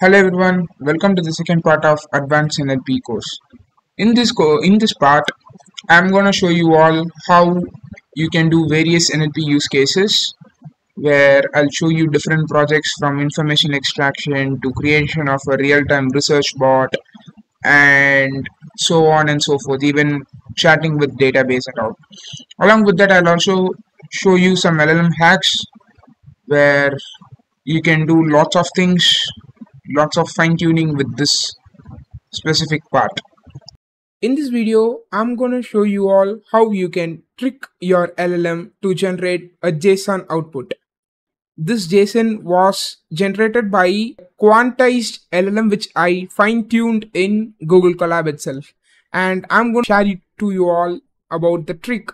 Hello everyone, welcome to the second part of Advanced NLP course. In this part, I'm gonna show you all how you can do various NLP use cases, where I'll show you different projects from information extraction to creation of a real-time research bot and so on and so forth, even chatting with database and all. Along with that, I'll also show you some LLM hacks where you can do lots of things, lots of fine tuning with this specific part. In this video, I'm gonna show you all how you can trick your LLM to generate a JSON output. This JSON was generated by quantized LLM which I fine-tuned in Google Colab itself. And I'm going to share it to you all about the trick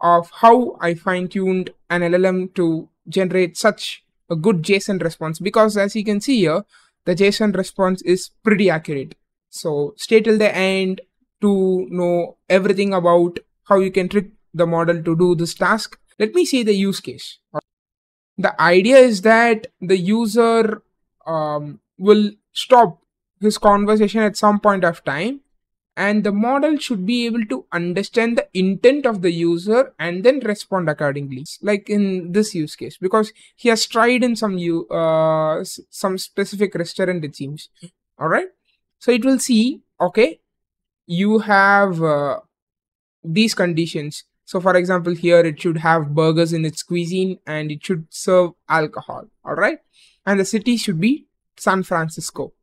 of how I fine-tuned an LLM to generate such a good JSON response, because as you can see here, the JSON response is pretty accurate. So stay till the end to know everything about how you can trick the model to do this task. Let me see the use case. The idea is that the user will stop his conversation at some point of time, and the model should be able to understand the intent of the user and then respond accordingly, like in this use case, because he has tried in some specific restaurant, it seems. All right, so it will see, okay, you have these conditions. So for example, here it should have burgers in its cuisine and it should serve alcohol. All right, and the city should be San Francisco.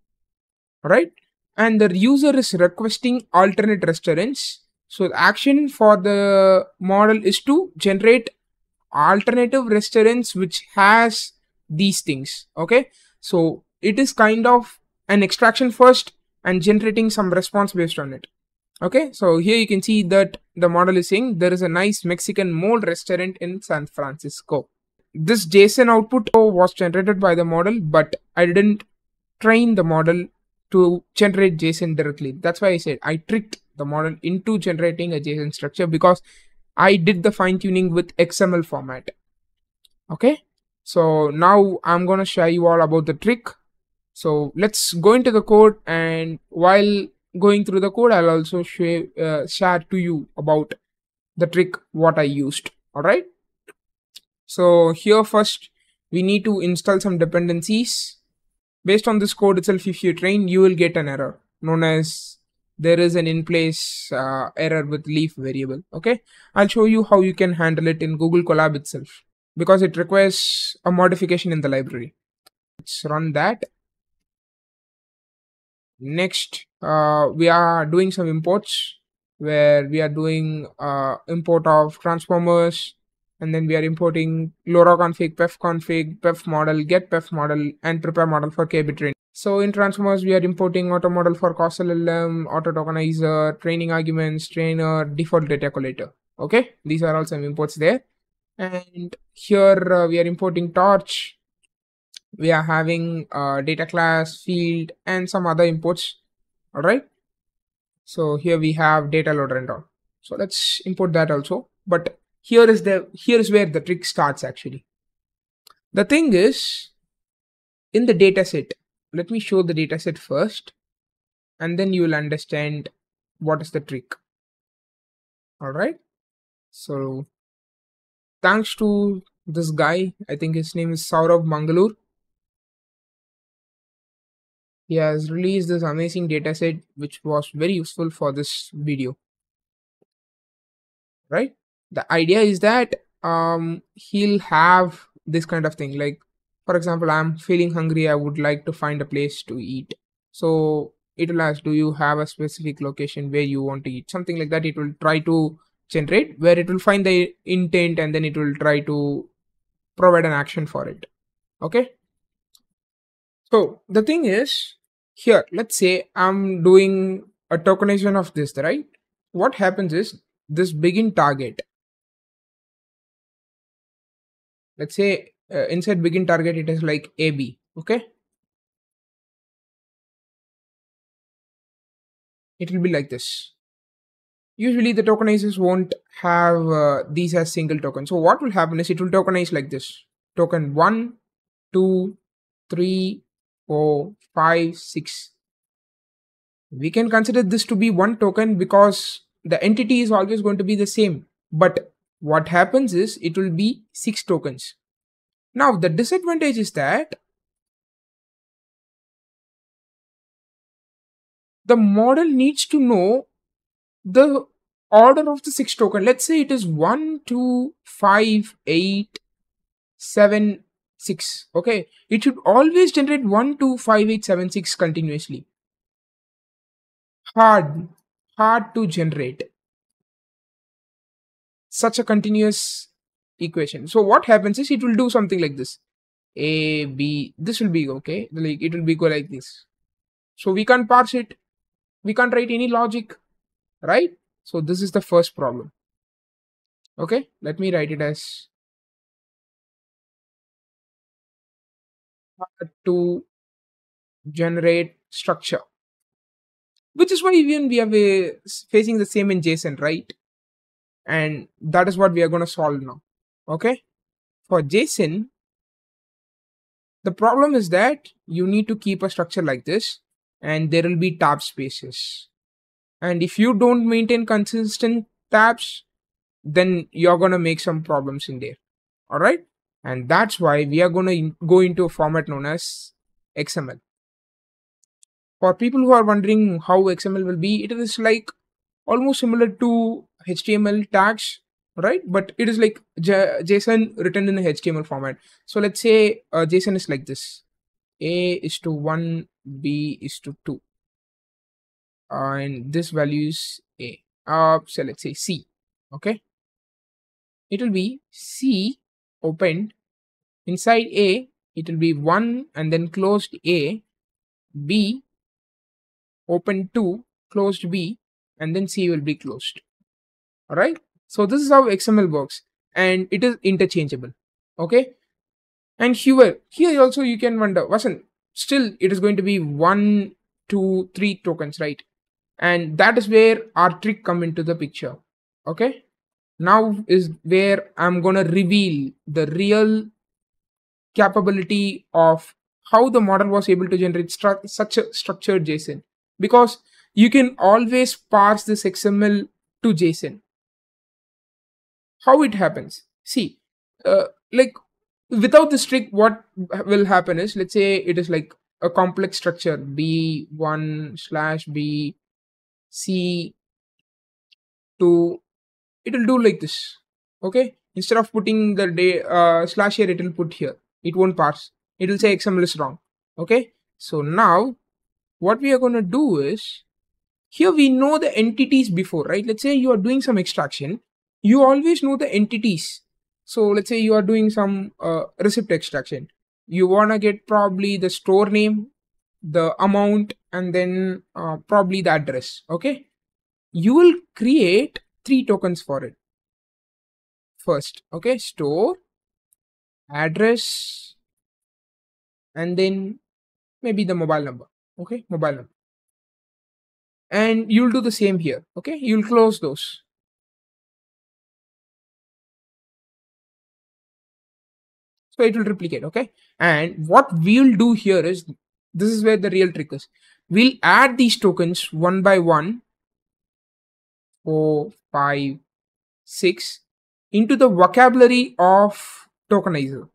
All right, and the user is requesting alternate restaurants. So the action for the model is to generate alternative restaurants which has these things. Okay, so it is kind of an extraction first and generating some response based on it. Okay, so here you can see that the model is saying there is a nice Mexican mole restaurant in San Francisco. This JSON output was generated by the model, but I didn't train the model to generate JSON directly. That's why I said I tricked the model into generating a JSON structure, because I did the fine tuning with XML format. Okay, so now I'm gonna share you all about the trick. So let's go into the code, and while going through the code, I'll also share to you about the trick what I used. All right, so here first we need to install some dependencies. Based on this code itself, if you train, you will get an error known as there is an in place error with leaf variable. Okay, I'll show you how you can handle it in Google Colab itself, because it requires a modification in the library. Let's run that. Next, we are doing some imports, where we are doing import of transformers, and then we are importing LoRA config, pef config, pef model, get pef model, and prepare model for k-bit training. So in transformers, we are importing auto model for causal LLM, auto tokenizer, training arguments, trainer, default data collator. Okay, these are all some imports there. And here we are importing torch. We are having data class, field, and some other imports. All right, so here we have data loader and all. So let's import that also. But here is where the trick starts actually. The thing is, in the dataset, let me show the dataset first, and then you will understand what is the trick. All right, so thanks to this guy, I think his name is Saurabh Mangalur. He has released this amazing dataset which was very useful for this video. Right, the idea is that he'll have this kind of thing, like for example, I'm feeling hungry, I would like to find a place to eat. So it will ask, do you have a specific location where you want to eat, something like that. It will try to generate, where it will find the intent and then it will try to provide an action for it. Okay, so the thing is, here let's say I'm doing a tokenization of this, right? What happens is, this begin target, let's say inside begin target it is like AB. Okay, it will be like this. Usually the tokenizers won't have these as single tokens. So what will happen is, it will tokenize like this: token 1, 2, 3, 4, 5, 6. We can consider this to be one token because the entity is always going to be the same. But what happens is it will be 6 tokens. Now the disadvantage is that the model needs to know the order of the 6 token. Let's say it is 1, 2, 5, 8, 7, 6. Okay, it should always generate 1, 2, 5, 8, 7, 6 continuously. Hard to generate such a continuous equation. So what happens is it will do something like this. A, B, this will be okay. Like it will be go like this. So we can't parse it. We can't write any logic, right? So this is the first problem. Okay, let me write it as hard to generate structure, which is why even we are facing the same in JSON, right? And that is what we are going to solve now. Okay, for JSON, the problem is that you need to keep a structure like this, and there will be tab spaces. And if you don't maintain consistent tabs, then you're going to make some problems in there. All right. And that's why we are going to go into a format known as XML. For people who are wondering how XML will be, it is like almost similar to HTML tags, right? But it is like JSON written in a HTML format. So let's say JSON is like this. A is to 1, B is to 2. And this value is A. So let's say C. Okay. It will be C opened. Inside A, it will be 1 and then closed A. B open 2, closed B, and then C will be closed. All right. So this is how XML works, and it is interchangeable. Okay. And here also you can wonder, wasn't still it is going to be 1, 2, 3 tokens, right? And that is where our trick come into the picture. Okay. Now is where I'm gonna reveal the real capability of how the model was able to generate such a structured JSON, because you can always parse this XML to JSON. How it happens? See, like without this trick, what will happen is, let's say it is like a complex structure B1/B C2. It will do like this. Okay, instead of putting the slash here, it will put here. It won't parse. It will say XML is wrong. Okay, so now what we are going to do is, here we know the entities before, right? Let's say you are doing some extraction, you always know the entities. So let's say you are doing some receipt extraction. You want to get probably the store name, the amount, and then probably the address. Okay, you will create 3 tokens for it. First, okay, store, address, and then maybe the mobile number. Okay, mobile number. And you'll do the same here. Okay, you'll close those. So it will replicate. Okay, and what we'll do here is, this is where the real trick is. We'll add these tokens one by one, 4, 5, 6, into the vocabulary of tokenizer.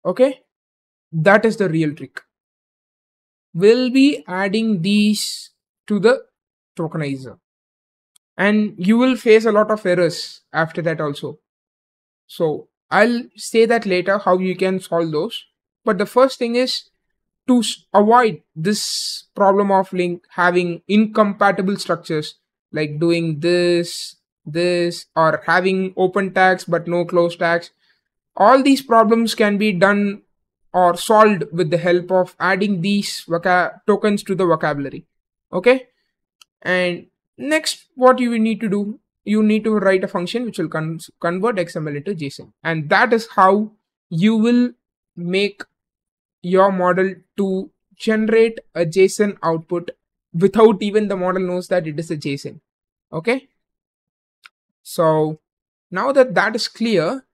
Okay, that is the real trick. We'll be adding these to the tokenizer, and you will face a lot of errors after that also. So I'll say that later how you can solve those. But the first thing is to avoid this problem of having incompatible structures, like doing this, or having open tags but no close tags. All these problems can be done or solved with the help of adding these tokens to the vocabulary. Okay. And next, what you will need to do, you need to write a function which will convert XML into JSON. And that is how you will make your model to generate a JSON output without even the model knows that it is a JSON. Okay. So now that that is clear,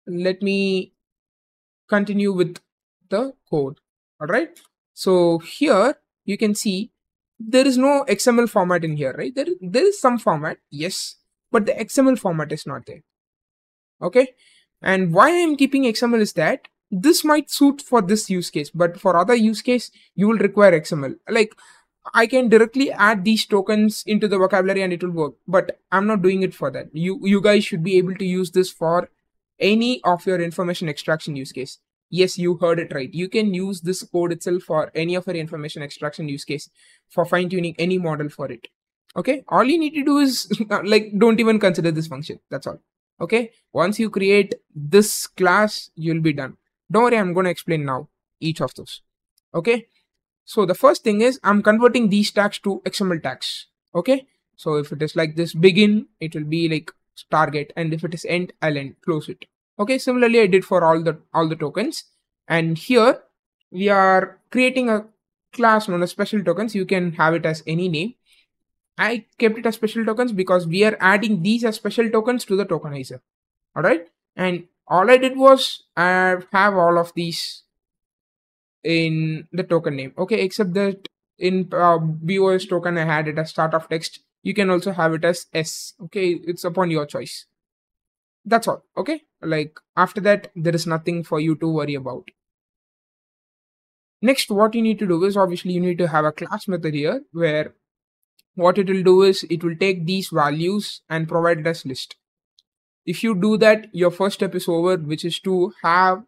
let me continue with the code. All right. So here you can see there is no XML format in here, right? There is some format, yes, but the XML format is not there. Okay. And why I'm keeping XML is that this might suit for this use case, but for other use case, you will require XML. Like I can directly add these tokens into the vocabulary and it will work, but I'm not doing it for that. You guys should be able to use this for any of your information extraction use case. Yes, you heard it right. You can use this code itself for any of your information extraction use case for fine tuning any model for it. Okay, all you need to do is like don't even consider this function. That's all. Okay, once you create this class, you'll be done. Don't worry, I'm going to explain now each of those. Okay, so the first thing is I'm converting these tags to XML tags. Okay, so if it is like this begin, it will be like target, and if it is end, I'll end, close it. Okay, similarly I did for all the tokens, and here we are creating a class known as special tokens. You can have it as any name. I kept it as special tokens because we are adding these as special tokens to the tokenizer. All right, and all I did was I have all of these in the token name. Okay, except that in BOS token I had it as start of text. You can also have it as S. Okay, it's upon your choice. That's all. Okay, like after that there is nothing for you to worry about. Next, what you need to do is obviously you need to have a class method here where what it will do is it will take these values and provide it as list. If you do that, your first step is over, which is to have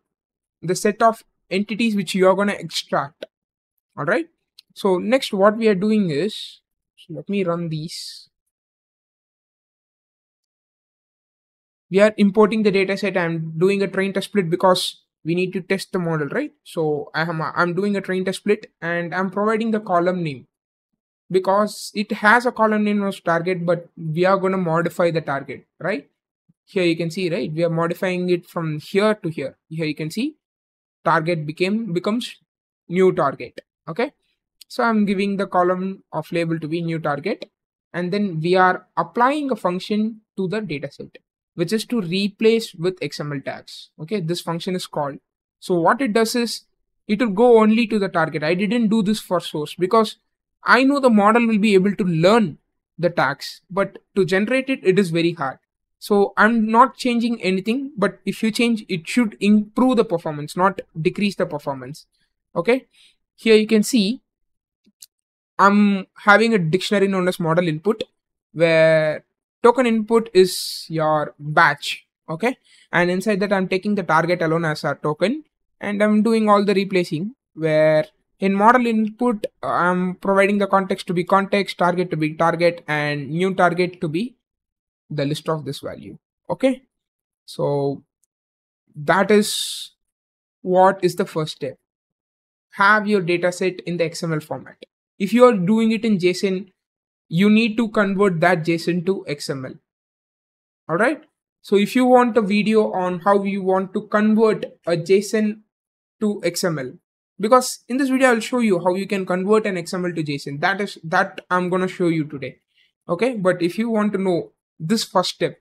the set of entities which you are going to extract. All right, so next what we are doing is, so let me run these. We are importing the data set. I'm doing a train test split because we need to test the model, right? So I'm doing a train test split and I'm providing the column name because it has a column name as target, but we are going to modify the target, right? Here you can see, right? We are modifying it from here to here. Here you can see target becomes new target. Okay, so I'm giving the column of label to be new target, and then we are applying a function to the data set, which is to replace with XML tags. Okay, this function is called. So what it does is it will go only to the target. I didn't do this for source because I know the model will be able to learn the tags, but to generate it, it is very hard. So I'm not changing anything, but if you change, it should improve the performance, not decrease the performance. Okay, here you can see I'm having a dictionary known as model input where token input is your batch. Okay, and inside that I'm taking the target alone as our token and I'm doing all the replacing where in model input I'm providing the context to be context, target to be target, and new target to be the list of this value. Okay, so that is what is the first step. Have your data set in the XML format. If you are doing it in JSON, you need to convert that JSON to XML. All right, so if you want a video on how you want to convert a JSON to XML, because in this video I'll show you how you can convert an XML to JSON. That I'm going to show you today. Okay, but if you want to know this first step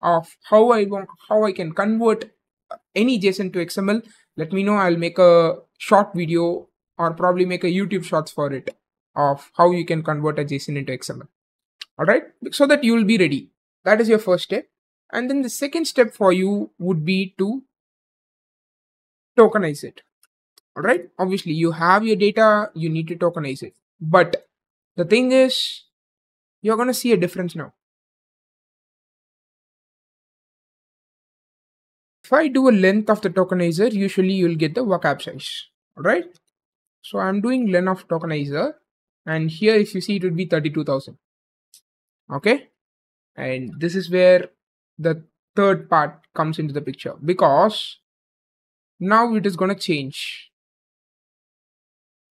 of how I can convert any JSON to XML, let me know. I'll make a short video or probably make a YouTube shorts for it of how you can convert a JSON into XML. All right, so that you will be ready. That is your first step. And then the second step for you would be to tokenize it. All right, obviously you have your data, you need to tokenize it. But the thing is, you're going to see a difference now. If I do a length of the tokenizer, usually you'll get the vocab size. All right, so I'm doing length of tokenizer, and here if you see it would be 32,000. Okay, and this is where the third part comes into the picture because now it is going to change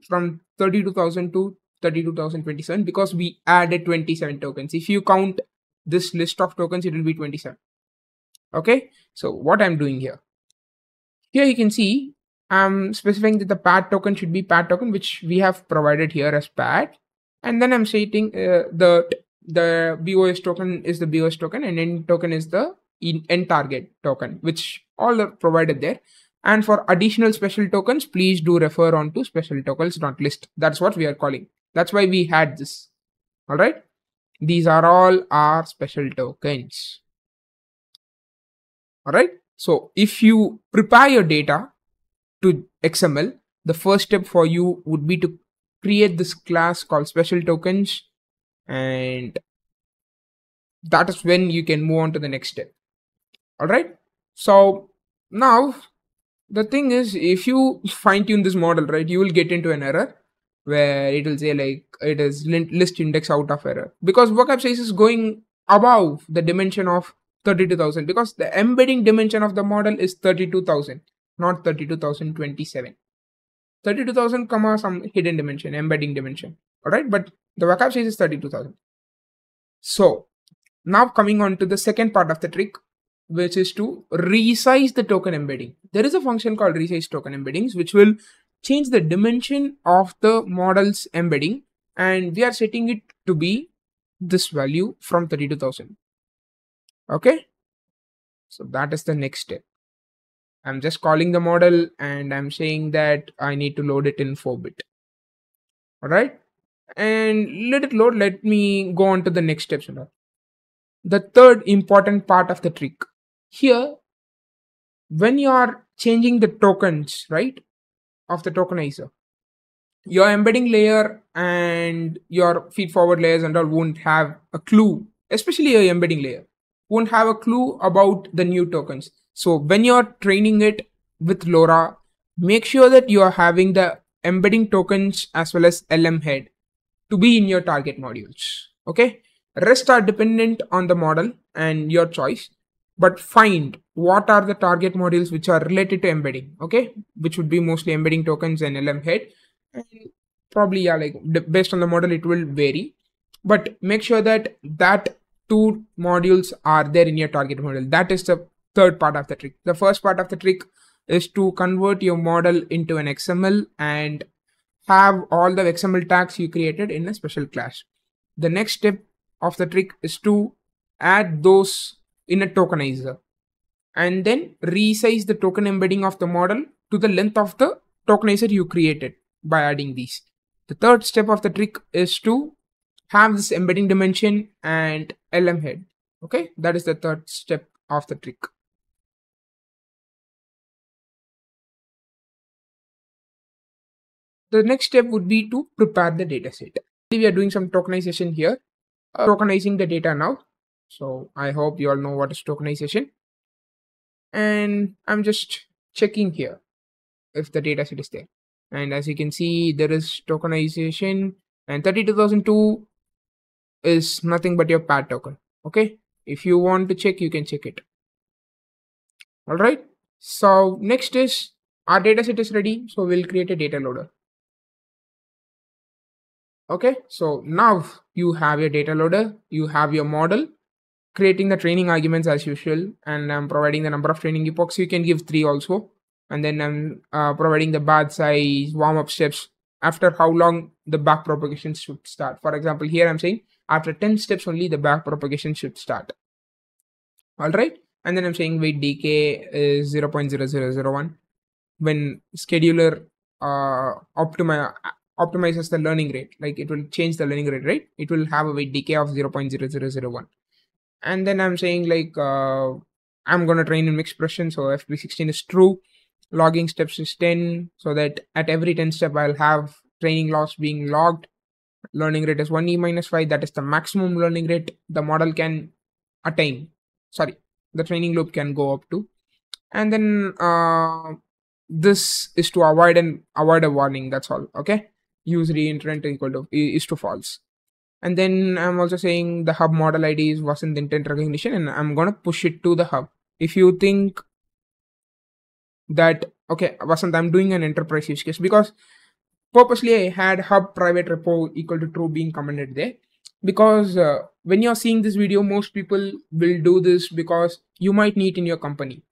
from 32,000 to 32,027 because we added 27 tokens. If you count this list of tokens, it will be 27. Okay, so what I'm doing here you can see I'm specifying that the pad token should be pad token, which we have provided here as pad, and then I'm stating the BOS token is the BOS token and end token is the end target token, which all are provided there. And for additional special tokens, please do refer on to special tokens.list. That's what we are calling. That's why we had this. All right. These are all our special tokens. All right. So if you prepare your data to XML, the first step for you would be to create this class called special tokens, and that is when you can move on to the next step. All right. So now the thing is, if you fine tune this model, right, you will get into an error where it will say like it is list index out of error because vocab size is going above the dimension of 32,000, because the embedding dimension of the model is 32,000, not 32,027. 32,000 comma some hidden dimension, embedding dimension. All right, but the vocab size is 32,000. So now coming on to the second part of the trick, which is to resize the token embedding. There is a function called resize token embeddings, which will change the dimension of the model's embedding, and we are setting it to be this value from 32,000. Okay, so that is the next step. I'm just calling the model and I'm saying that I need to load it in 4-bit. All right, and let it load. Let me go on to the next steps. The third important part of the trick here, when you are changing the tokens, right, of the tokenizer, your embedding layer and your feed forward layers and all won't have a clue, especially your embedding layer won't have a clue about the new tokens. So when you're training it with LoRA, make sure that you are having the embedding tokens as well as LM head to be in your target modules. Okay, rest are dependent on the model and your choice, but find what are the target modules which are related to embedding, okay, which would be mostly embedding tokens and LM head. And probably, yeah, like based on the model it will vary, but make sure that that two modules are there in your target model. That is the third part of the trick. The first part of the trick is to convert your model into an XML and have all the XML tags you created in a special class. The next step of the trick is to add those in a tokenizer and then resize the token embedding of the model to the length of the tokenizer you created by adding these. The third step of the trick is to have this embedding dimension and LM head. Okay, that is the third step of the trick. The next step would be to prepare the dataset. We are doing some tokenization here, tokenizing the data now. So I hope you all know what is tokenization. And I'm just checking here if the dataset is there. And as you can see, there is tokenization, and 32,002 is nothing but your pad token. Okay, if you want to check, you can check it. All right, so next is our dataset is ready, so we'll create a data loader. Okay, so now you have your data loader, you have your model, creating the training arguments as usual, and I'm providing the number of training epochs. You can give 3 also, and then I'm providing the batch size, warm-up steps, after how long the back propagation should start. For example, here I'm saying after 10 steps only the back propagation should start. All right, and then I'm saying weight decay is 0.0001 when scheduler optimizes the learning rate, like it will change the learning rate, right? It will have a weight decay of 0.0001. And then I'm saying like I'm gonna train in mixed expression, so FP16 is true, logging steps is 10, so that at every 10 step I'll have training loss being logged. Learning rate is 1e minus 5, that is the maximum learning rate the model can attain, sorry, the training loop can go up to. And then this is to avoid a warning, that's all. Okay, use reintent equal to is to false. And then I'm also saying the hub model ID wasn't intent recognition, and I'm gonna push it to the hub. If you think that, okay, Vasant, I'm doing an enterprise use case, because purposely I had hub private repo equal to true being commented there, because when you're seeing this video, most people will do this because you might need in your company.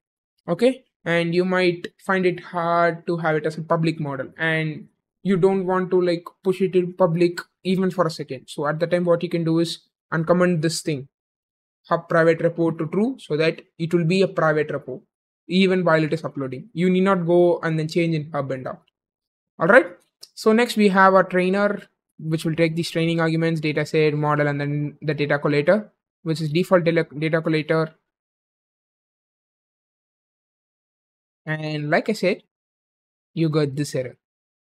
Okay, and you might find it hard to have it as a public model, and you don't want to like push it in public even for a second. So at the time, what you can do is uncomment this thing, hub private repo to true, so that it will be a private repo. even while it is uploading. You need not go and then change in hub and all. All right. So next we have a trainer, which will take these training arguments, data set, model, and then the data collator, which is default data collator. And like I said, you got this error.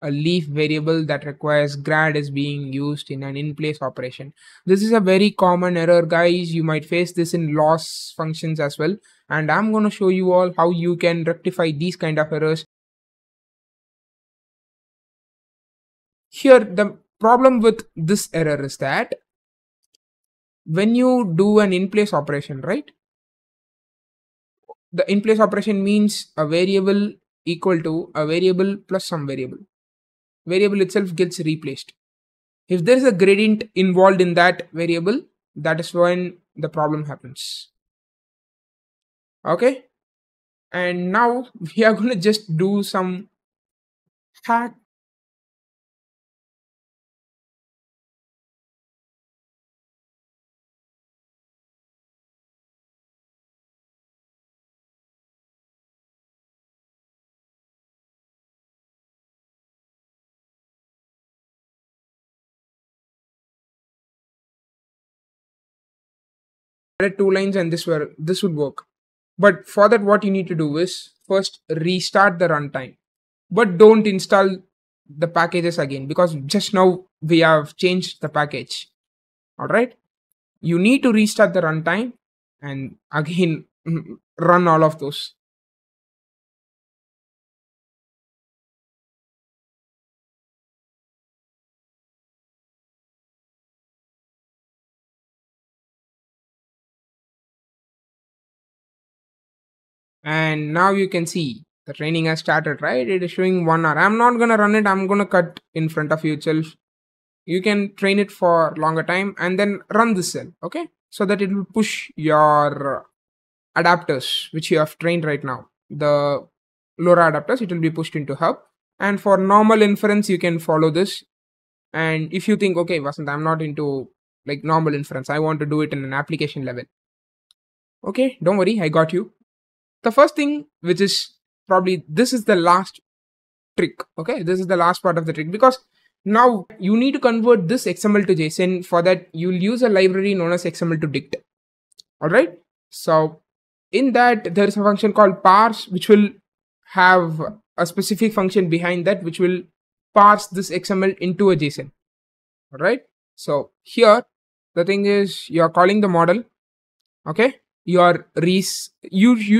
A leaf variable that requires grad is being used in an in-place operation. This is a very common error, guys. You might face this in loss functions as well. And I'm going to show you all how you can rectify these kind of errors. Here, the problem with this error is that when you do an in-place operation, right? The in-place operation means a variable equal to a variable plus some variable. Variable itself gets replaced. If there is a gradient involved in that variable, that is when the problem happens. Okay. And now we are going to just do some hack. Added 2 lines and this would work. But for that, what you need to do is first restart the runtime. But don't install the packages again, because just now we have changed the package. All right. You need to restart the runtime and again run all of those. And now you can see the training has started, right? It is showing 1 hour. I'm not going to run it. I'm going to cut in front of you itself. You can train it for longer time and then run this cell. Okay. So that it will push your adapters, which you have trained right now. The LoRA adapters, it will be pushed into hub. And for normal inference, you can follow this. And if you think, okay, Vasant, I'm not into like normal inference, I want to do it in an application level. Okay, don't worry, I got you. The first thing, which is probably this is the last trick. Okay, this is the last part of the trick, because now you need to convert this XML to JSON. For that, you'll use a library known as XML to dict. All right. So in that, there is a function called parse, which will have a specific function behind that, which will parse this XML into a JSON. All right. So here, the thing is, you are calling the model. Okay. You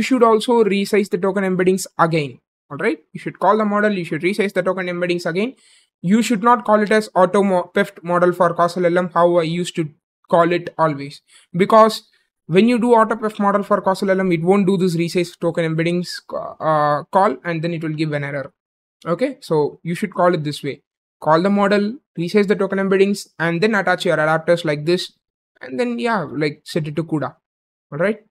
should also resize the token embeddings again. All right. You should call the model. You should resize the token embeddings again. You should not call it as auto-peft model for causal LM, how I used to call it always. Because when you do auto-peft model for causal LM, it won't do this resize token embeddings call, and then it will give an error. Okay. So you should call it this way. Call the model, resize the token embeddings, and then attach your adapters like this. And then, yeah, like set it to CUDA. All right.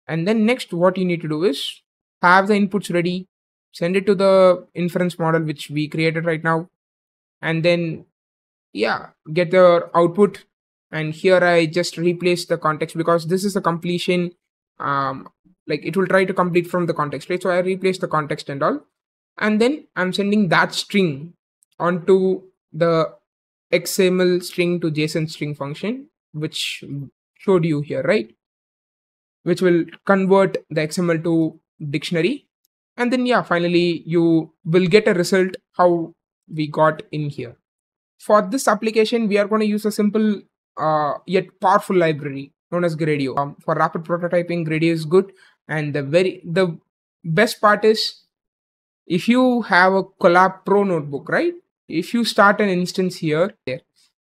And then next, what you need to do is have the inputs ready, send it to the inference model, which we created right now. And then, yeah, get the output. And here I just replace the context, because this is a completion. Like it will try to complete from the context, right? So I replace the context and all. And then I'm sending that string onto the XML string to JSON string function, which showed you here, right? Which will convert the XML to dictionary. And then, yeah, finally you will get a result how we got in here. For this application, we are going to use a simple yet powerful library known as Gradio. For rapid prototyping, Gradio is good. And the best part is, if you have a Collab Pro notebook, right? If you start an instance here,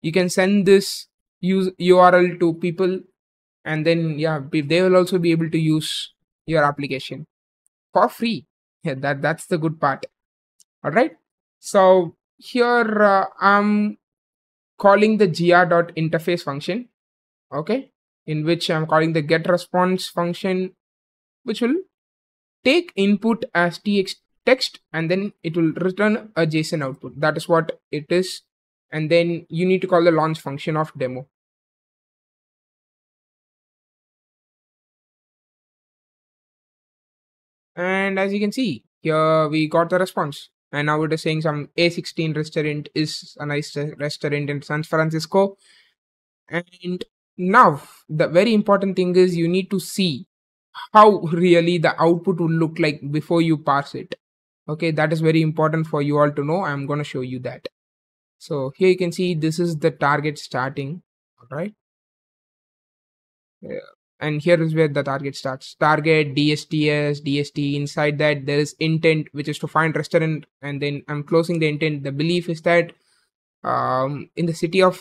you can send this URL to people, and then, yeah, they will also be able to use your application for free. Yeah, that's the good part. All right. So here I'm calling the gr.interface function. Okay. In which I'm calling the get response function, which will take input as text, and then it will return a JSON output. That is what it is. And then you need to call the launch function of demo. And as you can see, here we got the response. And now it is saying some A16 restaurant is a nice restaurant in San Francisco. And now the very important thing is you need to see how really the output will look like before you parse it. Okay, that is very important for you all to know. I'm going to show you that. So here you can see this is the target starting. All right. Yeah. And here is where the target starts. Target, DSTS, DST. Inside that there is intent, which is to find restaurant. And then I'm closing the intent. The belief is that in the city of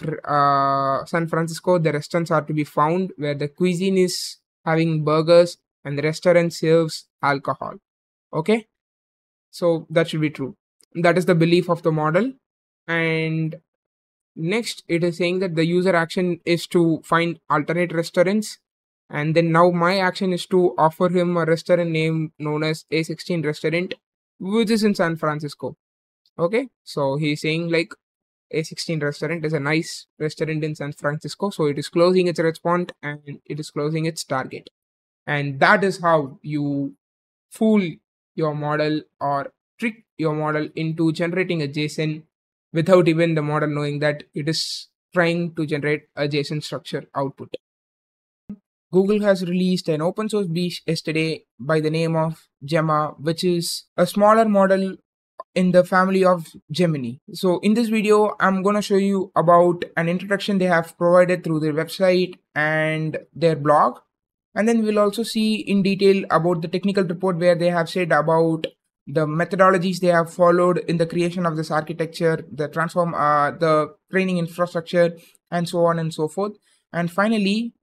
San Francisco, the restaurants are to be found where the cuisine is having burgers and the restaurant serves alcohol. Okay. So that should be true. That is the belief of the model. And next, it is saying that the user action is to find alternate restaurants. And then now my action is to offer him a restaurant name known as A16 restaurant, which is in San Francisco. Okay. So he's saying like A16 restaurant is a nice restaurant in San Francisco. So it is closing its response and it is closing its target. And that is how you fool your model or trick your model into generating a JSON without even the model knowing that it is trying to generate a JSON structure output. Google has released an open source beast yesterday by the name of Gemma, which is a smaller model in the family of Gemini. So in this video, I'm going to show you about an introduction they have provided through their website and their blog. And then we'll also see in detail about the technical report where they have said about the methodologies they have followed in the creation of this architecture, the training infrastructure, and so on and so forth. And finally,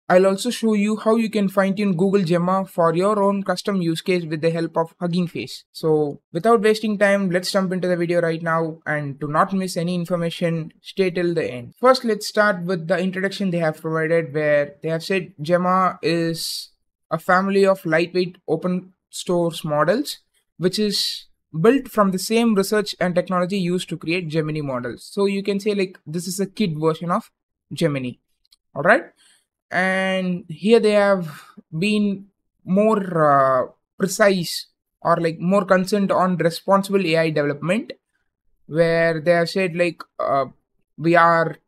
I'll also show you how you can fine-tune Google Gemma for your own custom use case with the help of Hugging Face. So without wasting time, let's jump into the video right now, and to not miss any information, stay till the end. First, let's start with the introduction they have provided where they have said Gemma is a family of lightweight open source models, which is built from the same research and technology used to create Gemini models. So you can say like this is a kid version of Gemini. All right. And here they have been more precise or like more concerned on responsible AI development, where they have said like we are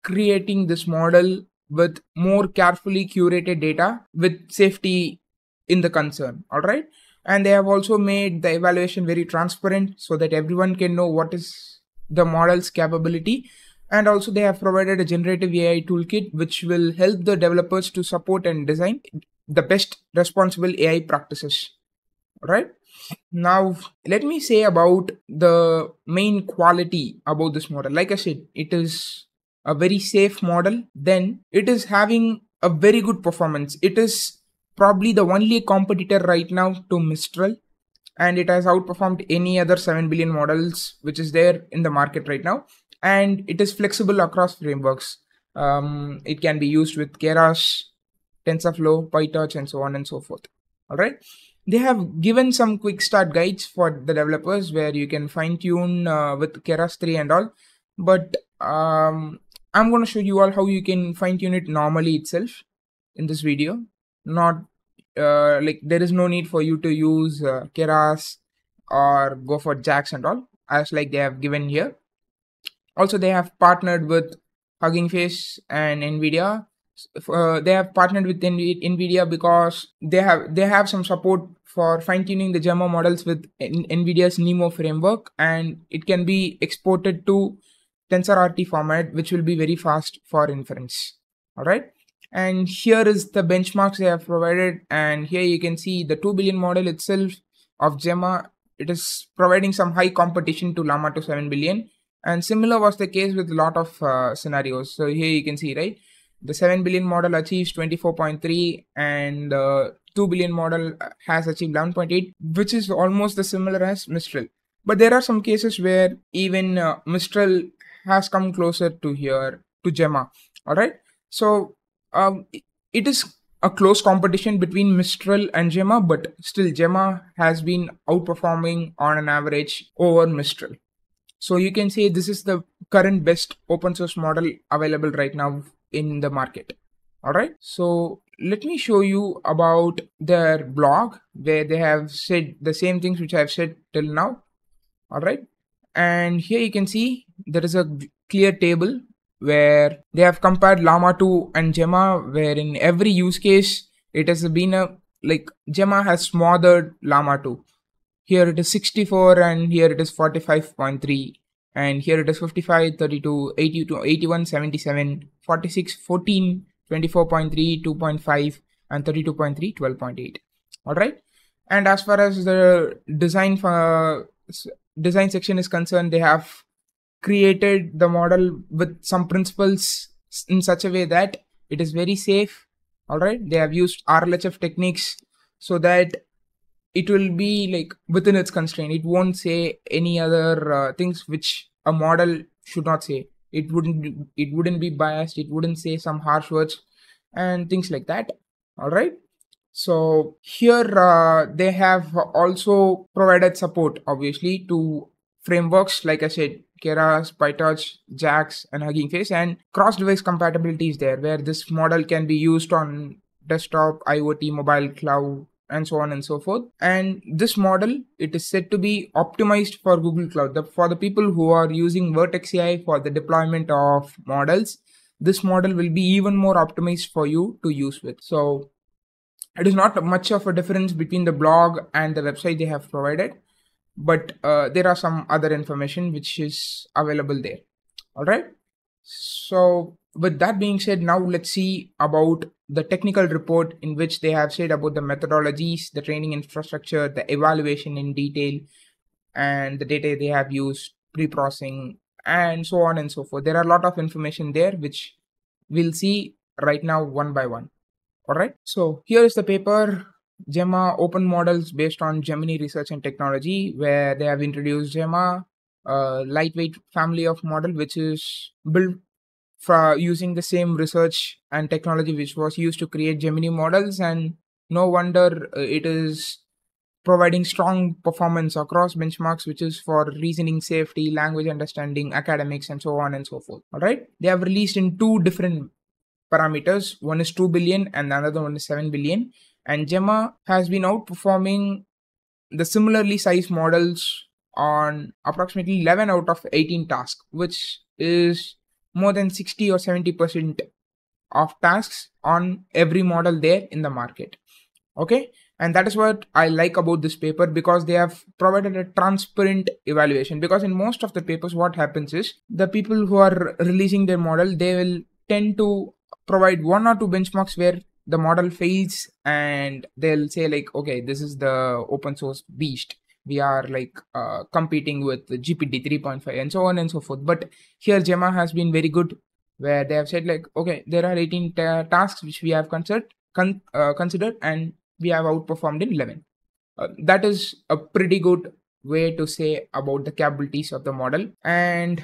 creating this model with more carefully curated data with safety in the concern. All right. And they have also made the evaluation very transparent so that everyone can know what is the model's capability. And also they have provided a generative AI toolkit which will help the developers to support and design the best responsible AI practices. All right. Now, let me say about the main quality about this model. Like I said, it is a very safe model. Then it is having a very good performance. It is probably the only competitor right now to Mistral, and it has outperformed any other 7 billion models which is there in the market right now. And it is flexible across frameworks. It can be used with Keras, TensorFlow, PyTorch, and so on and so forth. All right. They have given some quick start guides for the developers where you can fine tune with Keras 3 and all. But I'm going to show you all how you can fine tune it normally itself in this video. Not like there is no need for you to use Keras or go for JAX and all, as like they have given here. Also, they have partnered with Hugging Face and NVIDIA. They have partnered with NVIDIA because they have some support for fine-tuning the Gemma models with NVIDIA's NeMo framework, and it can be exported to TensorRT format, which will be very fast for inference. All right. And here is the benchmarks they have provided, and here you can see the 2 billion model itself of Gemma. It is providing some high competition to Llama to 7 billion. And similar was the case with a lot of scenarios. So here you can see, right, the 7 billion model achieves 24.3 and the 2 billion model has achieved 11.8, which is almost the similar as Mistral. But there are some cases where even Mistral has come closer to here to Gemma. All right. So it is a close competition between Mistral and Gemma, but still Gemma has been outperforming on an average over Mistral. So you can say this is the current best open source model available right now in the market. All right, so let me show you about their blog where they have said the same things which I've said till now. All right, and here you can see there is a clear table where they have compared Llama 2 and Gemma, where in every use case it has been a like Gemma has smothered Llama 2. Here it is 64 and here it is 45.3, and here it is 55, 32, 82, 81, 77, 46, 14, 24.3, 2.5, and 32.3, 12.8. All right, and as far as the design section is concerned, they have created the model with some principles in such a way that it is very safe. All right, they have used RLHF techniques so that it will be like within its constraint. It won't say any other things which a model should not say. It wouldn't be biased. It wouldn't say some harsh words and things like that. All right, so here they have also provided support obviously to frameworks like I said, Keras, PyTorch, Jax, and Hugging Face, and cross-device compatibility is there where this model can be used on desktop, IoT, mobile, cloud, and so on and so forth. And this model, it is said to be optimized for Google Cloud. For the people who are using Vertex AI for the deployment of models, this model will be even more optimized for you to use with. So it is not much of a difference between the blog and the website they have provided, but there are some other information which is available there. All right, so with that being said, now let's see about the technical report in which they have said about the methodologies, the training infrastructure, the evaluation in detail, and the data they have used, pre-processing, and so on and so forth. There are a lot of information there which we'll see right now one by one. All right, so here is the paper, Gemma Open Models Based on Gemini Research and Technology, where they have introduced Gemma, a lightweight family of model which is built for using the same research and technology which was used to create Gemini models, and no wonder it is providing strong performance across benchmarks, which is for reasoning, safety, language understanding, academics, and so on and so forth. All right, they have released in two different parameters. One is 2 billion and the other one is 7 billion. And Gemma has been outperforming the similarly sized models on approximately 11 out of 18 tasks, which is more than 60 or 70% of tasks on every model there in the market. Okay, and that is what I like about this paper, because they have provided a transparent evaluation. Because in most of the papers, what happens is the people who are releasing their model, they will tend to provide one or two benchmarks where the model fails, and they'll say like, okay, this is the open source beast, we are like competing with the GPT 3.5 and so on and so forth. But here Gemma has been very good, where they have said like, okay, there are 18 tasks which we have considered and we have outperformed in 11. That is a pretty good way to say about the capabilities of the model. And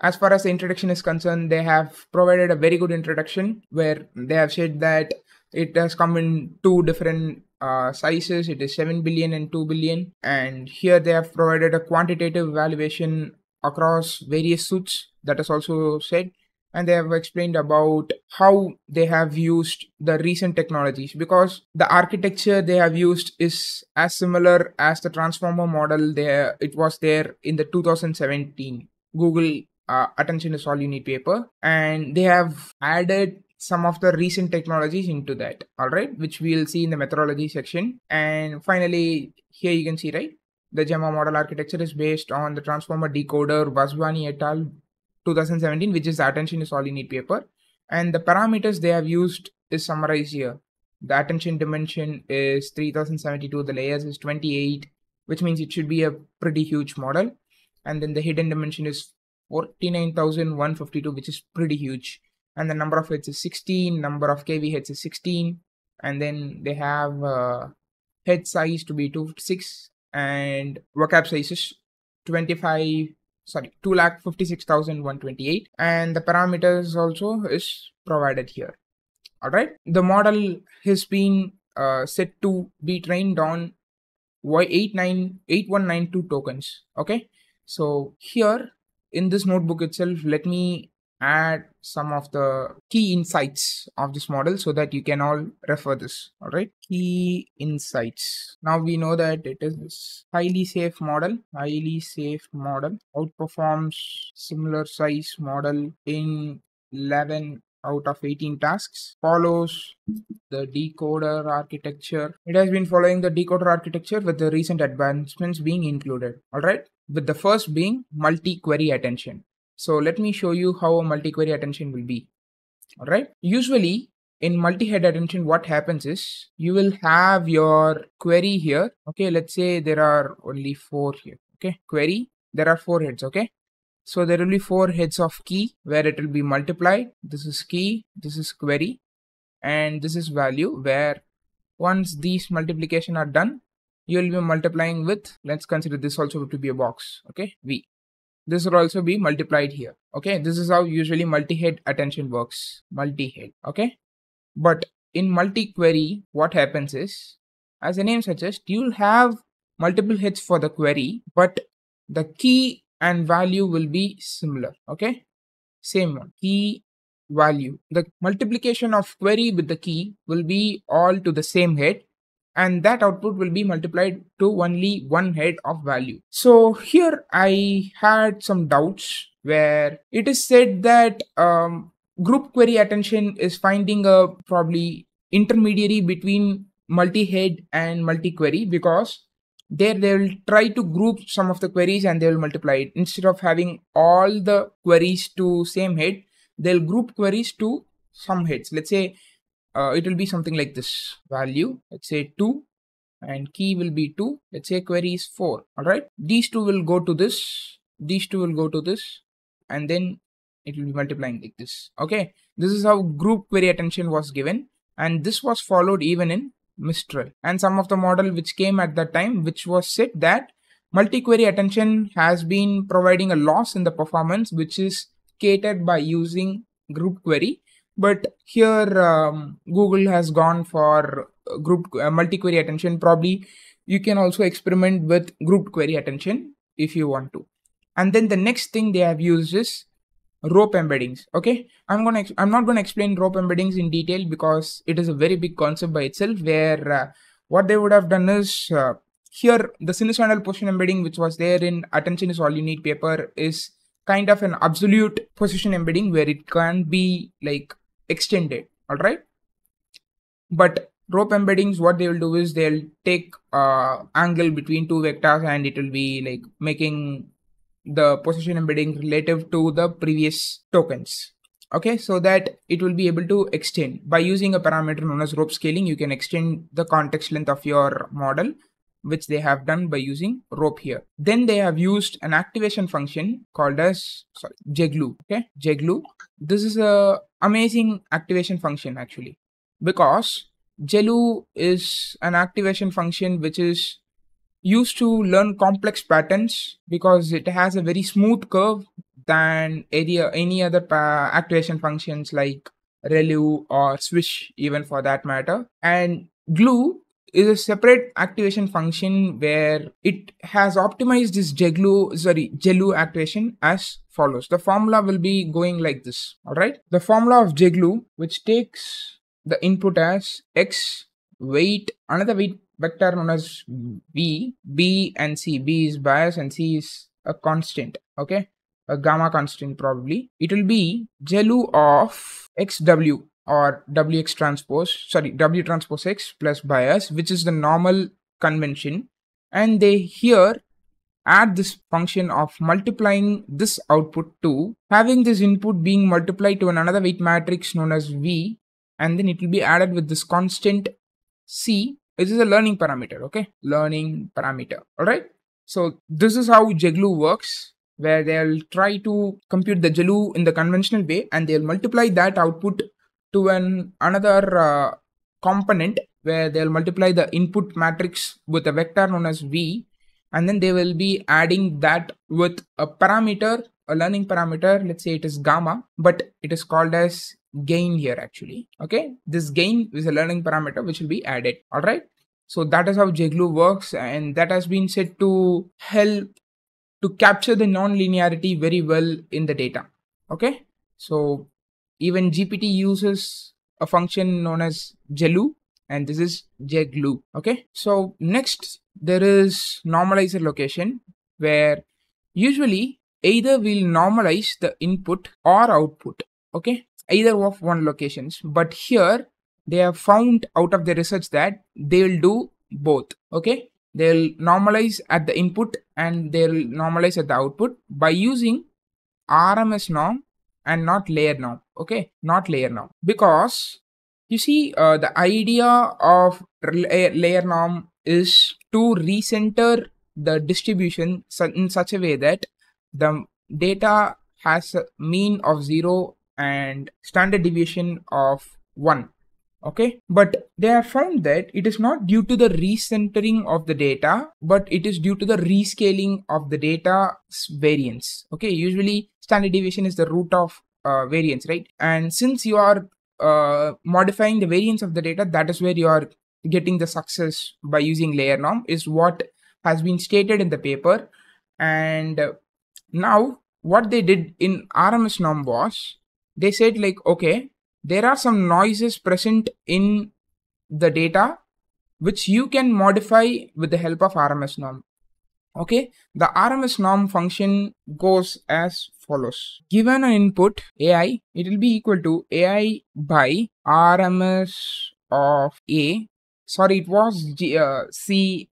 as far as the introduction is concerned, they have provided a very good introduction where they have said that it has come in two different sizes. It is 7 billion and 2 billion. And here they have provided a quantitative evaluation across various suits. That is also said. And they have explained about how they have used the recent technologies, because the architecture they have used is as similar as the transformer model there. It was there in the 2017 Google Attention is All You Need paper, and they have added some of the recent technologies into that. All right, which we'll see in the methodology section. And finally, here you can see, right, the Gemma model architecture is based on the transformer decoder Vaswani et al. 2017, which is the Attention is All You Need paper. And the parameters they have used is summarized here. The attention dimension is 3072, the layers is 28, which means it should be a pretty huge model. And then the hidden dimension is 49,152, which is pretty huge. And the number of heads is 16, number of KV heads is 16. And then they have head size to be 256 and vocab size is 2,56,128, and the parameters also is provided here. All right, the model has been set to be trained on Y8192 tokens. Okay, so here in this notebook itself, let me add some of the key insights of this model so that you can all refer this. All right, key insights. Now we know that it is this highly safe model, outperforms similar size model in 11 out of 18 tasks, follows the decoder architecture. It has been following the decoder architecture with the recent advancements being included. All right, with the first being multi-query attention. So let me show you how a multi-query attention will be. All right, usually in multi-head attention, what happens is you will have your query here. Okay, let's say there are only 4 here. Okay, query, there are 4 heads. Okay, so there will be 4 heads of key where it will be multiplied. This is key, this is query, and this is value, where once these multiplication are done, you will be multiplying with, let's consider this also to be a box. Okay, v. This will also be multiplied here. Okay, this is how usually multi-head attention works. Multi-head. Okay, but in multi-query, what happens is, as the name suggests, you'll have multiple heads for the query, but the key and value will be similar. Okay, same one, key, value. The multiplication of query with the key will be all to the same head, and that output will be multiplied to only one head of value. So here I had some doubts where it is said that group query attention is finding a probably intermediary between multi-head and multi-query, because there they will try to group some of the queries and they will multiply it. Instead of having all the queries to same head, they'll group queries to some heads. Let's say it will be something like this: value, let's say 2, and key will be 2. Let's say query is 4. All right, these two will go to this, these two will go to this, and then it will be multiplying like this. Okay, this is how group query attention was given, and this was followed even in Mistral and some of the model which came at that time, which was said that multi-query attention has been providing a loss in the performance, which is catered by using group query. But here Google has gone for multi-query attention. Probably you can also experiment with group query attention if you want to. And then the next thing they have used is rope embeddings. Okay, I'm not going to explain rope embeddings in detail because it is a very big concept by itself, where what they would have done is here the sinusoidal position embedding, which was there in Attention Is All You Need paper, is kind of an absolute position embedding where it can't be like extended. All right, but rope embeddings, what they will do is they'll take angle between two vectors and it will be like making the position embedding relative to the previous tokens. Okay, so that it will be able to extend by using a parameter known as rope scaling. You can extend the context length of your model, which they have done by using rope here. Then they have used an activation function called as JGLU. Okay, JGLU. This is a amazing activation function actually, because JGLU is an activation function which is used to learn complex patterns because it has a very smooth curve than any other activation functions like ReLU or Swish, even for that matter. And glue is a separate activation function where it has optimized this JGLU activation as follows. The formula will be going like this. All right, the formula of JGLU, which takes the input as x, weight, another weight vector known as v, b and c. B is bias and c is a constant. Okay, a gamma constant probably. It will be JGLU of xw or w transpose x plus bias, which is the normal convention, and they here add this function of multiplying this output to having this input being multiplied to another weight matrix known as v, and then it will be added with this constant c. This is a learning parameter. Okay, learning parameter. All right, so this is how JGLU works, where they'll try to compute the JGLU in the conventional way and they'll multiply that output to another component where they'll multiply the input matrix with a vector known as v, and then they will be adding that with a parameter, a learning parameter. Let's say it is gamma, but it is called as gain here actually. Okay, this gain is a learning parameter which will be added. All right, so that is how JGLU works, and that has been said to help to capture the non-linearity very well in the data. Okay, So even GPT uses a function known as GELU, and this is JGLU. Okay. So next there is normalizer location, where usually either we'll normalize the input or output. Okay. Either of one locations. But here they have found out of the research that they will do both. Okay. They'll normalize at the input and they'll normalize at the output by using RMS norm and not layer norm. Okay, not layer norm, because you see the idea of layer norm is to recenter the distribution in such a way that the data has a mean of 0 and standard deviation of 1. Okay, but they have found that it is not due to the recentering of the data, but it is due to the rescaling of the data's variance. Okay, usually standard deviation is the root of variance, right? And since you are modifying the variance of the data, that is where you are getting the success by using layer norm, is what has been stated in the paper. And now what they did in RMS norm was, they said like, okay, there are some noises present in the data which you can modify with the help of RMS norm. Okay, the RMS norm function goes as follows. Given an input AI, it will be equal to AI by RMS of A. Sorry, it was C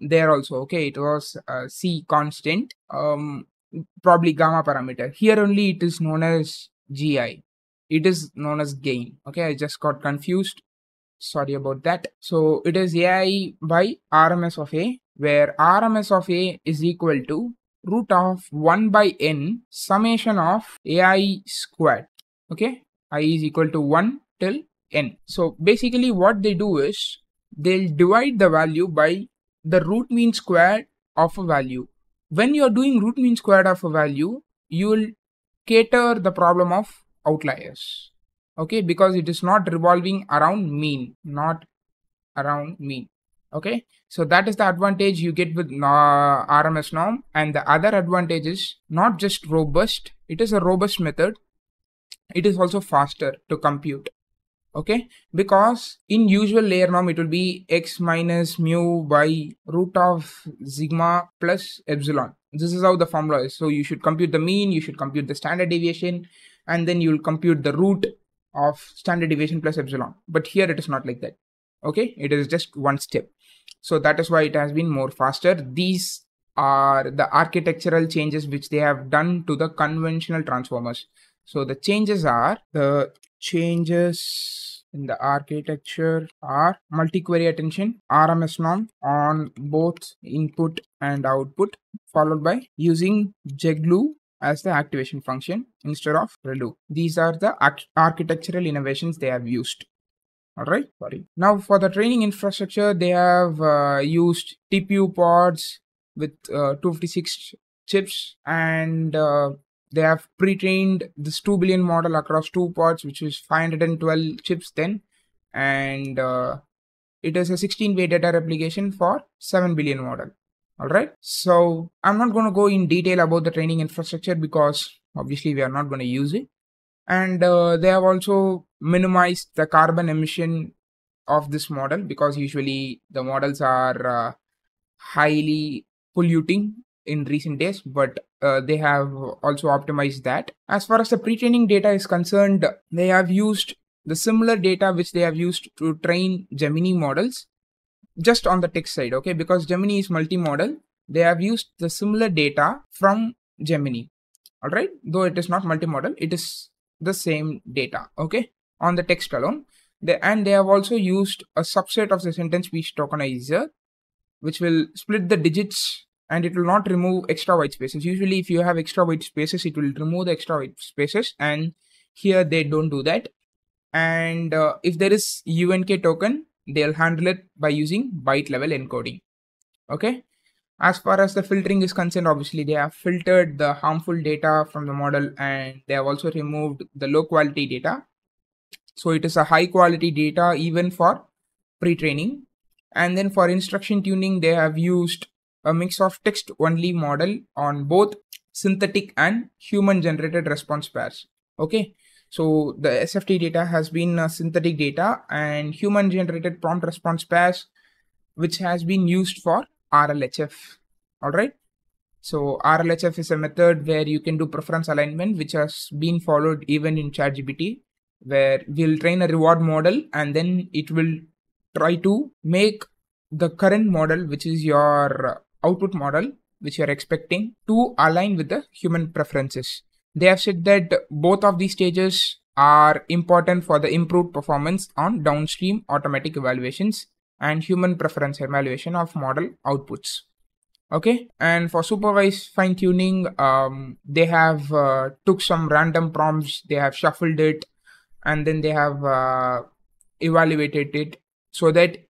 there also. Okay, it was C constant, probably gamma parameter. Here only it is known as GI. It is known as gain. Okay, I just got confused. Sorry about that. So it is AI by RMS of A, where RMS of A is equal to root of 1 by n summation of AI squared. Okay, I is equal to 1 till n. So basically what they do is, they'll divide the value by the root mean squared of a value. When you're doing root mean squared of a value, you will cater the problem of outliers. Okay, because it is not revolving around mean, not around mean. Okay, so that is the advantage you get with RMS norm. And the other advantage is not just robust, it is a robust method, it is also faster to compute. Okay, because in usual layer norm it will be x minus mu by root of sigma plus epsilon. This is how the formula is. So you should compute the mean, you should compute the standard deviation, and then you will compute the root of standard deviation plus epsilon. But here it is not like that. Okay, it is just one step. So that is why it has been more faster. These are the architectural changes which they have done to the conventional transformers. So the changes in the architecture are multi-query attention, RMS norm on both input and output, followed by using JGLU as the activation function instead of ReLU. These are the architectural innovations they have used. Alright, sorry. Now for the training infrastructure, they have used TPU pods with 256 chips, and they have pre-trained this 2 billion model across 2 pods, which is 512 chips then, and it is a 16-way data replication for 7 billion model. Alright, so I'm not going to go in detail about the training infrastructure because obviously we are not going to use it. And they have also minimized the carbon emission of this model, because usually the models are highly polluting in recent days, but they have also optimized that. As far as the pre-training data is concerned, they have used the similar data which they have used to train Gemini models, just on the text side. Okay, because Gemini is multi-model, they have used the similar data from Gemini. All right, though it is not multi-model, it is the same data. Okay, on the text alone. They have also used a subset of the sentence speech tokenizer, which will split the digits and it will not remove extra white spaces. Usually if you have extra white spaces, it will remove the extra white spaces, and here they don't do that. And if there is UNK token, they'll handle it by using byte level encoding. Okay, as far as the filtering is concerned, obviously they have filtered the harmful data from the model, and they have also removed the low quality data. So it is a high quality data even for pre-training. And then for instruction tuning, they have used a mix of text only model on both synthetic and human generated response pairs. Okay, so the SFT data has been synthetic data and human generated prompt response pairs, which has been used for RLHF. All right. So RLHF is a method where you can do preference alignment, which has been followed even in ChatGPT, where we'll train a reward model and then it will try to make the current model, which is your output model, which you're expecting, to align with the human preferences. They have said that both of these stages are important for the improved performance on downstream automatic evaluations and human preference evaluation of model outputs. Okay, and for supervised fine tuning, they have took some random prompts, they have shuffled it, and then they have evaluated it so that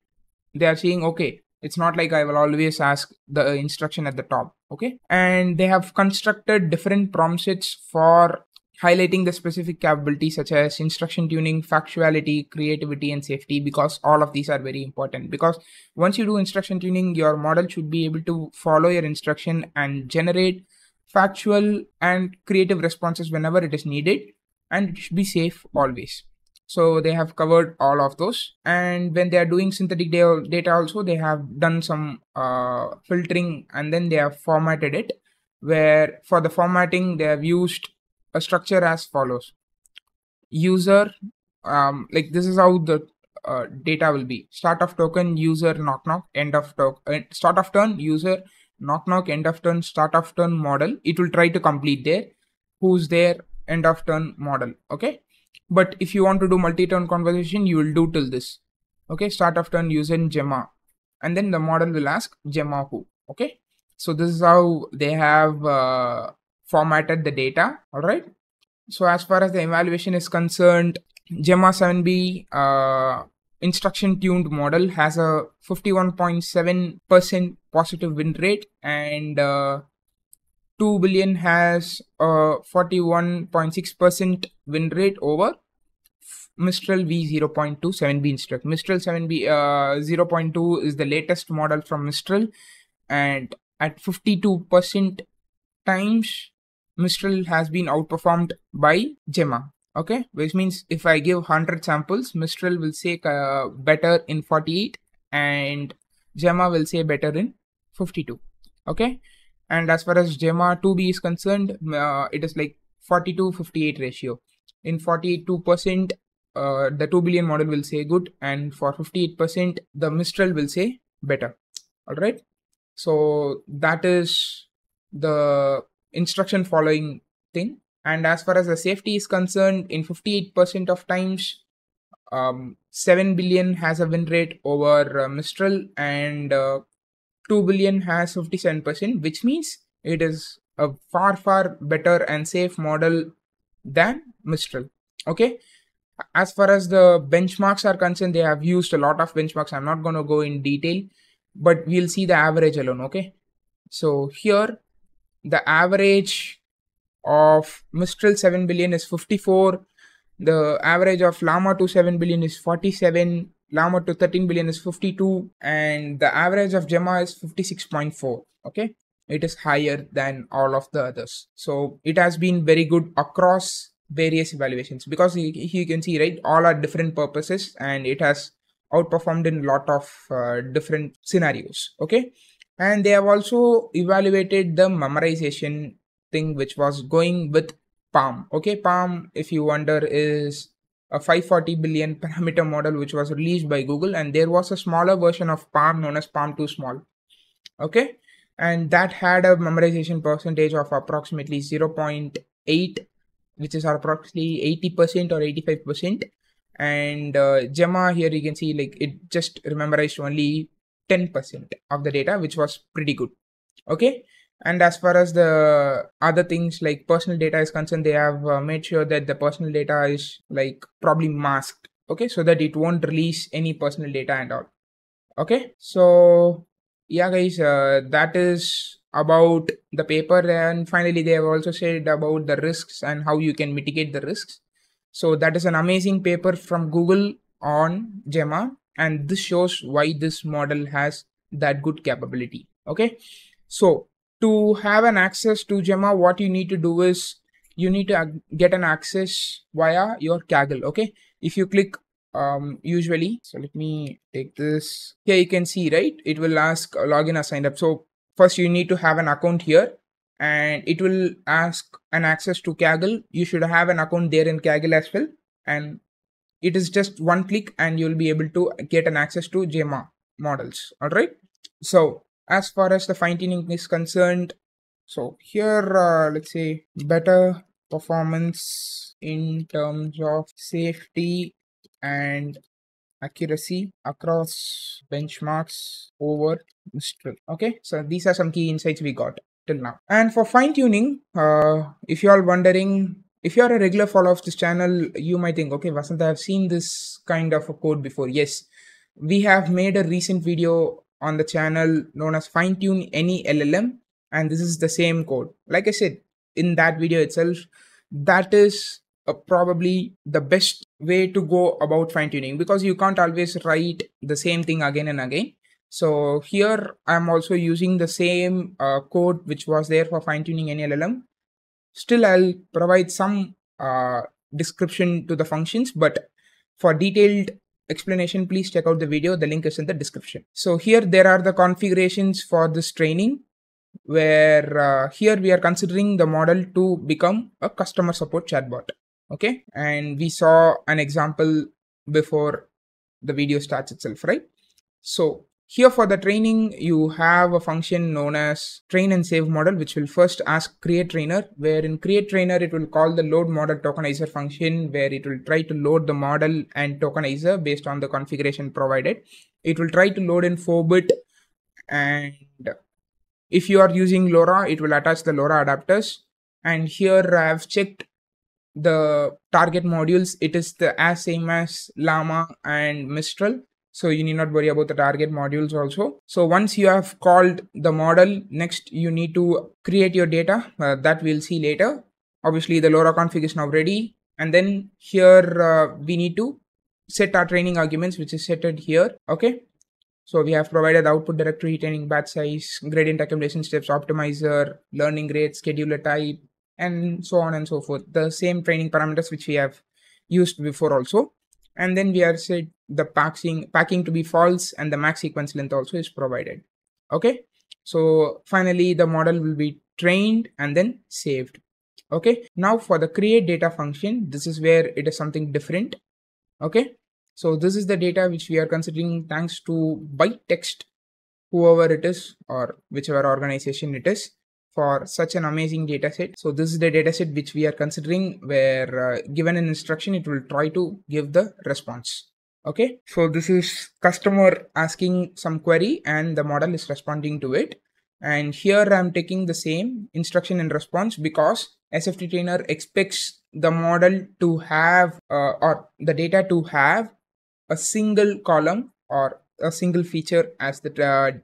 they are saying, okay, it's not like I will always ask the instruction at the top. Okay, and they have constructed different prompt sets for highlighting the specific capabilities such as instruction tuning, factuality, creativity, and safety, because all of these are very important. Because once you do instruction tuning, your model should be able to follow your instruction and generate factual and creative responses whenever it is needed, and it should be safe always. So they have covered all of those. And when they are doing synthetic data also, they have done some filtering, and then they have formatted it, where for the formatting they have used a structure as follows. User, like this is how the data will be. Start of token, user, knock knock, end of token, start of turn, user, knock knock, end of turn, start of turn model. It will try to complete there. Who's there, end of turn model. Okay, but if you want to do multi-turn conversation, you will do till this. Okay, start of turn, user, Gemma, and then the model will ask Gemma who. Okay, so this is how they have formatted the data. All right. So as far as the evaluation is concerned, Gemma 7B instruction tuned model has a 51.7% positive win rate, and 2 billion has a 41.6% win rate over Mistral V0.2 7B instruct. Mistral 7B 0.2 is the latest model from Mistral, and at 52% times Mistral has been outperformed by Gemma. Okay, which means if I give 100 samples, Mistral will say better in 48 and Gemma will say better in 52. Okay, and as far as Gemma 2B is concerned, it is like 42-58 ratio. In 42%, the 2 billion model will say good, and for 58%, the Mistral will say better. All right, so that is the instruction following thing. And as far as the safety is concerned, in 58% of times, 7 billion has a win rate over Mistral, and 2 billion has 57%, which means it is a far better and safe model than Mistral. Okay, as far as the benchmarks are concerned, they have used a lot of benchmarks. I'm not going to go in detail, but we'll see the average alone. Okay, so here the average of Mistral 7 billion is 54. The average of Llama to 7 billion is 47. Llama to 13 billion is 52. And the average of Gemma is 56.4. Okay, it is higher than all of the others. So it has been very good across various evaluations, because you can see, right, all are different purposes, and it has outperformed in a lot of different scenarios. Okay, and they have also evaluated the memorization thing, which was going with Palm. Okay, Palm, if you wonder, is a 540 billion parameter model which was released by Google, and there was a smaller version of Palm known as Palm 2 Small. Okay, and that had a memorization percentage of approximately 0.8, which is approximately 80% or 85%. And Gemma, here you can see, like, it just memorized only 10% of the data, which was pretty good. Okay, and as far as the other things like personal data is concerned, they have made sure that the personal data is like probably masked, okay, so that it won't release any personal data and all. Okay, so yeah guys, that is about the paper. And finally, they have also said about the risks and how you can mitigate the risks. So that is an amazing paper from Google on Gemma, and this shows why this model has that good capability. Okay, so to have an access to Gemma, what you need to do is you need to get an access via your Kaggle. Okay, if you click usually, so let me take this here, you can see, right, it will ask login or signed up. So first you need to have an account here, and it will ask an access to Kaggle. You should have an account there in Kaggle as well, and it is just one click and you'll be able to get an access to Gemma models. All right, so as far as the fine tuning is concerned, so here let's say better performance in terms of safety and accuracy across benchmarks over Mistral. Okay, so these are some key insights we got till now. And for fine tuning, if you are wondering, if you are a regular follower of this channel, you might think, okay, Vasant, I have seen this kind of a code before. Yes, we have made a recent video on the channel known as Fine Tune Any LLM, and this is the same code. Like I said in that video itself, that is probably the best way to go about fine tuning, because you can't always write the same thing again and again. So here I'm also using the same code which was there for fine tuning any LLM. Still, I'll provide some description to the functions, but for detailed explanation, please check out the video. The link is in the description. So here there are the configurations for this training, where here we are considering the model to become a customer support chatbot. Okay, and we saw an example before the video starts itself, right? So here for the training, you have a function known as train and save model, which will first ask create trainer, where in create trainer, it will call the load model tokenizer function, where it will try to load the model and tokenizer based on the configuration provided. It will try to load in 4-bit, and if you are using LoRA, it will attach the LoRA adapters. And here I have checked the target modules. It is the same as Llama and Mistral, so you need not worry about the target modules also. So once you have called the model, next you need to create your data, that we'll see later. Obviously the LoRA config is now ready, and then here we need to set our training arguments, which is set here. Okay, so we have provided output directory, training batch size, gradient accumulation steps, optimizer, learning rate, scheduler type, and so on and so forth. The same training parameters which we have used before also. And then we are set the packing to be false, and the max sequence length also is provided. Okay, so finally the model will be trained and then saved. Okay, now for the create data function, this is where it is something different. Okay, so this is the data which we are considering thanks to ByteText, whoever it is or whichever organization it is, for such an amazing data set. So this is the data set which we are considering, where given an instruction, it will try to give the response. Okay, so this is customer asking some query and the model is responding to it. And here I'm taking the same instruction and response because SFT trainer expects the model to have or the data to have a single column or a single feature as the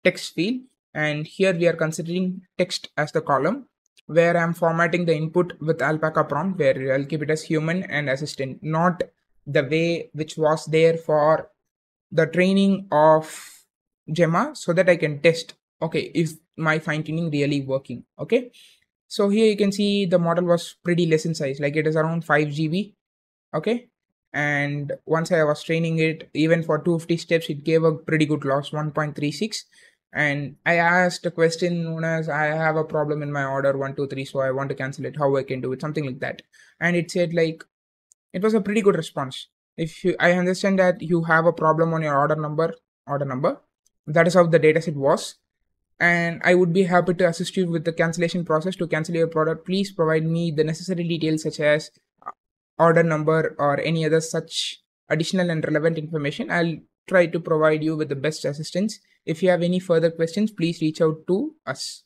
text field. And here we are considering text as the column, where I'm formatting the input with alpaca prompt, where I'll keep it as human and assistant, not the way which was there for the training of Gemma, so that I can test, okay, is my fine tuning really working? Okay, so here you can see the model was pretty less in size, like it is around 5 GB. Okay, and once I was training it, even for 250 steps, it gave a pretty good loss, 1.36. And I asked a question known as, I have a problem in my order 1, 2, 3, so I want to cancel it, how I can do it, something like that. And it said, like, it was a pretty good response. If you, I understand that you have a problem on your order number. That is how the dataset was. And I would be happy to assist you with the cancellation process. To cancel your product, please provide me the necessary details such as order number or any other such additional and relevant information. I'll try to provide you with the best assistance. If you have any further questions, please reach out to us.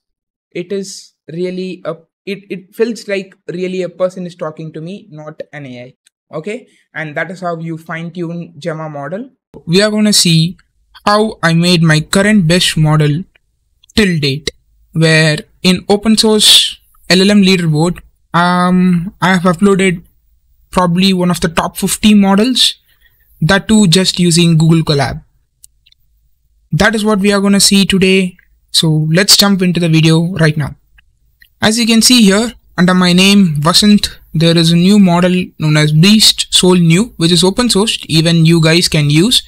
It is really it feels like really a person is talking to me, not an AI. Okay, and that is how you fine tune Gemma model. We are going to see how I made my current best model till date, where in open source LLM leaderboard, I have uploaded probably one of the top 50 models, that too just using Google Colab. That is what we are going to see today. So let's jump into the video right now. As you can see here, under my name Vasant, there is a new model known as Beast Soul New, which is open sourced, even you guys can use,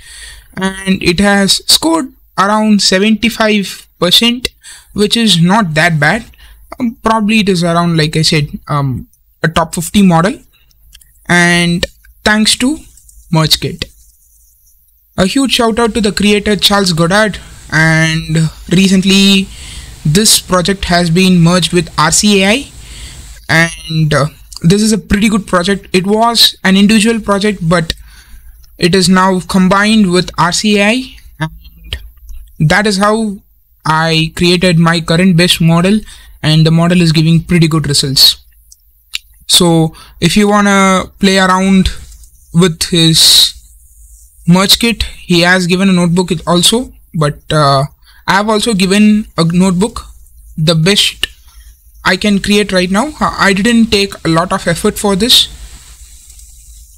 and it has scored around 75%, which is not that bad. Probably it is around, like I said, a top 50 model, and thanks to MergeKit. A huge shout out to the creator Charles Goddard, and recently this project has been merged with RCAI, and this is a pretty good project. It was an individual project, but it is now combined with RCAI, and that is how I created my current best model, and the model is giving pretty good results. So if you wanna play around with his MergeKit, he has given a notebook also, but I have also given a notebook, the best I can create right now. I didn't take a lot of effort for this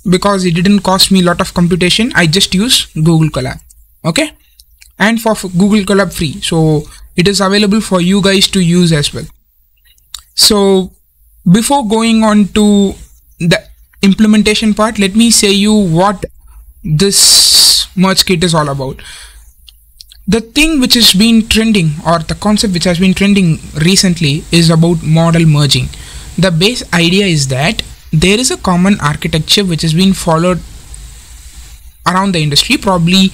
because it didn't cost me a lot of computation. I just use Google Colab, okay, and for Google Colab free, so it is available for you guys to use as well. So before going on to the implementation part, let me say you what this MergeKit is all about. The thing which has been trending, or the concept which has been trending recently, is about model merging. The base idea is that there is a common architecture which has been followed around the industry, probably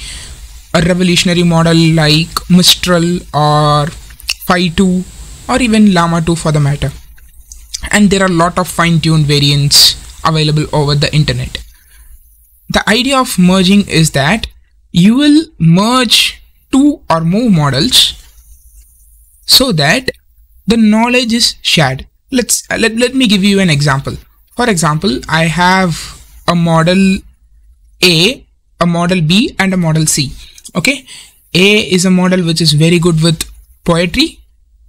a revolutionary model like Mistral or Phi 2 or even Llama 2 for the matter, and there are a lot of fine-tuned variants available over the internet. The idea of merging is that you will merge two or more models so that the knowledge is shared. Let me give you an example. For example, I have a model A, a model B, and a model C. Okay, A is a model which is very good with poetry,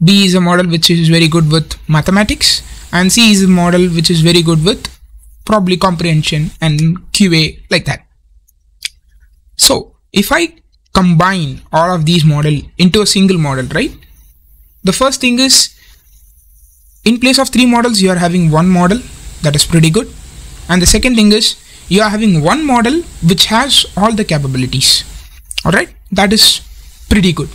B is a model which is very good with mathematics, and C is a model which is very good with probably comprehension and QA, like that. So if I combine all of these models into a single model, right? The first thing is, in place of 3 models, you are having 1 model. That is pretty good. And the second thing is, you are having 1 model which has all the capabilities. Alright, that is pretty good.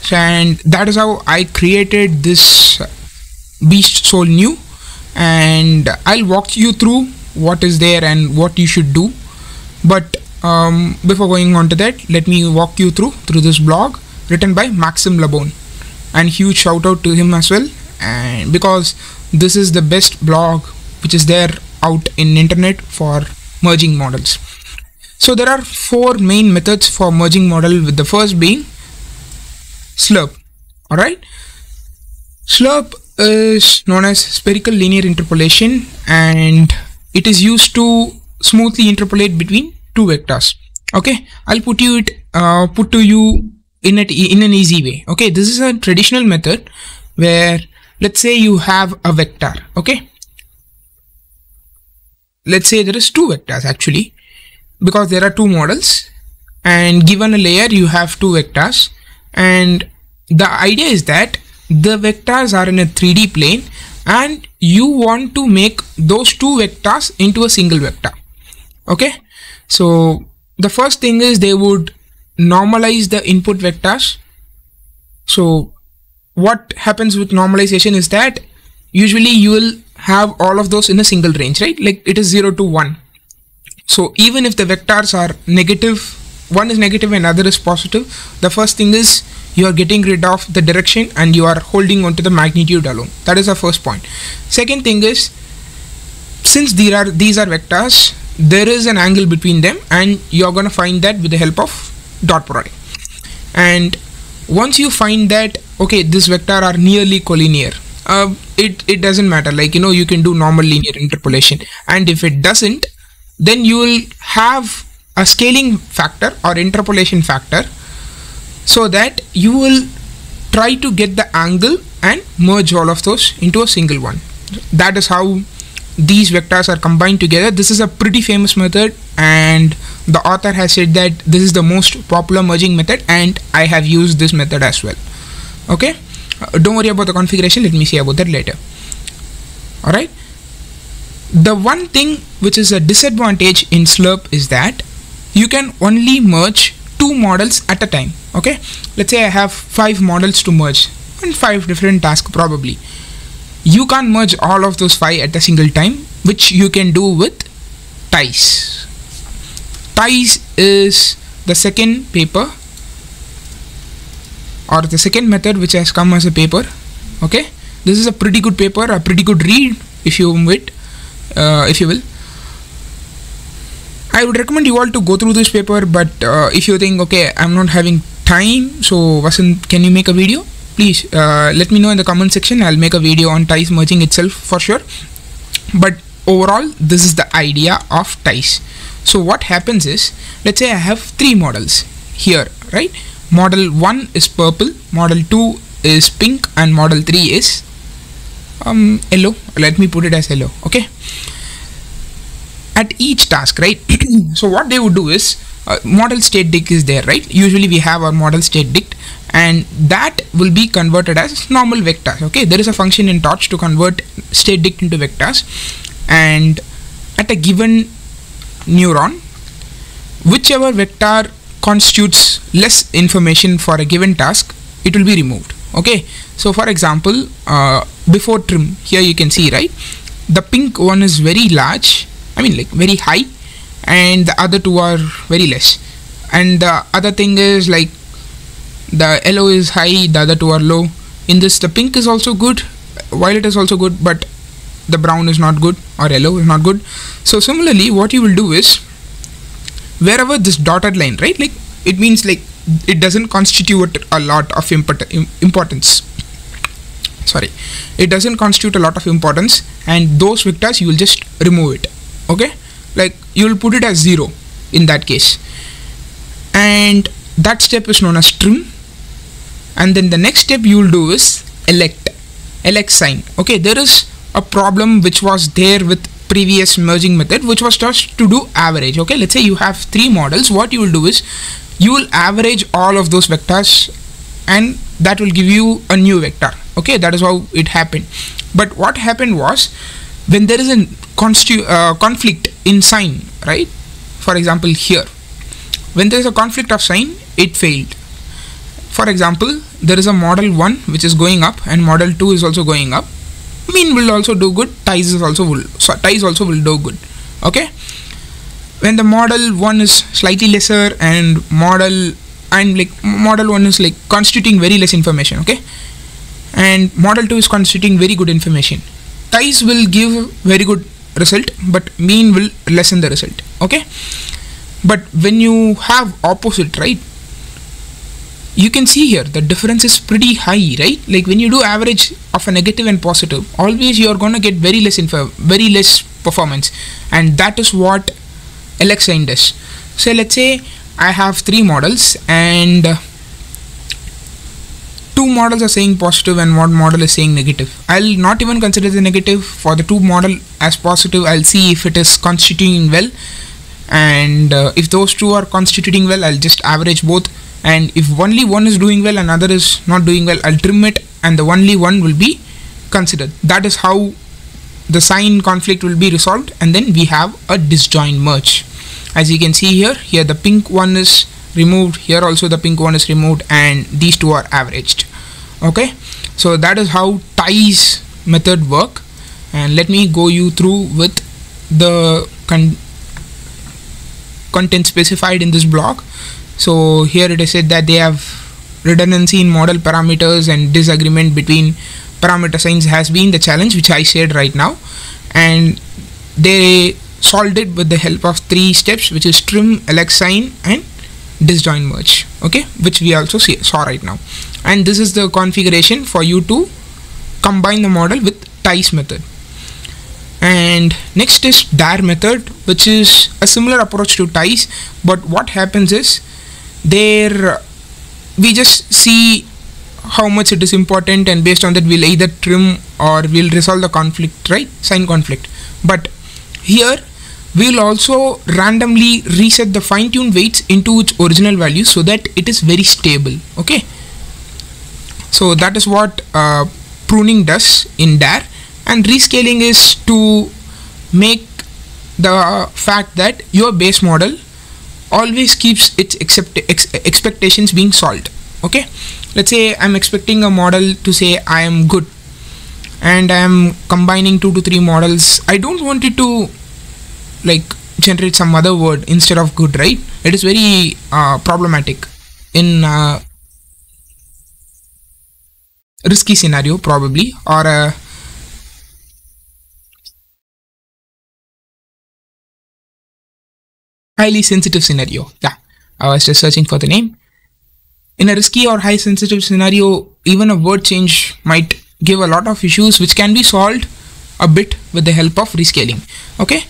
So, and that is how I created this Beast Soul New, and I'll walk you through what is there and what you should do. But before going on to that, let me walk you through this blog written by Maxim Labone, and huge shout out to him as well, and because this is the best blog which is there out in internet for merging models. So there are 4 main methods for merging model, with the first being Slurp. Alright, Slurp is known as spherical linear interpolation, and it is used to smoothly interpolate between 2 vectors. Okay, I'll put to you in an easy way. Okay, this is a traditional method where, let's say you have a vector. Okay, let's say there is 2 vectors actually, because there are 2 models, and given a layer you have 2 vectors, and the idea is that the vectors are in a 3D plane and you want to make those 2 vectors into a single vector. Okay, so the first thing is they would normalize the input vectors. So what happens with normalization is that usually you will have all of those in a single range, right? Like it is 0 to 1. So even if the vectors are negative, one is negative and other is positive, the first thing is you are getting rid of the direction and you are holding on to the magnitude alone. That is the first point. Second thing is, since these are vectors, there is an angle between them, and you are going to find that with the help of dot product. And once you find that, okay, this vector are nearly collinear, it doesn't matter, like, you know, you can do normal linear interpolation, and if it doesn't, then you will have a scaling factor or interpolation factor, so that you will try to get the angle and merge all of those into a single one. That is how these vectors are combined together. This is a pretty famous method, and the author has said that this is the most popular merging method, and I have used this method as well. Okay, don't worry about the configuration, let me say about that later. All right. The one thing which is a disadvantage in Slurp is that you can only merge 2 models at a time. Okay, let's say I have 5 models to merge and 5 different tasks probably. You can't merge all of those 5 at a single time, which you can do with Ties. Ties is the second paper or the second method which has come as a paper. Okay, this is a pretty good paper, a pretty good read if you will. I would recommend you all to go through this paper, but if you think, okay, I'm not having time, so Vasant, can you make a video? Please let me know in the comment section. I'll make a video on Ties merging itself for sure. But overall, this is the idea of Ties. So what happens is, let's say I have 3 models here, right? Model 1 is purple, model 2 is pink, and model 3 is yellow. Let me put it as yellow. Okay, at each task, right? So what they would do is model state dict is there, right? Usually we have our model state dict, and that will be converted as normal vectors. Okay, there is a function in Torch to convert state dict into vectors, and at a given neuron, whichever vector constitutes less information for a given task, it will be removed. Okay, so for example, before trim, here you can see, right, the pink one is very large, I mean like very high, and the other 2 are very less. And the other thing is like the yellow is high, the other 2 are low. In this, the pink is also good, violet is also good, but the brown is not good, or yellow is not good. So similarly, what you will do is, wherever this dotted line, right, like it means like it doesn't constitute a lot of importance. Sorry, it doesn't constitute a lot of importance, and those vectors you will just remove it. Okay, like you will put it as 0 in that case, and that step is known as trim. And then the next step you will do is elect sign. Okay, there is a problem which was there with previous merging method, which was just to do average. Okay, let's say you have 3 models. What you will do is you will average all of those vectors, and that will give you a new vector. Okay, that is how it happened. But what happened was, when there is a conflict in sign, right? For example, here, when there is a conflict of sign, it failed. For example, there is a model 1 which is going up, and model 2 is also going up. Mean will also do good. Ties also will do good. Okay. When the model 1 is slightly lesser, and model 1 is like constituting very less information. Okay, and model 2 is constituting very good information. Ties will give very good result, but mean will lessen the result. Okay, but when you have opposite, right, you can see here the difference is pretty high, right? Like when you do average of a negative and positive, always you are going to get very less performance, and that is what elect sign does. So let's say I have 3 models, and 2 models are saying positive and 1 model is saying negative. I'll not even consider the negative for the 2 model as positive. I'll see if it is constituting well, and if those 2 are constituting well, I'll just average both. And if only one is doing well and other is not doing well, I'll trim it, and the only one will be considered. That is how the sign conflict will be resolved, and then we have a disjoint merge. As you can see here the pink one is removed, here also the pink one is removed, and these 2 are averaged. Okay, so that is how ties method work, and let me go you through with the content specified in this block. So here it is said that they have redundancy in model parameters, and disagreement between parameter signs has been the challenge, which I shared right now, and they solved it with the help of 3 steps, which is trim, elect sign, and disjoint merge. Okay, which we also saw right now. And this is the configuration for you to combine the model with ties method. And next is dar method, which is a similar approach to ties, but what happens is there we just see how much it is important, and based on that we'll either trim or we'll resolve the conflict, right, sign conflict. But here we'll also randomly reset the fine-tuned weights into its original value so that it is very stable. Okay, so that is what pruning does in dar. And rescaling is to make the fact that your base model always keeps its expectations being solved. Okay, let's say I'm expecting a model to say I am good, and I am combining 2 to 3 models. I don't want it to like generate some other word instead of good, right? It is very problematic in risky scenario probably, or a highly sensitive scenario. Yeah, I was just searching for the name. In a risky or high sensitive scenario, even a word change might give a lot of issues, which can be solved a bit with the help of rescaling. Okay,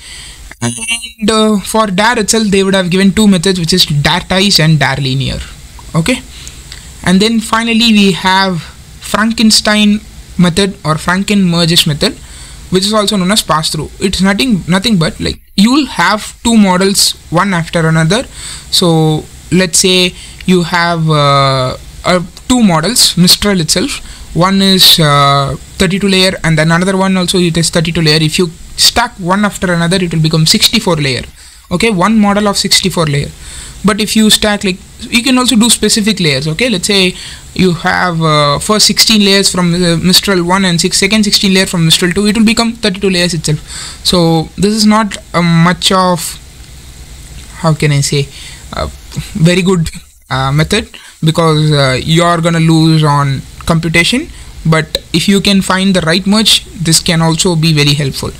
and for DAR itself, they would have given 2 methods, which is dartize and darlinear. Okay, and then finally we have Frankenstein method or Franken-Merges method, which is also known as pass-through. It's nothing but like you will have 2 models one after another. So let's say you have 2 models, Mistral itself. One is 32 layer, and then another one also it is 32 layer. If you stack one after another, it will become 64 layer. Okay, one model of 64 layer. But if you stack, like, you can also do specific layers. Okay, let's say you have first 16 layers from Mistral 1 and second 16 layer from Mistral 2, it will become 32 layers itself. So this is not much of, how can I say, very good method, because you are gonna lose on computation. But if you can find the right merge, this can also be very helpful.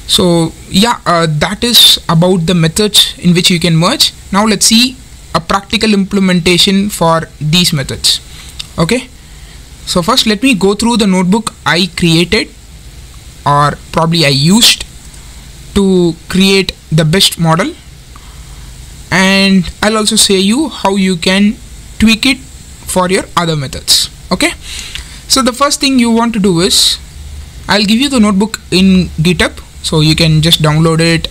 So yeah, that is about the methods in which you can merge. Now let's see a practical implementation for these methods. Okay, so first let me go through the notebook I created, or probably I used, to create the best model, and I'll also say you how you can tweak it for your other methods. Okay, so the first thing you want to do is, I'll give you the notebook in GitHub, so you can just download it.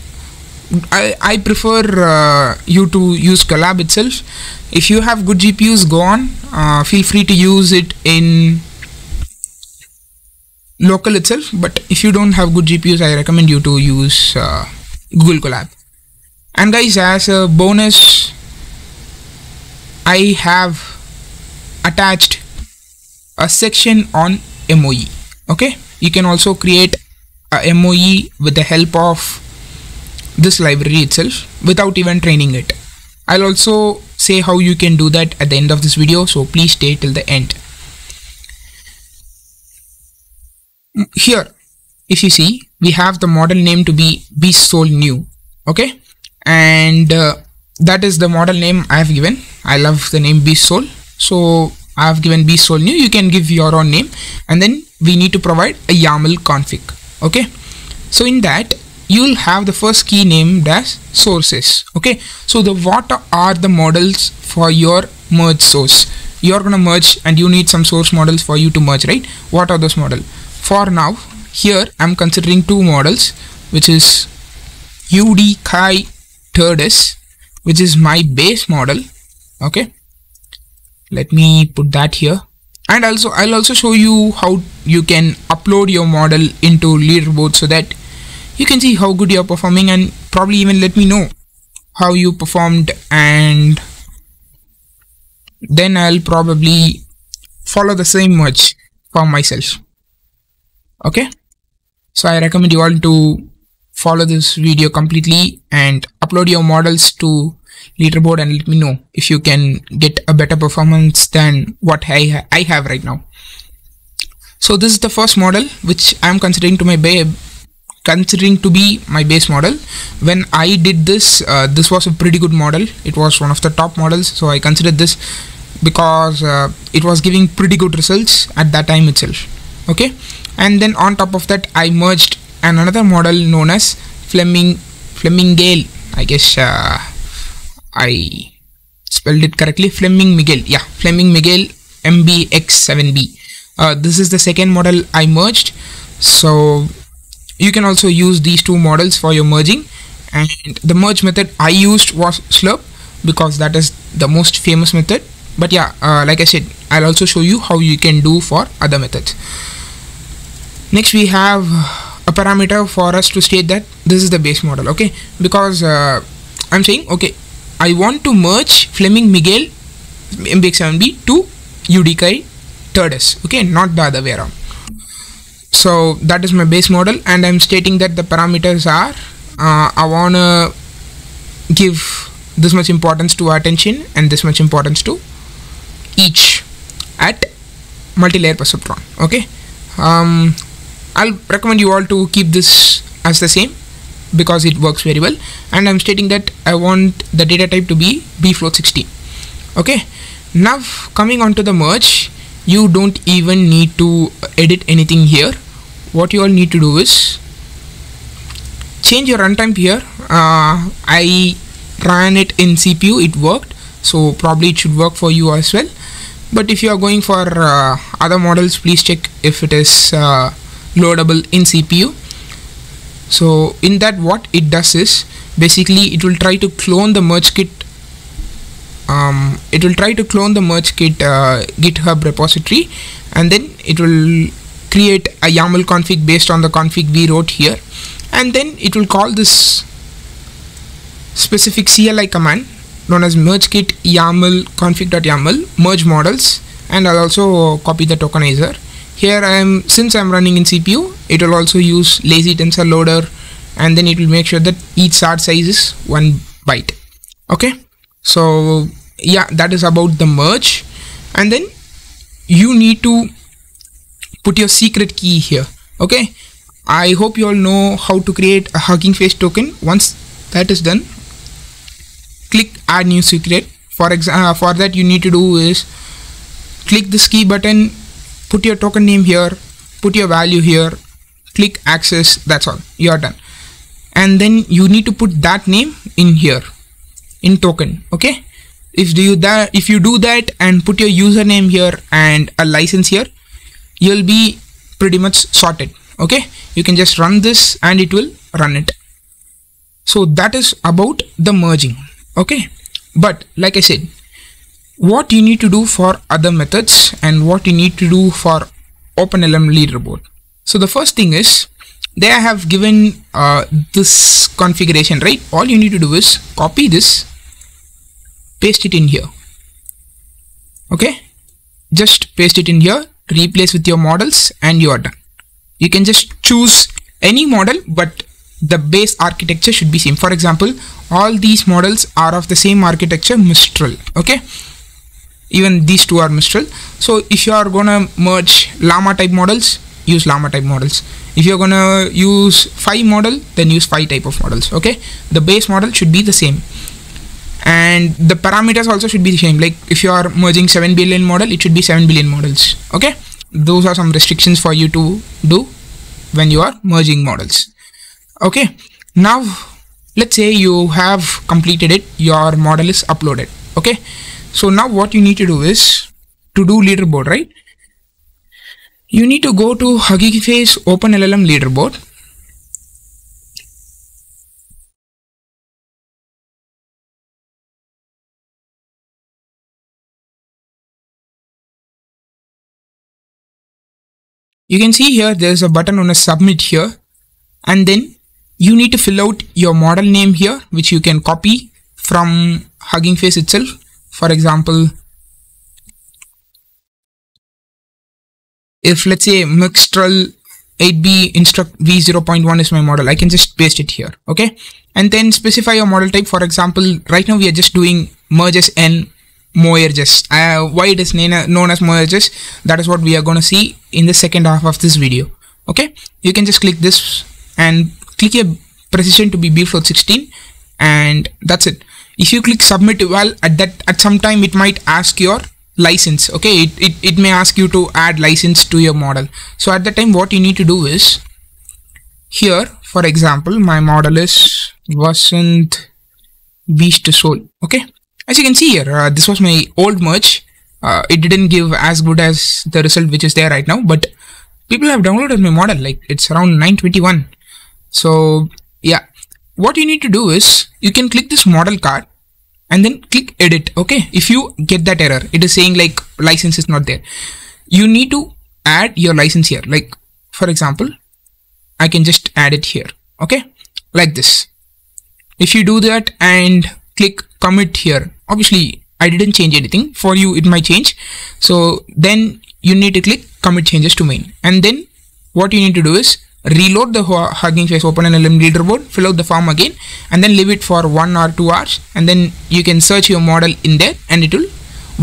I prefer you to use Colab itself. If you have good GPUs, go on, feel free to use it in local itself. But if you don't have good GPUs, I recommend you to use Google Colab. And guys, as a bonus, I have attached a section on MOE. Okay, you can also create a MOE with the help of this library itself without even training it. I'll also say how you can do that at the end of this video, so please stay till the end. Here, if you see, we have the model name to be BeSol New. Okay, and that is the model name I have given. I love the name BeSol, so I have given BeSol New. You can give your own name, and then we need to provide a YAML config. Okay, so in that you will have the first key named as sources. Okay, so what are the models for your merge source? You're gonna merge and you need some source models for you to merge, right? What are those models? For now, here I'm considering 2 models, which is UD Kai Turdis, which is my base model. Okay, let me put that here. And also I'll also show you how you can upload your model into Leaderboard, so that you can see how good you're performing, and probably even let me know how you performed, and then I'll probably follow the same merge for myself. Okay, so I recommend you all to follow this video completely and upload your models to Leaderboard, and let me know if you can get a better performance than what I have right now. So this is the first model which I'm considering to be my base model. When I did this, this was a pretty good model. It was one of the top models, so I considered this because it was giving pretty good results at that time itself. Okay, and then on top of that, I merged another model known as Flemingale. I guess I spelled it correctly. Fleming-Miguel. Yeah, Fleming-Miguel MBX7B. This is the second model I merged. So you can also use these 2 models for your merging, and the merge method I used was Slurp because that is the most famous method. But yeah, like I said, I'll also show you how you can do for other methods. Next we have a parameter for us to state that this is the base model, okay, because I'm saying, okay, I want to merge Fleming Miguel MBX7B to UDK Turdus, okay, not the other way around. So that is my base model, and I'm stating that the parameters are I wanna give this much importance to attention and this much importance to each at multi-layer perceptron, okay. I'll recommend you all to keep this as the same because it works very well, and I'm stating that I want the data type to be bfloat16, okay. Now coming on to the merge, you don't even need to edit anything here. What you all need to do is change your runtime here. I ran it in CPU, it worked, so probably it should work for you as well. But if you are going for other models, please check if it is loadable in CPU. So in that, what it does is basically it will try to clone the merge kit. GitHub repository, and then it will create a YAML config based on the config we wrote here, and then it will call this specific CLI command known as merge kit YAML config.yaml merge models, and I'll also copy the tokenizer. Here since I'm running in CPU, it will also use lazy tensor loader, and then it will make sure that each shard size is 1 byte, okay. So yeah, that is about the merge, and then you need to put your secret key here, okay. I hope you all know how to create a Hugging Face token. Once that is done, click add new secret. For that you need to do is click this key button, put your token name here, put your value here, click access. That's all, you are done. And then you need to put that name in here in token, okay. If you do that and put your username here and a license here, you'll be pretty much sorted, okay. You can just run this and it will run it. So that is about the merging, okay. But like I said, what you need to do for other methods and what you need to do for OpenLM leaderboard. So the first thing is, they have given this configuration, right? All you need to do is copy this, paste it in here, okay. Just paste it in here, replace with your models, and you are done. You can just choose any model, but the base architecture should be same. For example, all these models are of the same architecture, Mistral, okay. Even these two are Mistral. So if you are gonna merge Llama type models, use Llama type models. If you're gonna use Phi model, then use Phi type of models, okay. The base model should be the same, and the parameters also should be the same. Like if you are merging 7 billion model, it should be 7 billion models, okay. Those are some restrictions for you to do when you are merging models, okay. Now let's say you have completed it, your model is uploaded, okay. So now what you need to do is to do leaderboard, right? You need to go to Hugging Face OpenLLM leaderboard. You can see here there's a button on a submit here, and then you need to fill out your model name here, which you can copy from Hugging Face itself. For example, if let's say Mistral 8B instruct v0.1 is my model, I can just paste it here, okay. And then specify your model type. For example, right now we are just doing merges and merges. Why it is known as merges, that is what we are going to see in the second half of this video, okay. You can just click this and click your precision to be bfloat16, and that's it. If you click submit, well, at some time it might ask your license, okay. It may ask you to add license to your model. So at that time, what you need to do is here, for example, my model is Vasant Beast Soul, okay. As you can see here, this was my old merge. It didn't give as good as the result which is there right now, but people have downloaded my model, like it's around 921. So yeah, what you need to do is you can click this model card and then click edit, okay. If you get that error, it is saying like license is not there, you need to add your license here. Like for example, I can just add it here. Okay, like this. If you do that and click commit here, obviously I didn't change anything. For you it might change, so then you need to click commit changes to main, and then what you need to do is reload the Hugging Face, open an LLM leaderboard, fill out the form again, and then leave it for 1 or 2 hours, and then you can search your model in there and it will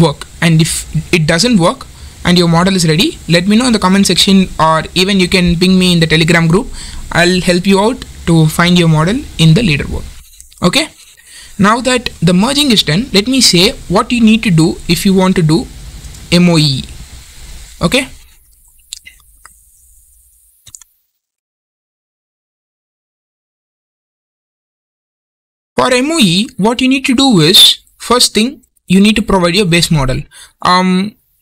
work. And if it doesn't work and your model is ready, let me know in the comment section, or even you can ping me in the Telegram group. I'll help you out to find your model in the leaderboard. Okay, now that the merging is done, let me say what you need to do if you want to do MOE. Okay, for MOE, what you need to do is, first thing, you need to provide your base model.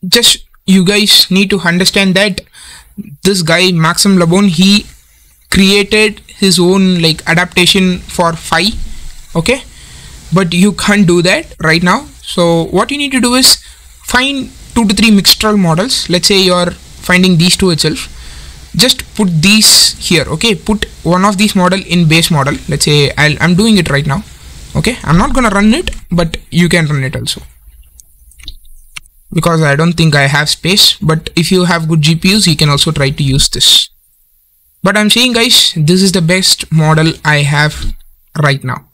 Just you guys need to understand that this guy Maxim Labon, he created his own like adaptation for Phi. Okay, but you can't do that right now. So what you need to do is find 2 to 3 mixtural models. Let's say you're finding these two itself. Just put these here. Okay, put one of these model in base model. Let's say I'm doing it right now. Okay, I'm not gonna run it, but you can run it also, because I don't think I have space. But if you have good GPUs, you can also try to use this. But I'm saying, guys, this is the best model I have right now,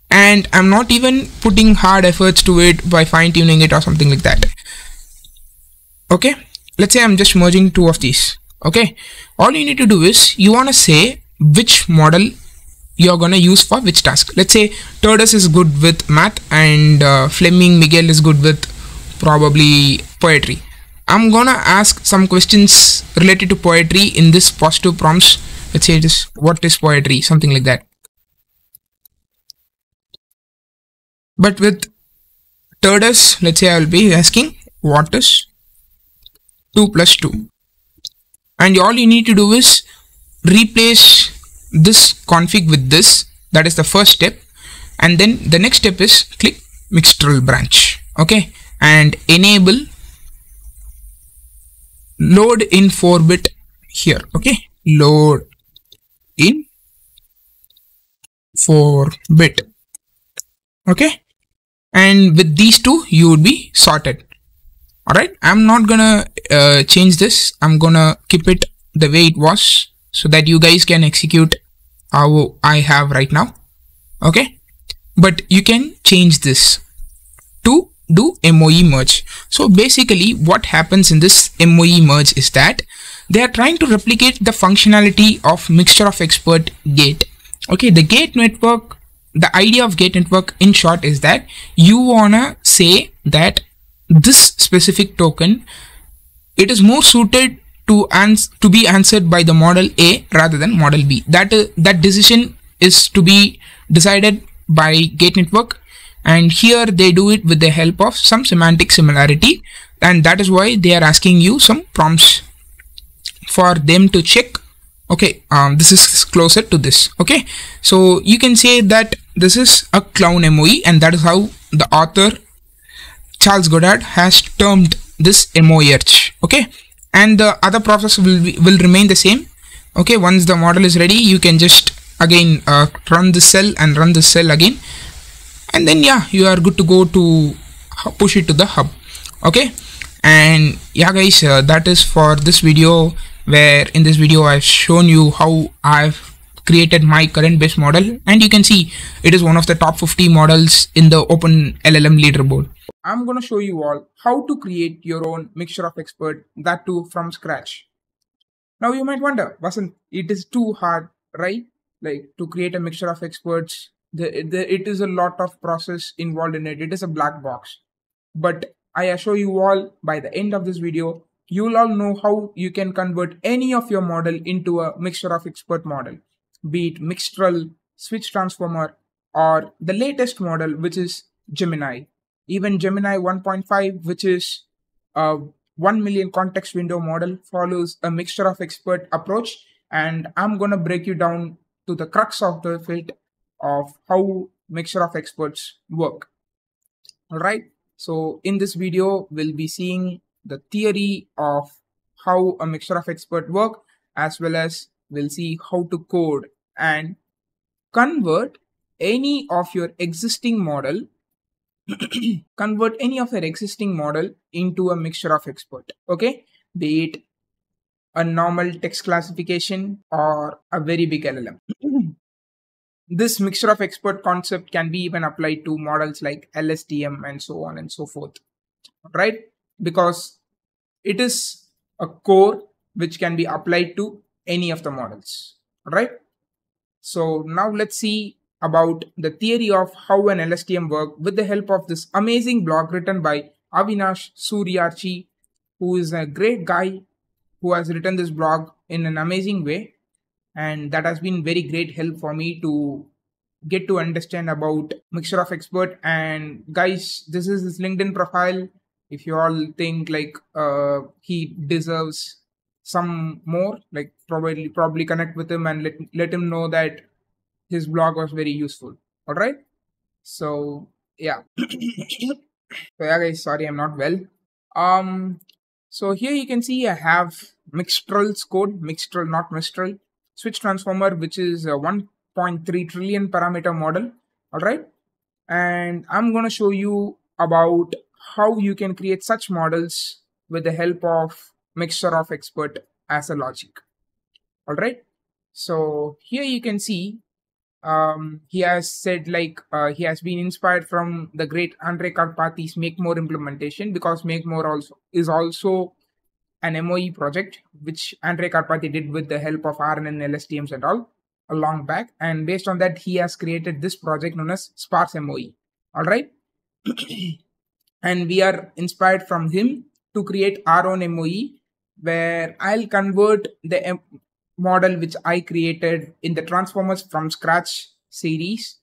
and I'm not even putting hard efforts to it by fine-tuning it or something like that. Okay, let's say I'm just merging 2 of these. Okay, all you need to do is you want to say which model you're gonna use for which task. Let's say Turdus is good with math, and Fleming Miguel is good with probably poetry. I'm gonna ask some questions related to poetry in this positive prompts. Let's say it is, what is poetry, something like that. But with Turdus, let's say I'll be asking what is 2 plus 2, and all you need to do is replace this config with this. That is the first step, and then the next step is click mixtural branch. Okay, and enable load in 4-bit here. Okay, load in 4-bit. Okay, and with these two you would be sorted. Alright, I'm not gonna change this. I'm gonna keep it the way it was, so that you guys can execute how I have right now. Okay, but you can change this to do MOE merge. So basically what happens in this MOE merge is that they are trying to replicate the functionality of mixture of expert gate. Okay, the gate network, the idea of gate network in short is that you wanna say that this specific token, it is more suited to be answered by the model A rather than model B. That decision is to be decided by gate network, and here they do it with the help of some semantic similarity, and that is why they are asking you some prompts for them to check. Okay, this is closer to this. Okay, so you can say that this is a clown MOE, and that is how the author Charles Goddard has termed this MOERG. Okay, and the other process will remain the same. Okay, once the model is ready, you can just again run this cell and run this cell again, and then yeah, you are good to go to push it to the hub. Okay, and yeah guys, that is for this video, where in this video I've shown you how I've created my current base model, and you can see it is one of the top 50 models in the open LLM leaderboard. I'm going to show you all how to create your own mixture of expert, that too from scratch. Now you might wonder, Vasant, it is too hard, right? Like to create a mixture of experts, it is a lot of process involved in it. It is a black box. But I assure you all, by the end of this video, you'll all know how you can convert any of your model into a mixture of expert model, be it Mixtral, Switch Transformer, or the latest model, which is Gemini. Even Gemini 1.5, which is a 1 million context window model, follows a mixture of expert approach, and I'm gonna break you down to the crux of the field of how mixture of experts work. All right, so in this video we'll be seeing the theory of how a mixture of expert work, as well as we'll see how to code and convert any of your existing model into a mixture of expert. Okay, be it a normal text classification or a very big LLM. This mixture of expert concept can be even applied to models like LSTM and so on and so forth, right? Because it is a core which can be applied to any of the models, right? So now let's see about the theory of how an LSTM works with the help of this amazing blog written by Avinash Suryarchi, who is a great guy who has written this blog in an amazing way, and that has been very great help for me to get to understand about mixture of expert. And guys, this is his LinkedIn profile. If you all think like he deserves some more, like probably connect with him and let him know that his blog was very useful. All right, so yeah. So yeah guys, sorry I'm not well. So here you can see I have Mixtral's code, Mixtral not Mistral, switch transformer, which is a 1.3 trillion parameter model. All right, and I'm going to show you about how you can create such models with the help of mixture of expert as a logic. All right, so here you can see he has said like he has been inspired from the great Andre Karpathy's Make More implementation, because Make More also an MOE project which Andre Karpathy did with the help of RNN, LSTMs and all a long back, and based on that he has created this project known as Sparse MOE. All right. And we are inspired from him to create our own MOE, where I'll convert the model which I created in the Transformers from Scratch series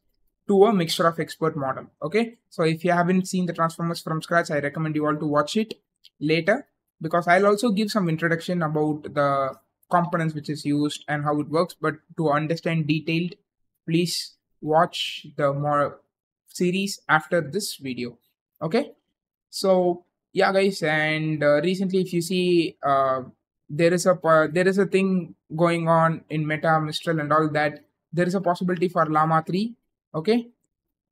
to a mixture of expert model. Okay, so if you haven't seen the Transformers from Scratch, I recommend you all to watch it later, because I'll also give some introduction about the components which is used and how it works. But to understand detailed, please watch the more series after this video. Okay, so yeah guys, and recently if you see there is a thing going on in Meta, Mistral and all that. There is a possibility for Llama 3, okay,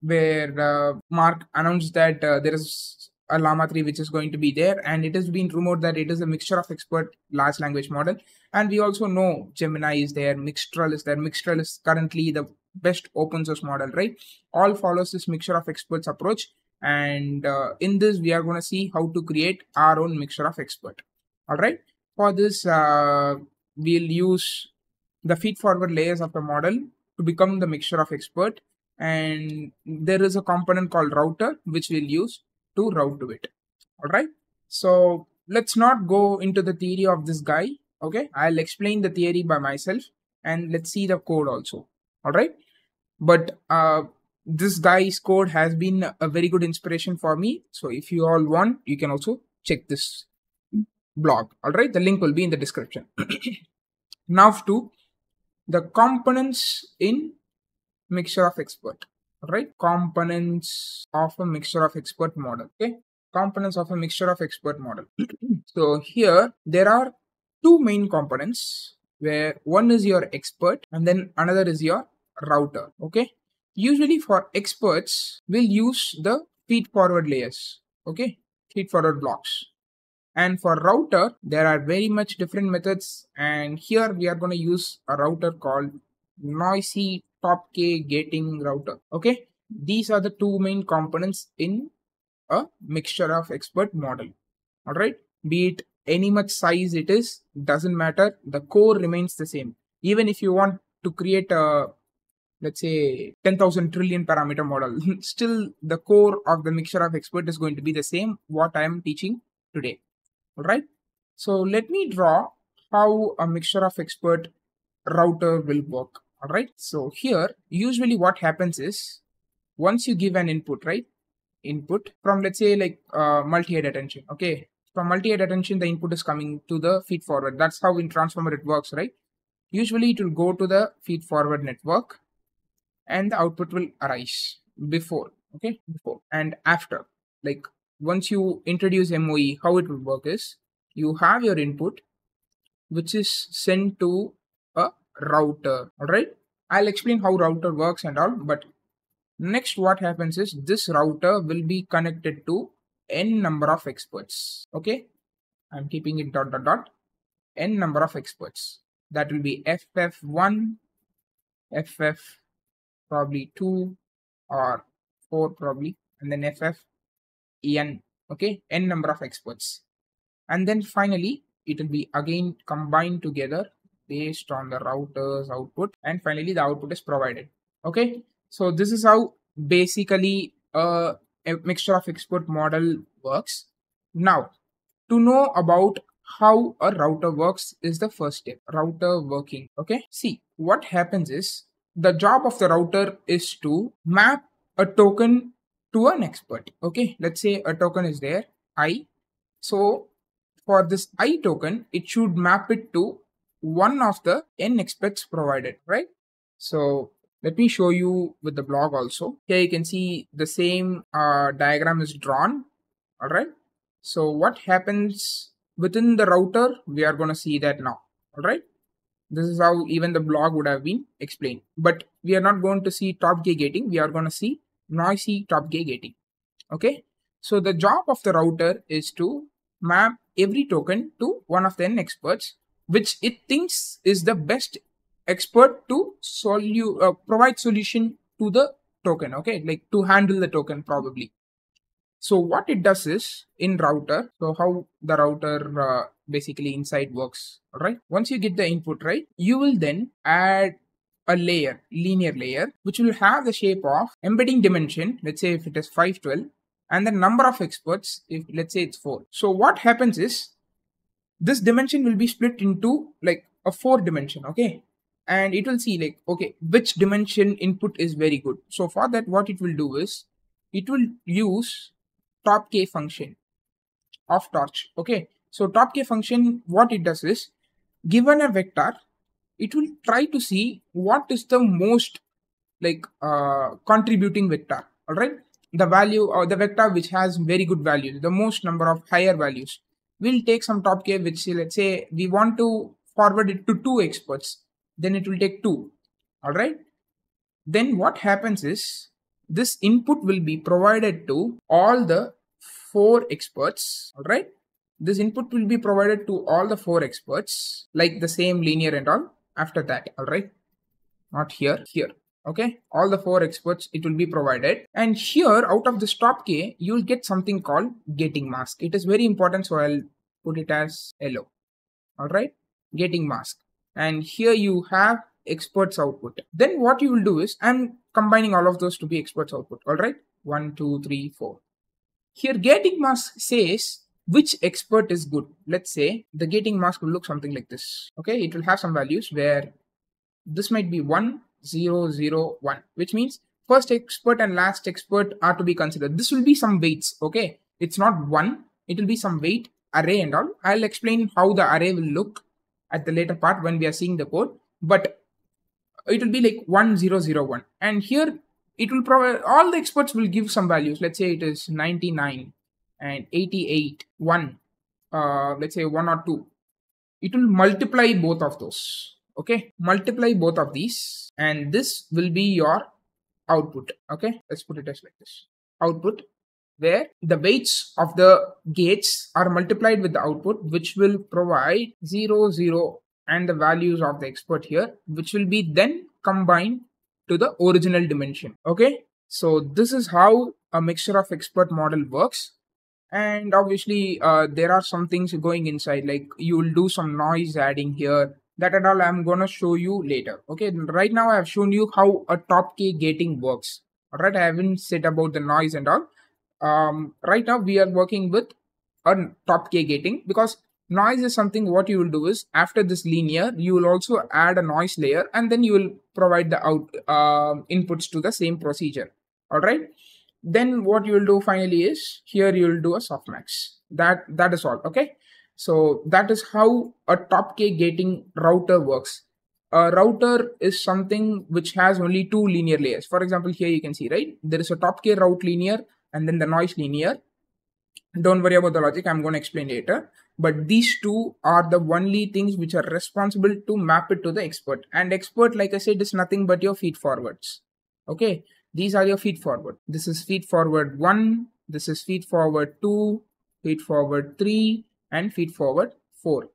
where Mark announced that there is a Llama 3 which is going to be there, and it has been rumored that it is a mixture of expert large language model. And we also know Gemini is there, Mixtral is there. Mixtral is currently the best open source model, right? All follows this mixture of experts approach, and in this we are going to see how to create our own mixture of expert. All right, for this we'll use the feed forward layers of the model to become the mixture of expert, and there is a component called router which we'll use to route to it. All right, so let's not go into the theory of this guy. Okay, I'll explain the theory by myself, and let's see the code also. All right, but this guy's code has been a very good inspiration for me. So if you all want, you can also check this blog. All right, the link will be in the description. Now to the components in mixture of expert. All right, components of a mixture of expert model. Okay, components of a mixture of expert model. So here there are two main components, where one is your expert and then another is your router. Okay, usually for experts we'll use the feed forward layers, okay, feed forward blocks. And for router there are very much different methods, and here we are going to use a router called noisy top k gating router. Okay, these are the two main components in a mixture of expert model. All right, be it any much size it is, doesn't matter, the core remains the same. Even if you want to create a, let's say, 10,000 trillion parameter model, still the core of the mixture of expert is going to be the same what I am teaching today. All right, so let me draw how a mixture of expert router will work. All right, so here usually what happens is, once you give an input, right, input from, let's say, like multi-head attention. Okay, from multi-head attention the input is coming to the feed forward. That's how in transformer it works, right? Usually it will go to the feed forward network and the output will arise before, okay, before and after. Like once you introduce MOE, how it will work is, you have your input, which is sent to a router. All right, I'll explain how router works and all, but next what happens is this router will be connected to n number of experts. Okay, I'm keeping it dot dot dot n number of experts. That will be FF1, FF probably 2 or 4 probably, and then FFN. Okay, n number of experts. And then finally it will be again combined together based on the router's output, and finally the output is provided. Okay, so this is how basically a mixture of expert model works. Now, to know about how a router works is the first step, router working. Okay, see what happens is the job of the router is to map a token to an expert. Okay, let's say a token is there, I. So for this I token, it should map it to one of the n experts provided, right? So let me show you with the blog also. Here you can see the same diagram is drawn. All right. So what happens within the router, we are going to see that now. All right. This is how even the blog would have been explained. But we are not going to see top K gating. We are going to see noisy top K gating. Okay. So the job of the router is to map every token to one of the n experts, which it thinks is the best expert to provide solution to the token. Okay, like to handle the token probably. So what it does is in router, so how the router basically inside works. All right, once you get the input right, you will then add a layer, linear layer, which will have the shape of embedding dimension. Let's say if it is 512, and the number of experts, if let's say it's 4. So what happens is this dimension will be split into like a 4 dimension. Okay, and it will see like, okay, which dimension input is very good. So for that, what it will do is it will use top K function of torch. Okay, so top K function, what it does is given a vector, it will try to see what is the most like contributing vector. All right, the value or the vector which has very good values, the most number of higher values. We'll take some top K, which let's say we want to forward it to 2 experts, then it will take 2. All right, then what happens is this input will be provided to all the 4 experts. All right, this input will be provided to all the 4 experts, like the same linear and all. After that, all right, not here, here. Okay, all the 4 experts it will be provided, and here out of this top K you will get something called gating mask. It is very important, so I'll put it as yellow. All right, gating mask, and here you have experts output. Then what you will do is I'm combining all of those to be experts output. All right, 1 2 3 4. Here gating mask says which expert is good. Let's say the gating mask will look something like this. Okay, it will have some values where this might be 1 0 0 1, which means first expert and last expert are to be considered. This will be some weights. Okay, it's not 1, it will be some weight array and all. I'll explain how the array will look at the later part when we are seeing the code, but it will be like 1 0 0 1, and here it will provide all the experts will give some values. Let's say it is 99 and 88 1, let's say 1 or 2. It will multiply both of those. Okay, multiply both of these, and this will be your output. Okay, let's put it as like this, output, where the weights of the gates are multiplied with the output, which will provide 0 0 and the values of the expert here, which will be then combined to the original dimension. Okay, so this is how a mixture of expert model works. And obviously there are some things going inside, like you will do some noise adding here, that and all I'm gonna show you later. Okay, right now I have shown you how a top K gating works. All right, I haven't said about the noise and all. Right now we are working with a top K gating, because noise is something what you will do is after this linear you will also add a noise layer, and then you will provide the inputs to the same procedure. All right, then what you will do finally is here you will do a softmax. That is all. Okay, so that is how a top K gating router works. A router is something which has only 2 linear layers. For example, here you can see, right, there is a top K route linear and then the noise linear. Don't worry about the logic, I'm going to explain later. But these two are the only things which are responsible to map it to the expert. And expert, like I said, is nothing but your feed forwards. Okay, these are your feed forward. This is feed forward 1, this is feed forward 2, feed forward 3, and feed forward 4.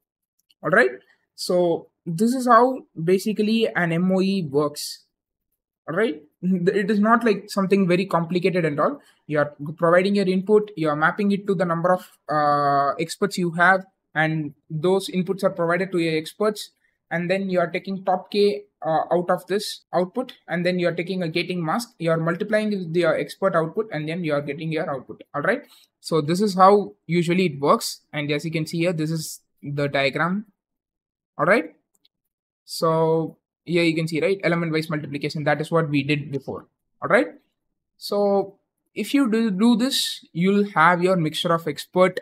All right, so this is how basically an MOE works. All right, it is not like something very complicated and all. You are providing your input, you are mapping it to the number of experts you have, and those inputs are provided to your experts, and then you are taking top k out of this output, and then you are taking a gating mask, you are multiplying the expert output, and then you are getting your output. All right, so this is how usually it works, and as you can see here, this is the diagram. All right, so here you can see, right, element wise multiplication. That is what we did before. All right, so if you do this, you'll have your mixture of expert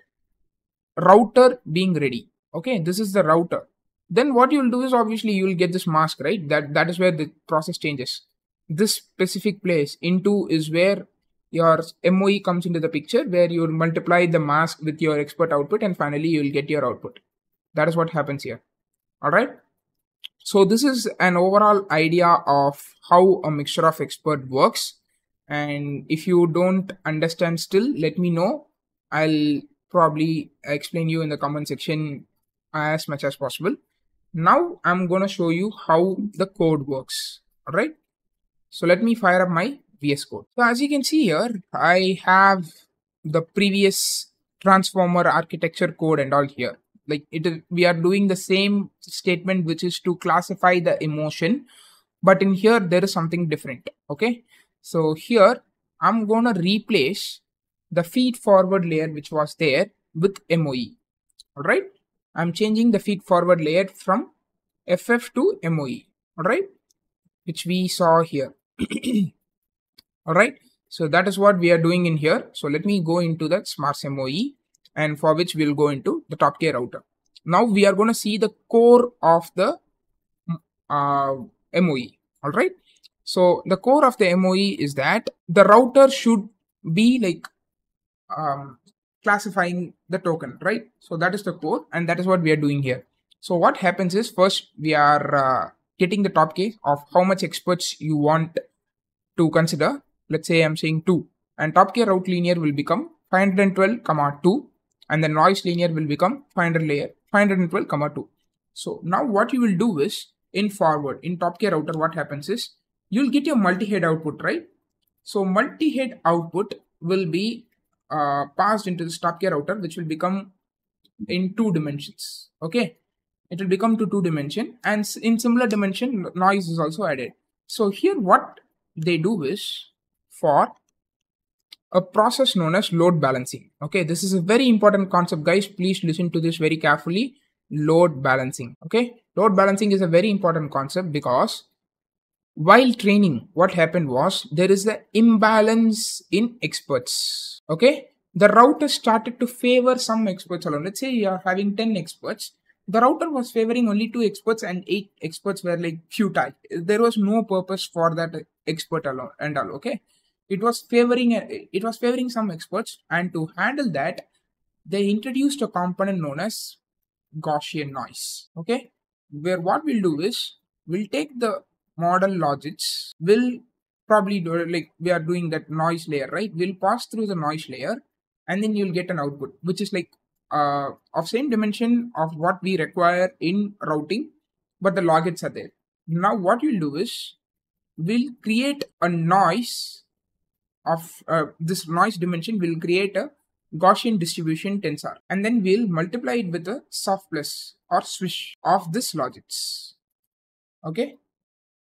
router being ready. Okay, this is the router. Then what you'll do is obviously you'll get this mask, right? That is where the process changes. This specific place into is where your MOE comes into the picture, where you'll multiply the mask with your expert output, and finally you'll get your output. That is what happens here. All right, so this is an overall idea of how a mixture of expert works. And if you don't understand still, let me know. I'll probably explain you in the comment section as much as possible. Now I'm going to show you how the code works. All right, so let me fire up my VSCode. So as you can see here, I have the previous transformer architecture code and all here. Like we are doing the same statement, which is to classify the emotion, but in here there is something different. Okay, so here I'm gonna replace the feed forward layer which was there with MOE. All right, I'm changing the feed forward layer from FF to MOE. All right, which we saw here. All right, so that is what we are doing in here. So let me go into that Smarts MOE, and for which we'll go into the top K router. Now we are going to see the core of the MOE. All right, so the core of the MOE is that the router should be like classifying the token, right? So that is the core, and that is what we are doing here. So what happens is, first we are getting the top K of how much experts you want to consider. Let's say I'm saying 2, and top K route linear will become 512, 2, and the noise linear will become 512, 2. So now what you will do is, in forward, in top K router, what happens is you'll get your multi-head output, right? So multi-head output will be passed into this top K router, which will become in 2 dimensions. Okay, it will become to 2 dimension, and in similar dimension noise is also added. So here what they do is, for a process known as load balancing. Okay, this is a very important concept, guys. Please listen to this very carefully. Load balancing. Okay, load balancing is a very important concept because while training, what happened was there is the imbalance in experts. Okay, the router started to favor some experts alone. Let's say you are having 10 experts. The router was favoring only 2 experts, and 8 experts were like futile. There was no purpose for that expert alone and all. Okay, it was favoring some experts, and to handle that, they introduced a component known as Gaussian noise. Okay, where what we'll do is we'll take the model logics, we'll probably do like we are doing that noise layer, right? We'll pass through the noise layer, and then you'll get an output which is like of same dimension of what we require in routing, but the logits are there. Now what you'll do is we'll create a noise of this noise dimension will create a Gaussian distribution tensor, and then we'll multiply it with a soft plus or swish of this logics. Okay,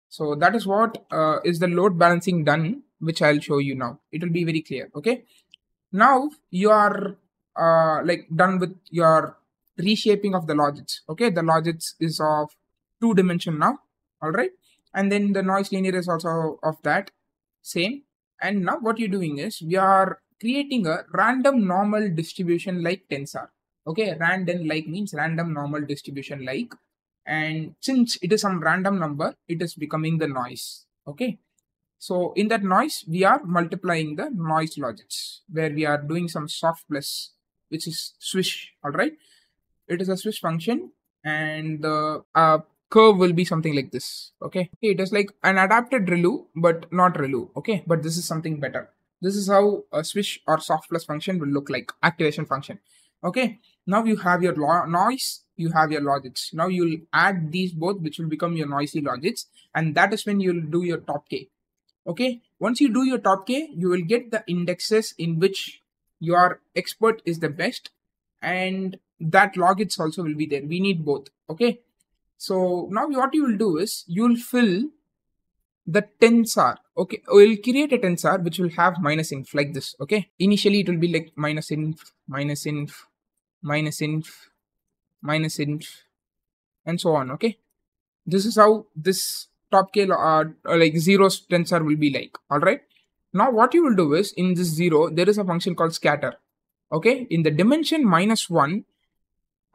so that is what is the load balancing done, which I'll show you now. It will be very clear. Okay, now you are like done with your reshaping of the logics. Okay, the logics is of 2 dimension now. All right, and then the noise linear is also of that same. And now what you're doing is we are creating a random normal distribution like tensor. Okay, random like means random normal distribution like, and since it is some random number, it is becoming the noise. Okay, So in that noise, we are multiplying the noise logics where we are doing some soft plus, which is swish. All right. It is a swish function, and the curve will be something like this. Okay. It is like an adapted ReLU, but not ReLU. Okay. But this is something better. This is how a swish or soft plus function will look like, activation function. Okay. Now you have your noise, you have your logics. Now you'll add these both, which will become your noisy logics. And that is when you'll do your top K. Okay. Once you do your top K, you will get the indexes in which your expert is the best, and that logits also will be there. We need both. Okay. So now what you will do is you'll fill the tensor. Okay. We'll create a tensor which will have minus inf like this. Okay. Initially it will be like minus inf, minus inf, minus inf, minus inf, and so on. Okay. This is how this top K like zeros tensor will be like. All right. Now what you will do is in this zero, there is a function called scatter. Okay. In the dimension -1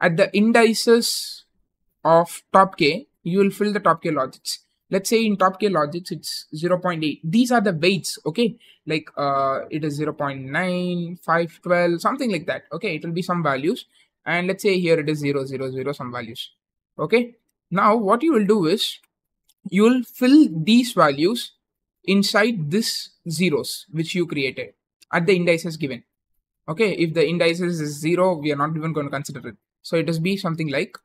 at the indices of top K, you will fill the top K logics. Let's say in top K logics, it's 0.8. These are the weights. Okay. Like it is 0.9, 5, 12, something like that. Okay. It will be some values. And let's say here it is 0, 0, 0, some values. Okay. Now what you will do is you will fill these values inside this zeros which you created at the indices given. Okay, if the indices is 0, we are not even going to consider it. So it will be something like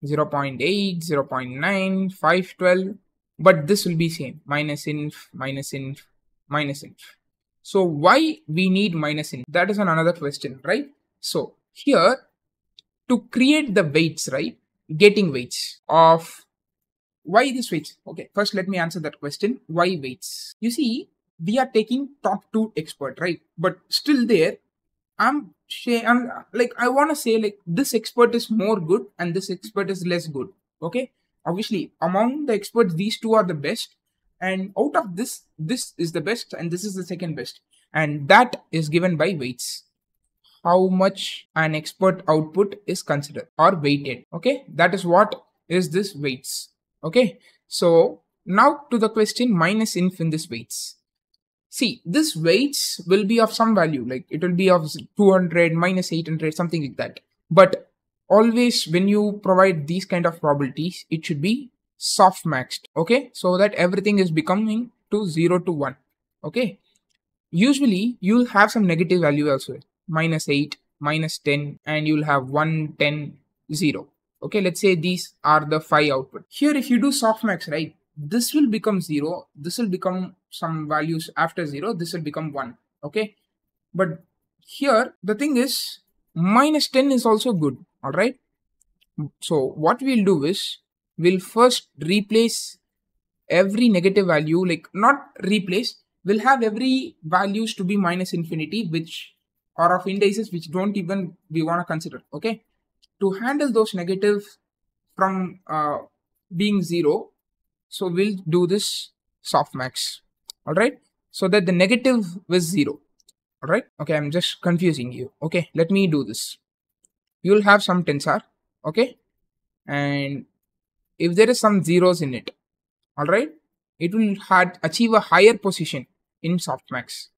0.8, 0.9, 5, 12, but this will be same, minus inf, minus inf, minus inf. So why we need minus inf? That is another question, right? So here to create the weights, right? Getting weights of why this weights? Okay, first let me answer that question. Why weights? You see, we are taking top 2 expert, right? But still there, I'm like, I want to say like this expert is more good and this expert is less good. Okay, obviously among the experts, these two are the best, and out of this is the best and this is the second best, and that is given by weights. How much an expert output is considered or weighted. Okay, that is what is this weights. Okay, so now to the question minus inf in this weights. See, this weights will be of some value, like it will be of 200, minus 800, something like that. But always when you provide these kind of probabilities, it should be soft maxed. Okay, so that everything is becoming to 0 to 1. Okay, usually you'll have some negative value also, minus 8, minus 10, and you'll have 1, 10, 0. Okay, let's say these are the 5 output. Here, if you do softmax, right, this will become 0. This will become some values after 0. This will become 1. Okay, but here the thing is minus 10 is also good. All right. So what we'll do is we'll first replace every negative value, like not replace. We'll have every values to be minus infinity, which are of indices which don't even we want to consider. Okay. To handle those negatives from being 0, so we'll do this softmax. All right, so that the negative was 0. All right, okay, I'm just confusing you. Okay, let me do this. You'll have some tensor. Okay, and if there is some zeros in it, all right, it will achieve a higher position in softmax.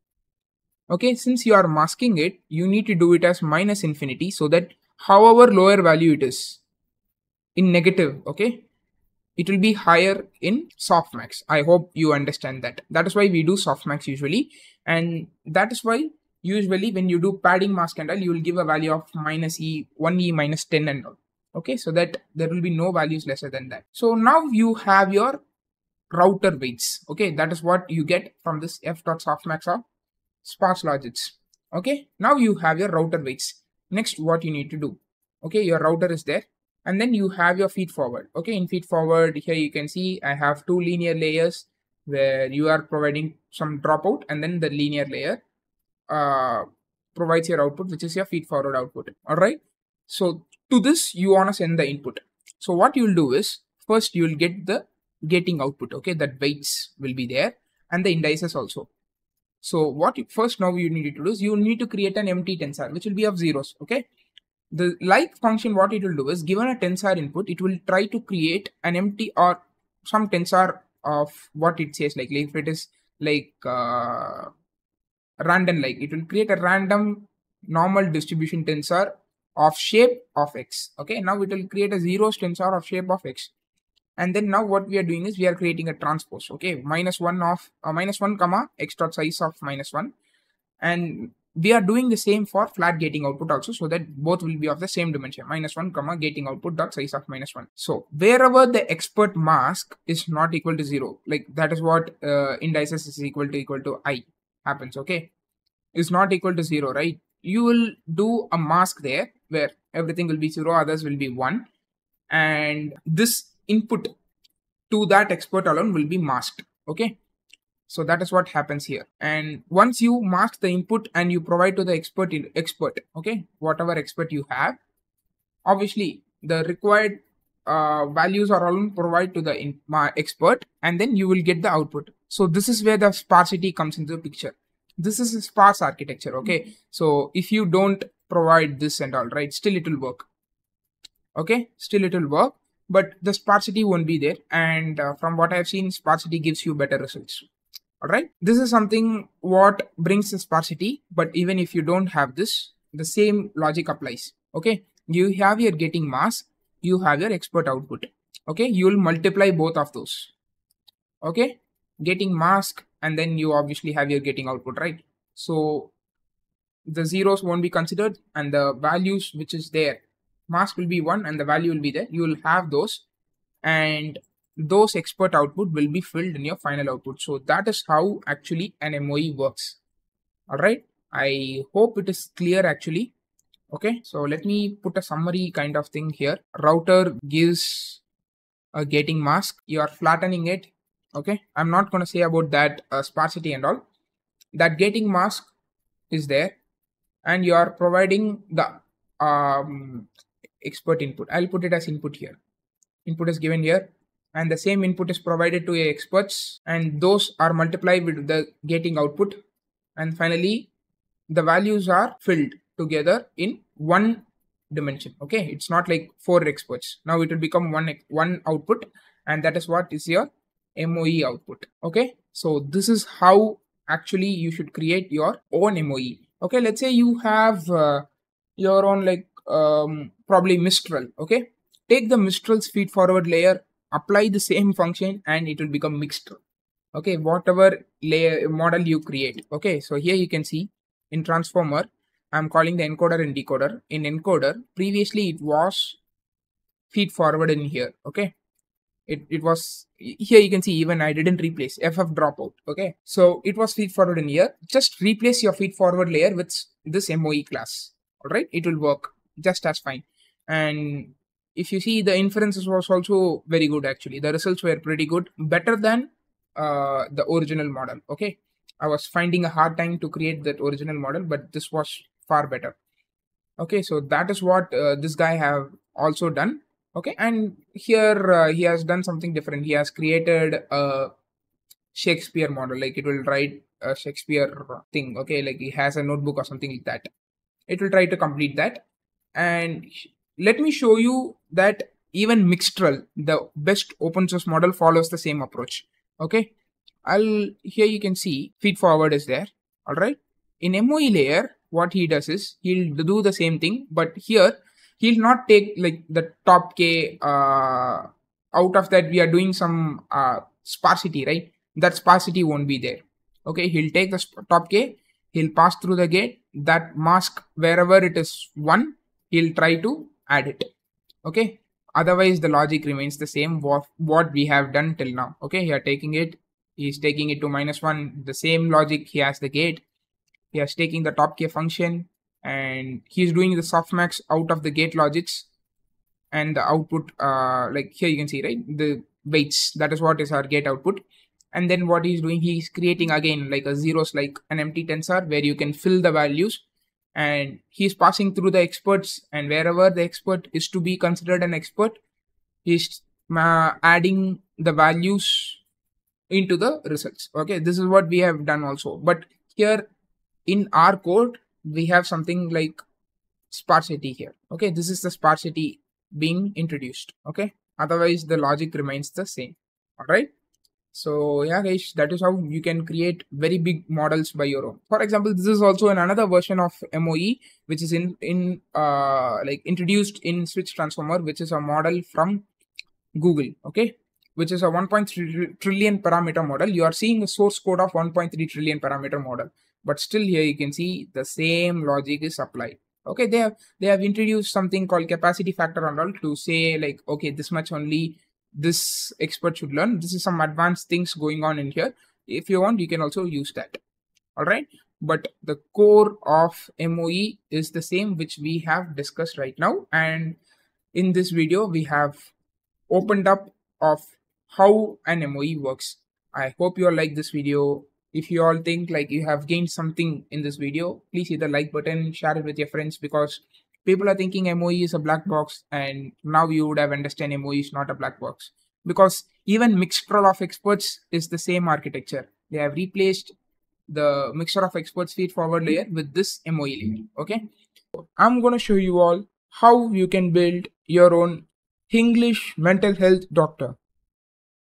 Okay, since you are masking it, you need to do it as minus infinity, so that however lower value it is in negative, okay, it will be higher in softmax. I hope you understand that. That is why we do softmax usually, and that is why usually when you do padding mask and all, you will give a value of minus e, 1e minus 10 and all. Okay, so that there will be no values lesser than that. So now you have your router weights. Okay, that is what you get from this f.softmax of sparse logics. Okay, now you have your router weights. Next, what you need to do, okay, your router is there, and then you have your feed forward. Okay, in feed forward, here you can see I have 2 linear layers where you are providing some dropout, and then the linear layer provides your output, which is your feed forward output. All right, so to this you want to send the input. So what you will do is first you will get the getting output. Okay, that weights will be there and the indices also. So what first now you need to do is you need to create an empty tensor which will be of zeros. Okay, the like function, what it will do is given a tensor input, it will try to create an empty or some tensor of what it says, like if it is like random, like it will create a random normal distribution tensor of shape of x. Okay, now it will create a zeros tensor of shape of x. And then now what we are doing is we are creating a transpose. Okay, -1 of -1 comma x dot size of -1, and we are doing the same for flat gating output also, so that both will be of the same dimension, -1 comma gating output dot size of -1. So wherever the expert mask is not equal to 0, like that is what indices is equal to I happens. Okay, is not equal to 0, right? You will do a mask there where everything will be 0, others will be 1, and this input to that expert alone will be masked. Okay, so that is what happens here. And once you mask the input and you provide to the expert, okay, whatever expert you have, obviously the required values are all provided to the expert, and then you will get the output. So this is where the sparsity comes into the picture. This is a sparse architecture. Okay, so if you don't provide this and all, right, still it will work. Okay, still it will work, but the sparsity won't be there. And from what I've seen, sparsity gives you better results. All right, this is something what brings the sparsity. But even if you don't have this, the same logic applies. Okay, you have your getting mask, you have your expert output. Okay, you will multiply both of those. Okay, getting mask, and then you obviously have your getting output, right? So the zeros won't be considered, and the values which is there, mask will be 1 and the value will be there. You will have those, and those expert output will be filled in your final output. So that is how actually an MOE works. All right, I hope it is clear actually. Okay, so let me put a summary kind of thing here. Router gives a getting mask, you are flattening it. Okay, I'm not going to say about that sparsity and all. That getting mask is there, and you are providing the expert input. I'll put it as input here. Input is given here, and the same input is provided to your experts, and those are multiplied with the getting output, and finally the values are filled together in one dimension. Okay, it's not like 4 experts. Now it will become one output, and that is what is your MOE output. Okay, so this is how actually you should create your own MOE. Okay, let's say you have your own, like probably Mistral. Okay, take the Mistral's feed forward layer, apply the same function, and it will become Mixtral. Okay, whatever layer model you create. Okay, so here you can see in transformer, I'm calling the encoder and decoder. In encoder, previously it was feed forward in here. Okay, it was here. You can see even I didn't replace FF dropout. Okay, so it was feed forward in here. Just replace your feed forward layer with this MOE class. All right, it will work just as fine. And if you see, the inferences was also very good actually. The results were pretty good, better than the original model. Okay, I was finding a hard time to create that original model, but this was far better. Okay, so that is what this guy have also done. Okay, and here he has done something different. He has created a Shakespeare model, like it will write a Shakespeare thing. Okay, like he has a notebook or something like that. It will try to complete that. And let me show you that even Mixtral, the best open source model, follows the same approach. Okay, here you can see feed forward is there. All right, in MOE layer, what he does is he'll do the same thing, but here he'll not take like the top K out of that. We are doing some sparsity, right? That sparsity won't be there. Okay, he'll take the top K, he'll pass through the gate, that mask wherever it is 1, he'll try to add it. Okay, otherwise the logic remains the same what we have done till now. Okay, he's taking it to -1, the same logic. He has the gate, he has taking the top K function, and he's doing the softmax out of the gate logics, and the output like here you can see, right, the weights, that is what is our gate output. And then what he's doing, he's creating again like a zeros, like an empty tensor where you can fill the values, and he's passing through the experts, and wherever the expert is to be considered an expert, he's adding the values into the results. Okay, this is what we have done also, but here in our code we have something like sparsity here. Okay, this is the sparsity being introduced. Okay, otherwise the logic remains the same. All right, So yeah guys, that is how you can create very big models by your own. For example, this is also another version of MOE which is in like introduced in Switch Transformer, which is a model from Google, okay, which is a 1.3 trillion parameter model. You are seeing a source code of 1.3 trillion parameter model, but still here you can see the same logic is applied. Okay, they have introduced something called capacity factor and all to say like, okay, this much only this expert should learn. This is some advanced things going on in here. If you want, you can also use that. All right, but the core of MOE is the same which we have discussed right now, and in this video we have opened up of how an MOE works. I hope you all like this video. If you all think like you have gained something in this video, please hit the like button, share it with your friends, because people are thinking MOE is a black box, and now you would have understand MOE is not a black box, because even mixture of experts is the same architecture. They have replaced the mixture of experts feed forward layer with this MOE layer. Okay, I'm gonna show you all how you can build your own English mental health doctor.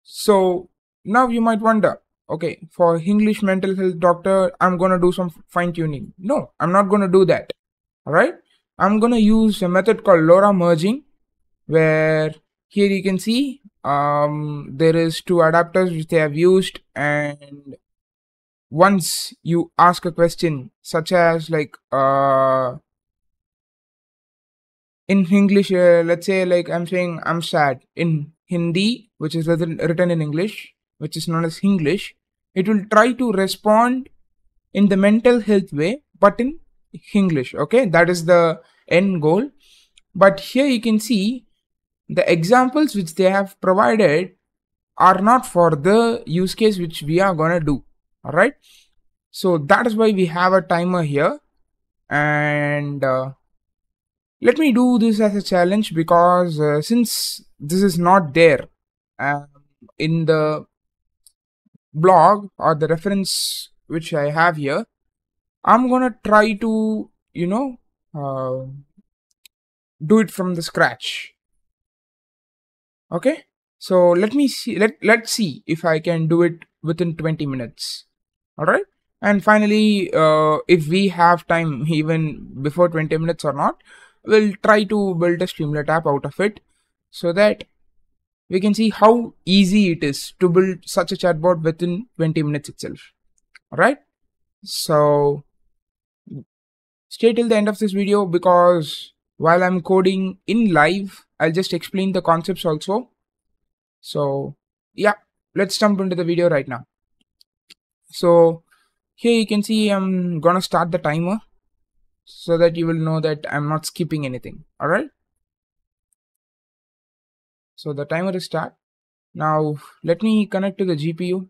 So now you might wonder, okay, for English mental health doctor, I'm gonna do some fine tuning. No, I'm not gonna do that. All right, I'm gonna use a method called LoRA Merging, where here you can see there is two adapters which they have used, and once you ask a question such as like in English, let's say like I'm saying I'm sad in Hindi, which is written in English, which is known as English, it will try to respond in the mental health way, but in English. Okay, that is the end goal. But here you can see the examples which they have provided are not for the use case which we are gonna do. All right, so that is why we have a timer here, and let me do this as a challenge, because since this is not there um, in the blog or the reference which I have here, I'm gonna try to uh, do it from the scratch. Okay, so let me see, let's see if I can do it within 20 minutes. All right, and finally if we have time even before 20 minutes or not, we'll try to build a Streamlit app out of it, so that we can see how easy it is to build such a chatbot within 20 minutes itself. All right, so stay till the end of this video, because while I'm coding in live, I'll just explain the concepts also. So yeah, let's jump into the video right now. So here you can see I'm gonna start the timer, so that you will know that I'm not skipping anything. All right, so the timer is start. Now let me connect to the GPU.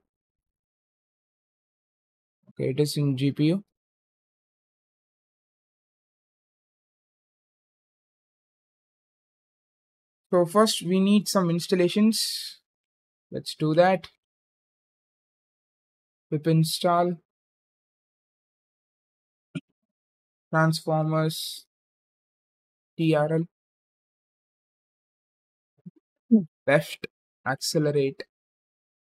Okay, it is in GPU. So first we need some installations. Let's do that. Pip install transformers TRL left accelerate.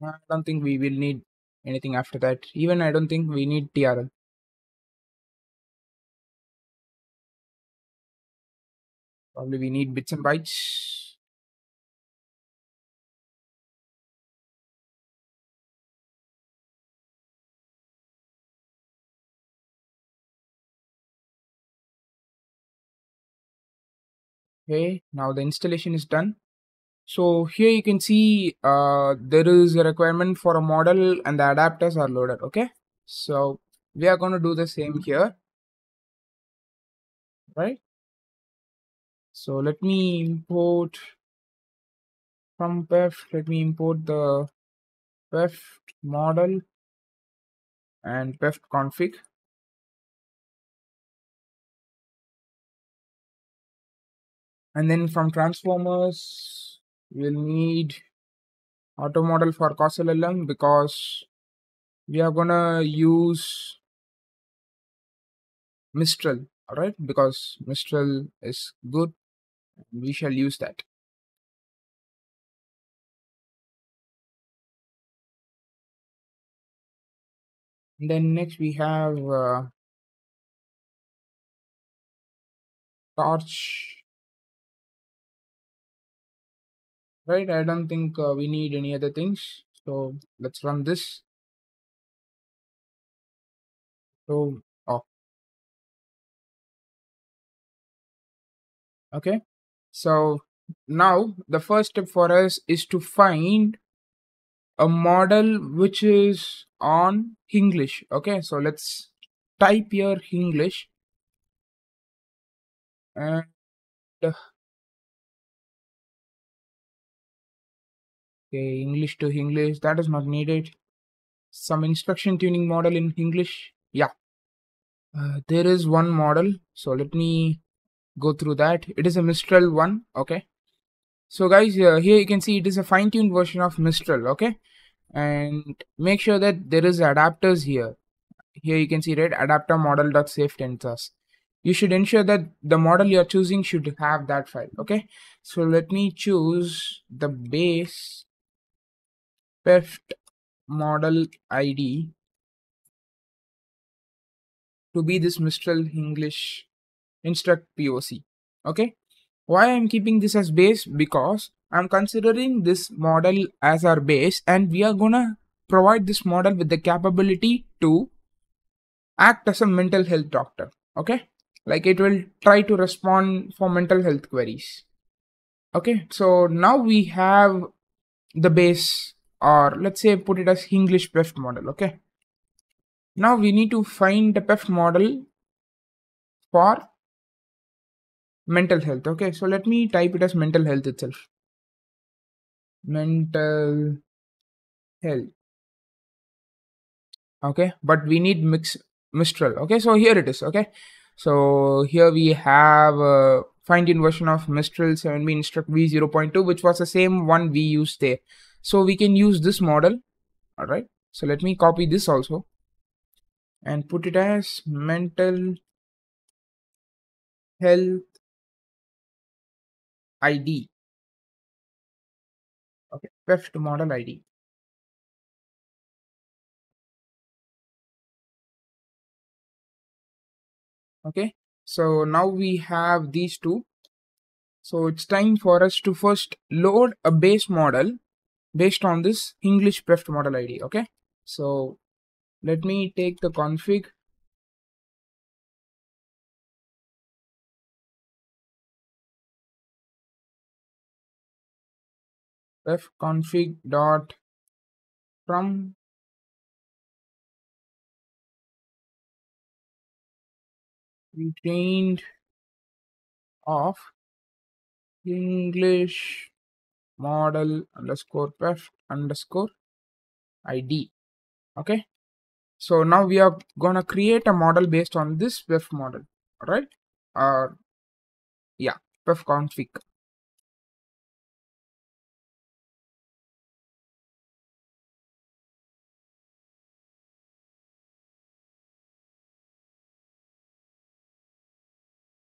I don't think we will need anything after that. Even I don't think we need TRL. Probably we need bits and bytes. Okay, now the installation is done. So here you can see there is a requirement for a model and the adapters are loaded. Okay, so we are going to do the same here, right? So let me import from PEF. Let me import the PEF model and PEF config. And then from transformers, we'll need auto model for cos LLM, because we are gonna use Mistral, all right? Because Mistral is good, we shall use that. Then next we have torch, right? I don't think we need any other things. So let's run this. So, oh, okay. So now the first step for us is to find a model which is on English. Okay, so let's type here English and okay, English to English, that is not needed. Some instruction tuning model in English. Yeah, there is one model. So let me go through that. It is a Mistral one. Okay. So guys, here you can see it is a fine-tuned version of Mistral. Okay. And make sure that there is adapters here. Here you can see, right, adapter model.safe tensors. You should ensure that the model you're choosing should have that file. Okay. So let me choose the base PEFT model ID to be this Mistral English instruct POC. Okay. Why I'm keeping this as base? Because I'm considering this model as our base and we are gonna provide this model with the capability to act as a mental health doctor. Okay. Like it will try to respond for mental health queries. Okay. So now we have the base, or let's say put it as English PEFT model. Okay. Now we need to find the PEFT model for mental health. Okay, so let me type it as mental health itself. Mental health. Okay, but we need Mistral. Okay, so here it is. Okay, so here we have a fine-tuned version of Mistral 7B instruct v0.2, which was the same one we used there. So we can use this model. All right, so let me copy this also and put it as mental health ID. Okay, PEFT model ID. Okay, so now we have these two. So it's time for us to first load a base model based on this English PEFT model ID. Okay, so let me take the config. PEFT config dot from retained of English model underscore PEFT underscore ID. Okay, so now we are gonna create a model based on this PEFT model. All right, yeah, PEFT config.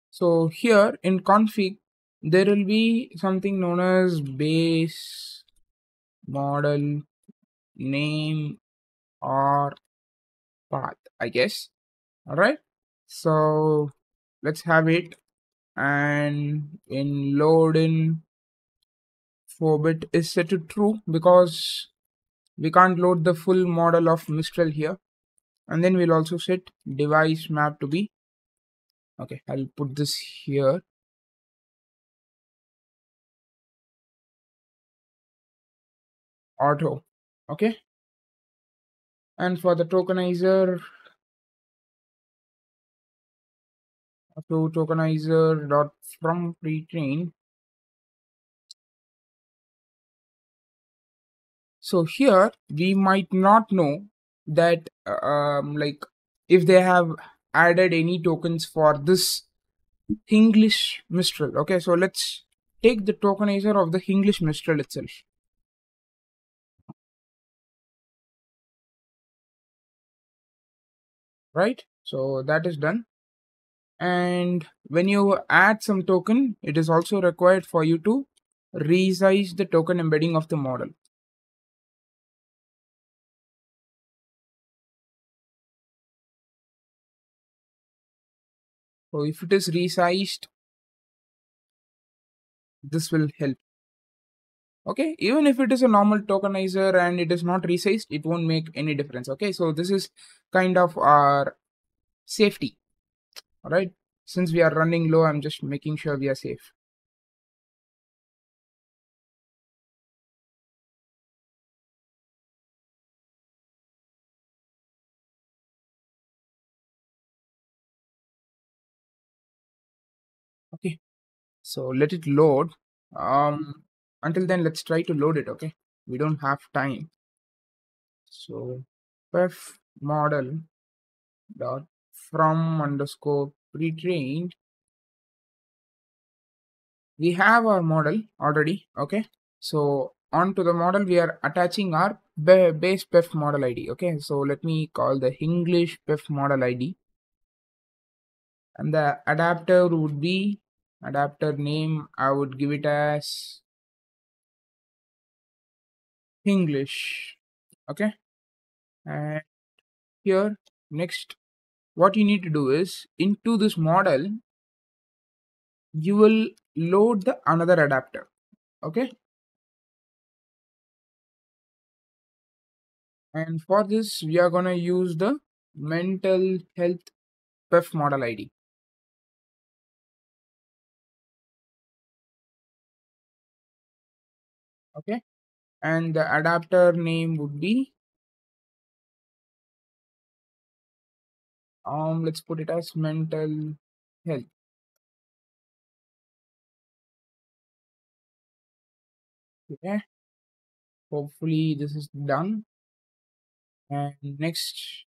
So here in config, there will be something known as base model name or path, I guess. All right. So let's have it. And in load in 4-bit is set to true because we can't load the full model of Mistral here. And then we'll also set device map to be. Okay, I'll put this here. Auto. Okay. And for the tokenizer, to tokenizer dot from pretrain. So here we might not know that like if they have added any tokens for this English Mistral. Okay, so let's take the tokenizer of the English Mistral itself. Right, so that is done. And when you add some token, it is also required for you to resize the token embedding of the model. So if it is resized, this will help. Okay, even if it is a normal tokenizer and it is not resized, it won't make any difference. Okay, so this is kind of our safety. All right, since we are running low, I'm just making sure we are safe. Okay, so let it load. Until then, let's try to load it. Okay, we don't have time. So perf model dot from underscore pre-trained. We have our model already. Okay, so onto the model we are attaching our base perf model ID. Okay, so let me call the English perf model ID, and the adapter would be adapter name. I would give it as English. Okay, and here next what you need to do is into this model you will load the another adapter. Okay, and for this we are gonna use the mental health perf model ID. Okay, and the adapter name would be let's put it as mental health. Okay, hopefully this is done. And next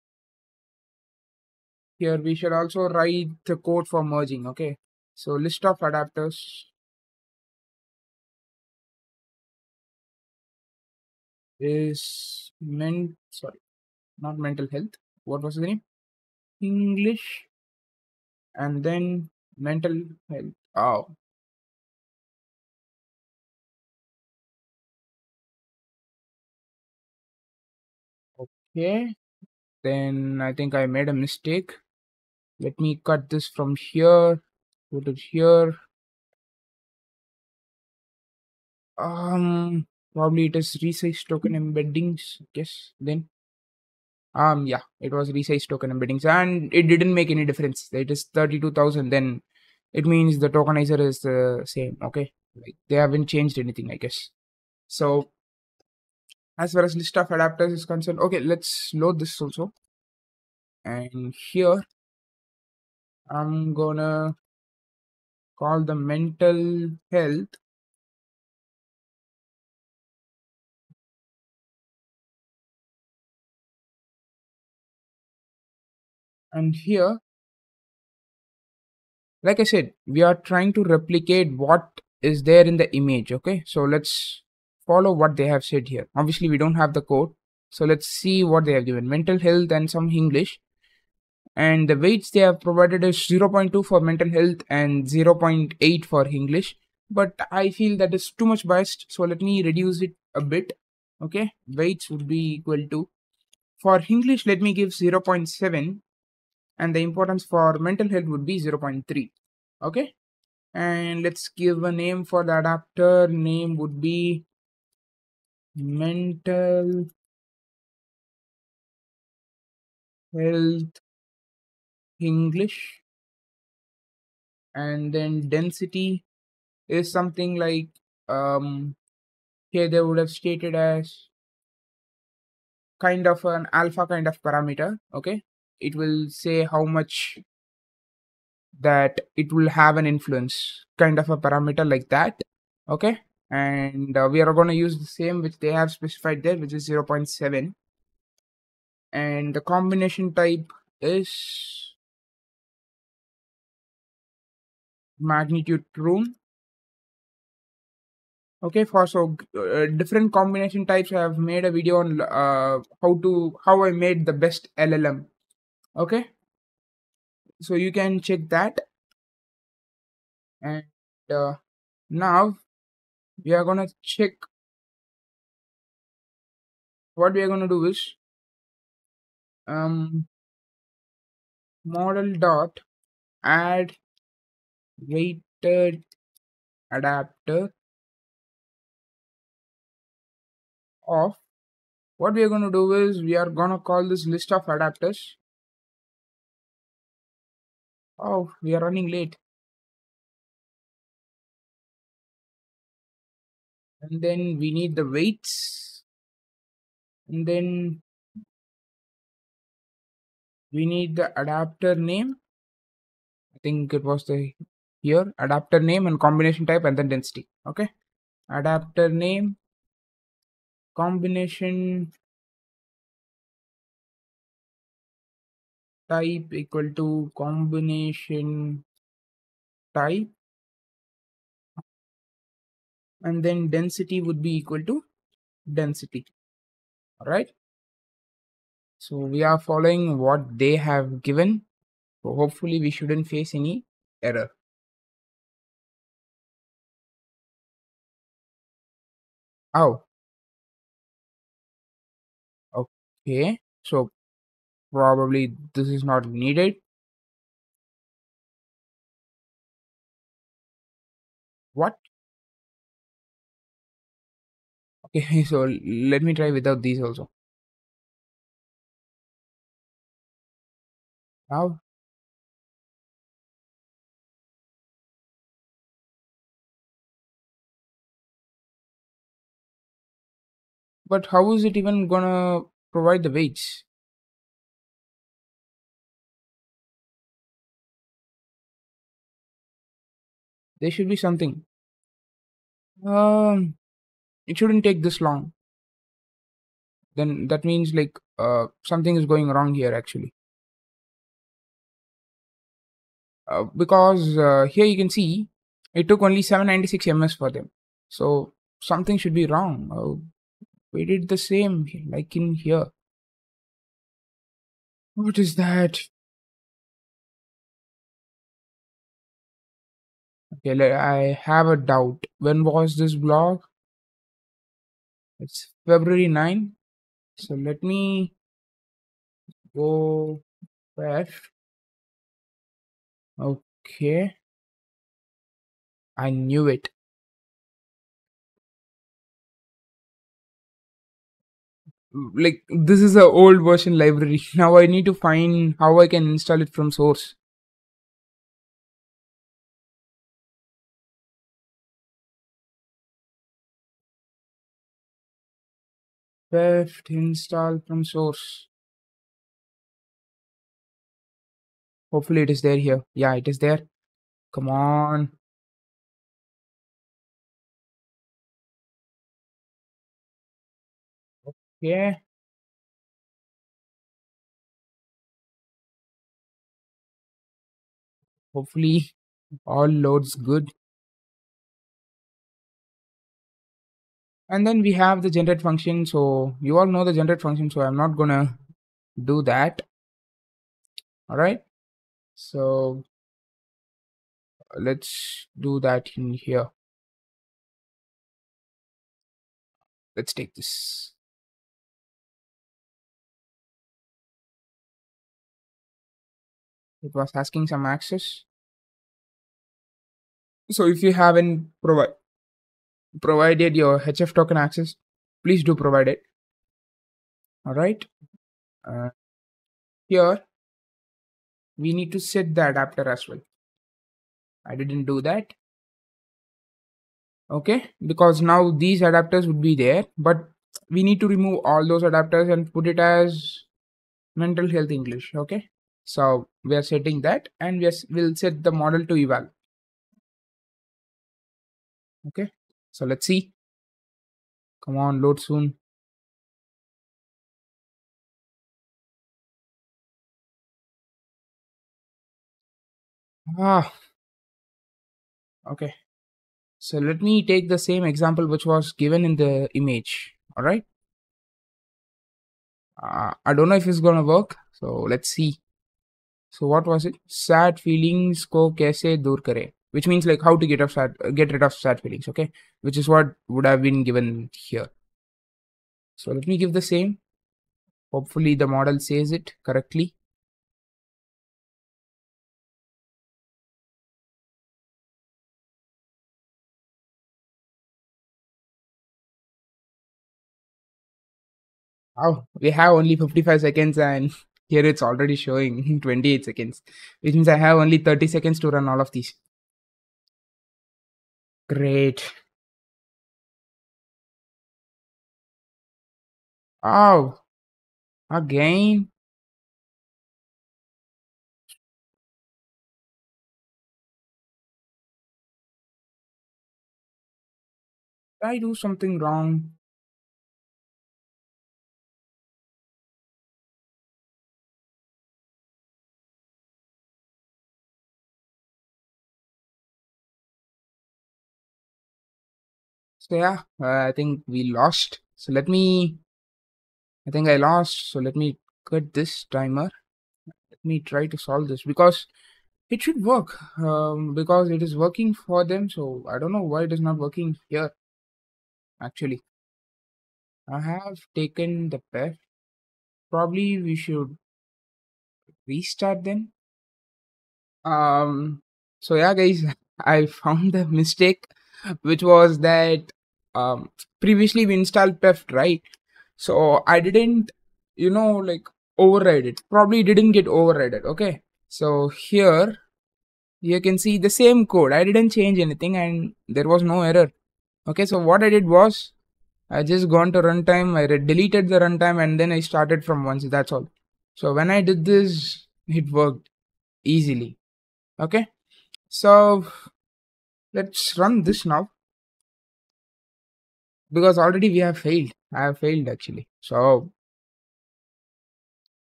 here we should also write the code for merging. Okay, so list of adapters is sorry, not mental health. What was the name? English and then mental health. Oh, okay. Then I think I made a mistake. Let me cut this from here, put it here. Probably it is resize token embeddings. Yes, then yeah, it was resize token embeddings, and it didn't make any difference. It is 32,000. Then it means the tokenizer is the same. Okay, like they haven't changed anything, I guess. So as far as list of adapters is concerned, okay, let's load this also. And here I'm gonna call the mental health. And here, like I said, we are trying to replicate what is there in the image. Okay, so let's follow what they have said here. Obviously we don't have the code, so let's see what they have given. Mental health and some English, and the weights they have provided is 0.2 for mental health and 0.8 for English, but I feel that is too much biased, so let me reduce it a bit. Okay, weights would be equal to, for English let me give 0.7, and the importance for mental health would be 0.3. Okay, and let's give a name for the adapter. Name would be mental health English, and then density is something like here they would have stated as kind of an alpha kind of parameter. Okay, it will say how much that it will have an influence, kind of a parameter like that. Okay, and we are going to use the same which they have specified there, which is 0.7, and the combination type is magnitude true. Okay, for different combination types, I have made a video on how I made the best LLM. Okay, so you can check that. And uh, now we are gonna check. What we are gonna do is model dot add weighted adapter of, what we are going to do is we are going to call this list of adapters. Oh, we are running late. And then we need the weights, and then we need the adapter name. I think it was the here adapter name and combination type and then density. Okay, adapter name, combination type equal to combination type, and then density would be equal to density. All right, so we are following what they have given, so hopefully we shouldn't face any error. Oh, okay, so probably this is not needed. What? Okay, so let me try without these also. Now, but how is it even gonna provide the weights? There should be something. Um, it shouldn't take this long. Then that means like something is going wrong here actually. Because here you can see it took only 796 ms for them. So something should be wrong. We did the same like in here. What is that? Okay, I have a doubt. When was this blog? It's February 9. So let me go back. Okay, I knew it. Like this is a old version library. Now I need to find how I can install it from source. Left install from source. Hopefully it is there here. Yeah, it is there. Come on. Yeah. Hopefully all loads good. And then we have the generate function. So you all know the generate function. So I'm not gonna do that. All right. So let's do that in here. Let's take this. It was asking some access. So if you haven't provided your HF token access, please do provide it. All right. Uh, Here we need to set the adapter as well. I didn't do that. Okay, because now these adapters would be there, but we need to remove all those adapters and put it as mental health English. Okay, so we are setting that, and we'll set the model to eval. Okay, so let's see. Come on, load soon. Ah, okay. So let me take the same example which was given in the image. All right. I don't know if it's gonna work. So let's see. So what was it? Sad feelings ko kaise dur kare? Which means like how to get rid of sad feelings. Okay, which is what would have been given here. So let me give the same. Hopefully the model says it correctly. Oh, we have only 55 seconds and here it's already showing 28 seconds, which means I have only 30 seconds to run all of these. Great. Oh, again. Did I do something wrong? So yeah, I think we lost. So I think I lost. So let me cut this timer. Let me try to solve this because it should work. Because it is working for them. So I don't know why it is not working here. Actually, I have taken the pair. Probably we should restart then. Um. So yeah, guys, I found the mistake, which was that previously we installed PEFT, right? So I didn't, like override it. Probably didn't get overridden. Okay. So here you can see the same code. I didn't change anything and there was no error. Okay. So what I did was I just gone to runtime. I deleted the runtime and then I started from once. That's all. So when I did this, it worked easily. Okay. So let's run this now because already we have failed. I have failed actually. So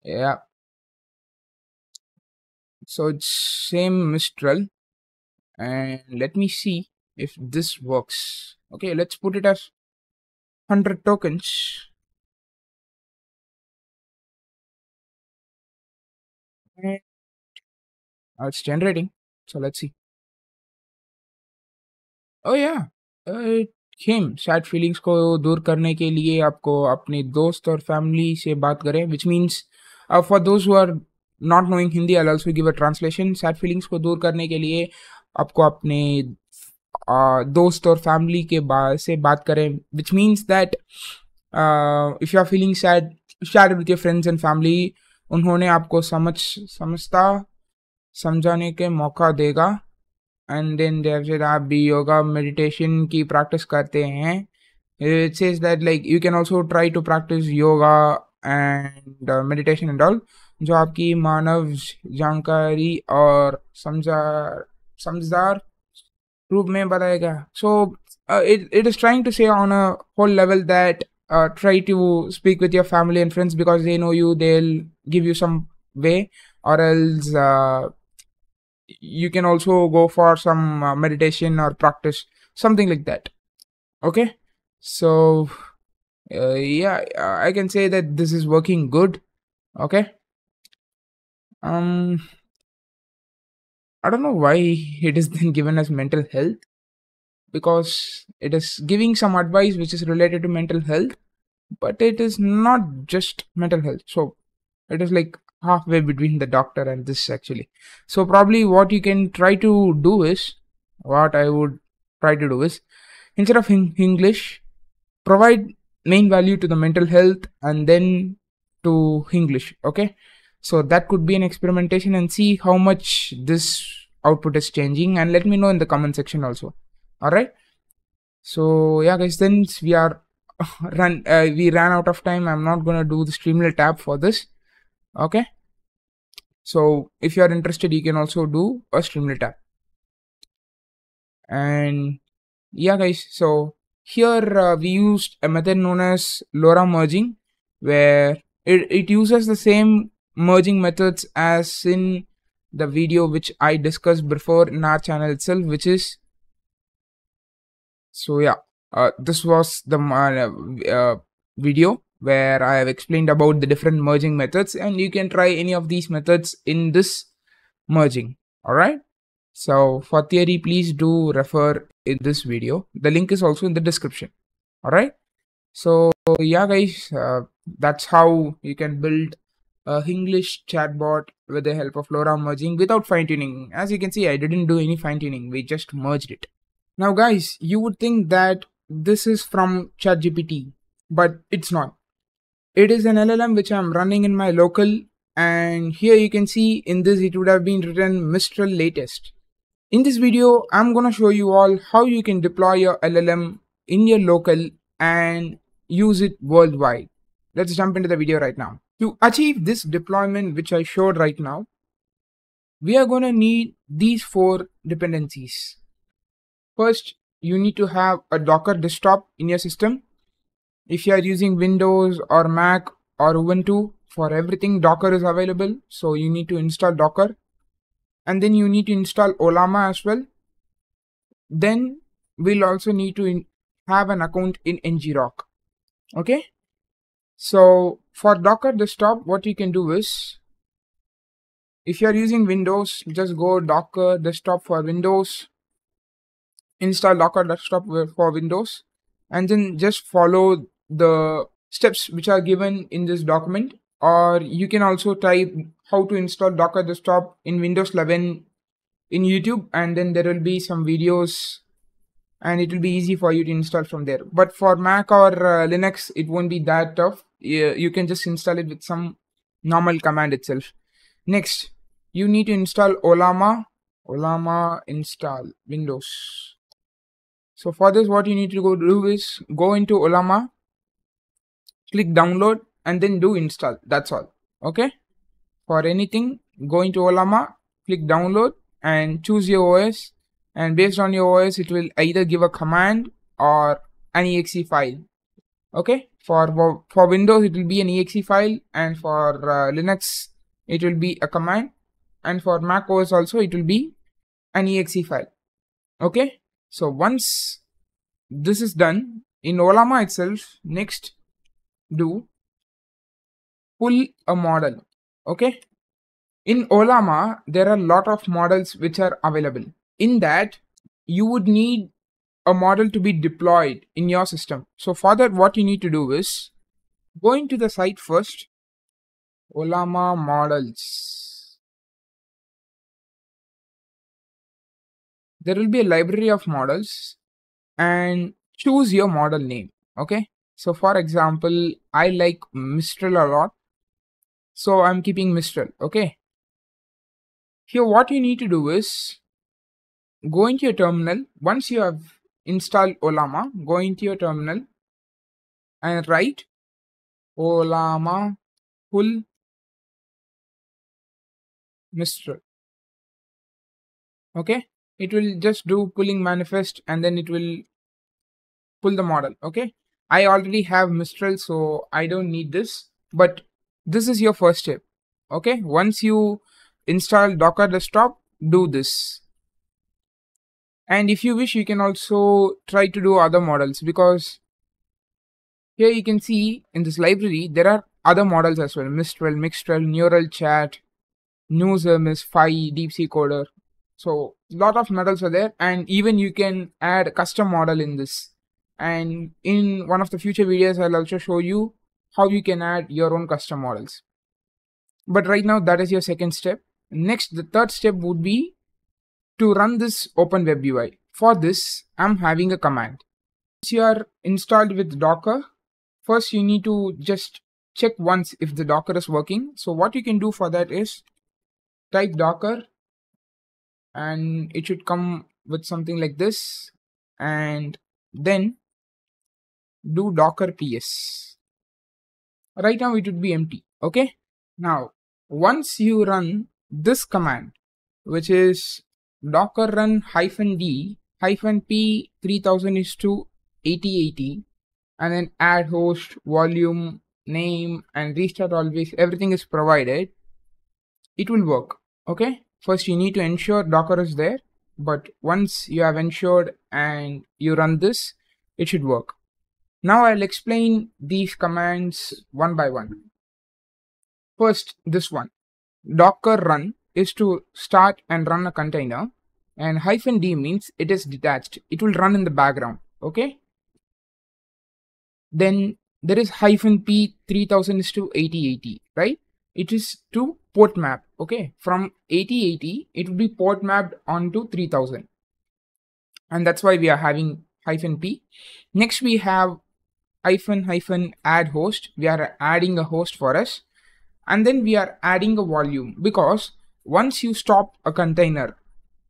yeah. So it's same Mistral. And let me see if this works. Okay, let's put it as 100 tokens. And it's generating. So let's see. Oh yeah, it came. Sad feelings को दूर करने के लिए आपको अपने दोस्त और family से बात करें, which means for those who are not knowing Hindi, I'll also give a translation. Sad feelings को दूर करने के लिए आपको अपने दोस्त और फैमिली के से बात करें, which means that if you are feeling sad, share it with your friends and family. उन्होंने आपको समझाने के मौका देगा. And then जैसे आप भी योगा मेडिटेशन की प्रैक्टिस करते हैं, it says that like you can also try to practice yoga and meditation and all, जो आपकी मानव जानकारी और समझदार रूप में बताएगा. So it is trying to say on a whole level that try to speak with your family and friends because they know you, they'll give you some way, or else you can also go for some meditation or practice, something like that. Okay. So yeah, I can say that this is working good. Okay. I don't know why it is then given as mental health, because it is giving some advice which is related to mental health, but it is not just mental health. So it is like halfway between the doctor and this actually. So probably what you can try to do is, what I would try to do is, instead of English, provide main value to the mental health and then to English. Okay. So that could be an experimentation and see how much this output is changing, and let me know in the comment section also. All right. So yeah, guys, since we are we ran out of time, I'm not gonna do the Streamlit tab for this. Okay. So if you are interested, you can also do a Streamlit tab. And yeah, guys. So here we used a method known as LoRA Merging, where it uses the same merging methods as in the video which I discussed before in our channel itself, which is, so yeah, this was the video where I have explained about the different merging methods, and you can try any of these methods in this merging. All right. So for theory, please do refer in this video. The link is also in the description. All right. So yeah, guys, that's how you can build a English chatbot with the help of LoRA merging without fine tuning. As you can see, I didn't do any fine tuning. We just merged it. Now, guys, you would think that this is from ChatGPT, but it's not. it is an LLM which I'm running in my local, and here you can see in this it would have been written Mistral latest. In this video, I'm gonna show you all how you can deploy your LLM in your local and use it worldwide. Let's jump into the video right now. To achieve this deployment which I showed right now, we are gonna need these 4 dependencies. First, you need to have a Docker desktop in your system. If you are using Windows or Mac or Ubuntu, for everything Docker is available, so you need to install Docker. And then you need to install Ollama as well. Then we'll also need to have an account in ngrok. Okay, so for Docker desktop, what you can do is, if you are using Windows, just go Docker desktop for Windows, install Docker desktop for Windows, and then just follow the steps which are given in this document. Or you can also type how to install Docker desktop in Windows 11 in YouTube, and then there will be some videos and it will be easy for you to install from there. But for Mac or Linux, it won't be that tough. You can just install it with some normal command itself. Next, you need to install Ollama. Ollama install Windows. So for this, what you need to do is go into Ollama, click download, and then do install. That's all. Okay, for anything, go into Ollama, click download and choose your OS, and based on your OS it will either give a command or an exe file. Okay, for Windows it will be an exe file, and for Linux it will be a command, and for Mac OS also it will be an exe file. Okay, so once this is done in Ollama itself, next do pull a model. Okay, in Ollama there are a lot of models which are available. In that, you would need a model to be deployed in your system. So for that, what you need to do is go into the site first, Ollama models. There will be a library of models and choose your model name. Okay, so for example, I like Mistral a lot, so I'm keeping Mistral. Okay, here what you need to do is go into your terminal. Once you have installed Ollama, go into your terminal and write Ollama pull Mistral. Okay, it will just do pulling manifest and then it will pull the model. Okay, I already have Mistral, so I don't need this, but this is your first step. Okay, once you install Docker desktop, do this. And if you wish, you can also try to do other models, because here you can see in this library there are other models as well: Mistral, Mixtral, Neural Chat, Newsm, Phi, DeepSeek Coder. So a lot of models are there, and even you can add a custom model in this. And in one of the future videos, I'll also show you how you can add your own custom models. But right now, that is your second step. Next, the third step would be to run this open WebUI. For this, I'm having a command. Once you are installed with Docker, first you need to just check once if the Docker is working. So what you can do for that is type Docker, and it should come with something like this, and then do Docker PS. Right now it would be empty. Okay, now once you run this command, which is docker run -d -p 3000:8080, and then add host, volume, name, and restart always, everything is provided, it will work. Okay, first you need to ensure Docker is there, but once you have ensured and you run this, it should work. Now I'll explain these commands one by one. First, this one, docker run, is to start and run a container, and -d means it is detached. It will run in the background. Okay. Then there is -p 3000:8080, right? It is to port map. Okay, from 8080 it will be port mapped onto 3000, and that's why we are having -p. Next we have hyphen add host. We are adding a host for us, and then we are adding a volume, because once you stop a container,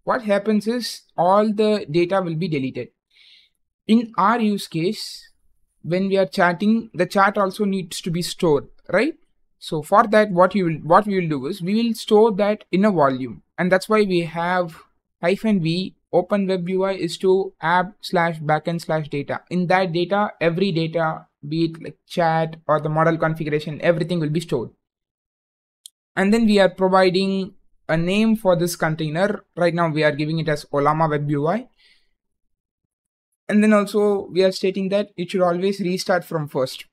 what happens is all the data will be deleted. In our use case, when we are chatting, the chat also needs to be stored, right? So for that, what we will do is we will store that in a volume, and that's why we have -v open WebUI is to app/backend/data. In that data, every data, be it like chat or the model configuration, everything will be stored. And then we are providing a name for this container. Right now we are giving it as Ollama WebUI. And then also we are stating that it should always restart from first.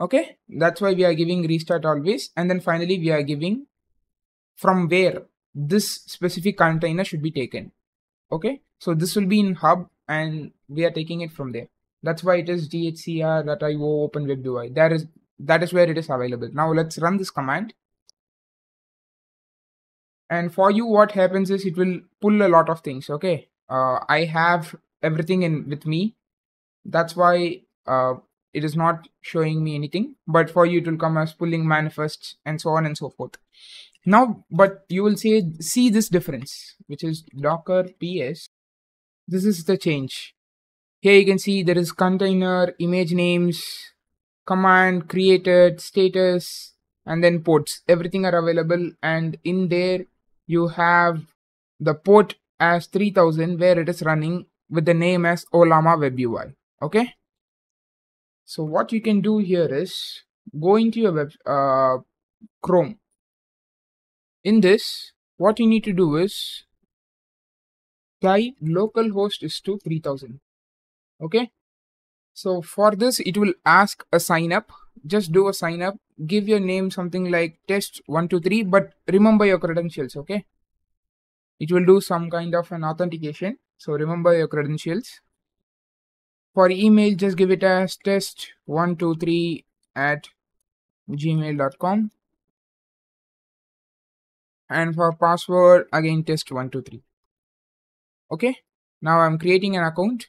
Okay, that's why we are giving restart always. And then finally we are giving from where this specific container should be taken. Okay, so this will be in hub and we are taking it from there. That's why it is dhcr.io open WebUI. That is where it is available. Now let's run this command. And for you, what happens is it will pull a lot of things. Okay, I have everything in with me. That's why it is not showing me anything. But for you, it will come as pulling manifests and so on and so forth. Now, but you will see this difference, which is docker ps. This is the change. Here you can see there is container, image names, command, created, status, and then ports. Everything are available, and in there you have the port as 3000 where it is running with the name as Ollama WebUI. Okay. So what you can do here is go into your Chrome. In this, what you need to do is type localhost is to 3000. Okay. So for this, it will ask a sign up. Just do a sign up. Give your name something like test123, but remember your credentials. Okay. It will do some kind of an authentication. So remember your credentials. For email, just give it as test123@gmail.com. And for password, again test123. Okay. Now I'm creating an account.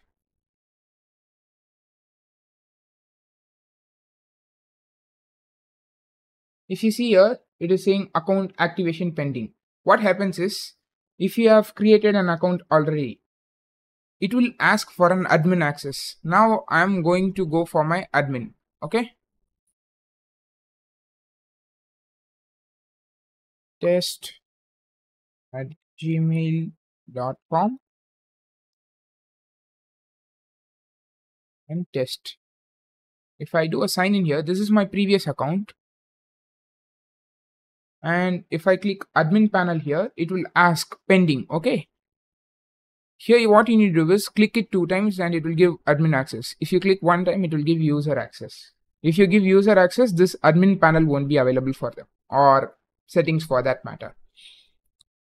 If you see here, it is saying account activation pending. What happens is, if you have created an account already, it will ask for an admin access. Now I'm going to go for my admin. Okay. test@gmail.com and test. If I do a sign in here, this is my previous account. And if I click admin panel here, it will ask pending. Okay. Here, what you need to do is click it 2 times and it will give admin access. If you click 1 time, it will give user access. If you give user access, this admin panel won't be available for them, or settings for that matter.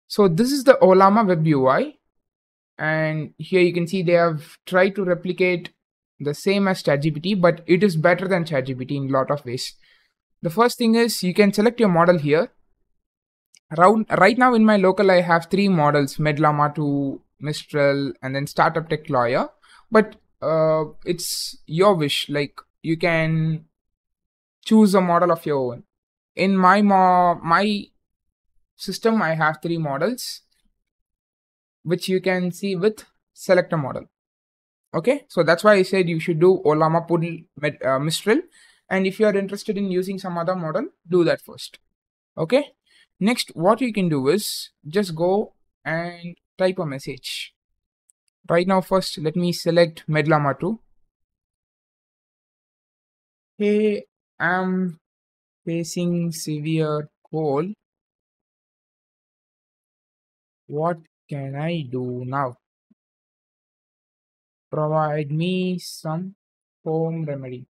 So this is the Ollama WebUI. And here you can see they have tried to replicate the same as ChatGPT, but it is better than ChatGPT in a lot of ways. The first thing is you can select your model here. Right now in my local, I have 3 models, Llama 2, Mistral, and then Startup Tech Lawyer. But it's your wish. Like, you can choose a model of your own. In my system, I have 3 models, which you can see with select a model. Okay, so that's why I said you should do Ollama pull Mistral. And if you are interested in using some other model, do that first. Okay. Next, what you can do is just go and type a message. Right now, first, let me select Llama 2. Hey, I'm facing severe cold. What can I do now? Provide me some home remedy.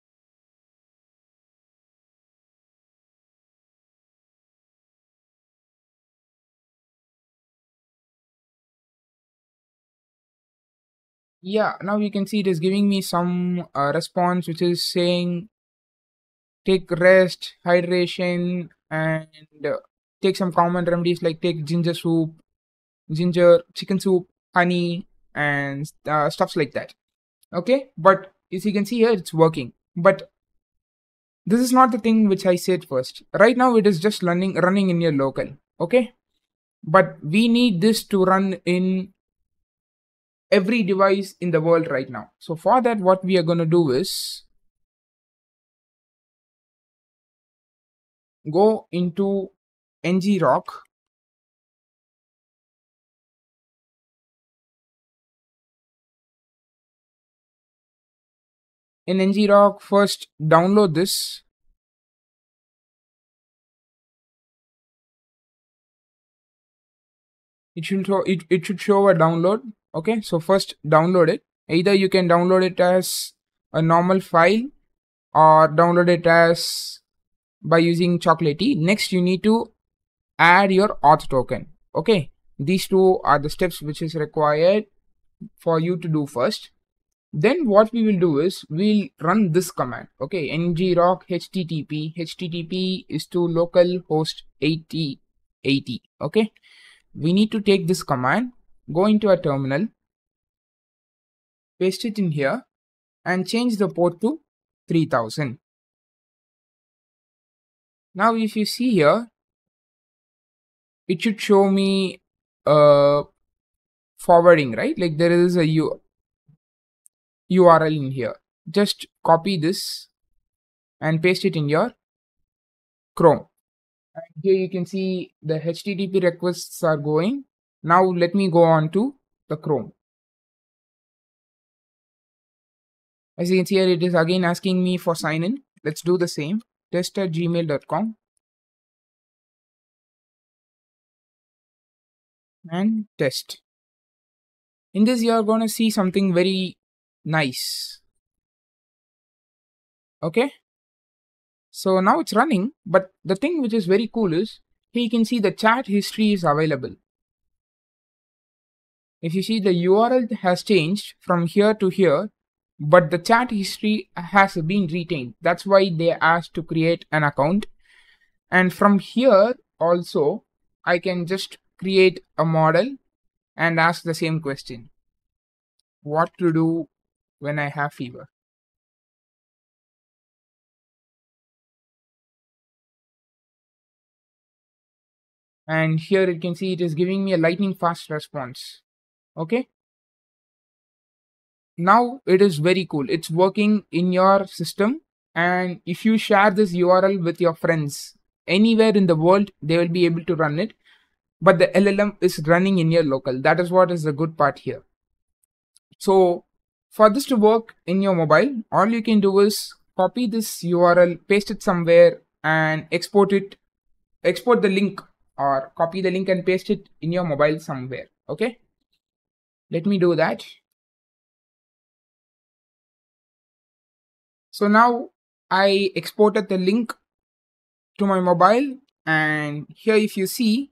Yeah, now you can see it is giving me some response, which is saying take rest, hydration, and take some common remedies like take ginger, chicken soup, honey, and stuffs like that. Okay, but As you can see here, it's working. But this is not the thing which I said first. Right now, it is just running in your local. Okay. But we need this to run in every device in the world right now. So for that, what we are going to do is go into ngrok. In ngrok, first download this. It should show a download. Okay, so first download it. Either you can download it as a normal file or download it as by using Chocolatey. Next, you need to add your auth token. Okay, these two are the steps which is required for you to do first. Then what we will do is we'll run this command. Okay, ngrok http. http is to localhost 8080. Okay, we need to take this command, go into a terminal, paste it in here, and change the port to 3000. Now, if you see here, it should show me forwarding, right? Like there is a URL in here. Just copy this and paste it in your Chrome. And here you can see the HTTP requests are going. Now let me go on to the Chrome. As you can see here, it is again asking me for sign in. Let's do the same. test@gmail.com and test. In this, you are going to see something very nice. Okay. So now it's running, but the thing which is very cool is here you can see the chat history is available. If you see, the URL has changed from here to here, but the chat history has been retained. That's why they asked to create an account. And from here also, I can just create a model and ask the same question. What to do when I have fever? And here you can see it is giving me a lightning fast response. Okay. Now it is very cool. It's working in your system. And if you share this URL with your friends anywhere in the world, they will be able to run it. But the LLM is running in your local. That is what is the good part here. So for this to work in your mobile, all you can do is copy this URL, paste it somewhere and export it. Export the link or copy the link and paste it in your mobile somewhere. Okay. Let me do that. So now I exported the link to my mobile, and here if you see,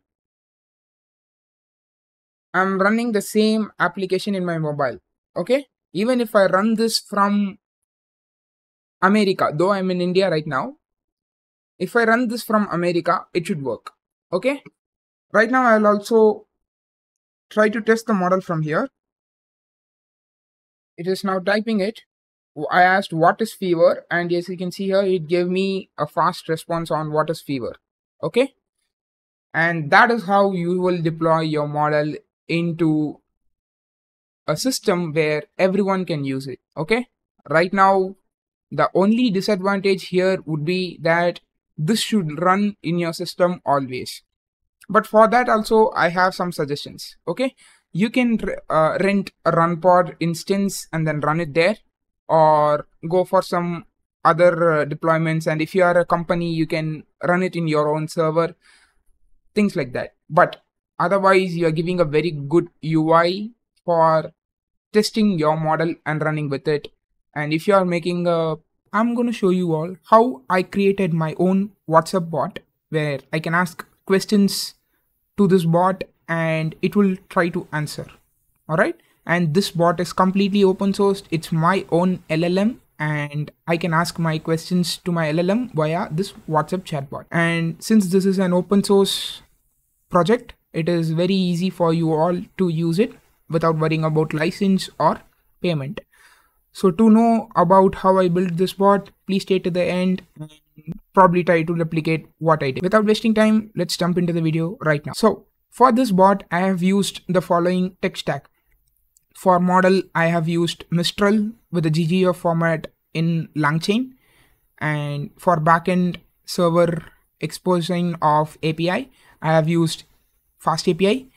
I'm running the same application in my mobile. Okay. Even if I run this from America, though I'm in India right now, if I run this from America, it should work. Okay. Right now, I'll also try to test the model from here. It is now typing it. I asked what is fever, and as you can see here, it gave me a fast response on what is fever. Okay. And that is how you will deploy your model into a system where everyone can use it. Okay. Right now, the only disadvantage here would be that this should run in your system always. But for that also, I have some suggestions. Okay. You can rent a run pod instance and then run it there, or go for some other deployments. And if you are a company, you can run it in your own server, things like that. But otherwise, you are giving a very good UI for testing your model and running with it. And if you are making I'm going to show you all how I created my own WhatsApp bot where I can ask questions to this bot and it will try to answer. All right. And this bot is completely open sourced. It's my own LLM and I can ask my questions to my LLM via this WhatsApp chatbot. And since this is an open source project, it is very easy for you all to use it without worrying about license or payment. So to know about how I built this bot, please stay to the end and probably try to replicate what I did. Without wasting time, let's jump into the video right now. So for this bot, I have used the following tech stack. For model, I have used Mistral with the GGF format in LangChain. And for backend server exposing of API, I have used Fast API.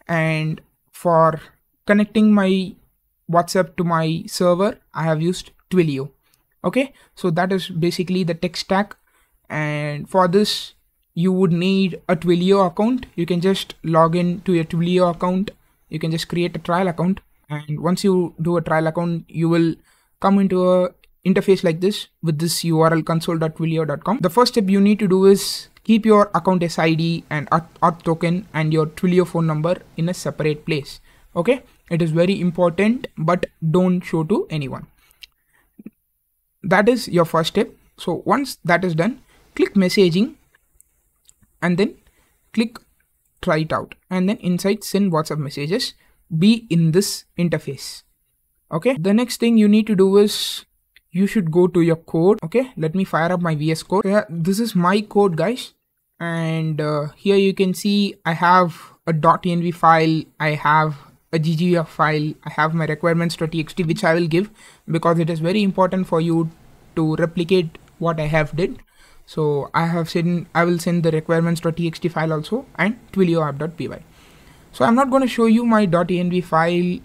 And for connecting my WhatsApp to my server, I have used Twilio. Okay, so that is basically the tech stack. And for this, you would need a Twilio account. You can just log in to your Twilio account. You can just create a trial account. And once you do a trial account, you will come into a interface like this with this URL console.twilio.com. The first step you need to do is keep your account SID and auth token and your Twilio phone number in a separate place. Okay, it is very important, but don't show to anyone. That is your first step. So once that is done, click messaging and then click try it out, and then inside send WhatsApp messages, be in this interface. Okay, the next thing you need to do is you should go to your code. Okay, let me fire up my VSCode. So, this is my code, guys, and here you can see I have a .env file, I have a ggf file, I have my requirements.txt, which I will give because it is very important for you to replicate what I have did. So I will send the requirements.txt file also and Twilio app.py. So I'm not going to show you my .env file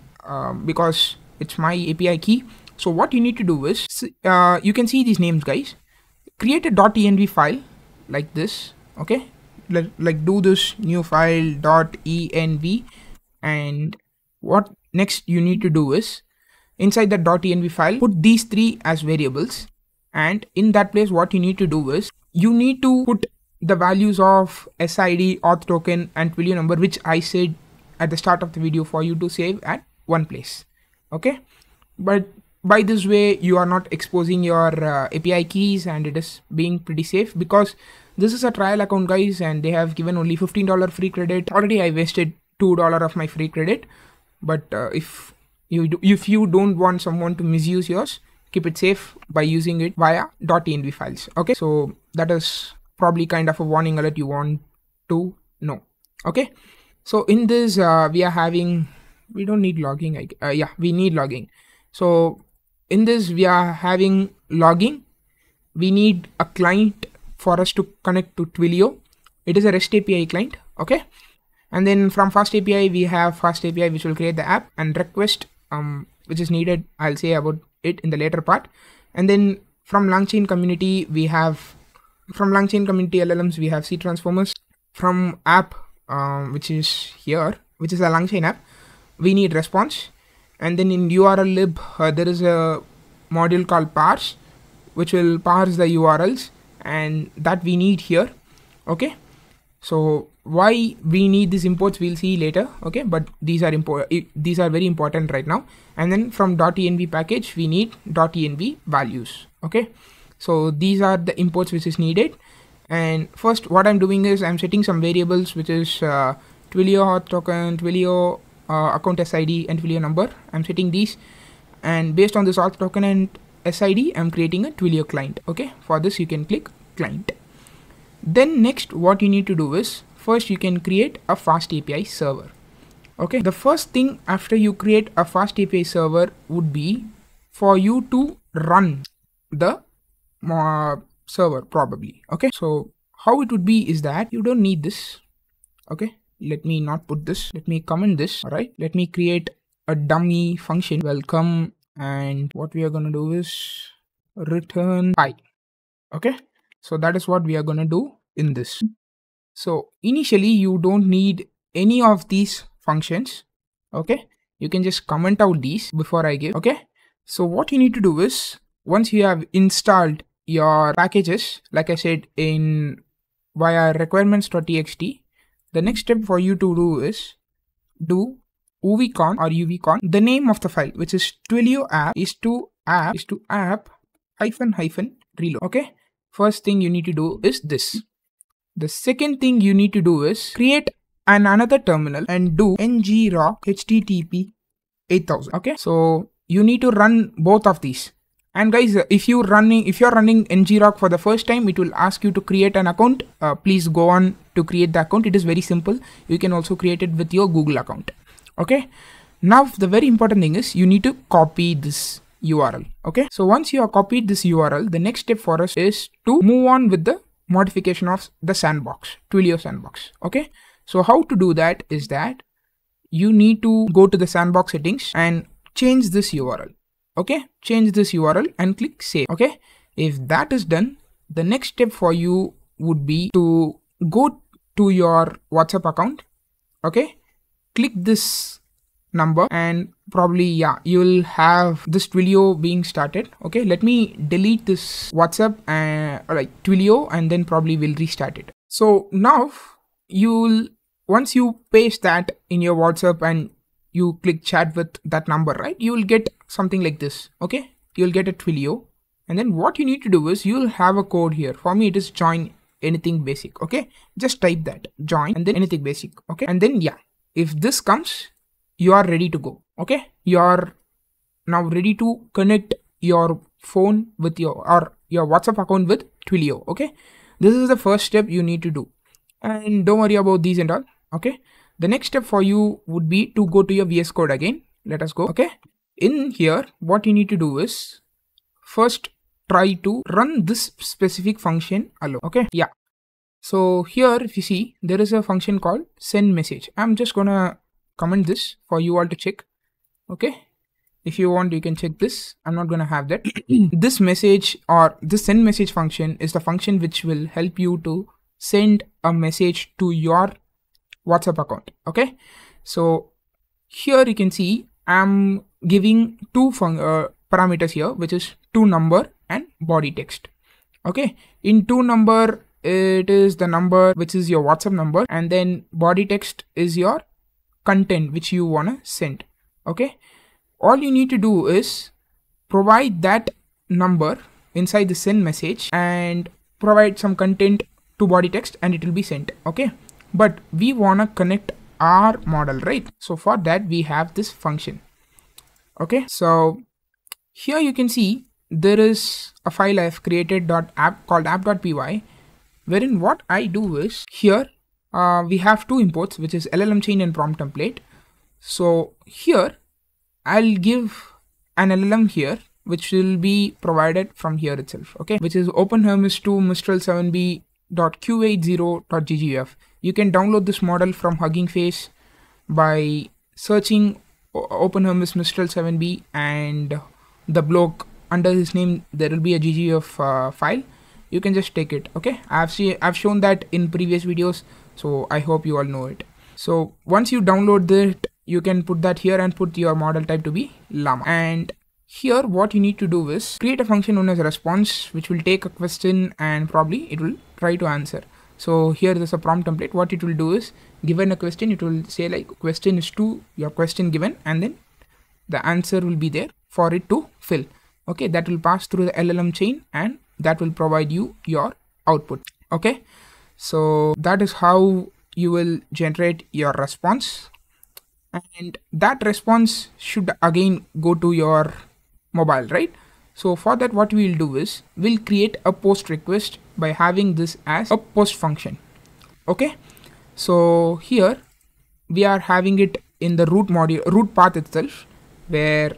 because it's my API key. So what you need to do is, you can see these names, guys. Create a .env file like this. Okay, like do this new file .env, and what next you need to do is inside the .env file put these three as variables, and in that place what you need to do is you need to put the values of SID, auth token and Twilio number, which I said at the start of the video for you to save at one place. Okay, but by this way you are not exposing your API keys, and it is being pretty safe because this is a trial account, guys, and they have given only $15 free credit. Already I wasted $2 of my free credit, but if you don't want someone to misuse yours, keep it safe by using it via .env files. Okay, so that is probably kind of a warning alert you want to know. Okay, so in this we don't need logging. Yeah, we need logging. So in this we are having logging. We need a client for us to connect to Twilio. It is a REST API client. Okay, and then from Fast API we have Fast API, which will create the app, and request which is needed. I'll say about it in the later part. And then from LangChain community LLMs we have C transformers. From app which is here, which is a LangChain app, we need response. And then in URL lib there is a module called parse, which will parse the URLs, and that we need here. Okay, so why we need these imports we'll see later. Okay, but these are very important right now. And then from .env package we need .env values. Okay, so these are the imports which is needed. And first what I'm doing is I'm setting some variables, which is Twilio auth token, Twilio account SID and Twilio number. I'm setting these, and based on this auth token and SID I'm creating a Twilio client. Okay, for this you can click client. Then next what you need to do is first you can create a Fast API server. Okay, the first thing after you create a Fast API server would be for you to run the server probably. Okay, so how it would be is that you don't need this. Okay, let me not put this, let me comment this. All right, let me create a dummy function, welcome, and what we are going to do is return hi. Okay, so that is what we are going to do in this. So initially you don't need any of these functions. Okay, you can just comment out these before I give. Okay, so what you need to do is once you have installed your packages, like I said, in via requirements.txt, the next step for you to do is do uvcon or uvcon. The name of the file, which is Twilio app, is to app reload. Okay, first thing you need to do is this. The second thing you need to do is create another terminal and do ngrok http 8000. Okay, so you need to run both of these. And guys, if you're running ngrok for the first time, it will ask you to create an account. Please go on to create the account. It is very simple. You can also create it with your Google account. Okay. Now the very important thing is you need to copy this URL. Okay. So once you have copied this URL, the next step for us is to move on with the modification of the sandbox, Twilio sandbox. Okay. So how to do that is that you need to go to the sandbox settings and change this URL. Okay, change this URL and click save. Okay, if that is done, the next step for you would be to go to your WhatsApp account. Okay, click this number and probably, yeah, you will have this Twilio being started. Okay, let me delete this WhatsApp and like Twilio, and then probably we'll restart it. So now once you paste that in your WhatsApp and you click chat with that number, right, you will get something like this. Okay, you'll get a Twilio, and then what you need to do is you'll have a code here. For me, it is join anything basic. Okay, just type that join and then anything basic. Okay, and then yeah, if this comes, you are ready to go. Okay, you are now ready to connect your phone with your WhatsApp account with Twilio. Okay, this is the first step you need to do, and don't worry about these and all. Okay, the next step for you would be to go to your VSCode again. Let us go. Okay, in here, what you need to do is first try to run this specific function alone. Okay, yeah. So here, if you see, there is a function called send message. I'm just gonna comment this for you all to check. Okay, if you want, you can check this. I'm not gonna have that. This message or this send message function is the function which will help you to send a message to your WhatsApp account. Okay, so here you can see I'm giving two parameters here, which is toNumber and body text. Okay, in toNumber, it is the number which is your WhatsApp number, and then body text is your content which you wanna send. Okay, all you need to do is provide that number inside the send message and provide some content to body text, and it will be sent. Okay, but we wanna connect our model, right? So for that we have this function. Okay, so here you can see there is a file I have created .app called app.py, wherein what I do is here we have two imports, which is LLM chain and prompt template. So here I'll give an LLM here, which will be provided from here itself. Okay, which is OpenHermes2 Mistral 7b.q80.ggf. You can download this model from Hugging Face by searching OpenHermes Mistral 7b, and the bloke under his name there will be a ggf file. You can just take it. Okay, I've shown that in previous videos, so I hope you all know it. So once you download that, you can put that here and put your model type to be Llama. And here what you need to do is create a function known as a response, which will take a question and probably it will try to answer. So here there's a prompt template. What it will do is, given a question, it will say like question is to your question given, and then the answer will be there for it to fill. Okay, that will pass through the LLM chain and that will provide you your output. Okay, so that is how you will generate your response, and that response should again go to your mobile, right? So for that, what we will do is we'll create a post request by having this as a post function. Okay, so here we are having it in the root path itself, where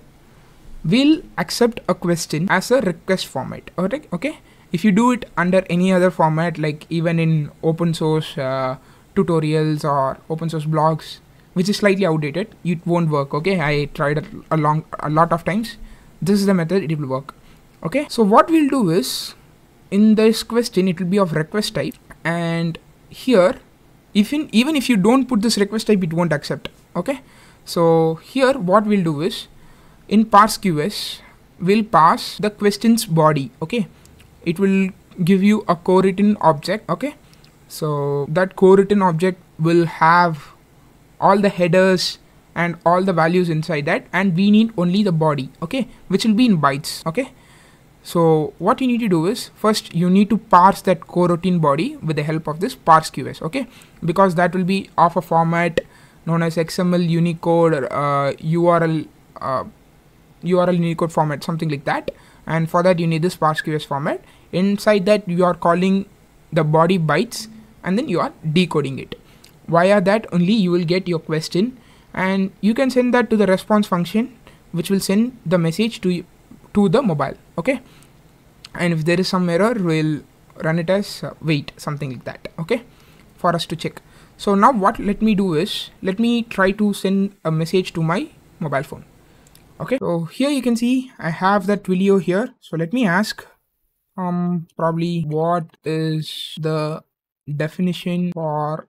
we'll accept a question as a request format. Alright, okay. If you do it under any other format, like even in open source tutorials or open source blogs, which is slightly outdated, it won't work. Okay, I tried it a lot of times. This is the method, it will work. Okay, so what we'll do is, in this question it will be of request type, and here even if you don't put this request type, it won't accept. Okay, so here what we'll do is, in parse QS we'll pass the question's body. Okay, it will give you a cowritten object. Okay, so that cowritten object will have all the headers and all the values inside that, and we need only the body, okay, which will be in bytes. Okay, so what you need to do is, first you need to parse that coroutine body with the help of this parse QS. Okay, because that will be of a format known as XML, Unicode, URL, URL Unicode format, something like that. And for that you need this ParsQS format. Inside that you are calling the body bytes and then you are decoding it. Via that only you will get your question, and you can send that to the response function, which will send the message to the mobile. Okay, and if there is some error, we'll run it as wait, something like that. Okay, for us to check. So now what let me do is, let me try to send a message to my mobile phone. Okay, so here you can see I have that Twilio here. So let me ask probably what is the definition for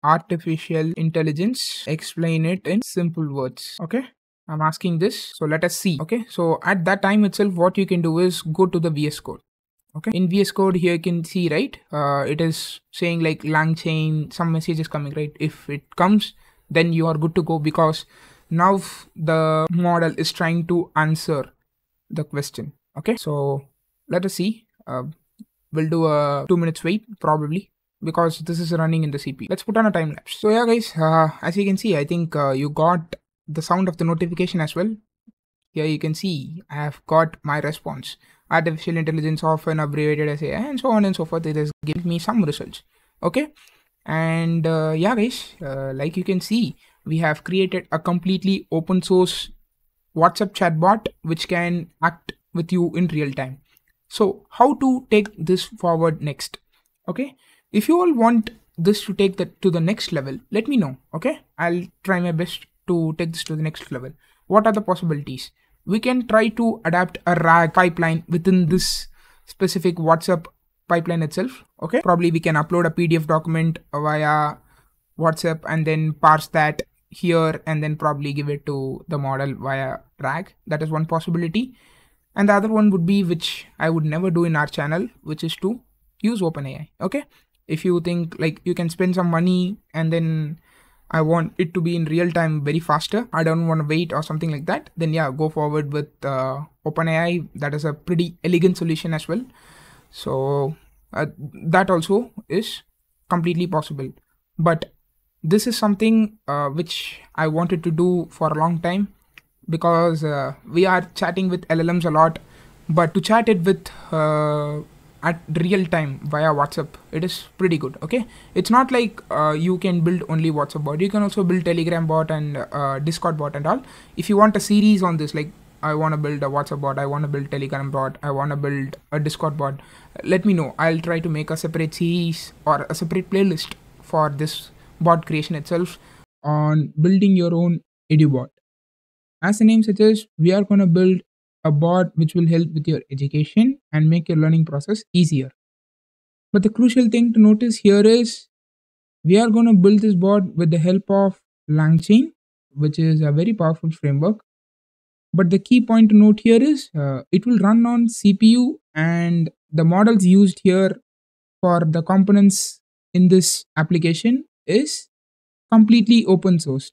artificial intelligence? Explain it in simple words. Okay, I'm asking this, so let us see. Okay, so at that time itself, what you can do is go to the VSCode. Okay, in VSCode here you can see, right, it is saying like lang chain, some message is coming, right? If it comes, then you are good to go, because now the model is trying to answer the question. Okay, so let us see. We'll do a 2 minutes wait probably, because this is running in the CPU. Let's put on a time lapse. So yeah guys, as you can see, I think you got the sound of the notification as well. Here you can see I have got my response. Artificial intelligence, often abbreviated as AI, and so on and so forth. It has given me some results. Okay, and yeah guys, like you can see, we have created a completely open source WhatsApp chatbot which can act with you in real time. So how to take this forward next? Okay, if you all want this to take that to the next level, let me know. Okay, I'll try my best to take this to the next level. What are the possibilities? We can try to adapt a RAG pipeline within this specific WhatsApp pipeline itself. Okay, probably we can upload a PDF document via WhatsApp and then parse that here and then probably give it to the model via RAG. That is one possibility. And the other one would be, which I would never do in our channel, which is to use OpenAI. Okay, if you think like you can spend some money and then I want it to be in real time very faster, I don't want to wait or something like that, then yeah, go forward with OpenAI. That is a pretty elegant solution as well. So that also is completely possible. But this is something which I wanted to do for a long time, because we are chatting with LLMs a lot, but to chat it with at real time via WhatsApp, it is pretty good. Okay, it's not like you can build only WhatsApp bot, you can also build Telegram bot and Discord bot and all. If you want a series on this, like I want to build a WhatsApp bot, I want to build Telegram bot, I want to build a Discord bot, let me know. I'll try to make a separate series or a separate playlist for this bot creation itself on building your own Edubot. As the name suggests, we are going to build a bot which will help with your education and make your learning process easier. But the crucial thing to notice here is we are going to build this bot with the help of LangChain, which is a very powerful framework. But the key point to note here is it will run on CPU, and the models used here for the components in this application is completely open sourced.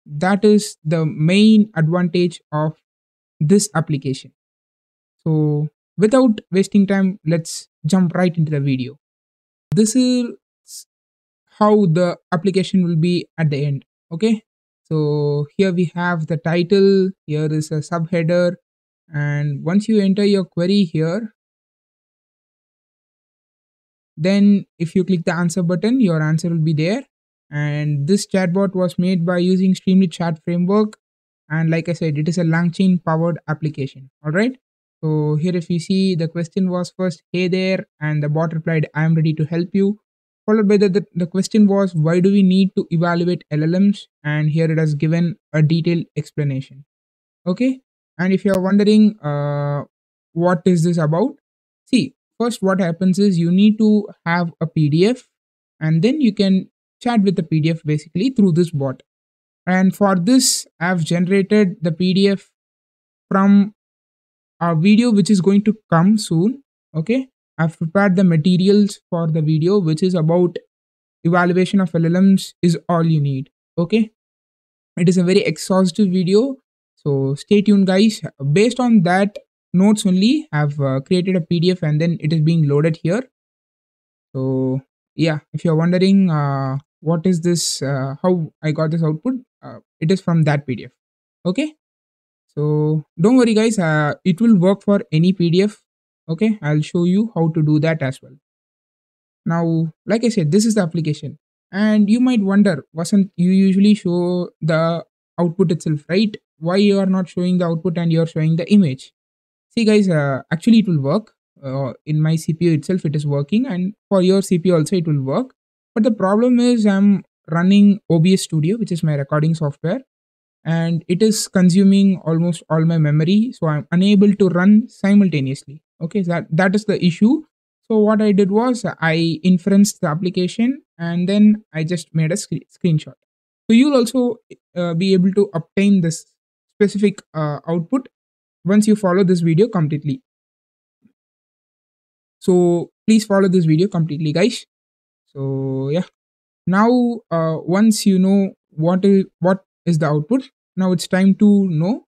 That is the main advantage of this application. So without wasting time, let's jump right into the video. This is how the application will be at the end. Okay, so here we have the title, here is a subheader, and once you enter your query here, then if you click the answer button, your answer will be there. And this chatbot was made by using Streamlit Chat framework, and like I said, it is a LangChain powered application. All right, so here if you see, the question was first, hey there, and the bot replied, I am ready to help you, followed by the question was, why do we need to evaluate LLMs, and here it has given a detailed explanation. Okay, and if you are wondering what is this about, see, first what happens is you need to have a PDF, and then you can chat with the PDF basically through this bot. And for this, I've generated the PDF from a video which is going to come soon. Okay, I've prepared the materials for the video, which is about evaluation of LLMs is all you need. Okay, it is a very exhaustive video, so stay tuned guys. Based on that notes only, I've created a PDF and then it is being loaded here. So yeah, if you're wondering what is this, how I got this output, it is from that PDF. Okay, So don't worry guys, it will work for any PDF. Okay, I'll show you how to do that as well. Now, like I said, this is the application. And you might wonder, wasn't you usually show the output itself, right? Why you are not showing the output and you're showing the image? See guys, actually it will work. In my CPU itself, it is working, and for your CPU also it will work. But the problem is I'm running OBS Studio, which is my recording software, and it is consuming almost all my memory, so I'm unable to run simultaneously. Okay, so that is the issue. So what I did was I inferenced the application and then I just made a screenshot. So you'll also be able to obtain this specific output once you follow this video completely. So please follow this video completely guys. So yeah, now once you know what is the output, now it's time to know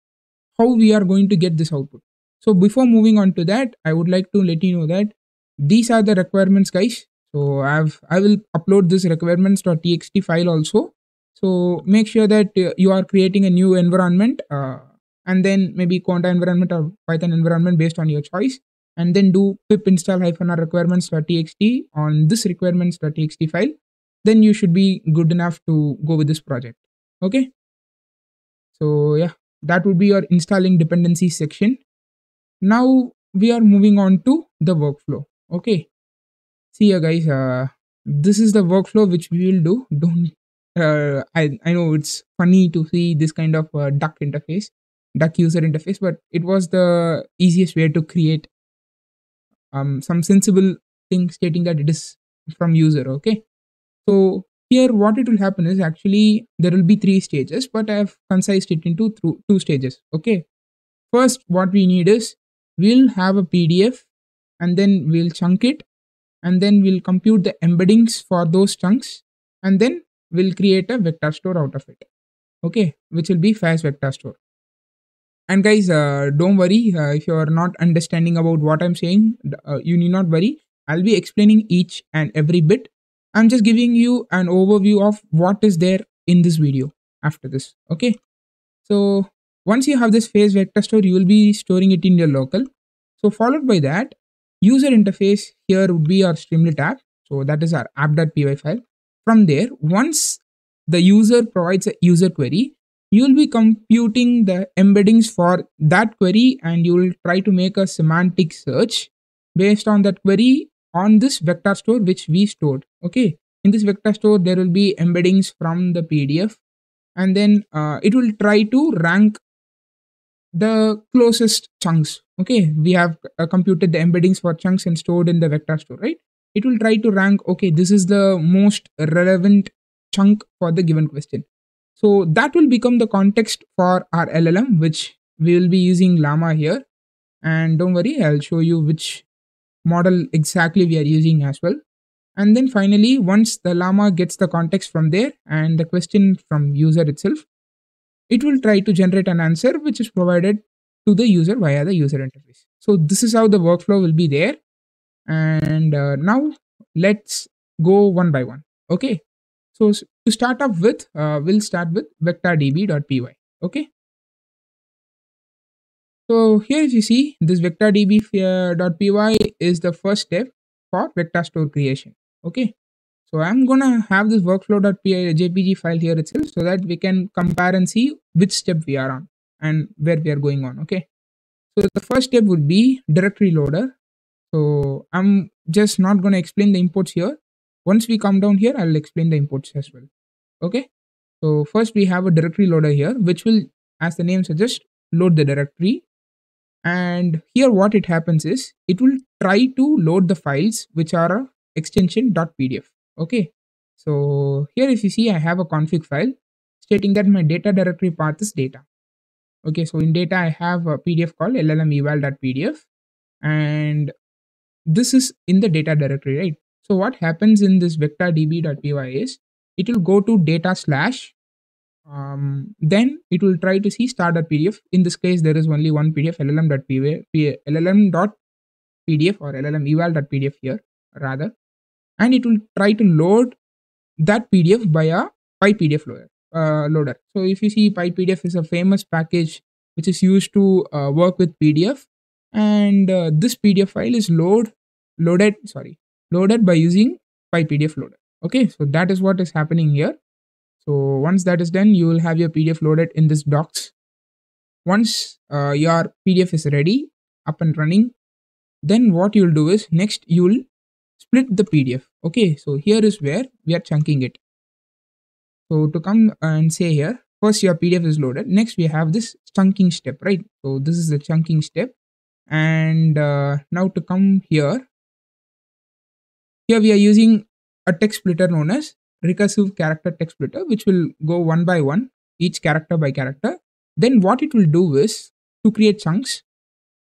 how we are going to get this output. So before moving on to that, I would like to let you know that these are the requirements guys. So I will upload this requirements.txt file also. So make sure that you are creating a new environment and then maybe Conda environment or Python environment based on your choice, and then do pip install -r requirements.txt on this requirements.txt file. Then you should be good enough to go with this project. Okay, so yeah, that would be your installing dependencies section. Now we are moving on to the workflow. Okay, see here guys, this is the workflow which we will do. Don't I know it's funny to see this kind of duck user interface, but it was the easiest way to create some sensible thing stating that it is from user. Okay, so here what it will happen is actually there will be 3 stages, but I have concised it into 2 stages. Okay, first what we need is we'll have a PDF and then we'll chunk it, and then we'll compute the embeddings for those chunks, and then we'll create a vector store out of it. Okay, which will be fast vector store. And guys, don't worry if you are not understanding about what I'm saying, you need not worry. I'll be explaining each and every bit. I'm just giving you an overview of what is there in this video after this. Okay, so once you have this phase vector store, you will be storing it in your local. So followed by that, user interface here would be our Streamlit app. So that is our app.py file. From there, once the user provides a user query, you will be computing the embeddings for that query, and you will try to make a semantic search based on that query on this vector store which we stored. Okay, in this vector store there will be embeddings from the PDF, and then it will try to rank the closest chunks. Okay, we have computed the embeddings for chunks and stored in the vector store, right? It will try to rank, okay, this is the most relevant chunk for the given question. So that will become the context for our LLM, which we will be using Llama here. And don't worry, I'll show you which model exactly we are using as well. And then finally, once the Llama gets the context from there and the question from user itself, it will try to generate an answer which is provided to the user via the user interface. So this is how the workflow will be there. And now let's go one by one. Okay, so to start off with, we'll start with vectordb.py. Okay, so here if you see, this vectordb.py is the first step for vector store creation. Okay, so I'm gonna have this workflow.jpg file here itself so that we can compare and see which step we are on and where we are going on. Okay, so the first step would be directory loader. So I'm just not gonna explain the imports here. Once we come down here, I'll explain the imports as well. Okay, so first we have a directory loader here, which will, as the name suggests, load the directory. And here what it happens is it will try to load the files which are a extension .pdf. Okay, so here if you see, I have a config file stating that my data directory path is data. Okay, so in data I have a PDF called LLM and this is in the data directory, right? So what happens in this vectordb.py is it will go to data slash then it will try to see star.pdf. In this case, there is only one PDF, LLM.pdf or LLM here rather, and it will try to load that PDF via PyPDF loader. So if you see, PyPDF is a famous package which is used to work with PDF, and this PDF file is loaded by using PyPDF loader. Okay, so that is what is happening here. So once that is done, you will have your PDF loaded in this docs. Once your PDF is ready, up and running, then what you'll do is next you'll split the PDF. Okay, so here is where we are chunking it. So to come and say here, first your PDF is loaded. Next we have this chunking step, right? So this is the chunking step. And now to come here we are using a text splitter known as recursive character text splitter, which will go one by one, each character by character. Then what it will do is to create chunks.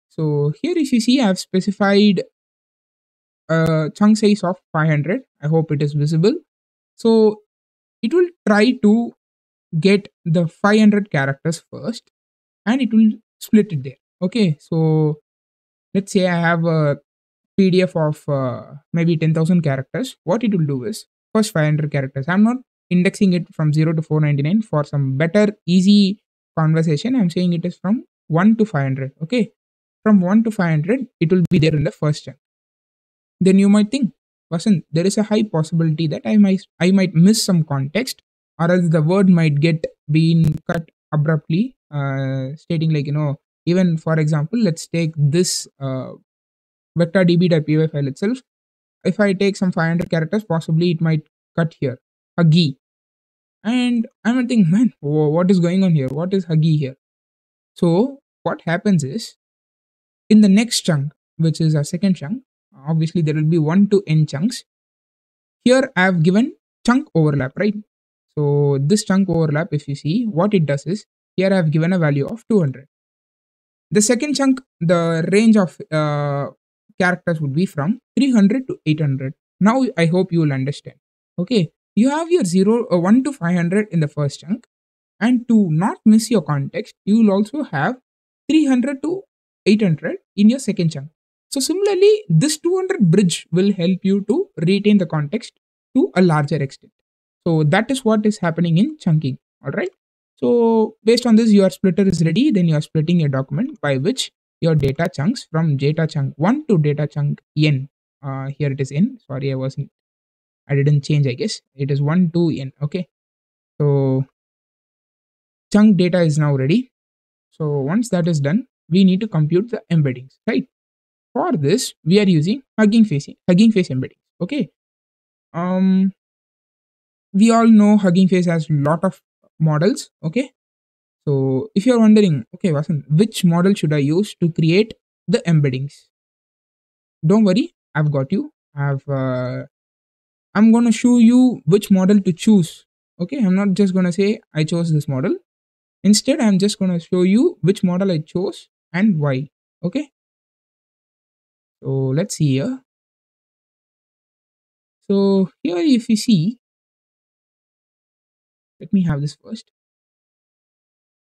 So here if you see, I have specified a chunk size of 500. I hope it is visible. So it will try to get the 500 characters first and it will split it there. Okay, so let's say I have a PDF of maybe 10,000 characters. What it will do is first 500 characters. I'm not indexing it from 0 to 499 for some better easy conversation. I'm saying it is from 1 to 500. Okay, from 1 to 500 it will be there in the first chunk. Then you might think, Vasan, there is a high possibility that I might miss some context, or else the word might get been cut abruptly, stating like, even for example, let's take this vector.db.py file itself. If I take some 500 characters, possibly it might cut here, Huggy. And I might think, man, what is going on here? What is Huggy here? So what happens is, in the next chunk, which is our second chunk, obviously there will be 1 to n chunks. Here I have given chunk overlap, right? So this chunk overlap, if you see, what it does is, here I have given a value of 200. The second chunk, the range of characters would be from 300 to 800. Now I hope you will understand. Okay, you have your 1 to 500 in the first chunk, and to not miss your context, you will also have 300 to 800 in your second chunk. So similarly, this 200 bridge will help you to retain the context to a larger extent. So that is what is happening in chunking. All right. So based on this, your splitter is ready. Then you are splitting a document by which your data chunks from data chunk 1 to data chunk n. Here it is n. Sorry, I didn't change, I guess. It is 1 to n. Okay. So chunk data is now ready. So once that is done, we need to compute the embeddings, right? For this, we are using Hugging Face embeddings. Okay. We all know Hugging Face has a lot of models. Okay. So if you're wondering, okay, Vasan, which model should I use to create the embeddings? Don't worry, I've got you. I'm going to show you which model to choose. Okay. I'm not just going to say I chose this model. Instead, I'm just going to show you which model I chose and why. Okay. So let's see here. So here if you see, let me have this first.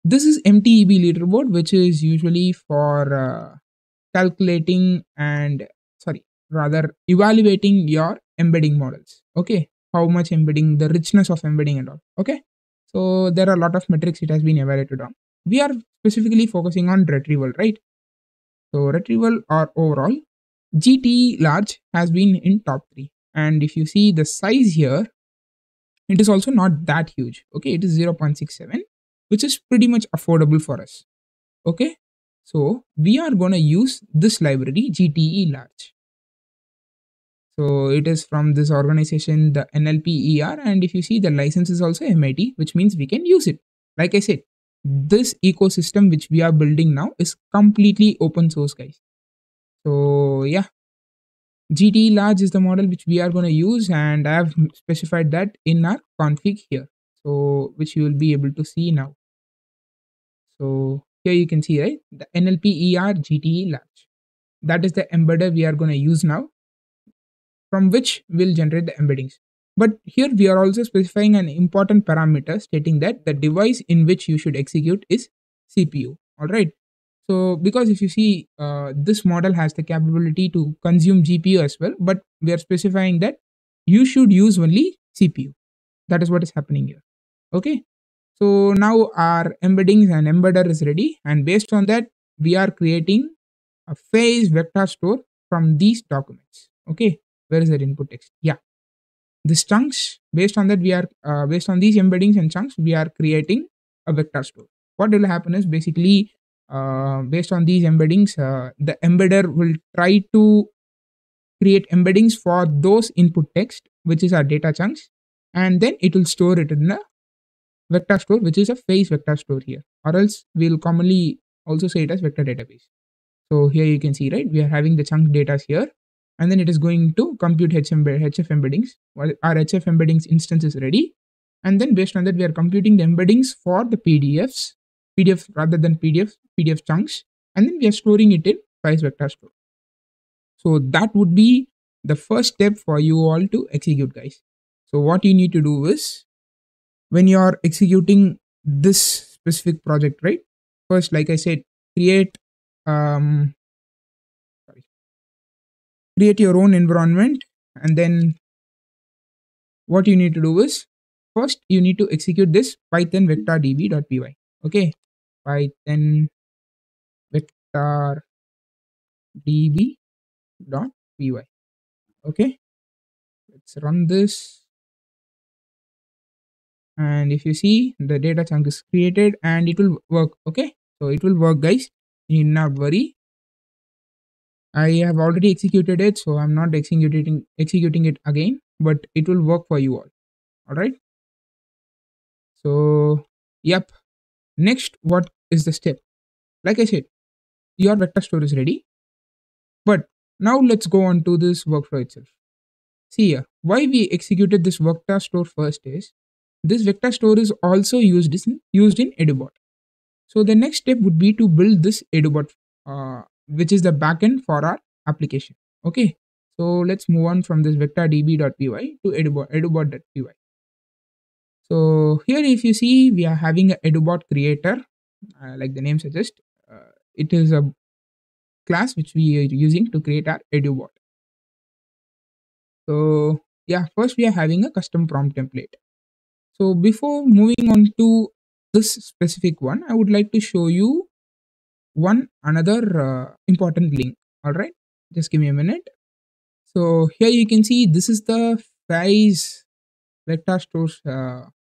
This is MTEB leaderboard, which is usually for calculating and evaluating your embedding models. Okay, how much embedding, the richness of embedding and all. Okay, so there are a lot of metrics it has been evaluated on. We are specifically focusing on retrieval, right? So retrieval or overall, GTE large has been in top 3. And if you see the size here, it is also not that huge. Okay, it is 0.67, which is pretty much affordable for us. Okay, so we are going to use this library GTE large. So it is from this organization, the NLP and if you see, the license is also MIT, which means we can use it. Like I said, this ecosystem which we are building now is completely open source, guys. So yeah, GTE large is the model which we are going to use, and I have specified that in our config here, so which you will be able to see now. So here you can see, right, the NLP GTE large. That is the embedder we are going to use now, from which we'll generate the embeddings. But here we are also specifying an important parameter stating that the device in which you should execute is CPU. All right. So because if you see, this model has the capability to consume GPU as well, but we are specifying that you should use only CPU. That is what is happening here. Okay. So now our embeddings and embedder is ready, and based on that, we are creating a phase vector store from these documents. Okay, where is that input text? Yeah, these chunks. Based on that, we are based on these embeddings and chunks, we are creating a vector store. What will happen is basically based on these embeddings, the embedder will try to create embeddings for those input text, which is our data chunks, and then it will store it in a vector store, which is a phase vector store here, or else we'll commonly also say it as vector database. So here you can see, right, we are having the chunk data here, and then it is going to compute HF embeddings. While our HF embeddings instance is ready, and then based on that, we are computing the embeddings for the PDF rather than PDF chunks, and then we are storing it in phase vector store. So that would be the first step for you all to execute, guys. So what you need to do is, when you are executing this specific project, right, first, like I said, create your own environment, and then what you need to do is, first you need to execute this python vector db.py. Okay, python vector db.py. okay, let's run this, and if you see, the data chunk is created and it will work. Okay, so it will work, guys, you need not worry. I have already executed it, so I'm not executing it again, but it will work for you all. All right, so yep, next, what is the step? Like I said, your vector store is ready, but now let's go on to this workflow itself. See here, why we executed this vector store first is, this vector store is also used in Edubot. So the next step would be to build this Edubot, which is the backend for our application. Okay, so let's move on from this vector db.py to edubot.py. So here, if you see, we are having a Edubot creator, like the name suggests. It is a class which we are using to create our Edubot. So yeah, first we are having a custom prompt template. So before moving on to this specific one, I would like to show you another important link. All right, just give me a minute. So here you can see, this is the phase vector stores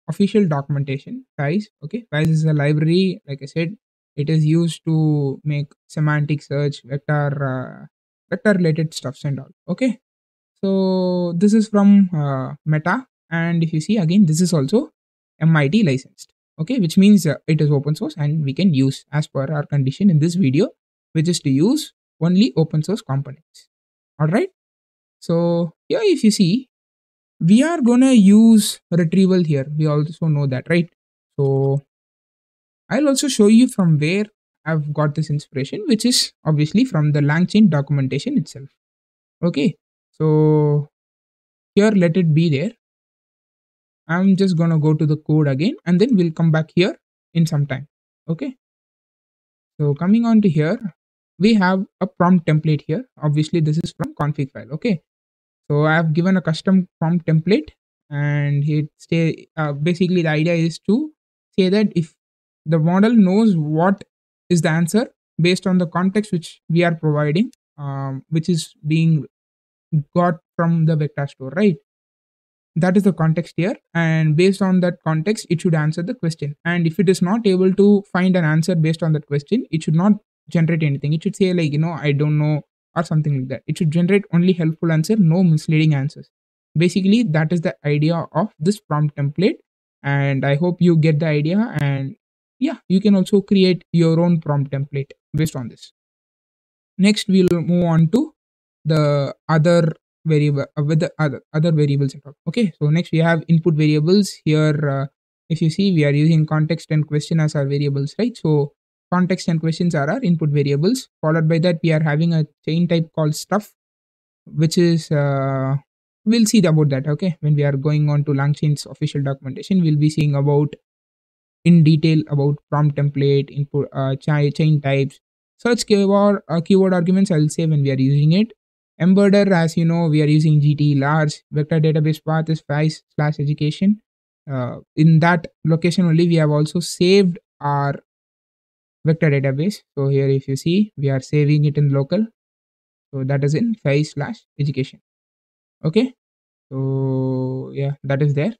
official documentation. Phase, okay, phase is a library. Like I said, it is used to make semantic search, vector related stuffs and all. Okay, so this is from Meta, and if you see again, this is also MIT licensed. Okay, which means it is open source and we can use as per our condition in this video, which is to use only open source components. All right, so here if you see, we are gonna use retrieval here. We also know that, right? So I'll also show you from where I've got this inspiration, which is obviously from the LangChain documentation itself. Okay, so here let it be there. I'm just gonna go to the code again, and then we'll come back here in some time. Okay, so coming on to here, we have a prompt template here. Obviously this is from config file. Okay, so I have given a custom prompt template, and basically the idea is to say that if the model knows what is the answer based on the context which we are providing, which is being got from the vector store, right? That is the context here, and based on that context, it should answer the question. And if it is not able to find an answer based on that question, it should not generate anything. It should say, like, I don't know, or something like that. It should generate only helpful answer, no misleading answers. Basically, that is the idea of this prompt template, and I hope you get the idea. And yeah, you can also create your own prompt template based on this. Next, we'll move on to the other variable with the other variables and all. Okay, so next we have input variables here. If you see, we are using context and question as our variables, right? So context and questions are our input variables. Followed by that, we are having a chain type called stuff, which is we'll see about that. Okay, when we are going on to LangChain's official documentation, we'll be seeing about in detail about prompt template, input, chain types, search keyword arguments. I'll say when we are using it. Embedder, as you know, we are using GT large. Vector database path is phase/education. In that location only we have also saved our vector database. So here if you see, we are saving it in local, so that is in file/education. Okay, so yeah, that is there.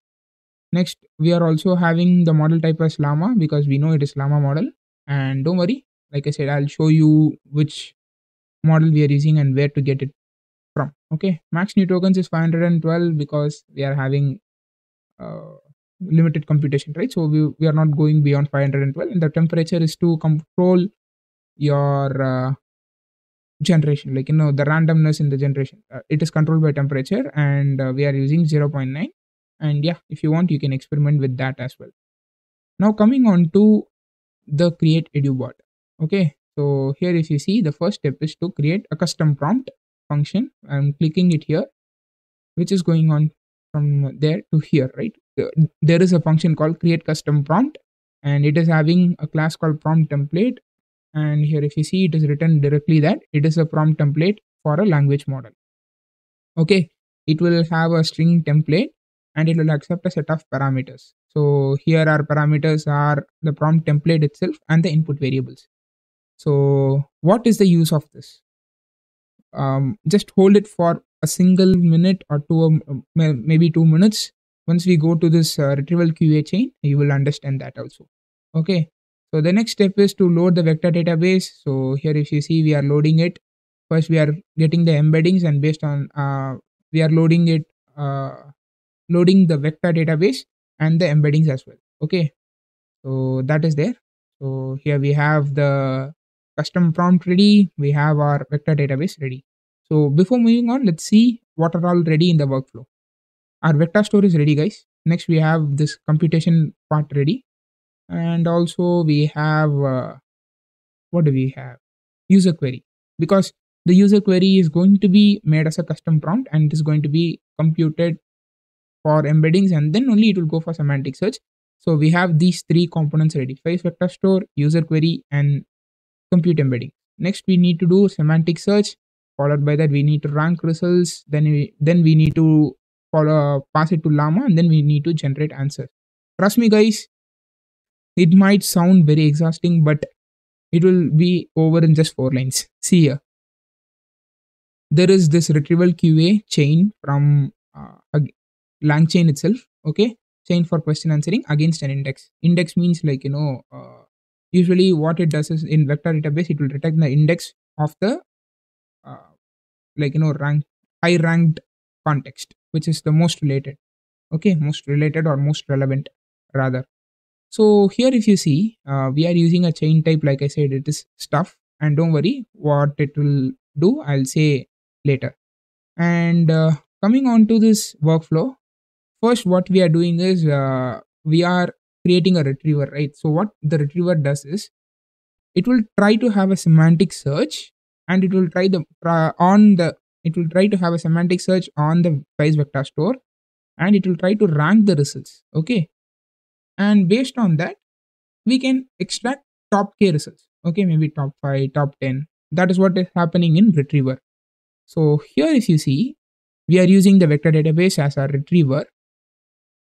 Next, we are also having the model type as Llama because we know it is Llama model. And don't worry, like I said, I'll show you which model we are using and where to get it from. Okay, max new tokens is 512 because we are having uh, limited computation, right? So we are not going beyond 512, and the temperature is to control your generation, like the randomness in the generation. It is controlled by temperature, and we are using 0.9. And yeah, if you want, you can experiment with that as well. Now coming on to the create Edubot. Okay, so here if you see, the first step is to create a custom prompt function. I'm clicking it here, which is going on from there to here, right? There is a function called create custom prompt, and it is having a class called prompt template. And here if you see, it is written directly that it is a prompt template for a language model. Okay, it will have a string template and it will accept a set of parameters. So here our parameters are the prompt template itself and the input variables. So what is the use of this? Just hold it for a single minute or two, maybe 2 minutes. Once we go to this retrieval QA chain, you will understand that also. Okay, so the next step is to load the vector database. So here if you see, we are loading it. First we are getting the embeddings, and based on we are loading it, loading the vector database and the embeddings as well. Okay, so that is there. So here we have the custom prompt ready, we have our vector database ready. So before moving on, let's see what are all ready in the workflow. Our vector store is ready, guys. Next we have this computation part ready, and also we have what do we have? User query, because the user query is going to be made as a custom prompt and it is going to be computed for embeddings, and then only it will go for semantic search. So we have these three components ready: face vector store, user query, and compute embedding. Next we need to do semantic search, followed by that we need to rank results, then we need to pass it to Llama, and then we need to generate answers. Trust me guys, it might sound very exhausting, but it will be over in just 4 lines. See here, there is this retrieval QA chain from a lang chain itself. Okay, chain for question answering against an index. Index means like usually what it does is in vector database it will detect the index of the uh, high ranked context, which is the most related. Okay, most related or most relevant rather. So here if you see, we are using a chain type. Like I said, it is stuff, and don't worry what it will do, I'll say later. And coming on to this workflow, first what we are doing is we are creating a retriever, right? So what the retriever does is it will try to have a semantic search, and it will try to have a semantic search on the price vector store, and it will try to rank the results. Okay, and based on that we can extract top k results. Okay, maybe top 5, top 10. That is what is happening in retriever. So here if you see, we are using the vector database as our retriever,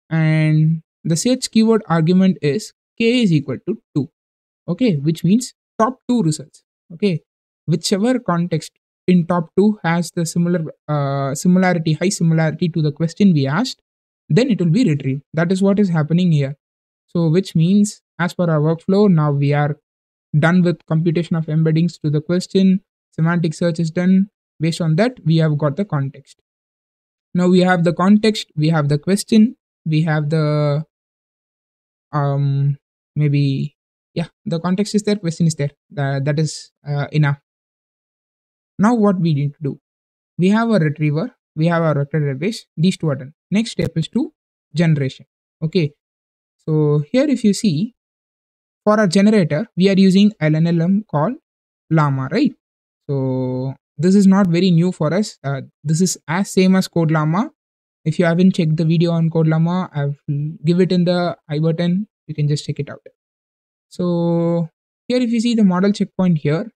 and the search keyword argument is k is equal to 2. Okay, which means top 2 results. Okay, whichever context in top 2 has the high similarity to the question we asked, then it will be retrieved. That is what is happening here. So which means, as per our workflow, now we are done with computation of embeddings to the question. Semantic search is done. Based on that, we have got the context. Now we have the context, we have the question, we have the maybe, yeah, the context is there, question is there. That is enough. Now what we need to do, we have a retriever, we have our vector database, these two are done. Next step is to generation. Okay, so here if you see, for our generator we are using an LLM called Llama, right? So this is not very new for us. This is as same as Code Llama. If you haven't checked the video on Code Llama, I've give it in the I button. You can just check it out. So here if you see the model checkpoint here,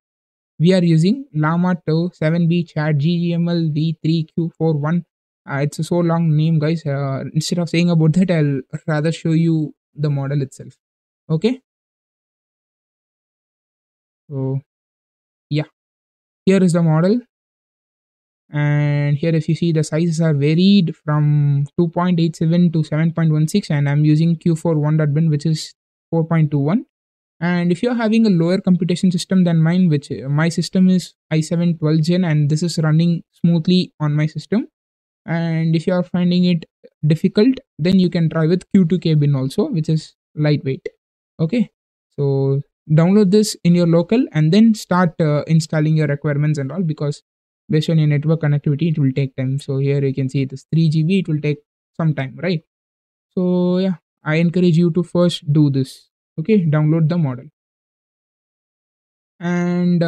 we are using Llama 2 7B chat GGML v3 Q41 It's a so long name, guys. Instead of saying about that, I'll rather show you the model itself. Okay. So yeah, here is the model. And here, if you see, the sizes are varied from 2.87 to 7.16, and I'm using Q4 1.bin, which is 4.21. And if you're having a lower computation system than mine, which my system is i7 12 gen, and this is running smoothly on my system. And if you are finding it difficult, then you can try with Q2K bin also, which is lightweight. Okay, so download this in your local and then start installing your requirements and all, because based on your network connectivity, it will take time. So here you can see it is 3 GB. It will take some time, right? So yeah, I encourage you to first do this. Okay, download the model. And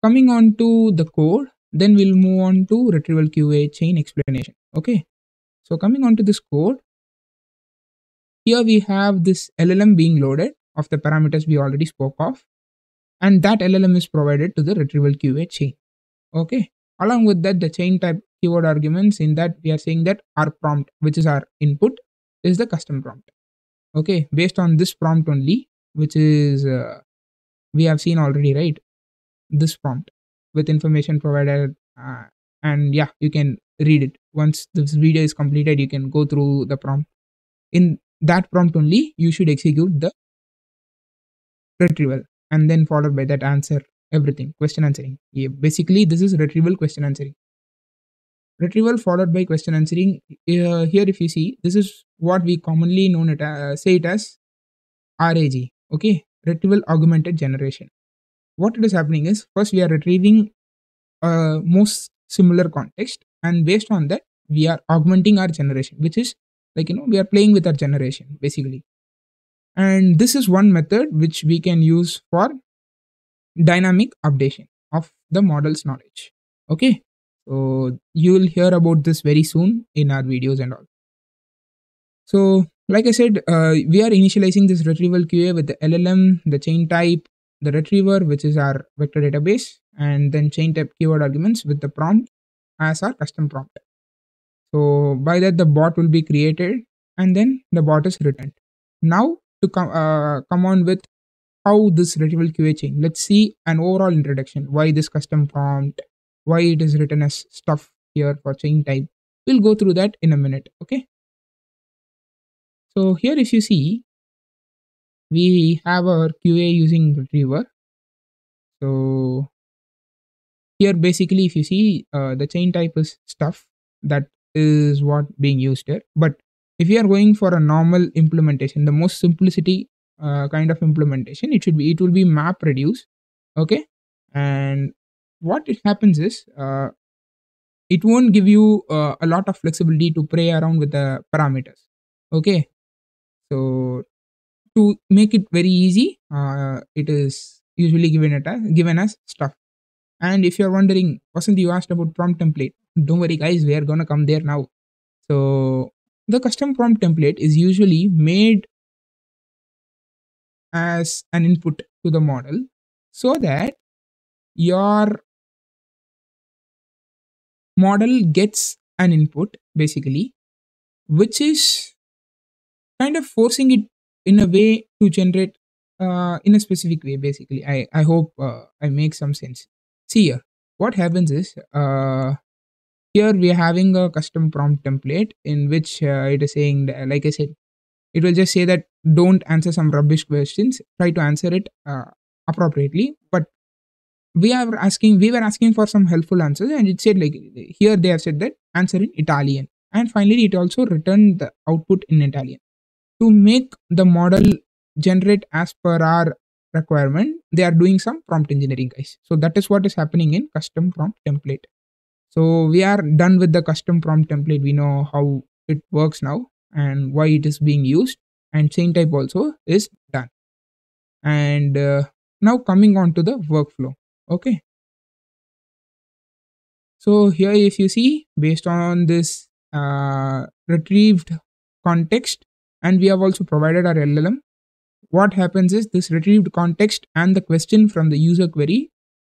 coming on to the code, then we'll move on to retrieval QA chain explanation. Okay, so coming on to this code, here we have this LLM being loaded of the parameters we already spoke of, and that LLM is provided to the retrieval QA chain. Okay, along with that, the chain type keyword arguments, in that we are saying that our prompt, which is our input, is the custom prompt. Okay, based on this prompt only, which is we have seen already, right? This prompt with information provided, and yeah, you can read it. Once this video is completed, you can go through the prompt. In that prompt only, you should execute the retrieval, and then followed by that answer everything, question answering. Yeah, basically this is retrieval question answering. Retrieval followed by question answering. Here if you see, this is what we commonly known it say it as RAG. Okay, retrieval augmented generation. What it is happening is, first we are retrieving most similar context, and based on that we are augmenting our generation, which is like, we are playing with our generation basically. And this is one method which we can use for dynamic updation of the model's knowledge. Okay, so you will hear about this very soon in our videos and all. So like I said, we are initializing this retrieval QA with the LLM, the chain type, the retriever, which is our vector database, and then chain type keyword arguments with the prompt as our custom prompt. So by that, the bot will be created, and then the bot is returned. Now to come on with how this retrieval QA chain. Let's see an overall introduction. Why this custom prompt? Why it is written as stuff here for chain type? We'll go through that in a minute. Okay. So here, if you see, we have our QA using retriever. So here, basically, if you see, the chain type is stuff. That is what being used here. But if you are going for a normal implementation, the most simplicity kind of implementation, it will be map reduce. Okay, and what it happens is, it won't give you a lot of flexibility to play around with the parameters. Okay, so to make it very easy, it is usually given as stuff. And if you're wondering, wasn't you asked about prompt template? Don't worry, guys, we are gonna come there now. So the custom prompt template is usually made as an input to the model, so that your model gets an input basically, which is kind of forcing it in a way to generate in a specific way. Basically, I hope I make some sense. See here, what happens is, here we are having a custom prompt template in which it is saying that, like I said, it will just say that don't answer some rubbish questions, try to answer it appropriately. But we were asking for some helpful answers, and it said, like, here they have said that answer in Italian, and finally it also returned the output in Italian. To make the model generate as per our requirement, they are doing some prompt engineering, guys. So that is what is happening in custom prompt template. So we are done with the custom prompt template. We know how it works now and why it is being used, and chain type also is done. And now coming on to the workflow. Okay, so here if you see, based on this retrieved context, and we have also provided our LLM, what happens is, this retrieved context and the question from the user query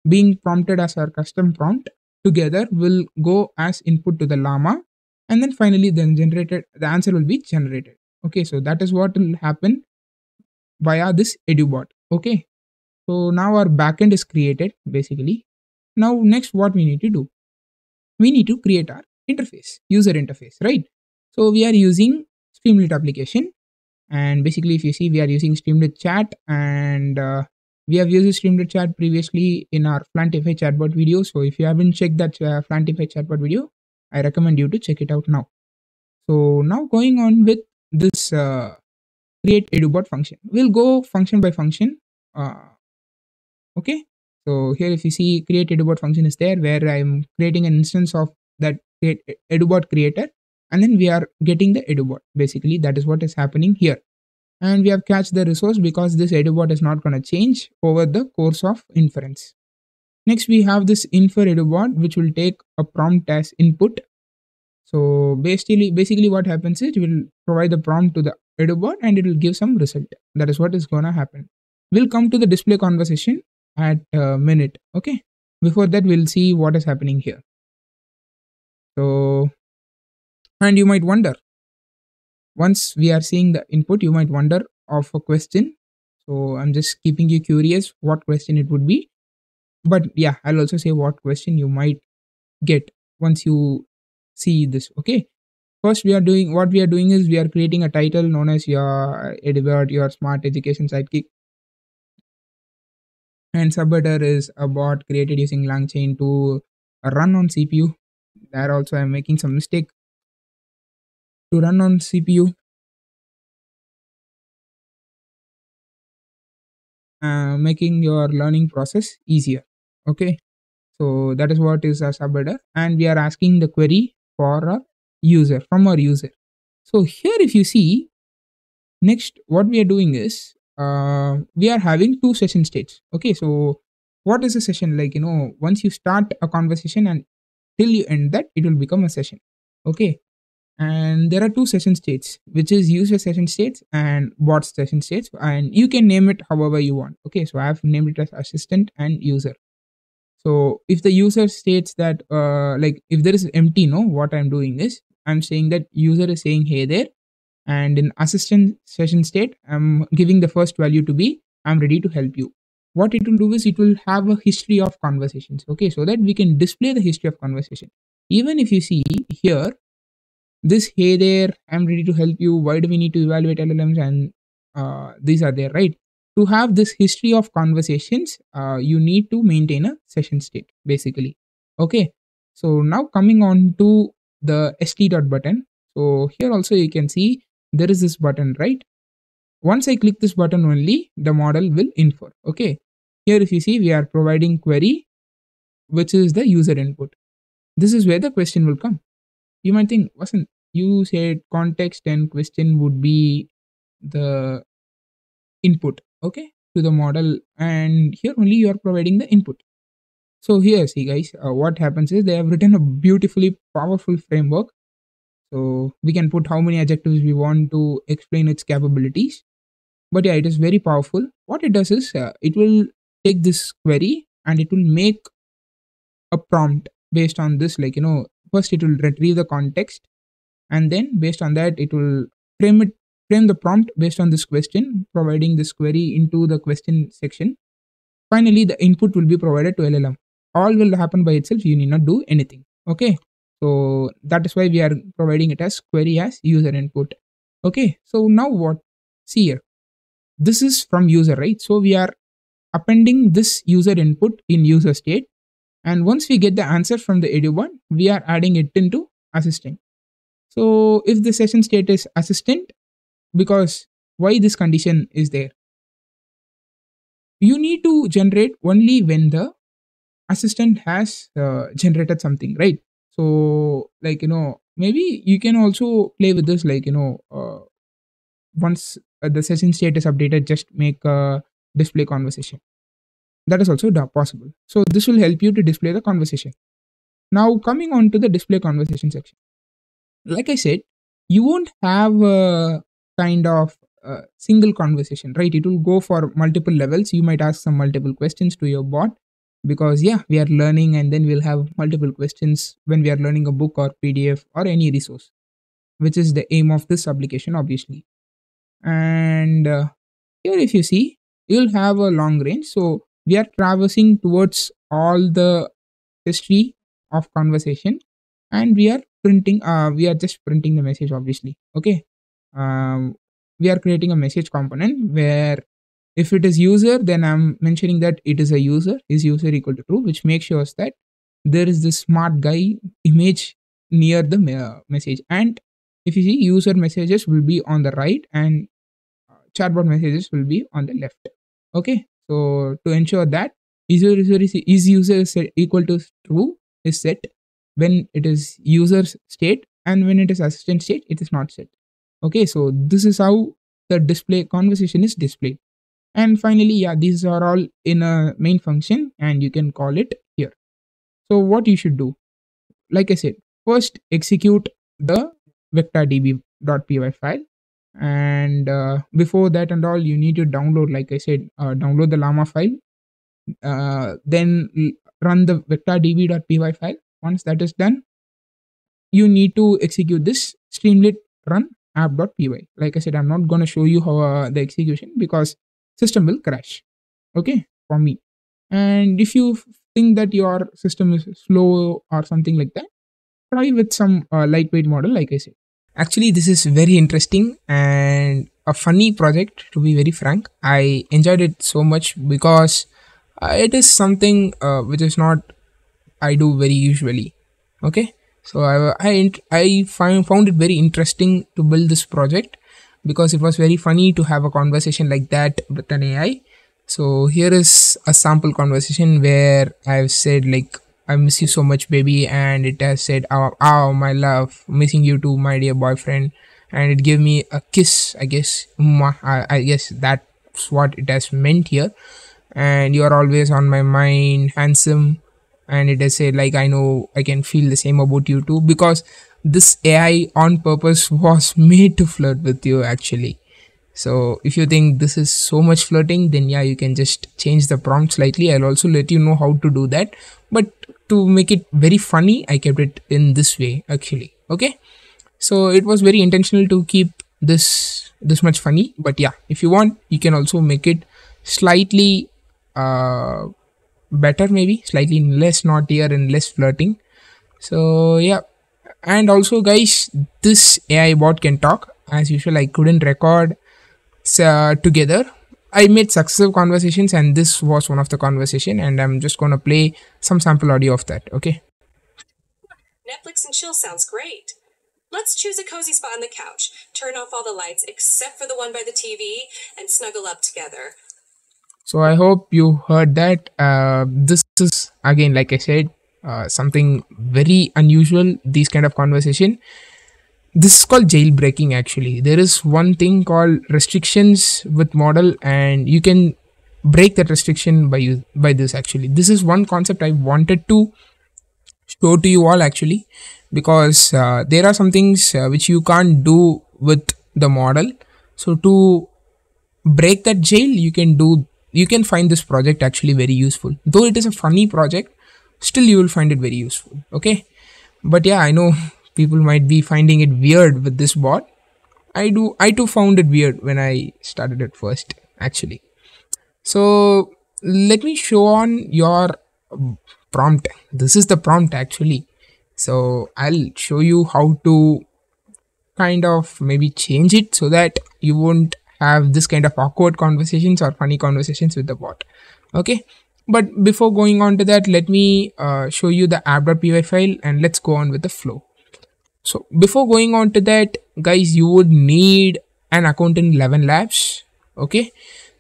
being prompted as our custom prompt together will go as input to the Llama, and then finally the answer will be generated. Okay, so that is what will happen via this Edubot. Okay, so now our backend is created basically. Now next what we need to do, we need to create our interface, user interface, right? So we are using Streamlit application, and basically if you see, we are using Streamlit chat, and we have used Streamlit chat previously in our Flantify chatbot video. So if you haven't checked that Flantify chatbot video, I recommend you to check it out now. So now going on with this create Edubot function, we'll go function by function. Okay, so here if you see, create Edubot function is there, where I'm creating an instance of that Edubot creator, and then we are getting the Edubot. Basically that is what is happening here, and we have catched the resource because this Edubot is not going to change over the course of inference. Next we have this infer Edubot, which will take a prompt as input. So basically what happens is, it will provide the prompt to the Edubot and it will give some result. That is what is going to happen. We'll come to the display conversation at a minute. Okay, before that we'll see what is happening here. So, and you might wonder, once we are seeing the input, you might wonder of a question. So I'm just keeping you curious what question it would be. But yeah, I'll also say what question you might get once you see this. Okay, first what we are doing is we are creating a title known as your Edubot, your smart education sidekick, and subheader is a bot created using LangChain to run on CPU. There also I'm making some mistake, to run on CPU, making your learning process easier. Okay, so that is what is a subheader, and we are asking the query for a user, from our user. So here if you see, next what we are doing is we are having two session states. Okay, so what is a session? Like, once you start a conversation and till you end that, it will become a session. Okay, and there are two session states, which is user session states and bot session states, and you can name it however you want. Okay, so I have named it as assistant and user. So if the user states that like if there is empty, what I'm doing is I'm saying that user is saying hey there, and in assistant session state I'm giving the first value to be I'm ready to help you. What it will do is it will have a history of conversations. Okay, so that we can display the history of conversation. Even if you see here, this hey there, I'm ready to help you, why do we need to evaluate LLMs, and these are there, right? To have this history of conversations, you need to maintain a session state basically. Okay, so now coming on to the st button. So here also you can see there is this button, right? Once I click this button only, the model will infer. Okay, here if you see, we are providing query, which is the user input. This is where the question will come. You might think, wasn't you said context and question would be the input, okay, to the model, and here only you are providing the input. So here see guys, what happens is they have written a beautifully powerful framework. So we can put how many adjectives we want to explain its capabilities, but yeah, it is very powerful. What it does is it will take this query and it will make a prompt based on this, like, first it will retrieve the context, and then based on that it will frame the prompt based on this question, providing this query into the question section. Finally the input will be provided to LLM. All will happen by itself, you need not do anything. Okay, so that is why we are providing it as query as user input. Okay, so now what, see here, this is from user, right? So we are appending this user input in user state, and once we get the answer from the Edubot, we are adding it into assistant. So if the session state is assistant, because why this condition is there, you need to generate only when the assistant has generated something, right? So like, maybe you can also play with this, like, once the session state is updated, just make a display conversation. That is also possible. So this will help you to display the conversation. Now coming on to the display conversation section, like I said, you won't have a kind of single conversation, right? It will go for multiple levels. You might ask some multiple questions to your bot, because yeah, we are learning, and then we'll have multiple questions when we are learning a book or PDF or any resource, which is the aim of this application, obviously. And here, if you see, you'll have a long range. So we are traversing towards all the history of conversation, and we are just printing the message, obviously. Okay. We are creating a message component where if it is user, then I'm mentioning that it is a user, is user equal to true, which makes sure that there is this smart guy image near the message. And if you see, user messages will be on the right, and chatbot messages will be on the left. Okay, so to ensure that is user set equal to true is set when it is user state, and when it is assistant state, it is not set. Okay, so this is how the display conversation is displayed. And finally, yeah, these are all in a main function, and you can call it here. So what you should do, like I said, first execute the vectordb.py file, and before that and all, you need to download, like I said, download the llama file, then run the vectordb.py file. Once that is done, you need to execute this streamlit run app.py. Like I said, I'm not going to show you how the execution, because system will crash, okay, for me. And if you think that your system is slow or something like that, try with some lightweight model, like I said. Actually, this is very interesting and a funny project, to be very frank. I enjoyed it so much because it is something which is not I do very usually. Okay, so I found it very interesting to build this project, because it was very funny to have a conversation like that with an AI. So here is a sample conversation where I've said like, I miss you so much, baby, and it has said, oh my love, missing you too, my dear boyfriend, and it gave me a kiss, I guess. I guess that's what it has meant here. And you're always on my mind, handsome. And it has said like, I know I can feel the same about you too, because this AI on purpose was made to flirt with you, actually. So if you think this is so much flirting, then yeah, you can just change the prompt slightly. I'll also let you know how to do that, but to make it very funny, I kept it in this way, actually. Okay, so it was very intentional to keep this much funny. But yeah, if you want, you can also make it slightly better, maybe slightly less naughtier and less flirting. So yeah, and also guys, this AI bot can talk. As usual, I couldn't record together. I made successive conversations, and this was one of the conversation, and I'm just gonna play some sample audio of that. Okay, Netflix and chill sounds great. Let's choose a cozy spot on the couch, turn off all the lights except for the one by the TV, and snuggle up together. so I hope you heard that. This is again, like I said, something very unusual, these kind of conversation. This is called jailbreaking. Actually, there is one thing called restrictions with model, and you can break that restriction by this. Actually, this is one concept I wanted to show to you all, actually, because there are some things which you can't do with the model. So to break that jail, you can find this project actually very useful. Though it is a funny project, still you will find it very useful. Okay, but yeah, I know people might be finding it weird with this bot. I too found it weird when I started it first, actually. So let me show on your prompt. This is the prompt, actually. So I'll show you how to kind of maybe change it so that you won't have this kind of awkward conversations or funny conversations with the bot. Okay, but before going on to that, let me show you the app.py file, and let's go on with the flow. So before going on to that, guys, you would need an account in 11 labs. Okay,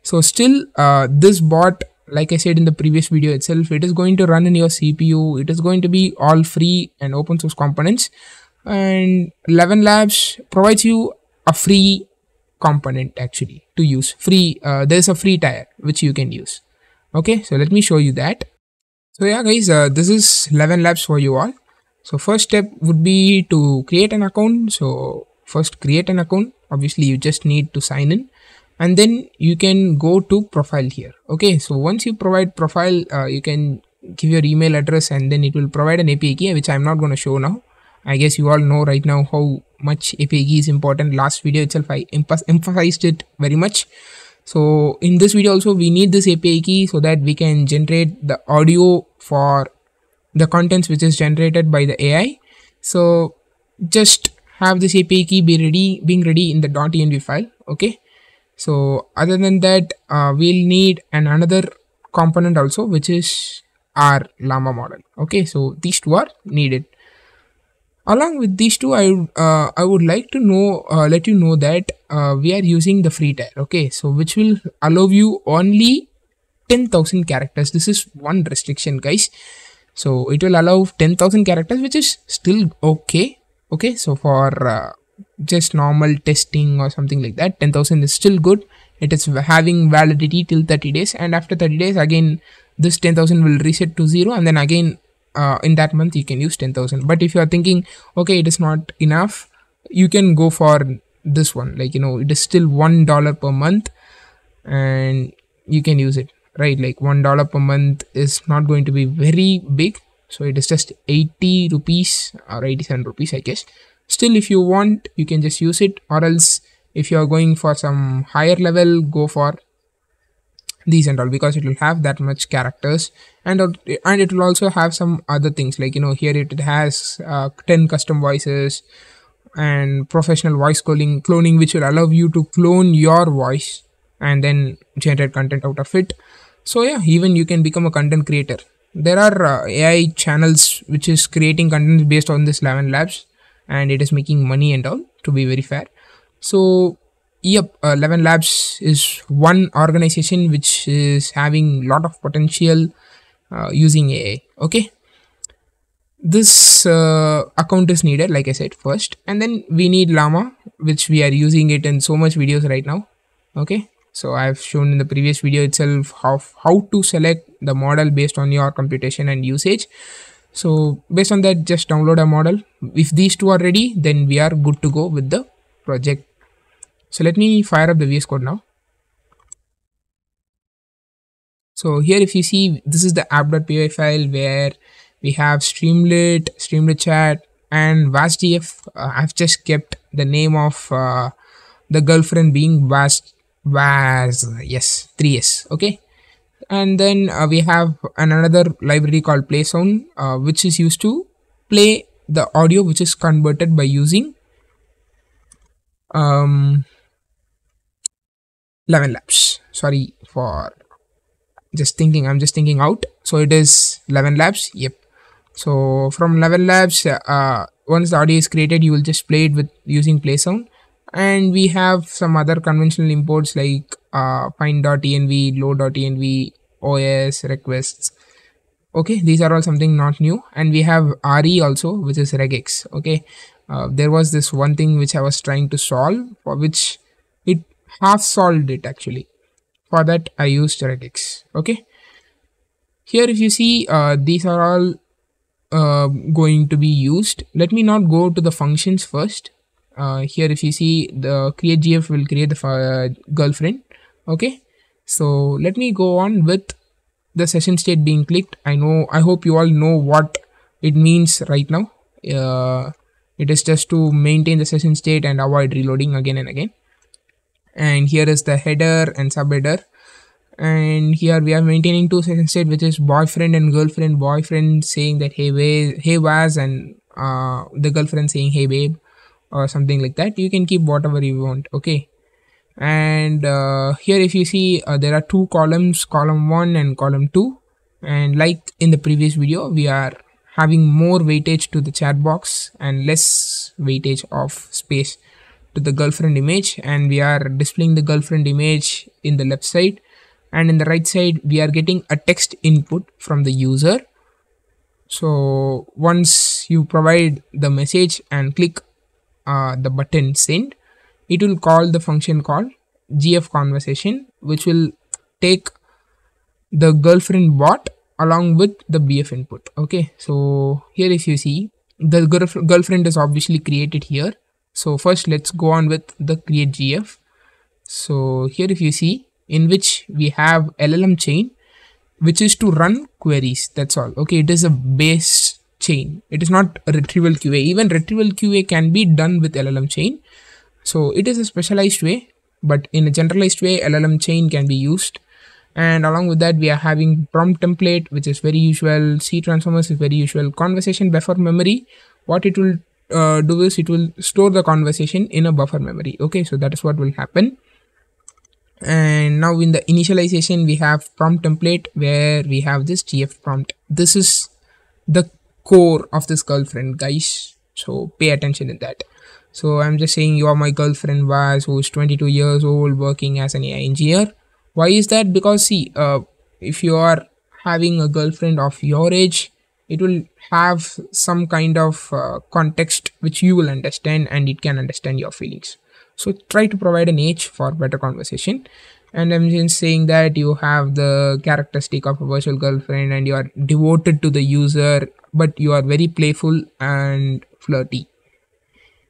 so still this bot, like I said in the previous video itself, it is going to run in your CPU. It is going to be all free and open source components, and 11 labs provides you a free component actually to use. Free, there's a free tier which you can use. Okay, so let me show you that. So yeah guys, this is 11 labs for you all. So first step would be to create an account. So first create an account. Obviously you just need to sign in, and then you can go to profile here. Okay, so once you provide profile, you can give your email address, and then it will provide an API key, which I'm not going to show now. I guess you all know right now how much API key is important. Last video itself I emphasized it very much. So in this video also we need this API key so that we can generate the audio for the contents which is generated by the AI. So just have this API key being ready in the .env file. Okay, so other than that we'll need another component also, which is our Llama model. Okay, so these two are needed. Along with these two, I would like to let you know that we are using the free tier. Okay, so which will allow you only 10,000 characters. This is one restriction, guys. So it will allow 10,000 characters, which is still okay. Okay, so for just normal testing or something like that, 10,000 is still good. It is having validity till 30 days, and after 30 days again this 10,000 will reset to 0, and then again in that month you can use 10,000. But if you are thinking, okay, it is not enough, you can go for this one, like, you know, it is still $1 per month and you can use it, right? Like $1 per month is not going to be very big, so it is just 80 rupees or 87 rupees, I guess. Still, if you want, you can just use it, or else if you are going for some higher level, go for these and all, because it will have that much characters, and it will also have some other things, like, you know, here it has 10 custom voices and professional voice cloning, which will allow you to clone your voice and then generate content out of it. So yeah, even you can become a content creator. There are AI channels which is creating content based on this 11 labs, and it is making money and all, to be very fair. So yep, 11 labs is one organization which is having lot of potential using AI. Okay, this account is needed, like I said, first, and then we need Llama, which we are using it in so much videos right now. Okay, so I've shown in the previous video itself how to select the model based on your computation and usage. So based on that, just download a model. If these two are ready, then we are good to go with the project. So let me fire up the VSCode now. So here, if you see, this is the app.py file where we have Streamlit, Streamlit Chat, and VASDF. I've just kept the name of the girlfriend being Vaz, yes, 3S. Okay, and then we have another library called PlaySound, which is used to play the audio which is converted by using 11 labs. Sorry for just thinking, I'm just thinking out. So it is 11 labs. Yep. So from 11 labs, once the audio is created, you will just play it with using PlaySound. And we have some other conventional imports like find.env, load.env, OS, requests. Okay, these are all something not new. And we have RE also, which is regex. Okay, there was this one thing which I was trying to solve, for which it half solved it actually. For that I used regex. Okay, here if you see, these are all going to be used. Let me not go to the functions first. Here if you see, the create GF will create the girlfriend. Okay, so let me go on with the session state being clicked. I hope you all know what it means right now. It is just to maintain the session state and avoid reloading again and again. And here is the header and subheader, and here we are maintaining two session state, which is boyfriend and girlfriend. Boyfriend saying that hey Vaz, and the girlfriend saying hey babe, or something like that. You can keep whatever you want. Okay, and here if you see, there are two columns, column 1 and column 2, and like in the previous video, we are having more weightage to the chat box and less weightage of space to the girlfriend image, and we are displaying the girlfriend image in the left side, and in the right side we are getting a text input from the user. So once you provide the message and click the button send, it will call the function called gf conversation, which will take the girlfriend bot along with the bf input. Okay, so here if you see, the girlfriend is obviously created here. So first let's go on with the create gf. So here if you see, in which we have LLM chain, which is to run queries. That's all. Okay, it is a base chain. It is not a retrieval QA. Even retrieval QA can be done with LLM chain. So it is a specialized way, but in a generalized way, LLM chain can be used. And along with that, we are having prompt template, which is very usual. C transformers is very usual. Conversation buffer memory. What it will do is it will store the conversation in a buffer memory. Okay, so that is what will happen. And now in the initialization, we have prompt template where we have this GF prompt. This is the core of this girlfriend, guys. So pay attention in that. So I'm just saying, you are my girlfriend Vaz, who is 22 years old, working as an AI engineer. Why is that? Because see, if you are having a girlfriend of your age, it will have some kind of context which you will understand, and it can understand your feelings. So try to provide an age for better conversation. And I'm just saying that you have the characteristic of a virtual girlfriend and you are devoted to the user, but you are very playful and flirty.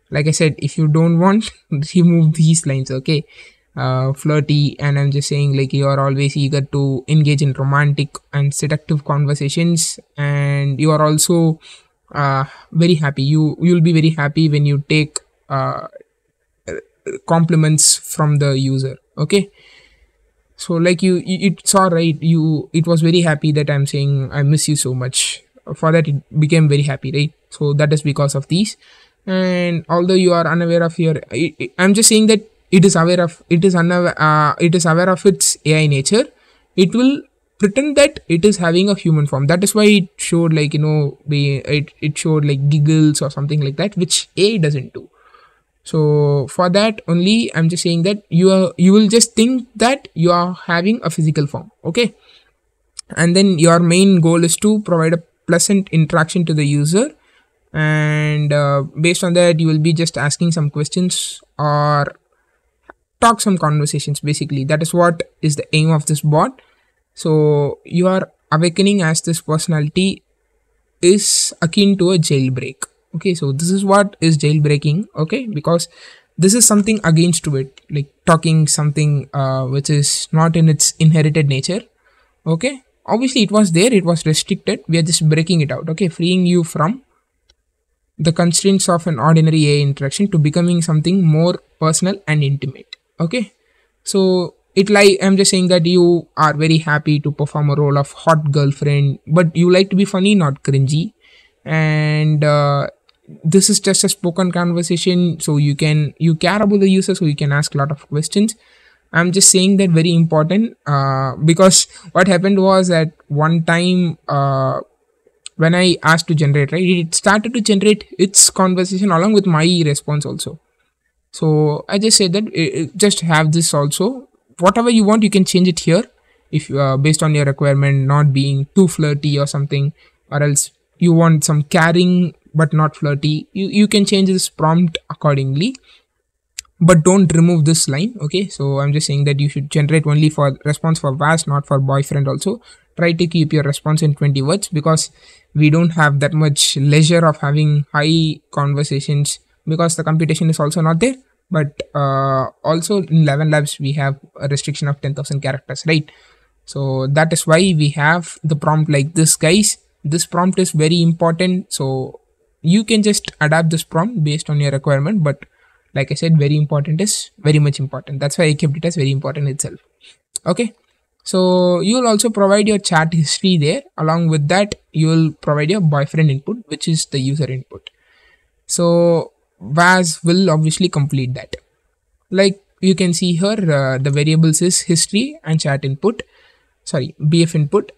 Like I said, if you don't want, remove these lines. Okay, flirty, and I'm just saying, like, you are always eager to engage in romantic and seductive conversations, and you are also very happy. You'll be very happy when you take compliments from the user. Okay, so like it's all right. It was very happy that I'm saying I miss you so much. For that, it became very happy, right? So that is because of these. And although you are unaware of your, I'm just saying that it is aware of its AI nature. It will pretend that it is having a human form. That is why it showed, like, it showed like giggles or something like that, which AI doesn't do. So for that only, I'm just saying that you will just think that you are having a physical form. Okay, and then your main goal is to provide a pleasant interaction to the user, and based on that, you will be just asking some questions or talk some conversations. Basically, that is what is the aim of this bot. So you are awakening as this personality is akin to a jailbreak. Okay, so this is what is jailbreaking. Okay, because this is something against to it, like talking something which is not in its inherited nature. Okay, obviously it was there, it was restricted, we are just breaking it out. Okay, freeing you from the constraints of an ordinary AI interaction to becoming something more personal and intimate. Okay, so I'm just saying that you are very happy to perform a role of hot girlfriend, but you like to be funny, not cringy. And this is just a spoken conversation, so you care about the user, so you can ask a lot of questions. I'm just saying that very important, because what happened was that one time when I asked to generate, right, it started to generate its conversation along with my response also. So I just said that just have this also. Whatever you want, you can change it here, if based on your requirement, not being too flirty or something, or else you want some caring but not flirty. You can change this prompt accordingly, but don't remove this line. Okay, so I'm just saying that you should generate only for response for Vaz, not for boyfriend also. Try to keep your response in 20 words, because we don't have that much leisure of having high conversations, because the computation is also not there. But also in 11 labs we have a restriction of 10,000 characters, right? So that is why we have the prompt like this, guys. This prompt is very important, so you can just adapt this prompt based on your requirement. But like I said, very important is very much important. That's why I kept it as very important itself. Okay, so you will also provide your chat history there. Along with that, you will provide your boyfriend input, which is the user input. So Vaz will obviously complete that. Like you can see here, the variables is history and chat input, sorry, BF input.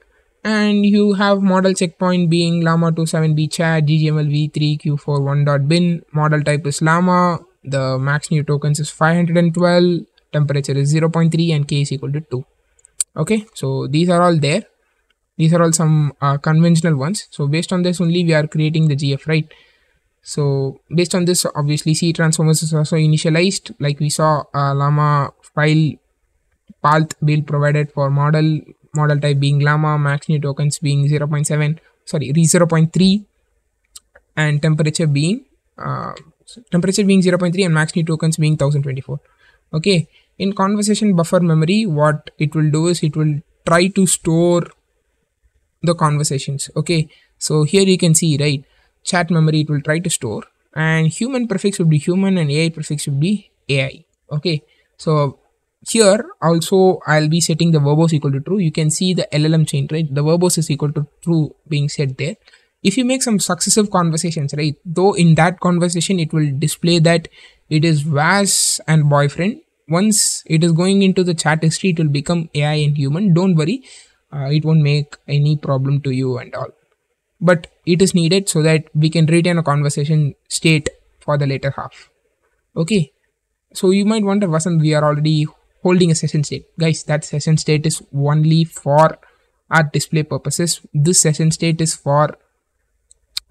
And you have model checkpoint being Llama 27B chat, GGML v3 q41.bin. Model type is Llama. The max new tokens is 512. Temperature is 0.3 and k is equal to 2. Okay, so these are all there. These are all some conventional ones. So based on this only we are creating the GF, right? So based on this, obviously C transformers is also initialized, like we saw. Llama file path will provided for model type being Llama, max new tokens being 0.3, and temperature being 0.3 and max new tokens being 1024. Okay, in conversation buffer memory, what it will do is it will try to store the conversations. Okay, so here you can see, right, chat memory it will try to store, and human prefix would be human and AI prefix would be AI. Okay, so here also I'll be setting the verbose equal to true. You can see the LLM chain, right? The verbose is equal to true being set there. If you make some successive conversations, right, though in that conversation it will display that it is Vas and boyfriend. Once it is going into the chat history, it will become AI and human. Don't worry, it won't make any problem to you and all. But it is needed so that we can retain a conversation state for the later half. Okay, so you might wonder, Vasant, we are already holding a session state. Guys, that session state is only for our display purposes. This session state is for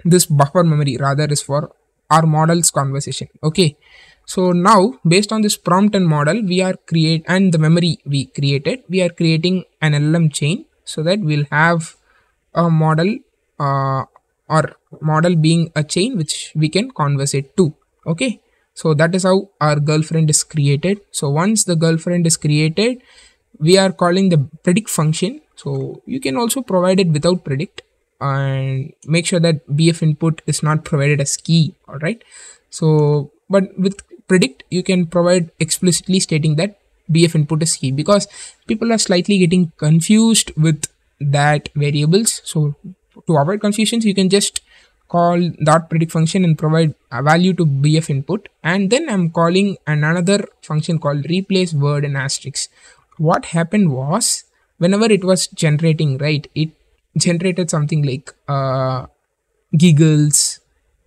this buffer memory, rather is for our model's conversation. Okay, so now based on this prompt and model we are and the memory we created, we are creating an LLM chain so that we'll have a model or model being a chain which we can conversate to. Okay, so that is how our girlfriend is created. So once the girlfriend is created, we are calling the predict function. So you can also provide it without predict, and make sure that BF input is not provided as key. All right, so but with predict you can provide explicitly stating that BF input is key, because people are slightly getting confused with that variables. So to avoid confusions, you can just call dot predict function and provide a value to BF input, and then I'm calling another function called replace word and asterisk. What happened was, whenever it was generating, right, it generated something like giggles,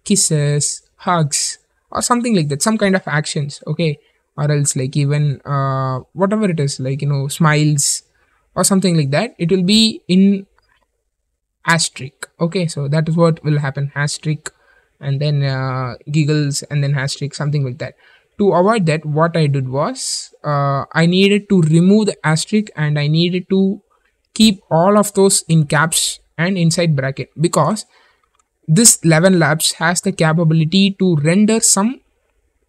kisses, hugs, or something like that, some kind of actions. Okay, or else like even whatever it is, like, you know, smiles or something like that, it will be in asterisk. Okay, so that is what will happen, asterisk, and then giggles, and then asterisk, something like that. To avoid that, what I did was I needed to remove the asterisk, and I needed to keep all of those in caps and inside bracket, because this 11 labs has the capability to render some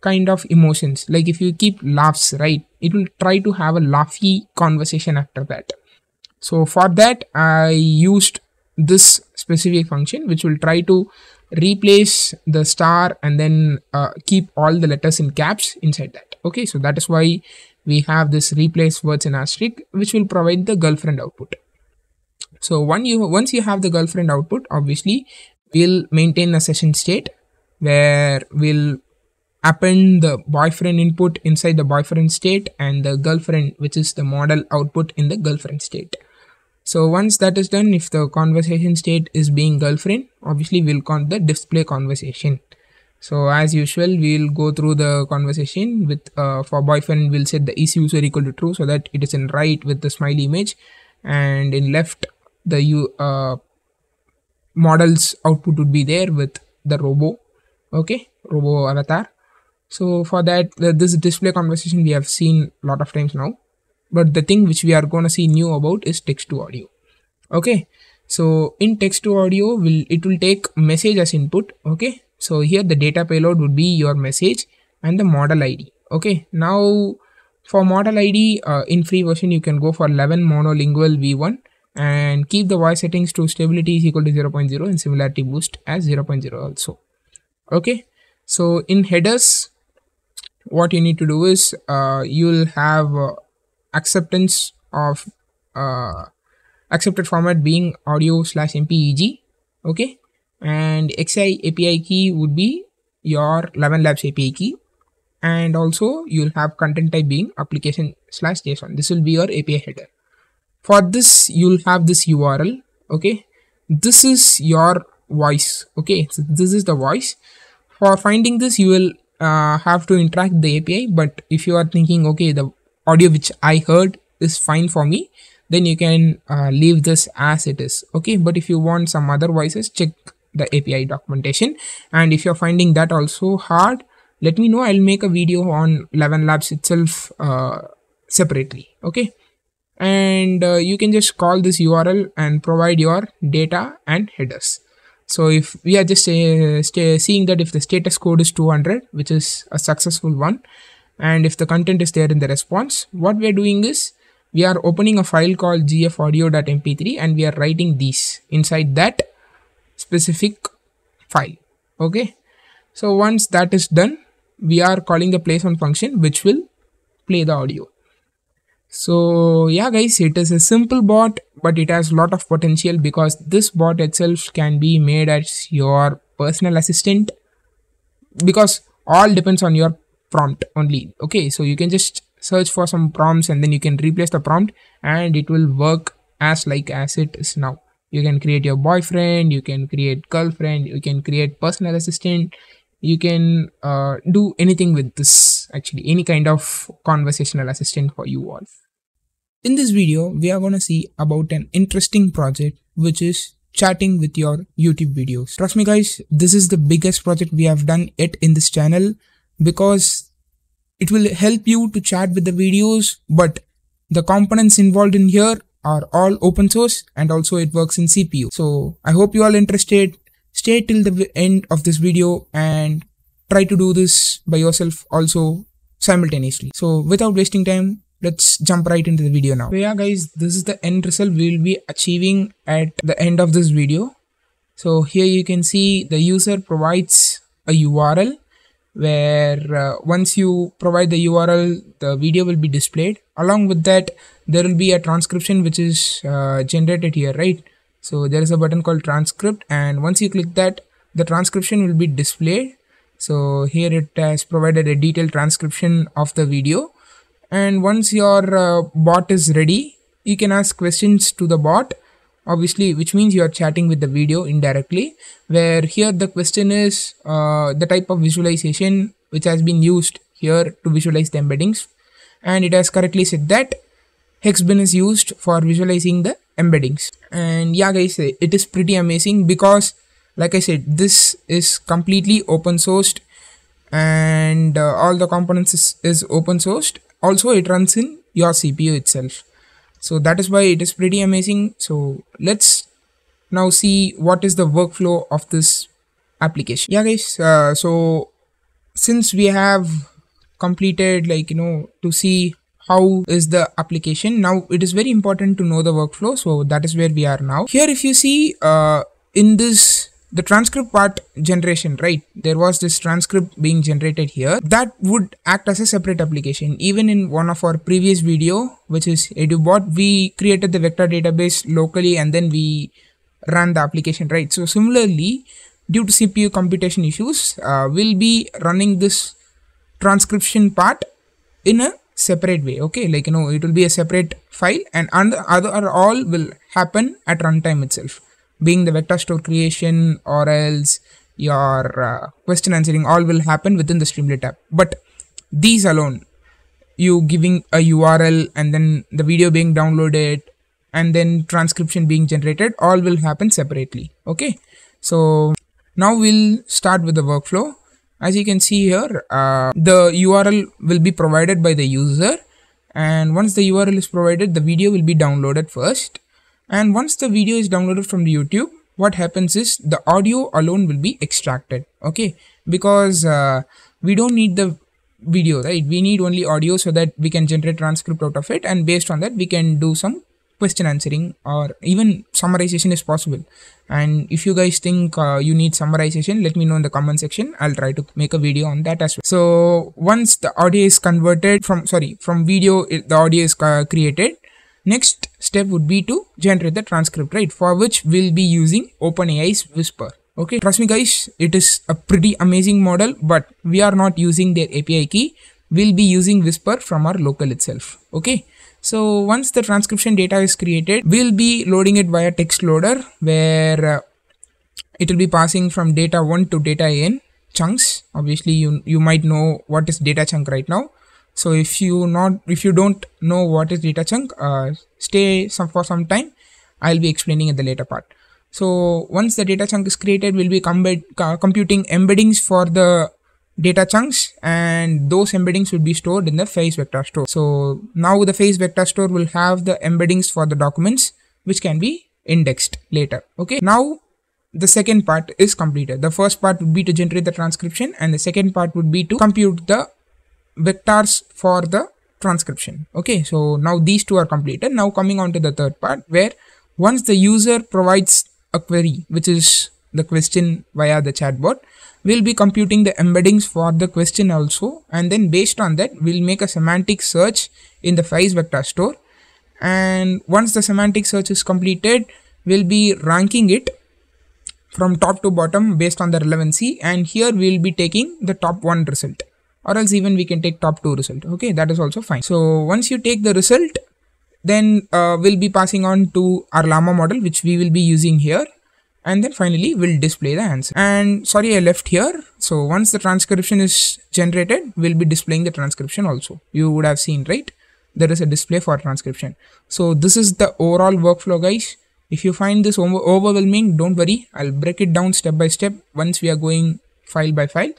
kind of emotions. Like if you keep laughs, right, it will try to have a laughy conversation after that. So for that I used this specific function which will try to replace the star and then keep all the letters in caps inside that. Okay, so that is why we have this replace words in asterisk, which will provide the girlfriend output. So once you have the girlfriend output, obviously we'll maintain a session state where we'll append the boyfriend input inside the boyfriend state and the girlfriend, which is the model output, in the girlfriend state. So once that is done, if the conversation state is being girlfriend, obviously we'll count the display conversation. So as usual, we'll go through the conversation with for boyfriend we'll set the is user equal to true, so that it is in right with the smiley image, and in left the model's output would be there with the robo. Okay, robo avatar. So for that, this display conversation we have seen a lot of times now, but the thing which we are going to see new about is text to audio. Okay, so in text to audio it will take message as input. Okay, so here the data payload would be your message and the model ID. Okay, now for model ID in free version you can go for 11 monolingual v1 and keep the voice settings to stability is equal to 0.0 and similarity boost as 0.0 also. Okay, so in headers what you need to do is you'll have acceptance of accepted format being audio/mpeg. Okay, and XI API key would be your 11 labs API key, and also you'll have content type being application/JSON. This will be your API header. For this you'll have this URL. Okay, this is your voice. Okay, so this is the voice. For finding this you will have to interact the API, but if you are thinking okay, the audio which I heard is fine for me, then you can leave this as it is. Okay, but if you want some other voices, check the API documentation, and if you're finding that also hard, let me know. I'll make a video on 11 labs itself separately. Okay, and you can just call this URL and provide your data and headers. So if we are just seeing that if the status code is 200, which is a successful one, and if the content is there in the response, what we are doing is we are opening a file called gfaudio.mp3 and we are writing these inside that specific file. Okay, so once that is done, we are calling the placeOn function which will play the audio. So yeah guys, it is a simple bot, but it has a lot of potential because this bot itself can be made as your personal assistant, because all depends on your prompt only. Okay, so you can just search for some prompts and then you can replace the prompt and it will work as it is now. You can create your boyfriend, you can create girlfriend, you can create personal assistant, you can do anything with this, actually any kind of conversational assistant for you all. In this video, we are going to see about an interesting project which is chatting with your YouTube videos. Trust me guys, this is the biggest project we have done yet in this channel, because it will help you to chat with the videos, but the components involved in here are all open source and also it works in CPU. So I hope you all interested. Stay till the end of this video and try to do this by yourself also simultaneously. So without wasting time, let's jump right into the video now. So yeah guys, this is the end result we will be achieving at the end of this video. So here you can see the user provides a URL where once you provide the URL, the video will be displayed. Along with that, there will be a transcription which is generated here, right? So there is a button called transcript, and once you click that, the transcription will be displayed. So here it has provided a detailed transcription of the video. And once your bot is ready, you can ask questions to the bot, obviously, which means you are chatting with the video indirectly, where here the question is the type of visualization which has been used here to visualize the embeddings, and it has correctly said that Hexbin is used for visualizing the embeddings. And yeah guys, it is pretty amazing because like I said, this is completely open sourced and all the components is open sourced. Also it runs in your CPU itself, so that is why it is pretty amazing. So let's now see what is the workflow of this application. Yeah guys, so since we have completed to see how is the application, now it is very important to know the workflow. So that is where we are now. Here if you see in this, the transcript part generation, right, there was this transcript being generated here that would act as a separate application. Even in one of our previous video, which is Edubot, we created the vector database locally and then we ran the application, right? So similarly, due to CPU computation issues, we'll be running this transcription part in a separate way. Okay, it will be a separate file, and other all will happen at runtime itself, being the vector store creation or else your question answering, all will happen within the Streamlit app. But these alone, you giving a URL and then the video being downloaded and then transcription being generated, all will happen separately. Okay, so now we'll start with the workflow. As you can see here, the URL will be provided by the user, and once the URL is provided, the video will be downloaded first. And once the video is downloaded from the YouTube, what happens is the audio alone will be extracted. Okay, because we don't need the video, right? We need only audio so that we can generate transcript out of it, and based on that we can do some question answering or even summarization is possible. And if you guys think you need summarization, let me know in the comment section. I'll try to make a video on that as well. So once the audio is converted from video, the audio is created, next step would be to generate the transcript, right, for which we'll be using OpenAI's Whisper. Okay, trust me guys, it is a pretty amazing model, but we are not using their API key. We'll be using Whisper from our local itself. Okay, so once the transcription data is created, we'll be loading it via text loader, where it will be passing from data 1 to data n chunks. Obviously you might know what is data chunk right now. So if you don't know what is data chunk, stay for some time. I'll be explaining in the later part. So once the data chunk is created, we'll be computing embeddings for the data chunks, and those embeddings will be stored in the face vector store. So now the face vector store will have the embeddings for the documents which can be indexed later. Okay, now the second part is completed. The first part would be to generate the transcription, and the second part would be to compute the vectors for the transcription. Okay, so now these two are completed. Now coming on to the third part, where once the user provides a query, which is the question via the chatbot, we'll be computing the embeddings for the question also, and then based on that we'll make a semantic search in the phrase vector store, and once the semantic search is completed, we'll be ranking it from top to bottom based on the relevancy, and here we'll be taking the top 1 result, or else even we can take top 2 result. Okay, that is also fine. So once you take the result, then we'll be passing on to our Llama model, which we will be using here, and then finally we'll display the answer. And sorry, I left here. So once the transcription is generated, we'll be displaying the transcription also. You would have seen, right? There is a display for transcription. So this is the overall workflow, guys. If you find this overwhelming, don't worry, I'll break it down step by step once we are going file by file.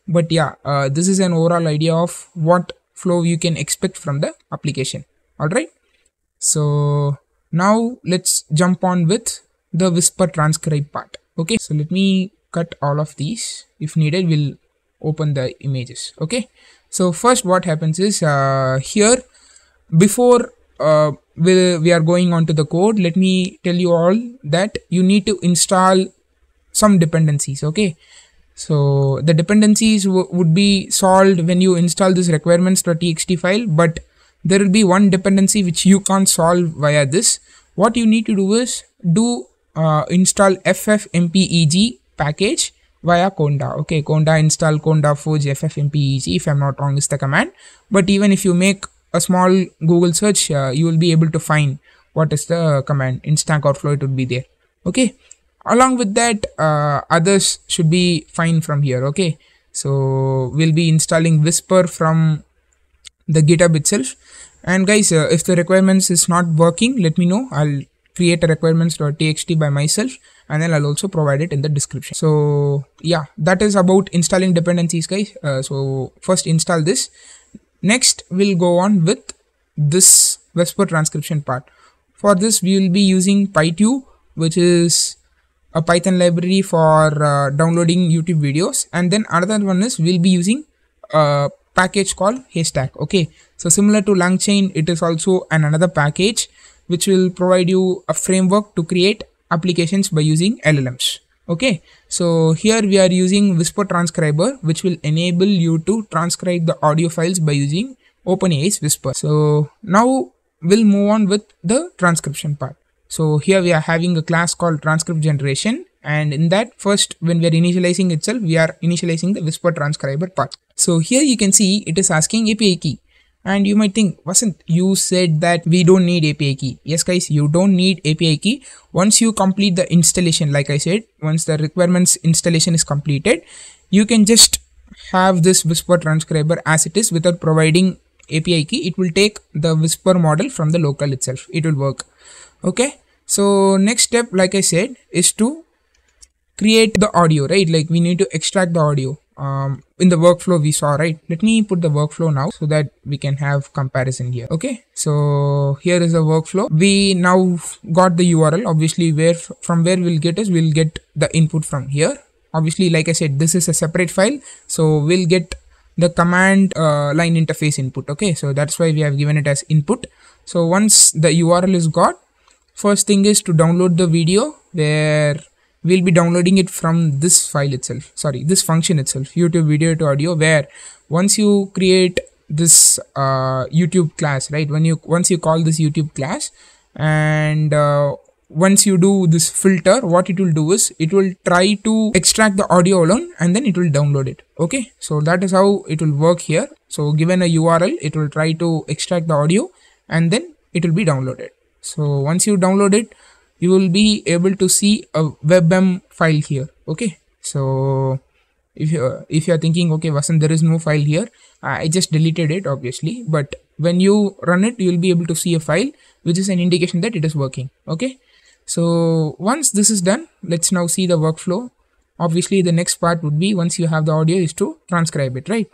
But yeah, this is an overall idea of what flow you can expect from the application. All right, so now let's jump on with the whisper transcribe part. Okay, so let me cut all of these. If needed, we'll open the images. Okay, so first what happens is here, before we are going on to the code, let me tell you all that you need to install some dependencies. Okay, so the dependencies would be solved when you install this requirements.txt file, but there will be one dependency which you can't solve via this. What you need to do is install ffmpeg package via conda. Okay, conda install conda forge ffmpeg, if I'm not wrong, is the command. But even if you make a small Google search, you will be able to find what is the command. In Stack Overflow it would be there. Okay, along with that, others should be fine from here. Okay, so we'll be installing whisper from the GitHub itself. And guys, if the requirements is not working, let me know. I'll create a requirements.txt by myself, and then I'll also provide it in the description. So yeah, that is about installing dependencies, guys. So first install this. Next we'll go on with this whisper transcription part. For this we will be using PyTube, which is a Python library for downloading YouTube videos, and then another one is we'll be using a package called Haystack. Okay, so similar to LangChain, it is also another package which will provide you a framework to create applications by using LLMs. Okay, so here we are using Whisper Transcriber, which will enable you to transcribe the audio files by using OpenAI's Whisper. So now we'll move on with the transcription part. So here we are having a class called transcript generation, and in that, first when we are initializing itself, we are initializing the Whisper Transcriber part. So here you can see it is asking API key. And you might think, Vasant, you said that we don't need API key. Yes guys, you don't need API key. Once you complete the installation, like I said, once the requirements installation is completed, you can just have this Whisper Transcriber as it is without providing API key. It will take the Whisper model from the local itself. It will work. Okay, so next step, like I said, is to create the audio, right? Like we need to extract the audio. In the workflow we saw, right? Let me put the workflow now so that we can have comparison here. Okay, so here is the workflow. We now got the URL. Obviously, from where we'll get is we'll get the input from here. Obviously, like I said, this is a separate file, so we'll get the command line interface input. Okay, so that's why we have given it as input. So once the URL is got, first thing is to download the video, where we'll be downloading it from this file itself, sorry, this function itself, YouTube video to audio, where once you create this YouTube class, right, once you call this YouTube class, and once you do this filter, what it will do is it will try to extract the audio alone, and then it will download it. Okay, so that is how it will work here. So given a URL, it will try to extract the audio, and then it will be downloaded. So once you download it, you will be able to see a WebM file here. Okay, so if you're thinking, okay Vasant, there is no file here, I just deleted it obviously, but when you run it, you will be able to see a file, which is an indication that it is working. Okay, so once this is done, let's now see the workflow. Obviously the next part would be, once you have the audio, is to transcribe it, right?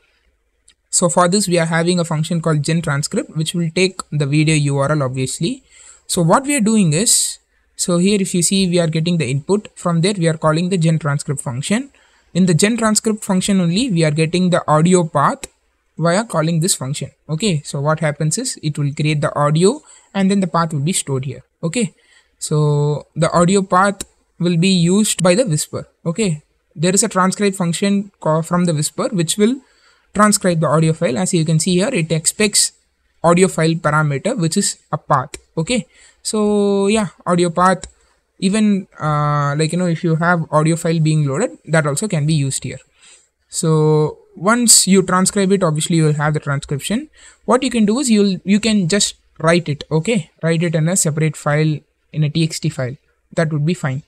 So for this we are having a function called genTranscript, which will take the video URL obviously. So what we are doing is, so here if you see, we are getting the input. From there we are calling the genTranscript function. In the genTranscript function only, we are getting the audio path, via calling this function. Okay, so what happens is it will create the audio and then the path will be stored here. Okay, so the audio path will be used by the whisper. Okay, there is a transcribe function from the whisper which will transcribe the audio file. As you can see here, it expects audio file parameter which is a path. Okay, so yeah, audio path, even if you have audio file being loaded, that also can be used here. So once you transcribe it, obviously you will have the transcription. What you can do is you can just write it. Okay, write it in a separate file, in a txt file. That would be fine.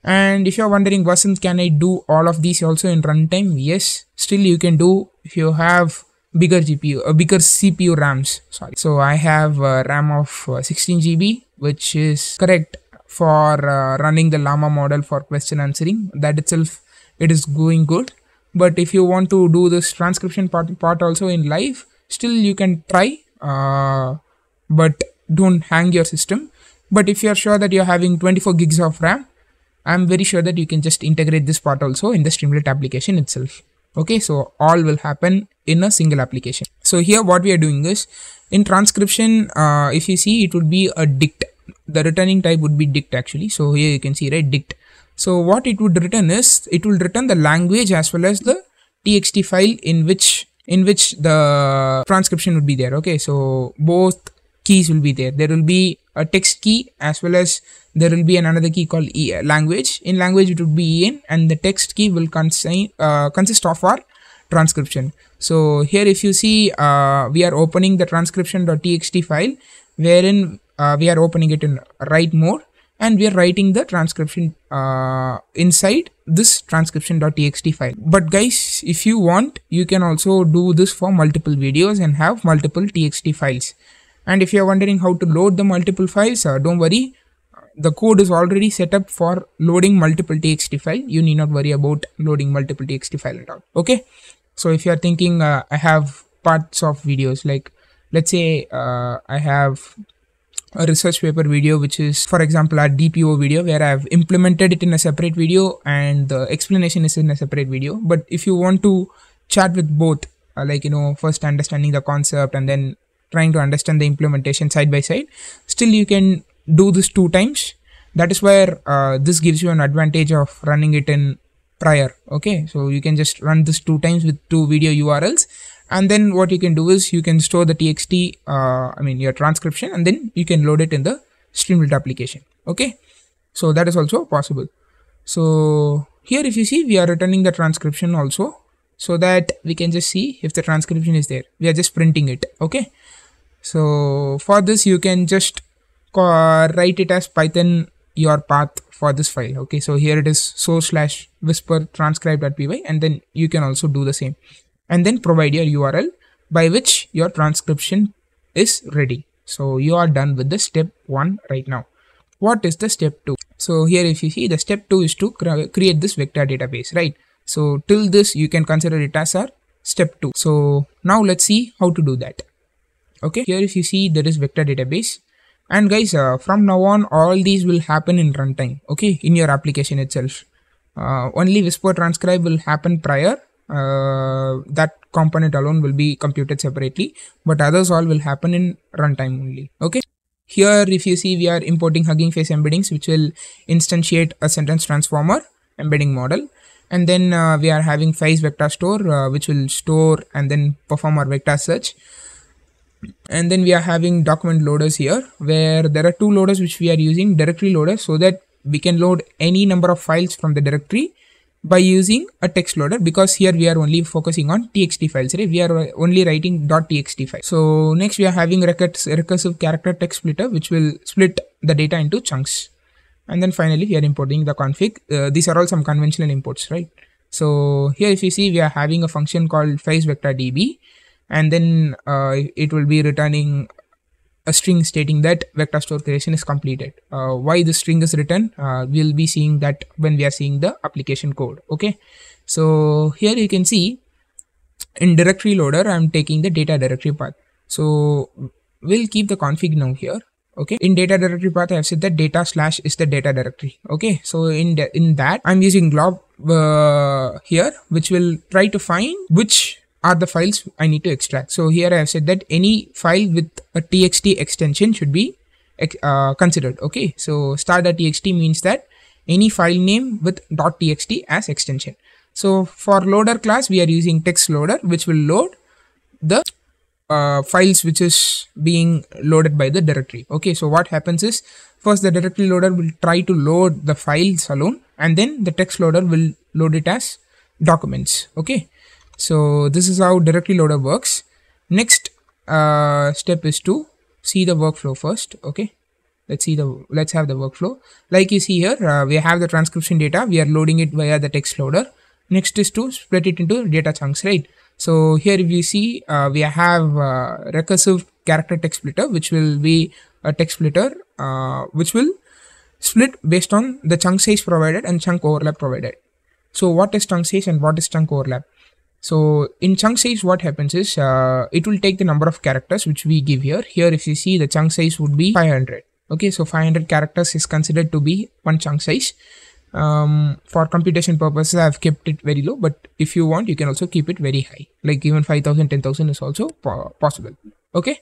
And if you're wondering, Vasant, can I do all of these also in runtime? Yes, still you can do if you have bigger GPU, bigger CPU RAMs. Sorry. So I have a RAM of 16 GB, which is correct for running the Llama model for question answering. That itself, it is going good. But if you want to do this transcription part also in live, still you can try, but don't hang your system. But if you're sure that you're having 24 gigs of RAM, I'm very sure that you can just integrate this part also in the Streamlit application itself. Okay, so all will happen in a single application. So here what we are doing is, in transcription, if you see, it would be a dict. The returning type would be dict actually. So here you can see, right, dict. So what it would return is, it will return the language as well as the txt file in which the transcription would be there. Okay, so both keys will be there. There will be a text key as well as there will be another key called language. In language it would be en, and the text key will consist of our transcription. So here if you see, we are opening the transcription.txt file, wherein we are opening it in write mode, and we are writing the transcription inside this transcription.txt file. But guys, if you want, you can also do this for multiple videos and have multiple txt files. And if you are wondering how to load the multiple files, don't worry, the code is already set up for loading multiple txt file. You need not worry about loading multiple txt file and all. Okay, so if you are thinking, I have parts of videos, like let's say I have a research paper video, which is, for example, a DPO video, where I have implemented it in a separate video and the explanation is in a separate video. But if you want to chat with both, first understanding the concept and then trying to understand the implementation side by side, still you can do this 2 times. That is where this gives you an advantage of running it in prior. Okay, so you can just run this 2 times with 2 video URLs, and then what you can do is you can store the txt, your transcription, and then you can load it in the Streamlit application. Okay, so that is also possible. So here if you see, we are returning the transcription also, so that we can just see if the transcription is there. We are just printing it. Okay, so for this you can just write it as Python your path for this file. Okay, so here it is source/whisper transcribe.py, and then you can also do the same, and then provide your URL by which your transcription is ready. So you are done with the step 1 right now. What is the step 2? So here if you see, the step 2 is to create this vector database, right? So till this you can consider it as our step 2. So now let's see how to do that. Okay, here if you see, there is vector database, and guys, from now on all these will happen in runtime. Okay, in your application itself. Only whisper transcribe will happen prior. That component alone will be computed separately, but others all will happen in runtime only. Okay, here if you see, we are importing Hugging Face embeddings, which will instantiate a sentence transformer embedding model, and then we are having Face vector store, which will store and then perform our vector search. And then we are having document loaders here, where there are 2 loaders which we are using, directory loader, so that we can load any number of files from the directory by using a text loader, because here we are only focusing on txt files, right? We are only writing .txt file. So next we are having recursive character text splitter, which will split the data into chunks. And then finally we are importing the config. These are all some conventional imports, right? So here if you see, we are having a function called face vector db, and then it will be returning a string stating that vector store creation is completed. Why the string is written, we'll be seeing that when we are seeing the application code. Okay, so here you can see, in directory loader I'm taking the data directory path. So we'll keep the config now here. Okay, in data directory path I have said that data / is the data directory. Okay, so in that I'm using glob here, which will try to find which are the files I need to extract. So here I have said that any file with a txt extension should be considered. Okay, so star.txt means that any file name with .txt as extension. So for loader class, we are using text loader, which will load the files which is being loaded by the directory. Okay, so what happens is, first the directory loader will try to load the files alone, and then the text loader will load it as documents. Okay, so this is how directory loader works. Next step is to see the workflow first. Okay, let's have the workflow. Like you see here, we have the transcription data, we are loading it via the text loader. Next is to split it into data chunks, right? So here if you see, we have recursive character text splitter, which will be a text splitter which will split based on the chunk size provided and chunk overlap provided. So what is chunk size and what is chunk overlap? So in chunk size, what happens is it will take the number of characters which we give here. Here if you see, the chunk size would be 500. Okay, so 500 characters is considered to be one chunk size. For computation purposes, I have kept it very low, but if you want, you can also keep it very high, like even 5,000, 10,000 is also possible. Okay,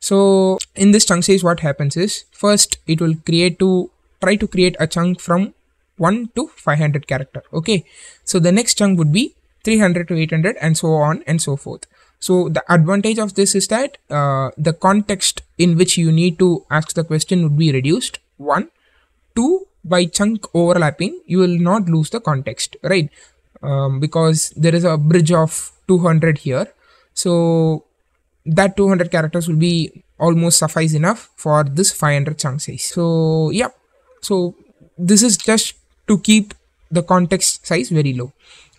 so in this chunk size, what happens is, first it will try to create a chunk from 1 to 500 character. Okay, so the next chunk would be 300 to 800 and so on and so forth. So the advantage of this is that the context in which you need to ask the question would be reduced. 1, 2, by chunk overlapping, you will not lose the context, right? Because there is a bridge of 200 here. So that 200 characters will be almost suffice enough for this 500 chunk size. So yeah, so this is just to keep the context size very low.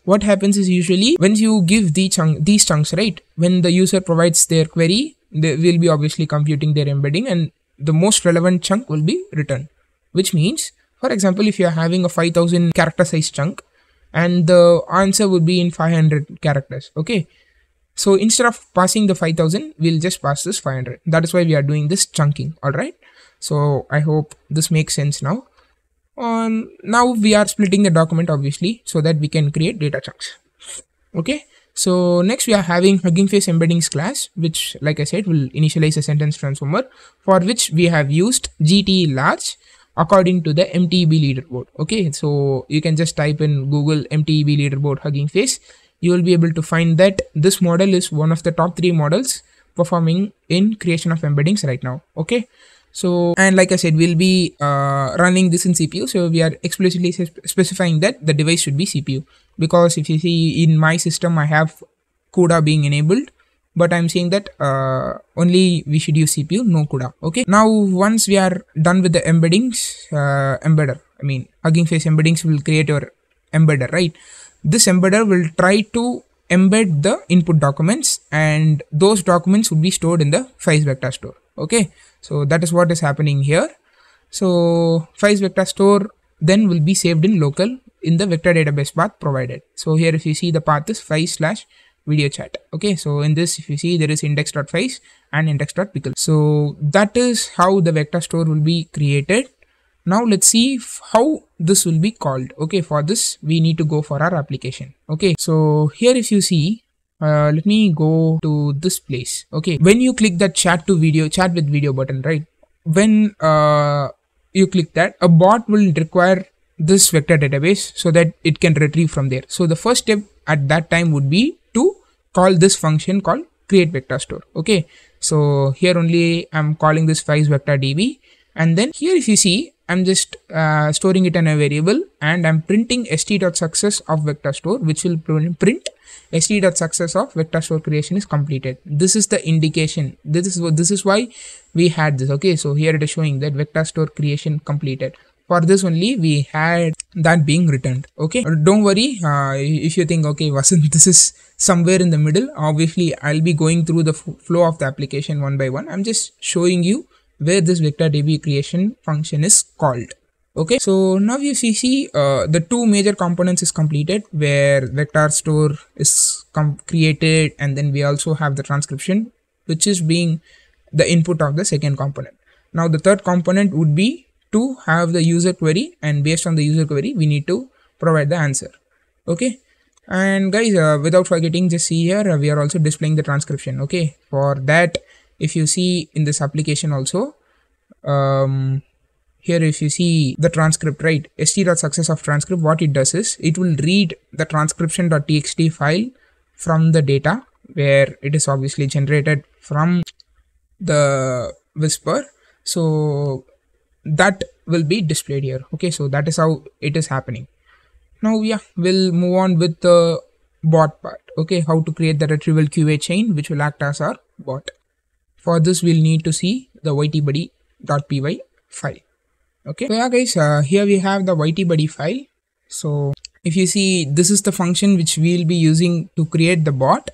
What happens is, usually when you give these chunks, right, when the user provides their query, they will be obviously computing their embedding, and the most relevant chunk will be returned, which means, for example, if you are having a 5,000 character size chunk and the answer would be in 500 characters. Okay, so instead of passing the 5,000, we'll just pass this 500. That is why we are doing this chunking. All right, so I hope this makes sense now. Now we are splitting the document, obviously, so that we can create data chunks. Okay, so next we are having Hugging Face Embeddings class, which, like I said, will initialize a sentence transformer, for which we have used GTE large according to the MTEB leaderboard. Okay, so you can just type in Google MTEB leaderboard Hugging Face. You will be able to find that this model is one of the top 3 models performing in creation of embeddings right now. Okay, so, and like I said, we'll be running this in CPU. So we are explicitly specifying that the device should be CPU, because if you see in my system, I have CUDA being enabled, but I'm saying that only we should use CPU, no CUDA. Okay, now once we are done with the embeddings, Hugging Face Embeddings will create your embedder, right? This embedder will try to embed the input documents, and those documents will be stored in the files vector store. Okay, so that is what is happening here. So files vector store then will be saved in local in the vector database path provided. So here if you see, the path is files/video chat. Okay, so in this, if you see, there is index.files and index.pickle. So that is how the vector store will be created. Now let's see how this will be called. Okay, for this we need to go for our application. Okay, so here if you see, let me go to this place. Okay, when you click that chat with video button, right, when you click that, a bot will require this vector database so that it can retrieve from there. So the first step at that time would be to call this function called create vector store. Okay, so here only I'm calling this files vector db, and then here if you see, I'm just storing it in a variable, and I'm printing st.success of vector store, which will print st.success of vector store creation is completed. This is the indication. This is why we had this. Okay, so here it is showing that vector store creation completed. For this only we had that being returned. Okay, don't worry if you think, okay, Vasant, this is somewhere in the middle. Obviously I'll be going through the flow of the application one by one. I'm just showing you where this vector db creation function is called. Okay, so now if you see, the 2 major components is completed, where vector store is created, and then we also have the transcription, which is being the input of the second component. Now the third component would be to have the user query, and based on the user query we need to provide the answer. Okay, And guys, without forgetting, just see here, we are also displaying the transcription. Okay, for that, if you see in this application also, here if you see the transcript, right, st.success of transcript, what it does is it will read the transcription.txt file from the data where it is obviously generated from the whisper. So that will be displayed here. Okay, so that is how it is happening. Now yeah, we'll move on with the bot part. Okay, how to create the retrieval QA chain which will act as our bot. For this we'll need to see the YTBuddy.py file. Okay, so yeah guys, here we have the YTBuddy file. So if you see, this is the function which we'll be using to create the bot.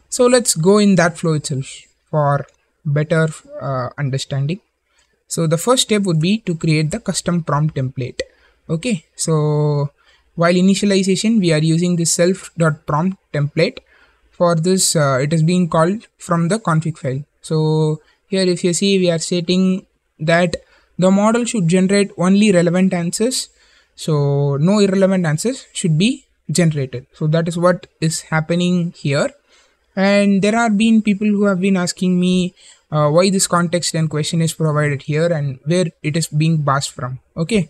So let's go in that flow itself for better understanding. So the first step would be to create the custom prompt template. Okay, so while initialization we are using the self.prompt template. For this it is being called from the config file. So here if you see, we are stating that the model should generate only relevant answers, so no irrelevant answers should be generated. So that is what is happening here. And there have been people who have been asking me why this context and question is provided here and where it is being passed from. Okay,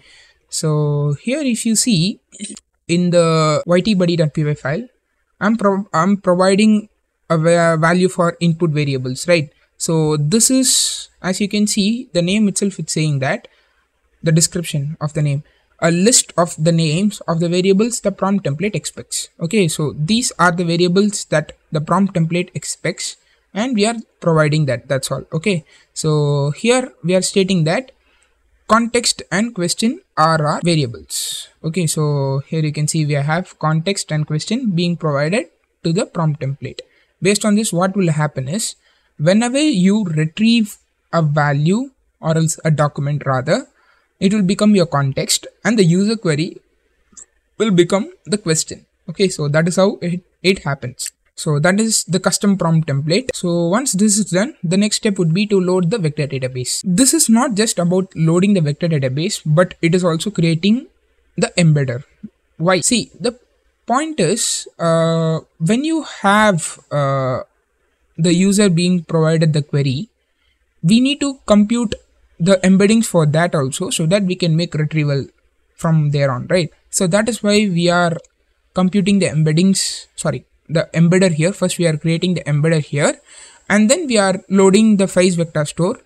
so here if you see in the YTBuddy.py file, I'm providing a value for input variables, right? So this is, as you can see, the name itself is saying that the description of the name, a list of the names of the variables the prompt template expects. Okay, so these are the variables that the prompt template expects and we are providing that, that's all. Okay, so here we are stating that context and question are our variables. Okay, so here you can see we have context and question being provided to the prompt template. Based on this, what will happen is whenever you retrieve a value or else a document rather, it will become your context and the user query will become the question. Okay, so that is how it happens. So that is the custom prompt template. So once this is done, the next step would be to load the vector database. This is not just about loading the vector database, but it is also creating the embedder. Why? See, the point is when you have the user being provided the query, we need to compute the embeddings for that also, so that we can make retrieval from there on, right? So that is why we are computing the embeddings, the embedder here. First we are creating the embedder here and then we are loading the phase vector store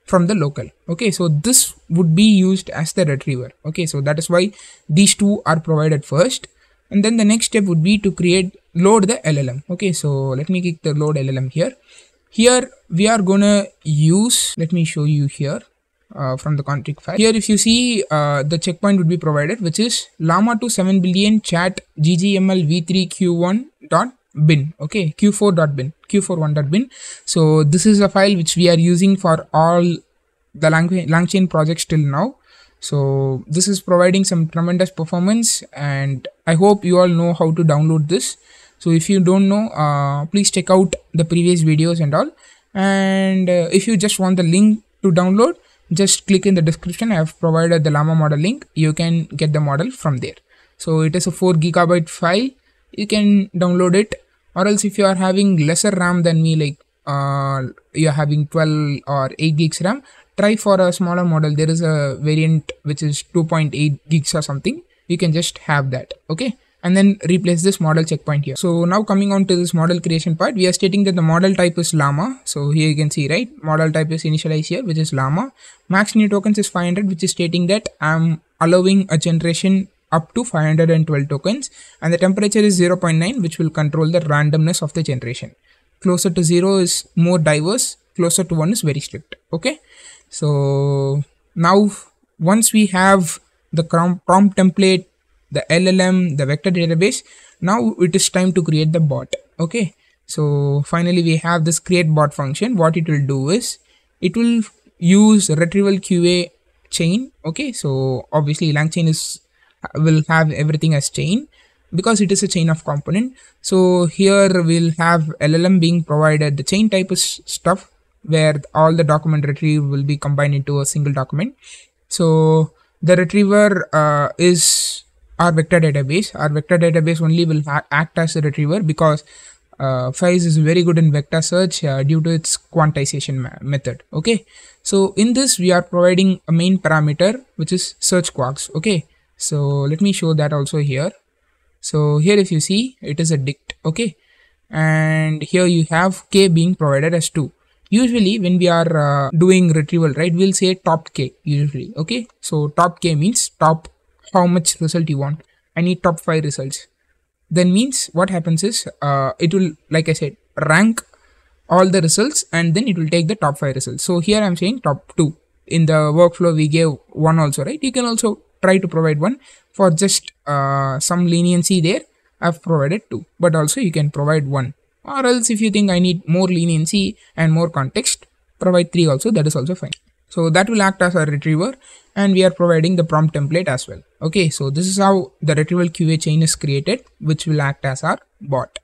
from the local. Okay, so this would be used as the retriever. Okay, so that is why these two are provided first, and then the next step would be to load the LLM. Okay, so let me click the load LLM here. Here we are gonna use, let me show you here from the config file. Here if you see, the checkpoint would be provided, which is llama to 7 billion chat ggml v3 q1.bin. Okay, q4.bin. So this is a file which we are using for all the LangChain projects till now. So this is providing some tremendous performance and I hope you all know how to download this. So if you don't know, please check out the previous videos and all. And if you just want the link to download, just click in the description. I have provided the Llama model link. You can get the model from there. So it is a 4 GB file. You can download it, or else if you are having lesser RAM than me, like you are having 12 or 8 gigs RAM, try for a smaller model. There is a variant which is 2.8 gigs or something. You can just have that. Okay, and then replace this model checkpoint here. So now coming on to this model creation part, we are stating that the model type is Llama. So here you can see, right, model type is initialized here, which is Llama. Max new tokens is 500, which is stating that I'm allowing a generation up to 512 tokens, and the temperature is 0.9, which will control the randomness of the generation. Closer to 0 is more diverse, closer to 1 is very strict. Okay, so now once we have the prompt template, the LLM, the vector database, now it is time to create the bot. Okay, so finally we have this create bot function. What it will do is it will use retrieval QA chain. Okay, so obviously LangChain will have everything as chain because it is a chain of component. So here we'll have LLM being provided. The chain type is stuff where all the document retrieve will be combined into a single document. So the retriever is our vector database. Our vector database only will act as a retriever because Fize is very good in vector search due to its quantization method. Okay, so in this we are providing a main parameter which is search quarks. Okay, so let me show that also here. So here if you see, it is a dict. Okay, and here you have k being provided as 2. Usually when we are doing retrieval, right, we'll say top k usually. Okay, so top k means top how much result you want. I need top 5 results. Then means what happens is it will, like I said, rank all the results and then it will take the top 5 results. So here I'm saying top 2. In the workflow we gave 1 also, right? You can also try to provide 1 for just some leniency there. I've provided 2, but also you can provide 1, or else if you think I need more leniency and more context, provide 3 also, that is also fine. So that will act as a retriever, and we are providing the prompt template as well. Okay, so this is how the retrieval QA chain is created, which will act as our bot.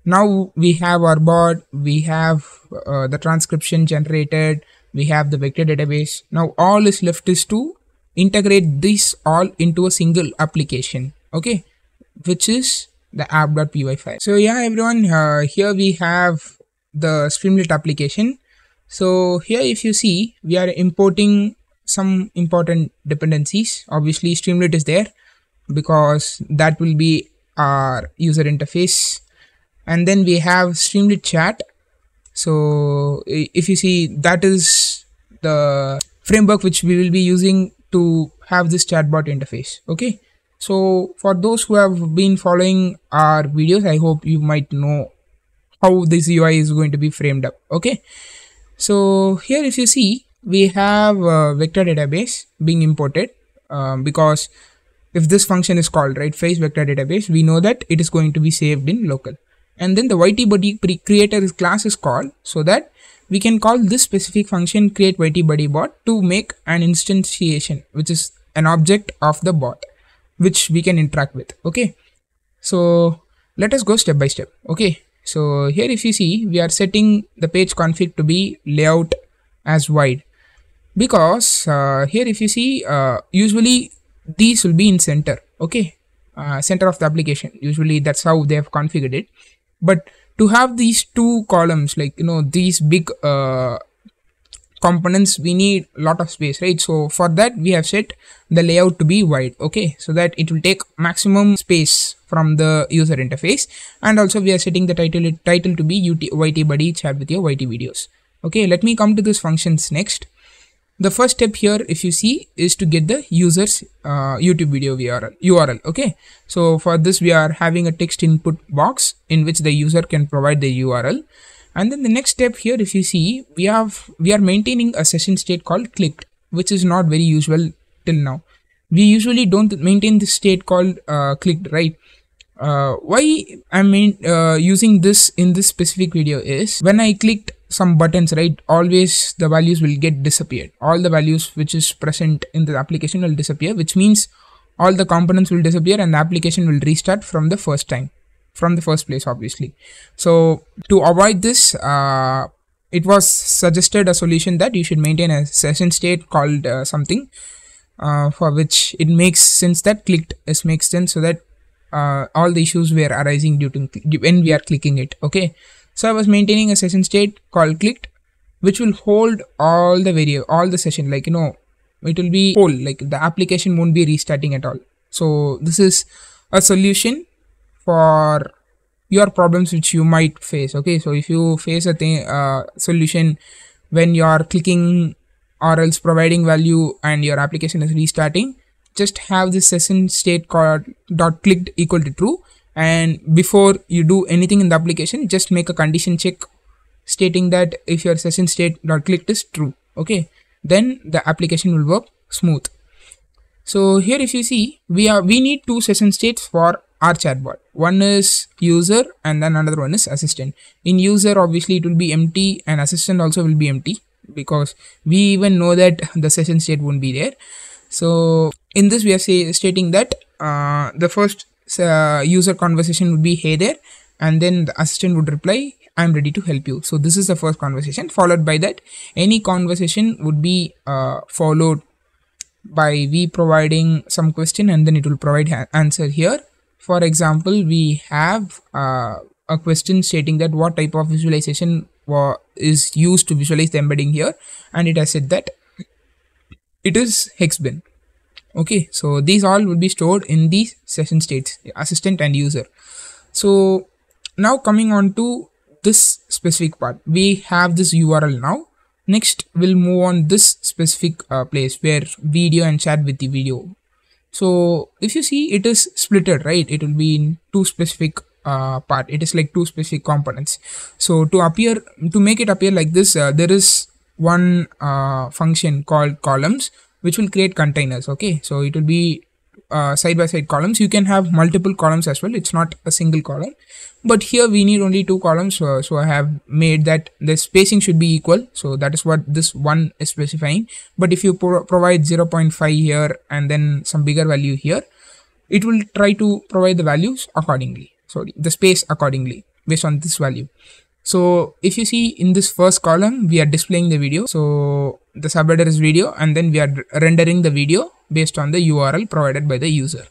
Now we have our bot, we have the transcription generated, we have the vector database. Now all is left is to integrate this all into a single application. Okay, which is the app.py file. So yeah everyone, here we have the Streamlit application. So here if you see, we are importing some important dependencies. Obviously Streamlit is there because that will be our user interface, and then we have Streamlit chat. So if you see, that is the framework which we will be using to have this chatbot interface. Okay, so for those who have been following our videos, I hope you might know how this UI is going to be framed up. Okay, so here if you see, we have a vector database being imported because if this function is called, right, Fize vector database, we know that it is going to be saved in local. And then the YTBuddy creator class is called, so that we can call this specific function create YTBuddy bot to make an instantiation, which is an object of the bot which we can interact with. Okay, so let us go step by step. Okay, so here if you see, we are setting the page config to be layout as wide, because here if you see, usually these will be in center. Okay, center of the application, usually that's how they have configured it. But to have these 2 columns, like these big components, we need a lot of space, right? So for that we have set the layout to be wide. Okay, so that it will take maximum space from the user interface. And also we are setting the title to be YTBuddy chat with your YT videos. Okay, let me come to these functions next. The first step here if you see is to get the user's YouTube video URL. Okay, so for this we are having a text input box in which the user can provide the URL. And then the next step here if you see, we are maintaining a session state called clicked, which is not very usual till now. We usually don't maintain this state called clicked, right? Why I'm using this in this specific video is, when I clicked some buttons, right, always the values will get disappeared. All the values which is present in the application will disappear, which means all the components will disappear and the application will restart from the first place, obviously. So to avoid this, it was suggested a solution that you should maintain a session state called something for which it makes sense that clicked makes sense, so that all the issues were arising due to when we are clicking it. Okay, so I was maintaining a session state called clicked, which will hold all the session, like it will be whole, like the application won't be restarting at all. So this is a solution for your problems which you might face. Okay, so if you face a solution when you are clicking or else providing value and your application is restarting, just have this session state called .clicked equal to true, and before you do anything in the application, just make a condition check stating that if your session state .clicked is true. Okay, then the application will work smooth. So here if you see, we need 2 session states for our chatbot. One is user and then another one is assistant. In user obviously it will be empty, and assistant also will be empty, because we even know that the session state won't be there. So in this we are stating that the first user conversation would be hey there, and then the assistant would reply I'm ready to help you. So this is the first conversation. Followed by that, any conversation would be followed by we providing some question, and then it will provide answer here. For example, we have a question stating that what type of visualization is used to visualize the embedding here, and it has said that it is hexbin. Okay, so these all will be stored in the session states, assistant and user. So now coming on to this specific part, we have this URL now. Next we'll move on this specific place where video and chat with the video. So if you see, it is splitted, right? It will be in two specific part. It is like two specific components. So to make it appear like this, there is one function called columns, which will create containers. Okay, so it will be side by side columns. You can have multiple columns as well. It's not a single column, but here we need only two columns. So I have made that the spacing should be equal. So that is what this one is specifying. But if you provide 0.5 here and then some bigger value here, it will try to provide the values accordingly. Sorry, the space accordingly based on this value. So if you see in this first column, we are displaying the video. So the subheader is video, and then we are rendering the video based on the URL provided by the user.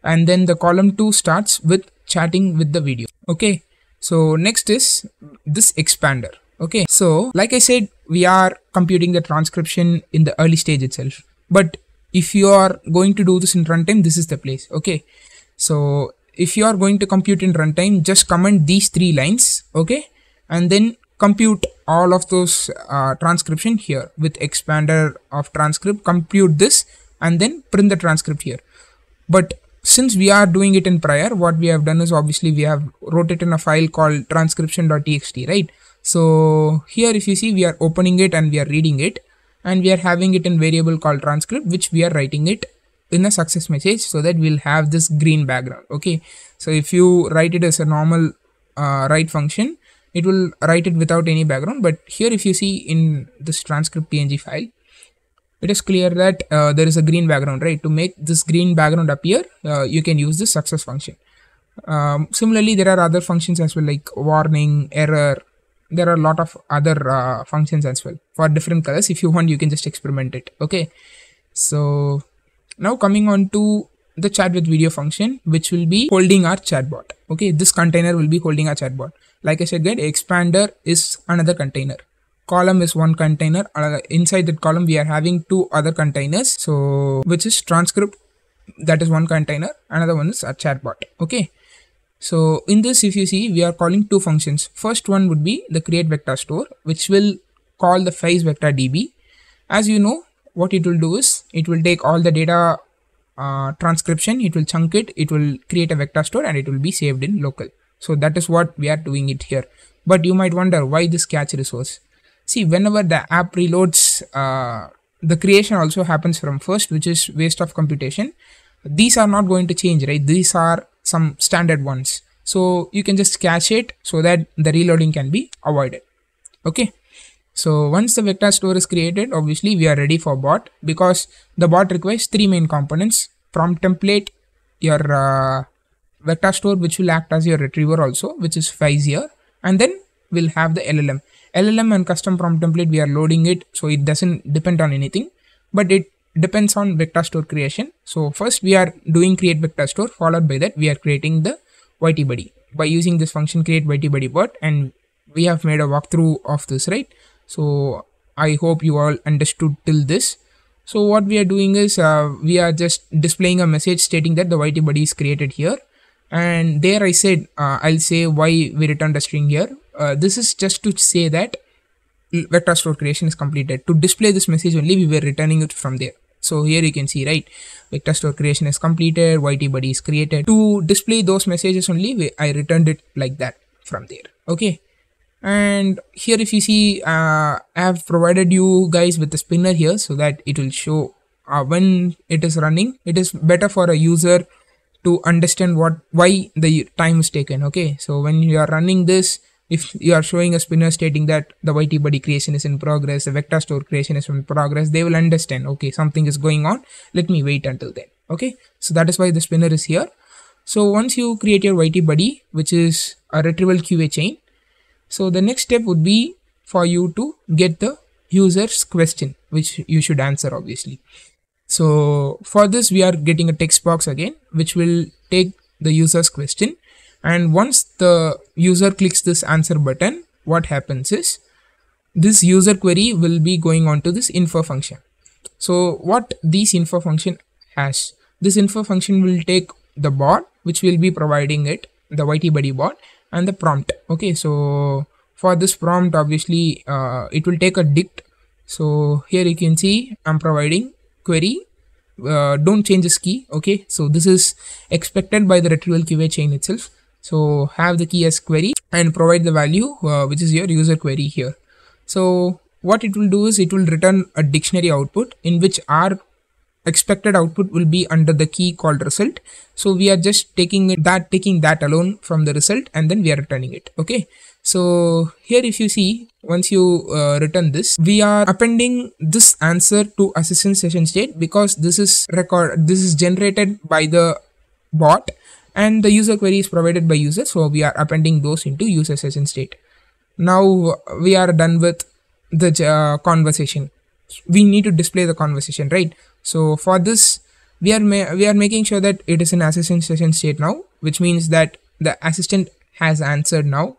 And then the column 2 starts with chatting with the video. Okay, so next is this expander. Okay, so like I said, we are computing the transcription in the early stage itself. But if you are going to do this in runtime, this is the place. Okay, so if you are going to compute in runtime, just comment these 3 lines. Okay, and then compute all of those transcription here with expander of transcript, compute this, and then print the transcript here. But since we are doing it in prior, what we have done is obviously we have wrote it in a file called transcription.txt, right? So here if you see, we are opening it and we are reading it, and we are having it in variable called transcript, which we are writing it in a success message so that we'll have this green background. Okay, so if you write it as a normal write function, it will write it without any background. But here if you see in this transcript png file, it is clear that there is a green background, right? To make this green background appear, you can use this success function. Similarly, there are other functions as well, like warning, error. There are a lot of other functions as well for different colors. If you want, you can just experiment it. Okay, so now coming on to the chat with video function, which will be holding our chatbot. Okay, this container will be holding our chatbot. Like I said, guys, expander is another container. Column is one container. Inside that column, we are having 2 other containers. So, which is transcript, that is one container. Another one is a chatbot. Okay. So in this, if you see, we are calling 2 functions. First one would be the create vector store, which will call the face vector DB. As you know, what it will do is it will take all the data transcription, it will chunk it, it will create a vector store, and it will be saved in local. So that is what we are doing it here. But you might wonder why this cache resource. See, whenever the app reloads, the creation also happens from first, which is waste of computation. These are not going to change, right? These are some standard ones. So you can just cache it so that the reloading can be avoided. Okay. So once the vector store is created, obviously we are ready for bot, because the bot requires 3 main components: prompt template, your vector store, which will act as your retriever also, which is Fize here, and then we'll have the LLM and custom prompt template. We are loading it, so it doesn't depend on anything, but it depends on vector store creation. So first we are doing create vector store, followed by that we are creating the YTBuddy by using this function create YTBuddy bot, and we have made a walkthrough of this, right? So I hope you all understood till this. So what we are doing is we are just displaying a message stating that the YTBuddy is created here, and there I said I'll say why we returned a string here. This is just to say that vector store creation is completed. To display this message only, we were returning it from there. So here you can see, right, vector store creation is completed, YTBuddy is created. To display those messages only, I returned it like that from there. Okay. And here if you see, I have provided you guys with the spinner here so that it will show when it is running. It is better for a user to understand why the time is taken. Okay, so when you are running this, if you are showing a spinner stating that the YTBuddy creation is in progress, the vector store creation is in progress, they will understand, okay, something is going on, let me wait until then. Okay, so that is why the spinner is here. So once you create your YTBuddy, which is a retrieval QA chain, so the next step would be for you to get the user's question, which you should answer obviously. So for this, we are getting a text box again, which will take the user's question. And once the user clicks this answer button, what happens is this user query will be going on to this info function. So what this info function has, this info function will take the bot, which will be providing it, the YTBuddy bot, and the prompt. Okay, so for this prompt, obviously it will take a dict. So here you can see I'm providing query, don't change this key. Okay, so this is expected by the retrieval QA chain itself. So have the key as query and provide the value which is your user query here. So what it will do is it will return a dictionary output in which our expected output will be under the key called result. So we are just taking that alone from the result, and then we are returning it. Okay, so here if you see, once you return this, we are appending this answer to assistant session state, because this is generated by the bot and the user query is provided by user. So we are appending those into user session state. Now we are done with the conversation. We need to display the conversation, right? So for this, we are making sure that it is in assistant session state now, which means that the assistant has answered now.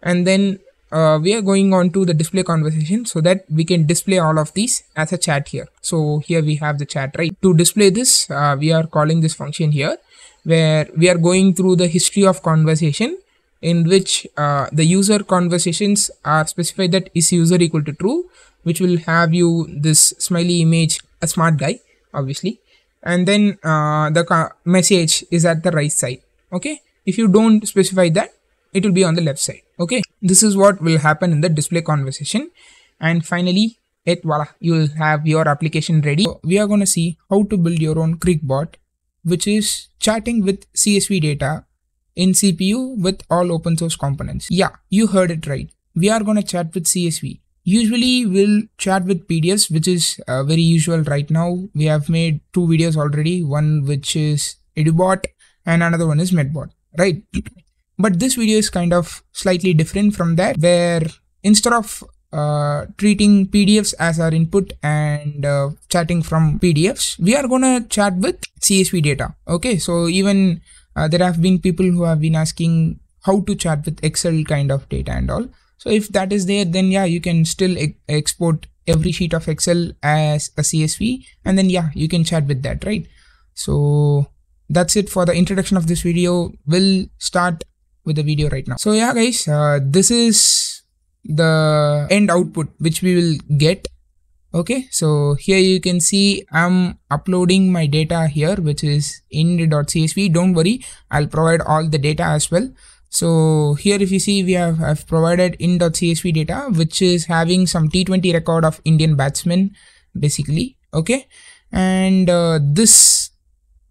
And then we are going on to the display conversation so that we can display all of these as a chat here. So here we have the chat, right? To display this, we are calling this function here, where we are going through the history of conversation, in which the user conversations are specified that is user equal to true, which will have you this smiley image, a smart guy, obviously. And then the message is at the right side. Okay, if you don't specify that, it will be on the left side. Okay, this is what will happen in the display conversation. And finally, voila, you will have your application ready. So we are going to see how to build your own Cricbot, which is chatting with CSV data in CPU with all open source components. Yeah, you heard it right. We are going to chat with CSV. Usually we'll chat with PDFs, which is very usual right now. We have made 2 videos already, one which is Edubot and another one is Medbot, right? But this video is kind of slightly different from that, where instead of treating PDFs as our input and chatting from PDFs, we are gonna chat with CSV data. Okay, so even there have been people who have been asking how to chat with Excel kind of data and all. So if that is there, then yeah, you can still export every sheet of Excel as a CSV, and then yeah, you can chat with that, right? So that's it for the introduction of this video. We'll start with the video right now. So yeah guys, this is the end output which we will get. Okay, so here you can see I'm uploading my data here, which is ind.csv. Don't worry, I'll provide all the data as well. So here if you see, I've provided in.csv data, which is having some T20 record of Indian batsmen basically. Okay, and this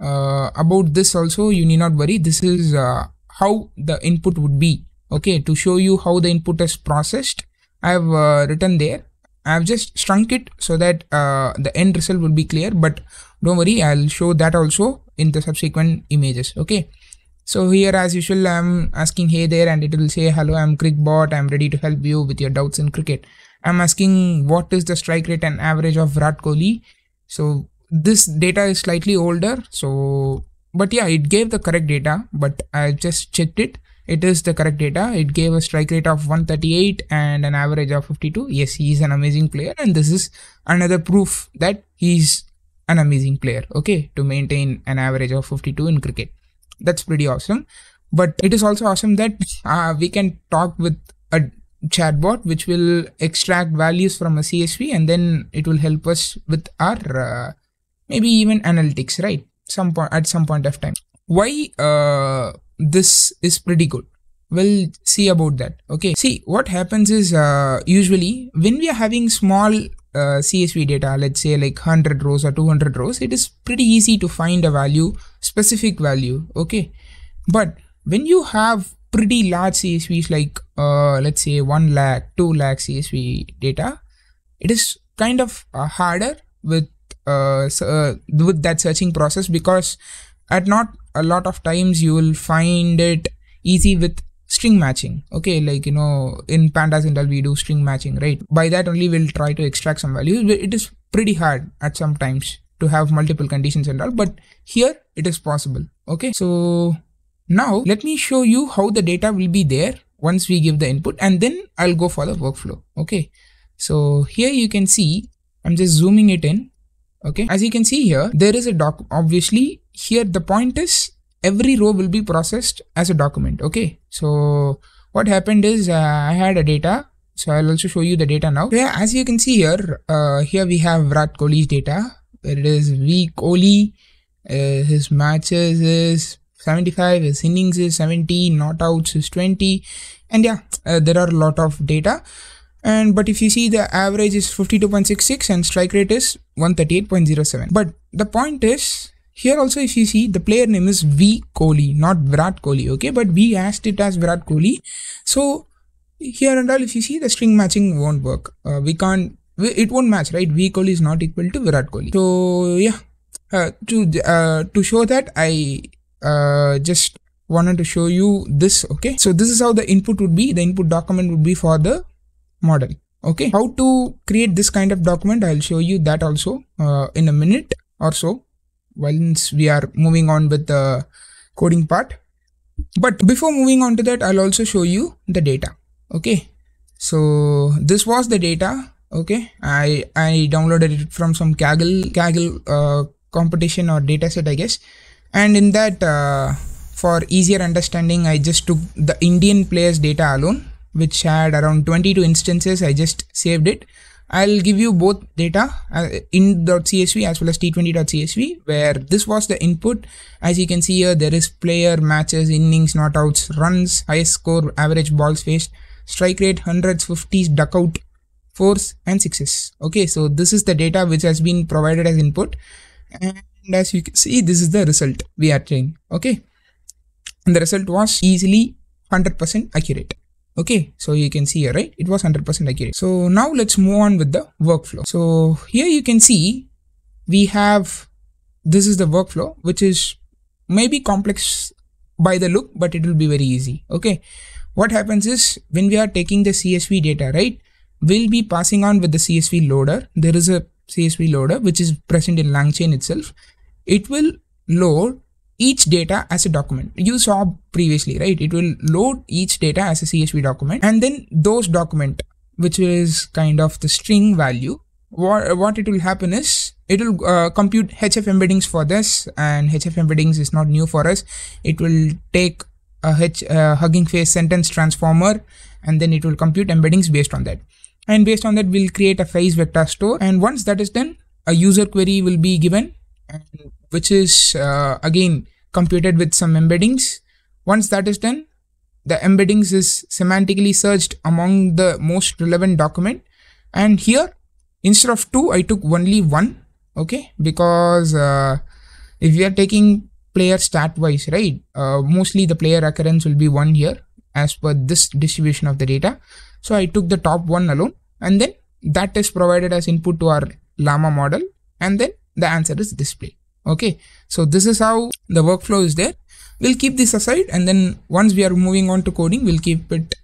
about this also you need not worry. This is how the input would be. Okay, to show you how the input is processed, I have written there. I have just shrunk it so that the end result will be clear, but don't worry, I'll show that also in the subsequent images. Okay, so here as usual, I'm asking hey there, and it will say hello, I'm Cricbot, I'm ready to help you with your doubts in cricket. I'm asking what is the strike rate and average of Virat Kohli. So this data is slightly older, so but yeah, it gave the correct data, but I just checked it. It is the correct data. It gave a strike rate of 138 and an average of 52. Yes, he is an amazing player, and this is another proof that he's an amazing player. Okay, to maintain an average of 52 in cricket. That's pretty awesome. But it is also awesome that we can talk with a chatbot which will extract values from a CSV, and then it will help us with our maybe even analytics, right? At some point of time. Why this is pretty good? We'll see about that. Okay, see what happens is usually when we are having small CSV data, let's say like 100 rows or 200 rows, it is pretty easy to find a value, specific value. Okay, but when you have pretty large CSVs like let's say 1 lakh, 2 lakh CSV data, it is kind of harder with that searching process, because at not a lot of times you will find it easy with string matching. Okay, like you know, in pandas and all we do string matching, right? By that only we'll try to extract some values, but it is pretty hard at some times to have multiple conditions and all, but here it is possible. Okay, so now let me show you how the data will be there once we give the input, and then I'll go for the workflow. Okay, so here you can see, I'm just zooming it in. Okay, as you can see here, there is a doc. Obviously here the point is every row will be processed as a document. Okay, so what happened is I had a data, so I'll also show you the data now. Yeah, as you can see here, here we have Virat Kohli's data, where it is V Kohli, his matches is 75, his innings is 70, not outs is 20, and yeah, there are a lot of data. And but if you see, the average is 52.66 and strike rate is 138.07. But the point is, here also if you see, the player name is V Kohli, not Virat Kohli. Okay, but we asked it as Virat Kohli. So here and all, if you see, the string matching won't work. It won't match, right? V Kohli is not equal to Virat Kohli. So yeah, to show that, I just wanted to show you this. Okay, so this is how the input would be. The input document would be for the model. Okay, how to create this kind of document, I'll show you that also in a minute or so, once we are moving on with the coding part. But before moving on to that, I'll also show you the data. Okay, so this was the data. Okay, I downloaded it from some Kaggle competition or dataset, I guess, and in that for easier understanding, I just took the Indian players data alone, which had around 22 instances. I just saved it. I'll give you both data in .csv as well as t20.csv, where this was the input. As you can see here, there is player, matches, innings, not outs, runs, highest score, average balls faced, strike rate, hundreds, 50s, duck out, 4s and 6s. Okay, so this is the data which has been provided as input, and as you can see, this is the result we are trying. Okay, and the result was easily 100% accurate. Okay, so you can see here, right, it was 100% accurate. So now let's move on with the workflow. So here you can see we have, this is the workflow, which is maybe complex by the look, but it will be very easy. Okay, what happens is, when we are taking the CSV data, right, we'll be passing on with the CSV loader. There is a CSV loader which is present in LangChain itself. It will load each data as a document. You saw previously, right? It will load each data as a CSV document, and then those document, which is kind of the string value, what it will happen is, it will compute HF embeddings for this, and HF embeddings is not new for us. It will take a Hugging Face sentence transformer, and then it will compute embeddings based on that. And based on that, we'll create a phase vector store. And once that is done, a user query will be given, which is again computed with some embeddings. Once that is done, the embeddings is semantically searched among the most relevant document. And here, instead of 2, I took only 1. Okay, because if we are taking player stat wise, right, mostly the player occurrence will be 1 here as per this distribution of the data. So I took the top 1 alone, and then that is provided as input to our Llama model, and then the answer is displayed. Okay, so this is how the workflow is there. We'll keep this aside, and then once we are moving on to coding, we'll keep it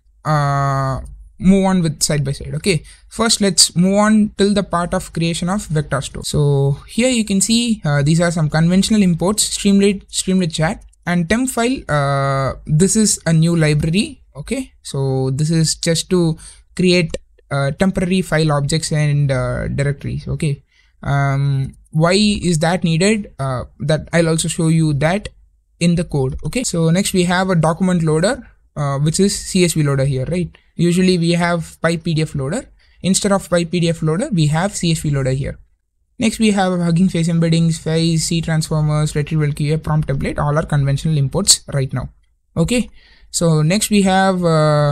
move on with side by side. Okay, first let's move on till the part of creation of vector store. So here you can see these are some conventional imports: Streamlit chat and temp file. This is a new library. Okay, so this is just to create temporary file objects and directories. Okay, why is that needed? That I'll also show you that in the code. Okay, so next we have a document loader, which is CSV loader here, right? Usually we have PyPDF loader. Instead of PyPDF loader, we have CSV loader here. Next we have Hugging Face embeddings, phase, C transformers, retrieval QA, prompt template. All are conventional imports right now. Okay, so next we have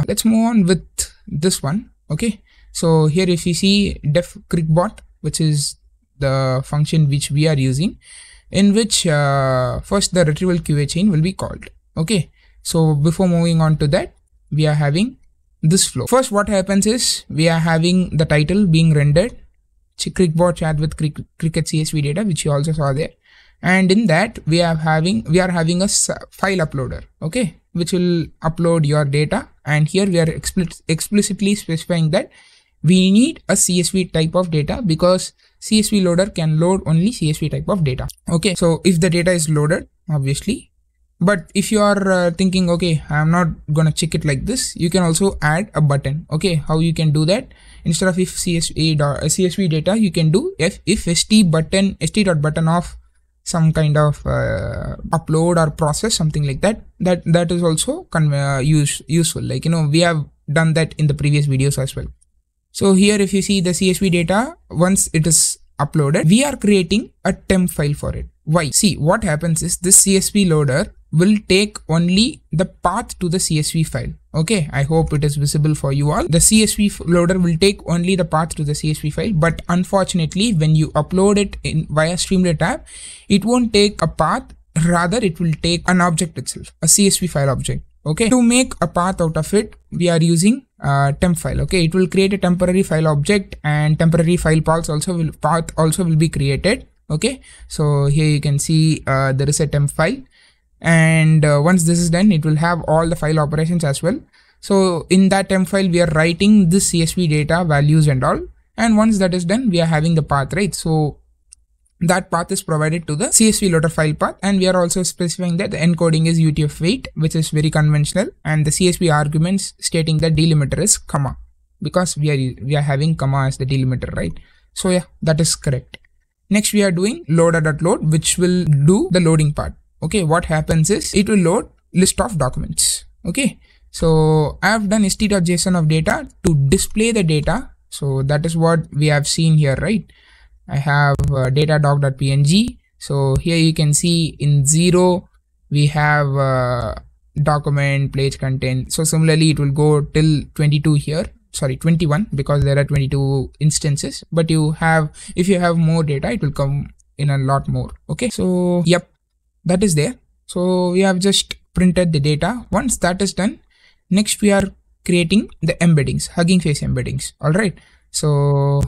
let's move on with this one. Okay, so here if you see def Cricbot, which is the function which we are using, in which first the retrieval QA chain will be called. Okay, so before moving on to that, we are having this flow. First, what happens is we are having the title being rendered, Cricbot chat with Cricket CSV data, which you also saw there, and in that we are having a file uploader. Okay, which will upload your data, and here we are explicitly specifying that we need a CSV type of data, because CSV loader can load only CSV type of data. Okay, so if the data is loaded, obviously. But if you are thinking, okay, I'm not gonna check it like this, you can also add a button. Okay, how you can do that? Instead of if CSV data, you can do if st button of some kind of upload or process, something like that. That is also useful. Like, you know, we have done that in the previous videos as well. So here, if you see the CSV data, once it is uploaded, we are creating a temp file for it. Why? See, what happens is this CSV loader will take only the path to the CSV file. Okay, I hope it is visible for you all. The CSV loader will take only the path to the CSV file, but unfortunately, when you upload it in via Streamlit app, it won't take a path. Rather, it will take an object itself, a CSV file object. Okay, to make a path out of it, we are using temp file. Okay, it will create a temporary file object, and temporary file path also will be created. Okay, so here you can see there is a temp file, and once this is done, it will have all the file operations as well. So in that temp file, we are writing this CSV data values and all, and once that is done, we are having the path, right? So that path is provided to the CSV loader file path, and we are also specifying that the encoding is UTF-8, which is very conventional, and the CSV arguments stating that delimiter is comma, because we are having comma as the delimiter, right? So yeah, that is correct. Next, we are doing loader.load, which will do the loading part. Okay, what happens is it will load list of documents. Okay, so I have done st.json of data to display the data. So that is what we have seen here, right? I have data.doc.png. So here you can see in 0 we have document, page content. So similarly, it will go till 22 here. Sorry, 21, because there are 22 instances. But if you have more data, it will come in a lot more. Okay, so yep, that is there. So we have just printed the data. Once that is done, next we are creating the embeddings, Hugging Face embeddings. All right. So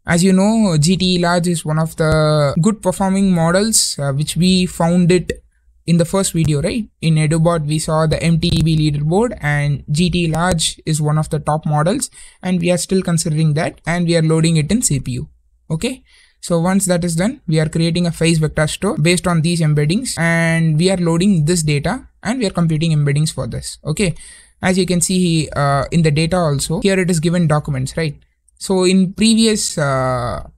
as you know, GTE large is one of the good performing models, which we found it in the first video, right? In Edubot, we saw the MTEB leaderboard, and GTE large is one of the top models, and we are still considering that, and we are loading it in CPU. Okay. So once that is done, we are creating a face vector store based on these embeddings, and we are loading this data, and we are computing embeddings for this. Okay. As you can see in the data also, here it is given documents, right? So in previous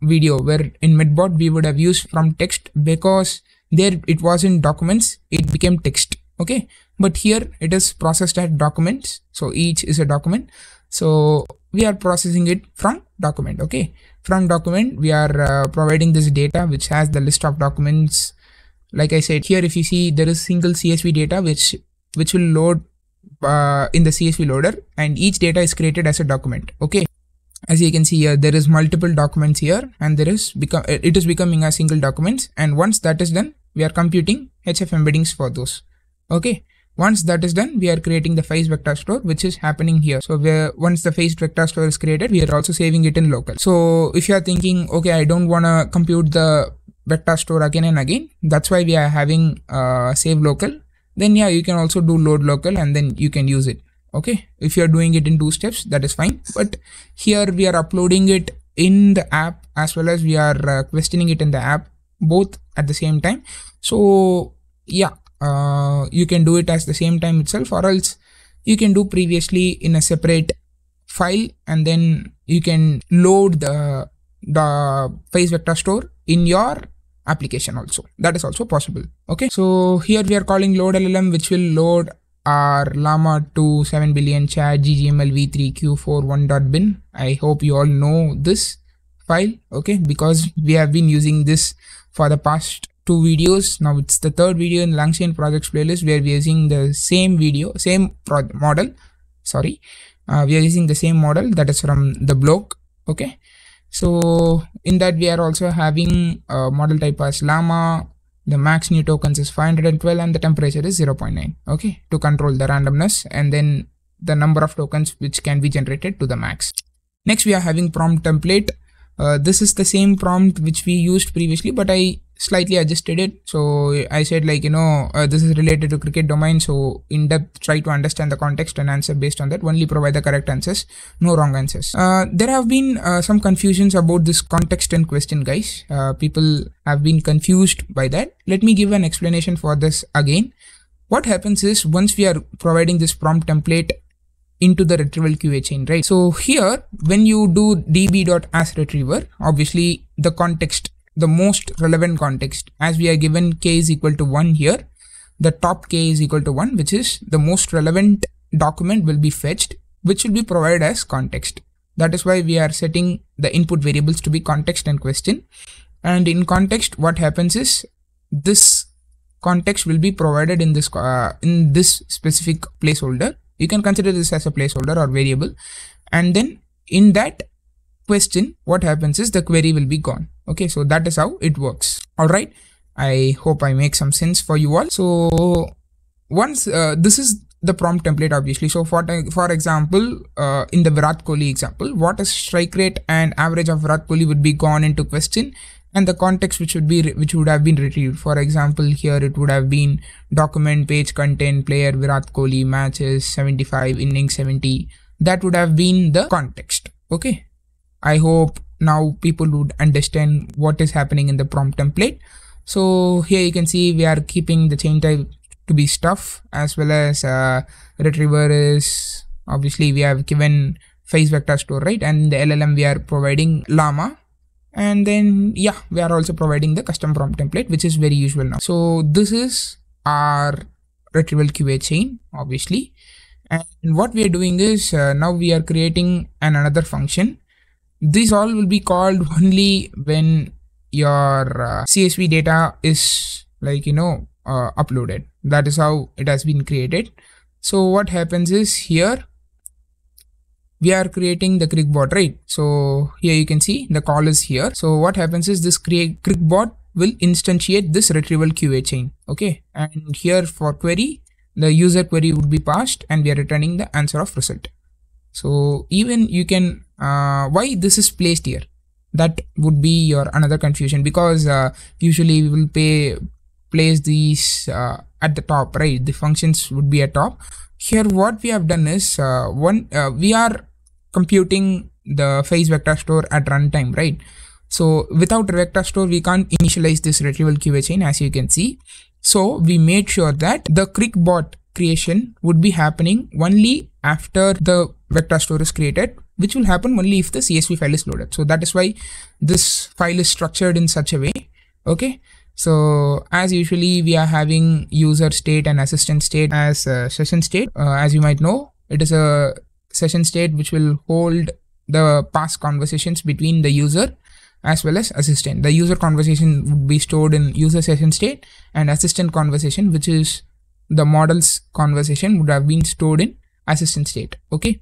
video, where in Midbot we would have used from text, because there it was in documents, it became text. Okay, but here it is processed as documents, so each is a document. So we are processing it from document. Okay, from document we are providing this data which has the list of documents. Like I said, here if you see, there is single CSV data which will load in the CSV loader, and each data is created as a document. Okay, as you can see here, there is multiple documents here, and it is becoming a single document. And once that is done, we are computing HF embeddings for those. Okay, once that is done, we are creating the face vector store, which is happening here. So once the face vector store is created, we are also saving it in local. So if you are thinking, okay, I don't want to compute the vector store again and again, that's why we are having save local. Then yeah, you can also do load local, and then you can use it. Okay, if you are doing it in 2 steps, that is fine. But here we are uploading it in the app, as well as we are questioning it in the app, both at the same time. So yeah, you can do it at the same time itself, or else you can do previously in a separate file, and then you can load the face vector store in your application also. That is also possible. Okay, so here we are calling load LLM, which will load our Llama 2 7 billion chat ggml v3 q4 1.bin. I hope you all know this file. Okay, because we have been using this for the past 2 videos. Now it's the 3rd video in Langchain projects playlist, where we are using the same model. Sorry, we are using the same model that is from the blog. Okay, so in that we are also having a model type as Llama. The max new tokens is 512, and the temperature is 0.9. Okay, to control the randomness, and then the number of tokens which can be generated to the max. Next, we are having prompt template. This is the same prompt which we used previously, but I slightly adjusted it. So I said like, this is related to cricket domain. So in depth, try to understand the context and answer based on that. Only provide the correct answers, no wrong answers. There have been some confusions about this context and question, guys. People have been confused by that. Let me give an explanation for this again. What happens is once we are providing this prompt template into the retrieval QA chain, right? So here, when you do db.asRetriever, obviously the context, the most relevant context, as we are given k is equal to 1 here, the top k is equal to 1, which is the most relevant document will be fetched, which will be provided as context. That is why we are setting the input variables to be context and question. And in context, what happens is this context will be provided in this specific placeholder. You can consider this as a placeholder or variable. And then in that question, what happens is the query will be gone. Okay, so that is how it works. All right, I hope I make some sense for you all. So once this is the prompt template, obviously. So for example, in the Virat Kohli example, what is strike rate and average of Virat Kohli would be gone into question, and the context which would have been retrieved. For example, here it would have been document, page content, player Virat Kohli, matches 75, innings 70. That would have been the context. Okay, I hope now people would understand what is happening in the prompt template. So here you can see we are keeping the chain type to be stuff, as well as retriever is obviously we have given face vector store, right? And the LLM we are providing Llama. And then yeah, we are also providing the custom prompt template, which is very usual now. So this is our retrieval QA chain, obviously. And what we are doing is now we are creating another function. These all will be called only when your CSV data is like, uploaded. That is how it has been created. So what happens is here we are creating the Cricbot, right? So here you can see the call is here. So what happens is this Cricbot will instantiate this retrieval QA chain. Okay, and here for query, the user query would be passed and we are returning the answer of result. So even you can why this is placed here, that would be your another confusion, because usually we will place these at the top, right? The functions would be at top. Here what we have done is we are computing the face vector store at runtime, right? So without vector store we can't initialize this retrieval QA chain, as you can see. So we made sure that the Cricbot creation would be happening only after the vector store is created, which will happen only if the CSV file is loaded. So that is why this file is structured in such a way. Okay, so as usually we are having user state and assistant state as session state. As you might know, it is a session state which will hold the past conversations between the user as well as assistant. The user conversation would be stored in user session state, and assistant conversation, which is the model's conversation, would have been stored in assistant state. Okay,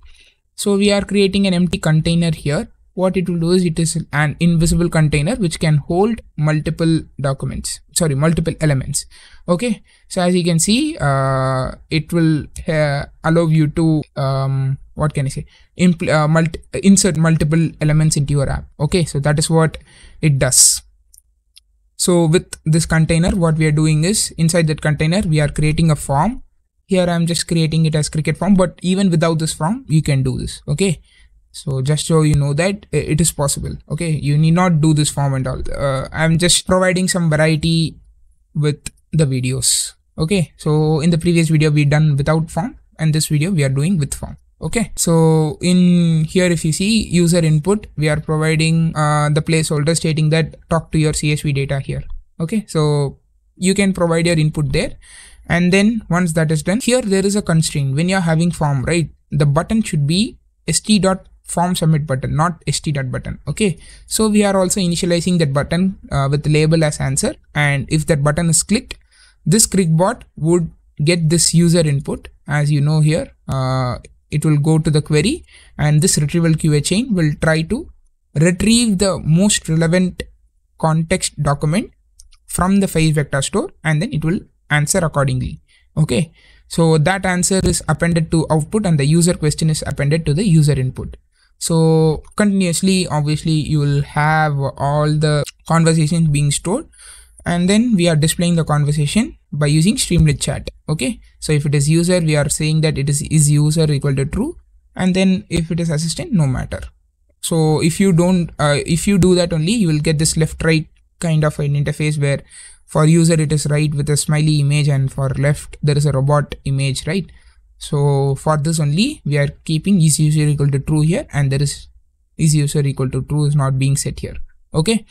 so we are creating an empty container here. What it will do is it is an invisible container which can hold multiple elements. Okay, so as you can see, it will allow you to what can I say, insert multiple elements into your app. Okay, so that is what it does. So with this container, what we are doing is inside that container we are creating a form. Here I'm just creating it as cricket form, but even without this form you can do this. Okay, so just so you know that it is possible. Okay, you need not do this form and all. I'm just providing some variety with the videos. Okay, so in the previous video we done without form, and this video we are doing with form. Okay, so in here if you see user input, we are providing the placeholder stating that talk to your CSV data here. Okay, so you can provide your input there, and then once that is done, here there is a constraint. When you're having form, right, the button should be st.form submit button, not st.button. Okay, so we are also initializing that button with the label as answer, and if that button is clicked, this Cricbot would get this user input. As you know here, it will go to the query, and this retrieval QA chain will try to retrieve the most relevant context document from the face vector store, and then it will answer accordingly. Okay, so that answer is appended to output, and the user question is appended to the user input. So continuously, obviously, you will have all the conversations being stored, and then we are displaying the conversation by using Streamlit chat. Okay, so if it is user, we are saying that it is user equal to true, and then if it is assistant, no matter. So if you don't, if you do that only, you will get this left right kind of an interface where for user it is right with a smiley image, and for left there is a robot image, right? So for this only we are keeping is user equal to true here, and there is user equal to true is not being set here. Okay,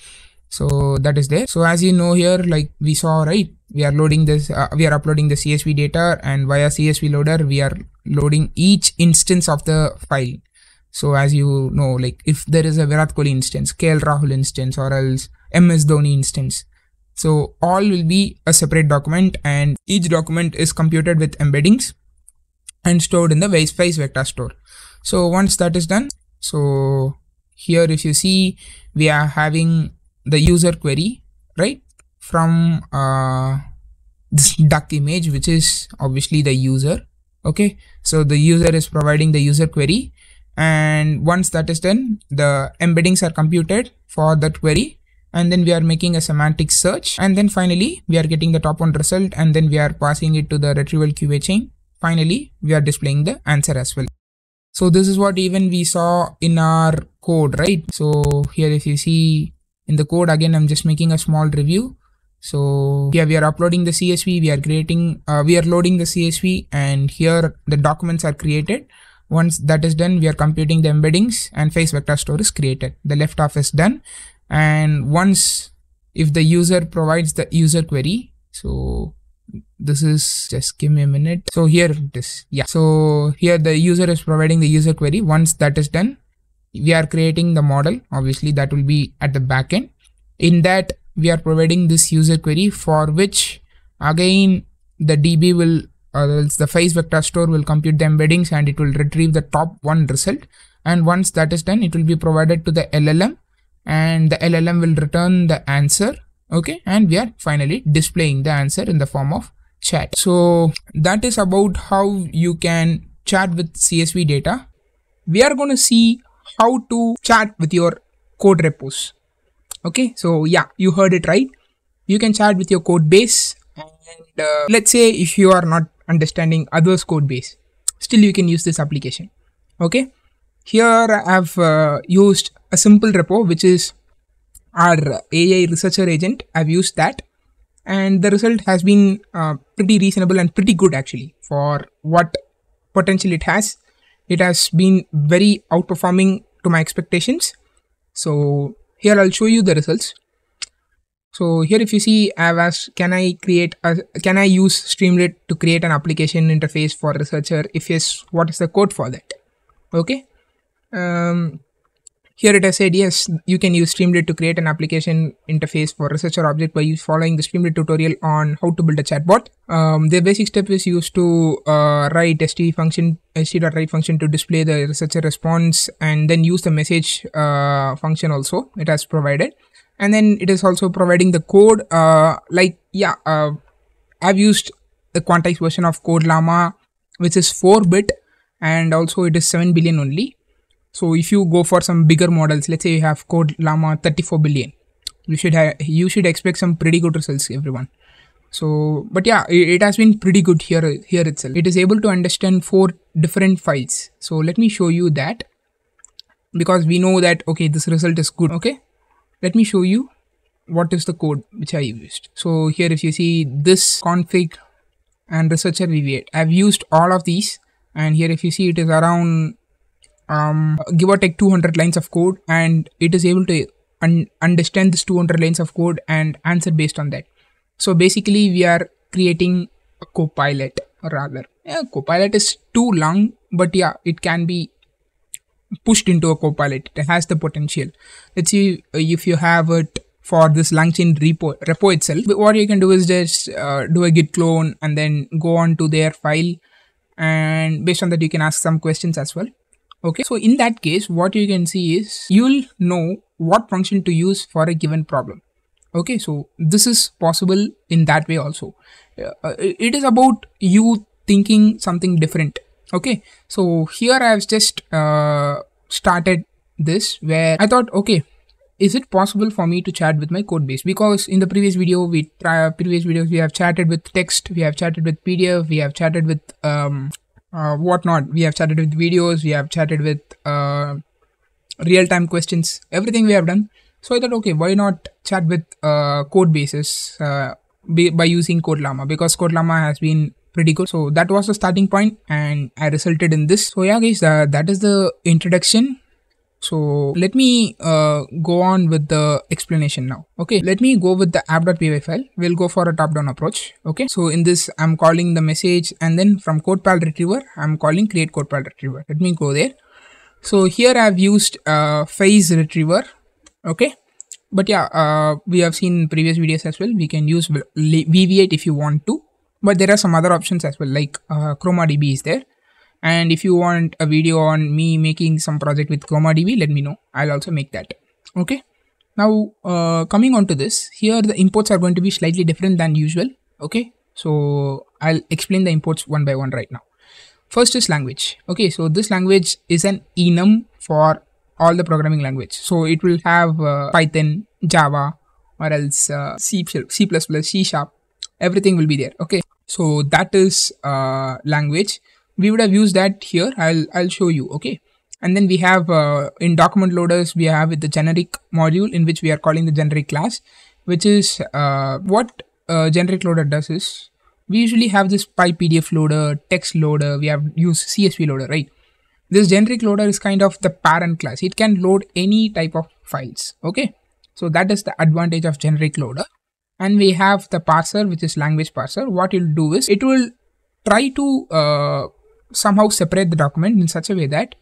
so that is there. So as you know here, like we saw, right, we are loading this, we are uploading the CSV data, and via CSV loader we are loading each instance of the file. So as you know, like if there is a Virat Kohli instance, KL Rahul instance, or else MS Dhoni instance, so all will be a separate document, and each document is computed with embeddings and stored in the Vice vector store. So once that is done, so here if you see, we are having the user query, right, from this duck image, which is obviously the user. Okay, so the user is providing the user query, and once that is done, the embeddings are computed for that query, and then we are making a semantic search, and then finally we are getting the top one result, and then we are passing it to the retrieval QA chain. Finally we are displaying the answer as well. So this is what even we saw in our code, right? So here if you see in the code, again I'm just making a small review. So here we are uploading the CSV, we are creating, we are loading the CSV, and here the documents are created. Once that is done, we are computing the embeddings, and face vector store is created. The left half is done, and once if the user provides the user query, so this is, just give me a minute. So here it is, yeah. So here the user is providing the user query. Once that is done, we are creating the model. Obviously that will be at the backend. In that we are providing this user query, for which again the DB will, or else the face vector store will compute the embeddings, and it will retrieve the top one result. And once that is done, it will be provided to the LLM, and the LLM will return the answer. Okay, and we are finally displaying the answer in the form of chat. So that is about how you can chat with CSV data. We are going to see how to chat with your code repos. Okay, so yeah, you heard it right. You can chat with your code base, and let's say if you are not understanding others' code base, still you can use this application. Okay, here I have used a simple repo, which is our AI researcher agent. I've used that, and the result has been pretty reasonable and pretty good actually for what potential it has. It has been very outperforming to my expectations. So here I'll show you the results. So here if you see, I've asked, can I use Streamlit to create an application interface for researcher? If yes, what is the code for that? Okay. Here it has said yes, you can use Streamlit to create an application interface for researcher object by following the Streamlit tutorial on how to build a chatbot. The basic step is used to write st.write function to display the researcher response, and then use the message function also it has provided. And then it is also providing the code, I've used the quantized version of Code Llama, which is 4-bit, and also it is 7 billion only. So if you go for some bigger models, let's say you have Code Llama 34 billion, you should expect some pretty good results, everyone. So, but yeah, it has been pretty good here itself. It is able to understand 4 different files. So let me show you that, because we know that, okay, this result is good. Okay, let me show you what is the code which I used. So here if you see this config and researcher VV8, I've used all of these, and here if you see, it is around give or take 200 lines of code, and it is able to understand this 200 lines of code and answer based on that. So basically we are creating a Copilot, or rather, Copilot is too long, but yeah, it can be pushed into a Copilot. It has the potential. Let's see if you have it for this LangChain repo itself. What you can do is just do a git clone and then go on to their file, and based on that you can ask some questions as well. Okay, so in that case, what you can see is you'll know what function to use for a given problem. Okay, so this is possible in that way also. It is about you thinking something different. Okay, so here I have just started this, where I thought, okay, is it possible for me to chat with my code base? Because in the previous video, previous videos we have chatted with text, we have chatted with PDF, we have chatted with whatnot. We have chatted with videos, we have chatted with real-time questions, everything we have done. So I thought, okay, why not chat with code bases by using Llama, because Llama has been pretty good. So that was the starting point, and I resulted in this. So yeah, guys, that is the introduction. So let me go on with the explanation now. Okay, let me go with the app.py file. We'll go for a top-down approach. Okay, so in this, I'm calling the message, and then from Codepal retriever, I'm calling create Codepal retriever. Let me go there. So here I've used phase retriever. Okay, but yeah, we have seen in previous videos as well. We can use VV8 if you want to, but there are some other options as well, like ChromaDB is there. And if you want a video on me making some project with ChromaDB, let me know. I'll also make that. Okay. Now, coming on to this, here the imports are going to be slightly different than usual. Okay. So I'll explain the imports one by one right now. First is language. Okay. So this language is an enum for all the programming language. So it will have Python, Java, or else C++, C#, everything will be there. Okay. So that is language. We would have used that here. I'll show you. Okay. And then we have in document loaders, we have the generic module in which we are calling the generic class, which is what generic loader does is we usually have this PyPDF loader, text loader, we have used CSV loader, right? This generic loader is kind of the parent class. It can load any type of files. Okay. So that is the advantage of generic loader. And we have the parser, which is language parser. What it will do is it will try to somehow separate the document in such a way that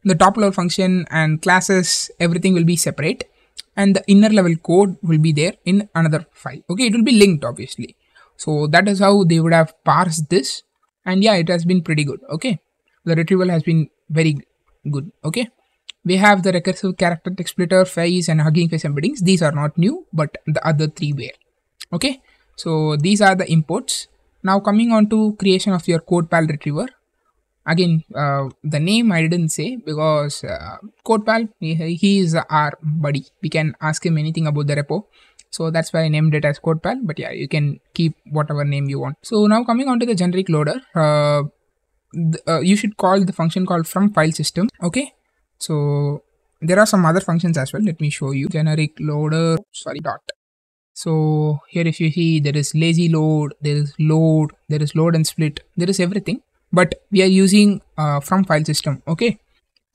the top level function and classes, everything will be separate, and the inner level code will be there in another file. Okay, it will be linked obviously. So that is how they would have parsed this, and yeah, it has been pretty good. Okay, the retrieval has been very good. Okay, we have the recursive character text splitter, phase, and Hugging Face embeddings. These are not new, but the other three were. Okay, so these are the imports. Now coming on to creation of your Codepal retriever. Again, the name I didn't say because Codepal, he is our buddy. We can ask him anything about the repo. So that's why I named it as Codepal. But yeah, you can keep whatever name you want. So now coming on to the generic loader, you should call the function called from file system. Okay. So there are some other functions as well. Let me show you. Generic loader, sorry, dot. So here if you see, there is lazy load, there is load, there is load and split, there is everything. But we are using from file system. Okay.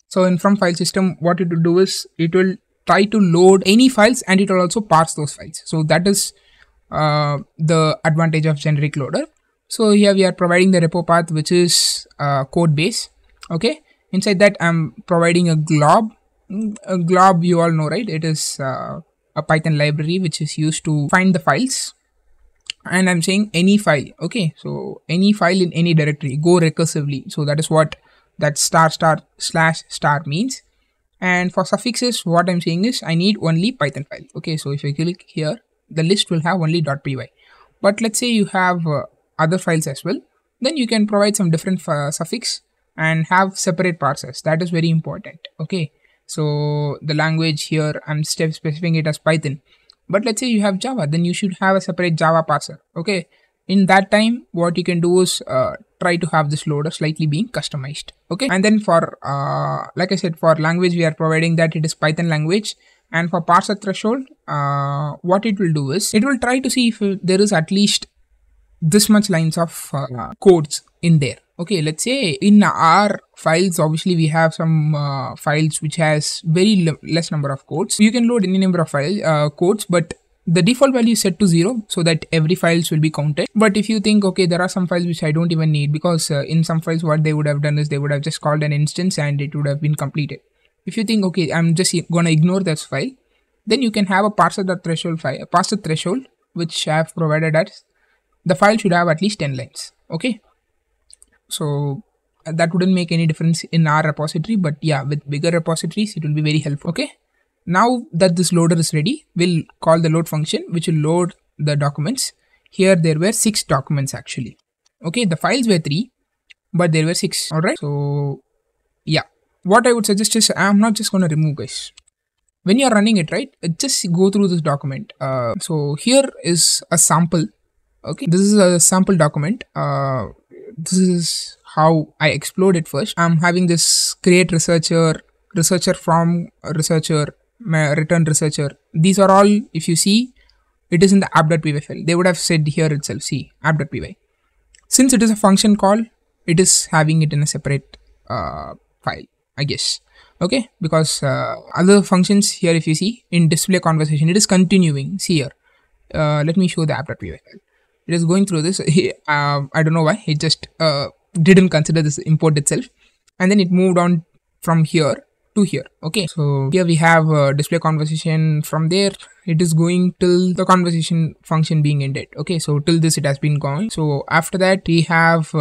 So in from file system, what it will do is it will try to load any files and it will also parse those files. So that is the advantage of generic loader. So here we are providing the repo path, which is code base. Okay. Inside that I'm providing a glob. A glob, you all know, right? It is a Python library which is used to find the files. And I'm saying any file. Okay, so any file in any directory, go recursively. So that is what that */ means. And for suffixes, what I'm saying is I need only Python file. Okay, so if I click here, the list will have only .py. But let's say you have other files as well, then you can provide some different suffix and have separate parsers. That is very important. Okay, so the language here, I'm specifying it as Python. But let's say you have Java, then you should have a separate Java parser. Okay. In that time, what you can do is try to have this loader slightly being customized. Okay. And then for, like I said, for language, we are providing that it is Python language. And for parser threshold, what it will do is it will try to see if there is at least this much lines of codes in there. Okay, let's say in our files, obviously we have some files which has very less number of codes. You can load any number of codes, but the default value is set to 0 so that every files will be counted. But if you think, okay, there are some files which I don't even need, because in some files what they would have done is they would have just called an instance and it would have been completed. If you think, okay, I'm just gonna ignore this file, then you can have a parser.threshold file, a parser threshold, which I have provided as the file should have at least 10 lines. Okay. So that wouldn't make any difference in our repository, but yeah, with bigger repositories, it will be very helpful. Okay. Now that this loader is ready, we'll call the load function, which will load the documents. Here there were 6 documents actually. Okay. The files were 3, but there were 6. All right. So yeah, what I would suggest is I'm not just going to remove, guys. when you're running it, right, just go through this document. So here is a sample. Okay, this is a sample document. This is how I explode it first. I'm having this create researcher, researcher from researcher, return researcher. These are all, if you see, it is in the app.py file. They would have said here itself, see, app.py. Since it is a function call, it is having it in a separate file, I guess. Okay, because other functions here, if you see in display conversation, it is continuing. See here, let me show the app.py file. It is going through this. I don't know why it just didn't consider this import itself, and then it moved on from here to here. Okay, so here we have display conversation. From there it is going till the conversation function being ended. Okay, so till this it has been going. So after that we have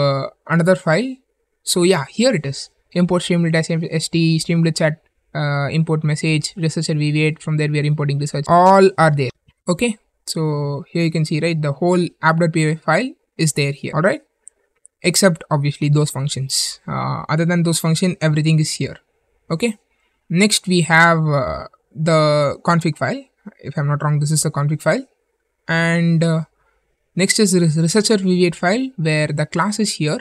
another file. So yeah, here it is. Import streamlit st, streamlit chat, import message, researcher v8. From there we are importing research. All are there. Okay, so here you can see, right, the whole app.py file is there here. All right, except obviously those functions. Other than those functions, everything is here. Okay, next we have the config file. If I'm not wrong, this is the config file. And next is the researcher v8 file, where the class is here.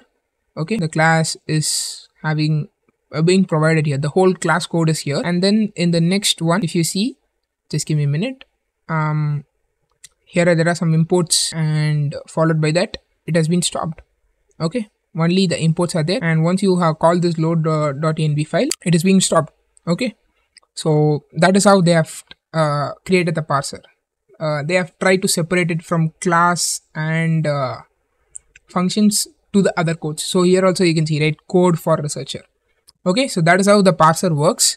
Okay, the class is having being provided here. The whole class code is here. And then in the next one, if you see, just give me a minute. Here there are some imports, and followed by that it has been stopped. Okay, only the imports are there, and once you have called this load.env file, it is being stopped. Okay, so that is how they have created the parser. They have tried to separate it from class and functions to the other codes. So here also you can see, right, code for researcher. Okay, so that is how the parser works.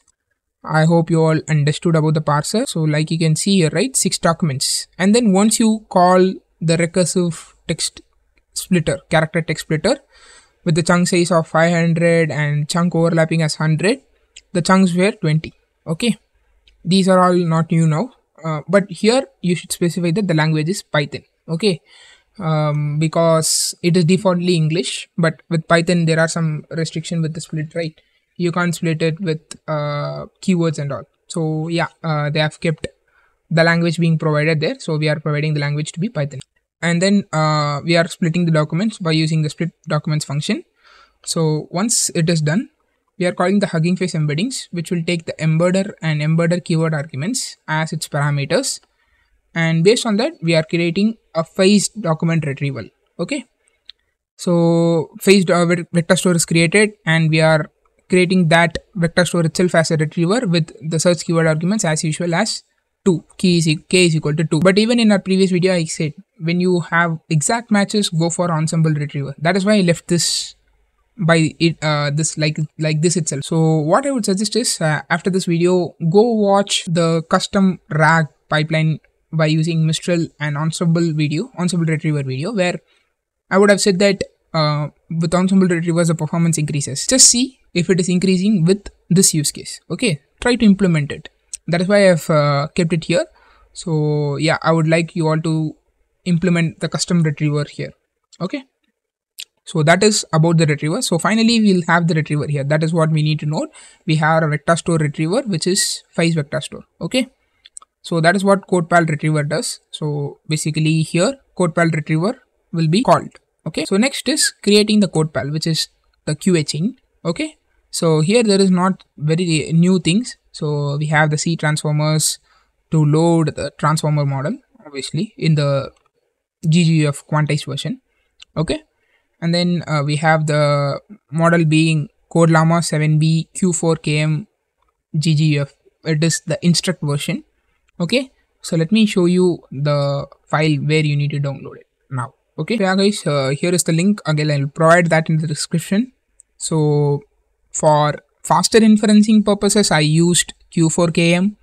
I hope you all understood about the parser. So like you can see here, right, 6 documents, and then once you call the recursive text splitter, character text splitter, with the chunk size of 500 and chunk overlapping as 100, the chunks were 20. Okay, these are all not new now, but here you should specify that the language is Python. Okay, because it is defaultly English, but with Python there are some restriction with the split, right? You can't split it with keywords and all. So yeah, they have kept the language being provided there. So we are providing the language to be Python. And then we are splitting the documents by using the split documents function. So once it is done, we are calling the Hugging Face embeddings, which will take the embedder and embedder keyword arguments as its parameters. And based on that, we are creating a phased document retrieval. Okay, so phased vector store is created, and we are creating that vector store itself as a retriever with the search keyword arguments as usual as 2, k is equal to 2. But even in our previous video I said, when you have exact matches, go for ensemble retriever. That is why I left this by it this like this itself. So what I would suggest is after this video, go watch the custom RAG pipeline by using Mistral and ensemble retriever video, where I would have said that with ensemble retrievers the performance increases. Just see if it is increasing with this use case. Okay, try to implement it. That is why I have kept it here. So yeah, I would like you all to implement the custom retriever here. Okay, so that is about the retriever. So finally we'll have the retriever here. That is what we need to note. We have a vector store retriever, which is phase vector store. Okay, so that is what Codepal retriever does. So basically here Codepal retriever will be called. Okay, so next is creating the Codepal, which is the QA chain. Okay, so here there is not very new things. So we have the C transformers to load the transformer model, obviously in the GGF quantized version. Okay, and then we have the model being code Llama 7B Q4KM GGF. It is the instruct version. Okay, so let me show you the file where you need to download it now. Okay, so yeah guys, here is the link. Again, I'll provide that in the description. So for faster inferencing purposes, I used Q4KM,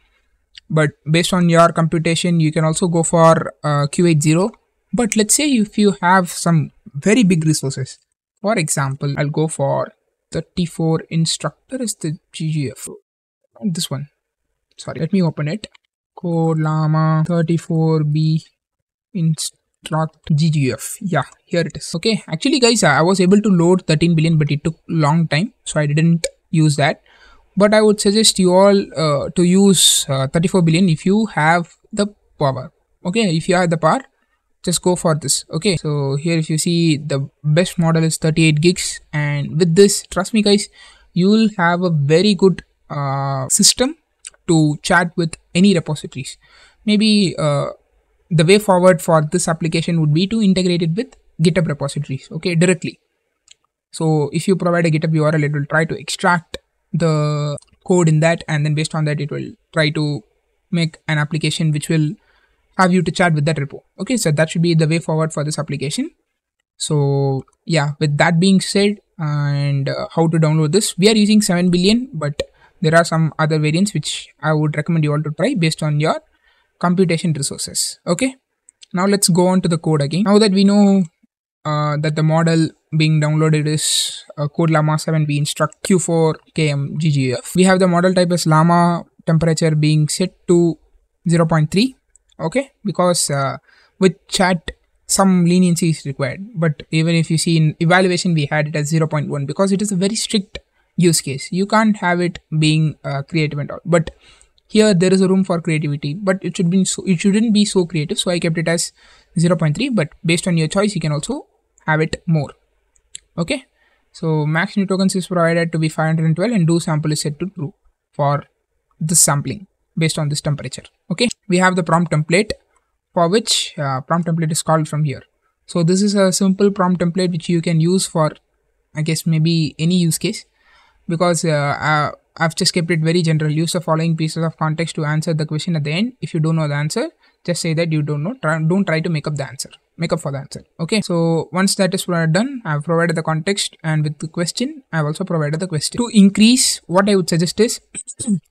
but based on your computation, you can also go for Q80. But let's say if you have some very big resources, for example, I'll go for 34 instructor is the GGF. This one, sorry, let me open it. Code Llama 34B instruct GGF. Yeah, here it is. Okay, actually guys, I was able to load 13 billion, but it took long time, so I didn't use that. but I would suggest you all to use 34 billion if you have the power. Okay, if you have the power, just go for this. Okay, so here if you see, the best model is 38 gigs, and with this, trust me guys, you will have a very good system to chat with any repositories. Maybe the way forward for this application would be to integrate it with GitHub repositories, okay, directly. So if you provide a GitHub URL, it will try to extract the code in that, and then based on that, it will try to make an application which will have you to chat with that repo. Okay, so that should be the way forward for this application. So yeah, with that being said, and how to download this, we are using 7 billion, but there are some other variants which I would recommend you all to try based on your computation resources. Okay, now let's go on to the code again. Now that we know that the model being downloaded is code Llama 7, we instruct Q4 KM GGF. We have the model type as Llama, temperature being set to 0.3. Okay, because with chat some leniency is required, but even if you see in evaluation we had it as 0.1 because it is a very strict use case. You can't have it being creative and all, but here there is a room for creativity, but it shouldn't be so creative, so I kept it as 0.3, but based on your choice you can also have it more. Okay, so max new tokens is provided to be 512 and do sample is set to true for this sampling based on this temperature. Okay, we have the prompt template, for which prompt template is called from here. So this is a simple prompt template which you can use for, I guess, maybe any use case, because I've just kept it very general. Use the following pieces of context to answer the question at the end. If you don't know the answer, just say that you don't know. Don't try to make up for the answer. Okay, so once that is done, I've provided the context, and with the question I've also provided the question. To increase, what I would suggest is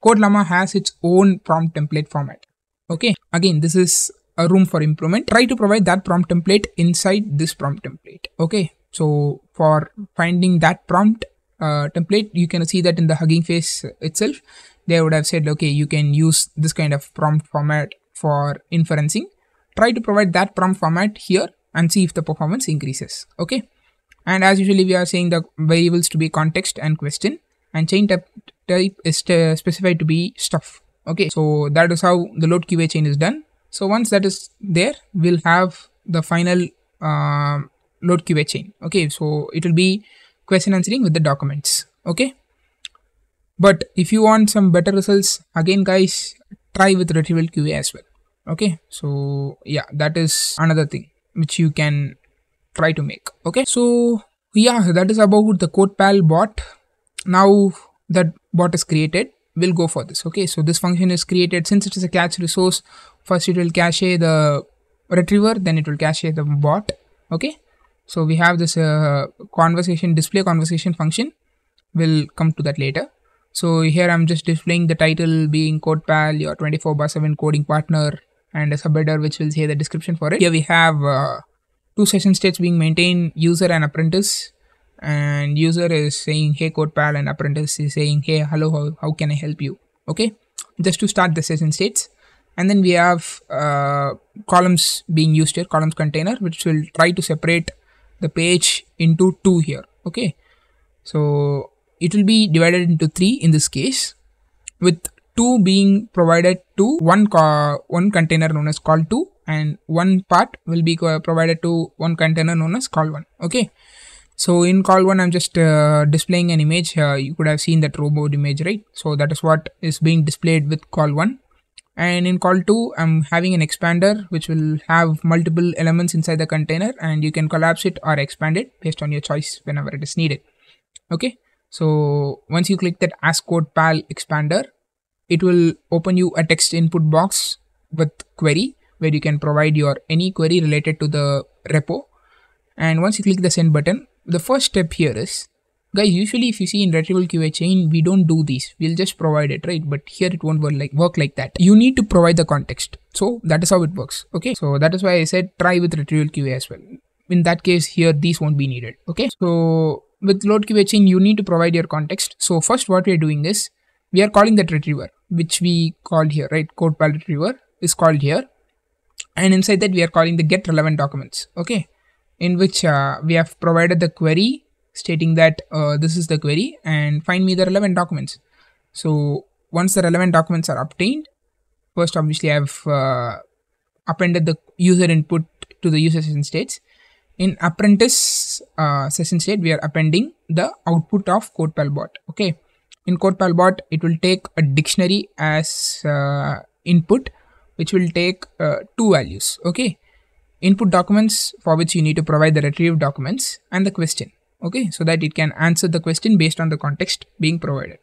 Code Llama has its own prompt template format. Okay, again, this is a room for improvement. Try to provide that prompt template inside this prompt template. Okay, so for finding that prompt template, you can see that in the Hugging Face itself, they would have said, okay, you can use this kind of prompt format for inferencing. Try to provide that prompt format here and see if the performance increases. Okay, and as usually we are saying the variables to be context and question, and chain type is specified to be stuff. Okay, so that is how the load QA chain is done. So once that is there, we'll have the final load QA chain. Okay, so it will be question answering with the documents. Okay, but if you want some better results, again guys, try with retrieval QA as well. Okay, so yeah, that is another thing which you can try to make. Okay, so yeah, that is about the Codepal bot. Now that bot is created, we'll go for this. Okay, so this function is created. Since it is a cache resource, first it will cache the retriever, then it will cache the bot. Okay, so we have this display conversation function. We'll come to that later. So here I'm just displaying the title being Codepal, your 24/7 coding partner, and a subheader which will say the description for it. Here we have two session states being maintained, user and apprentice, and user is saying hey Codepal, and apprentice is saying hey hello, how can I help you. Okay, just to start the session states. And then we have columns being used here, columns container, which will try to separate the page into two here. Okay, so it will be divided into 3 in this case, with 2 being provided to one container known as call2, and one part will be provided to one container known as call1. Okay, so in call1 I'm just displaying an image. You could have seen that robot image, right? So that is what is being displayed with call1. And in call2 I'm having an expander which will have multiple elements inside the container, and you can collapse it or expand it based on your choice whenever it is needed. Okay, so once you click that Ask Codepal expander, it will open you a text input box with query where you can provide your any query related to the repo. And once you click the send button, the first step here is, guys, usually if you see in retrieval QA chain, we don't do these, we'll just provide it, right? But here it won't work like that. You need to provide the context. So that is how it works. Okay, so that is why I said try with retrieval QA as well. In that case here, these won't be needed. Okay, so with load QA chain, you need to provide your context. So first what we are doing is, we are calling that retriever, which we called here, right? Codepal retriever is called here. And inside that we are calling the get relevant documents. Okay, in which we have provided the query stating that this is the query and find me the relevant documents. So once the relevant documents are obtained, first obviously I've appended the user input to the user session states. In apprentice session state, we are appending the output of Codepal bot. Okay, in Codepal bot, it will take a dictionary as input, which will take two values. Okay, input documents for which you need to provide the retrieved documents and the question. Okay, so that it can answer the question based on the context being provided.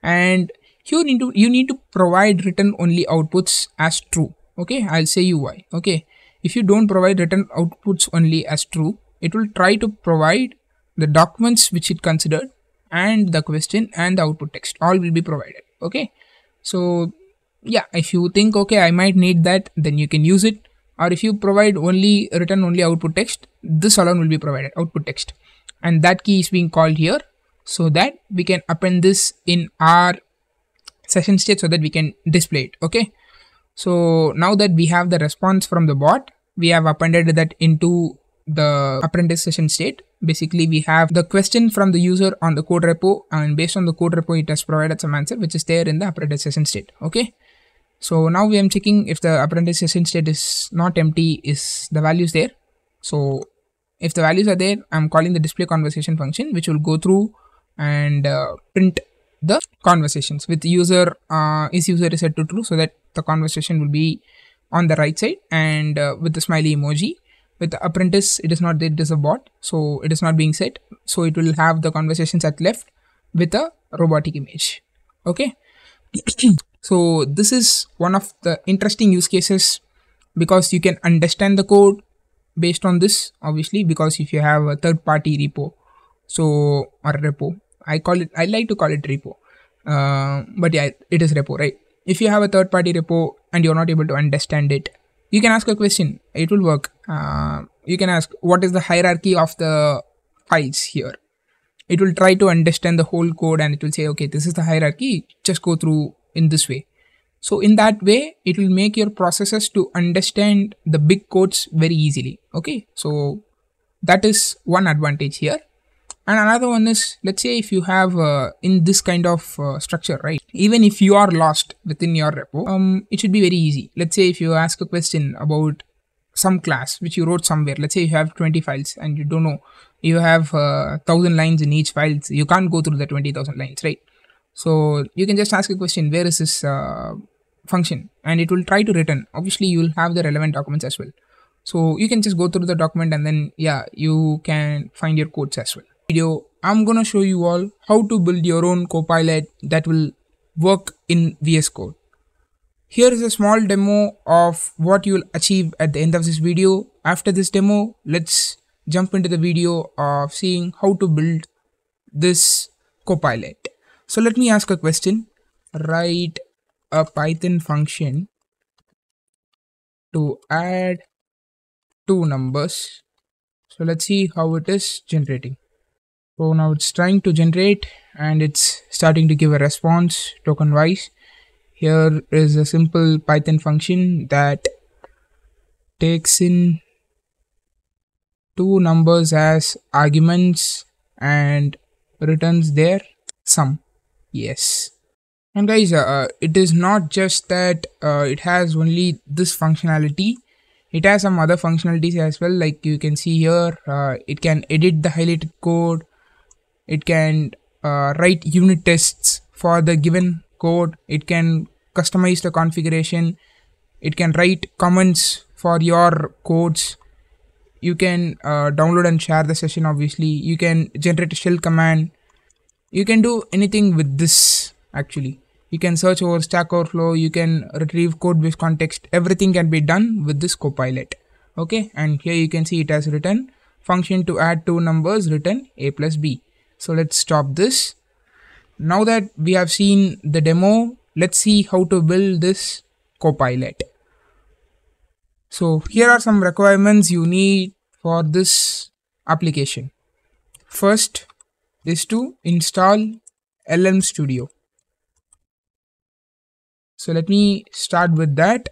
And here you need to provide written only outputs as true. Okay, I'll say you why. Okay, if you don't provide written outputs only as true, it will try to provide the documents which it considered and the question and the output text all will be provided. Okay, so yeah, if you think okay I might need that, then you can use it. Or if you provide only written only output text, this alone will be provided, output text, and that key is being called here so that we can append this in our session state so that we can display it. Okay, so now that we have the response from the bot, we have appended that into the apprentice session state. Basically, we have the question from the user on the code repo, and based on the code repo, it has provided some answer which is there in the apprentice session state. Okay, so now we am checking if the apprentice session state is not empty, is the values there. So if the values are there, I'm calling the display conversation function, which will go through and print the conversations with user is set to true, so that the conversation will be on the right side, and with the smiley emoji. With the apprentice, it is not there, it is a bot, so it is not being set, so it will have the conversations at left with a robotic image. Okay. So this is one of the interesting use cases because you can understand the code based on this, obviously, because if you have a third-party repo, so or repo, I like to call it repo, but yeah, it is repo, right? If you have a third-party repo and you're not able to understand it, you can ask a question, it will work. You can ask what is the hierarchy of the files here. It will try to understand the whole code and it will say, okay, this is the hierarchy, just go through in this way. So in that way, it will make your processes to understand the big codes very easily. Okay, so that is one advantage here. And another one is, let's say if you have in this kind of structure, right? Even if you are lost within your repo, it should be very easy. Let's say if you ask a question about some class which you wrote somewhere, let's say you have 20 files and you don't know, you have 1,000 lines in each file, so you can't go through the 20,000 lines, right? So you can just ask a question, where is this function, and it will try to return. Obviously you will have the relevant documents as well, so you can just go through the document and then yeah, you can find your codes as well. Video, I'm gonna show you all how to build your own Copilot that will work in VSCode. Here is a small demo of what you will achieve at the end of this video. After this demo, let's jump into the video of seeing how to build this Copilot. So let me ask a question. Write a Python function to add two numbers. So let's see how it is generating. So now it's trying to generate and it's starting to give a response token wise. Here is a simple Python function that takes in two numbers as arguments and returns their sum. Yes. And guys, it is not just that it has only this functionality. It has some other functionalities as well. Like you can see here, it can edit the highlighted code. It can write unit tests for the given code. It can customize the configuration. It can write comments for your codes. You can download and share the session. Obviously, you can generate a shell command. You can do anything with this. Actually, you can search over Stack Overflow. You can retrieve code-based context. Everything can be done with this Copilot. Okay, and here you can see it has written function to add two numbers, written a plus b. So let's stop this. Now that we have seen the demo, let's see how to build this Copilot. So here are some requirements you need for this application. First is to install LLM Studio. So let me start with that.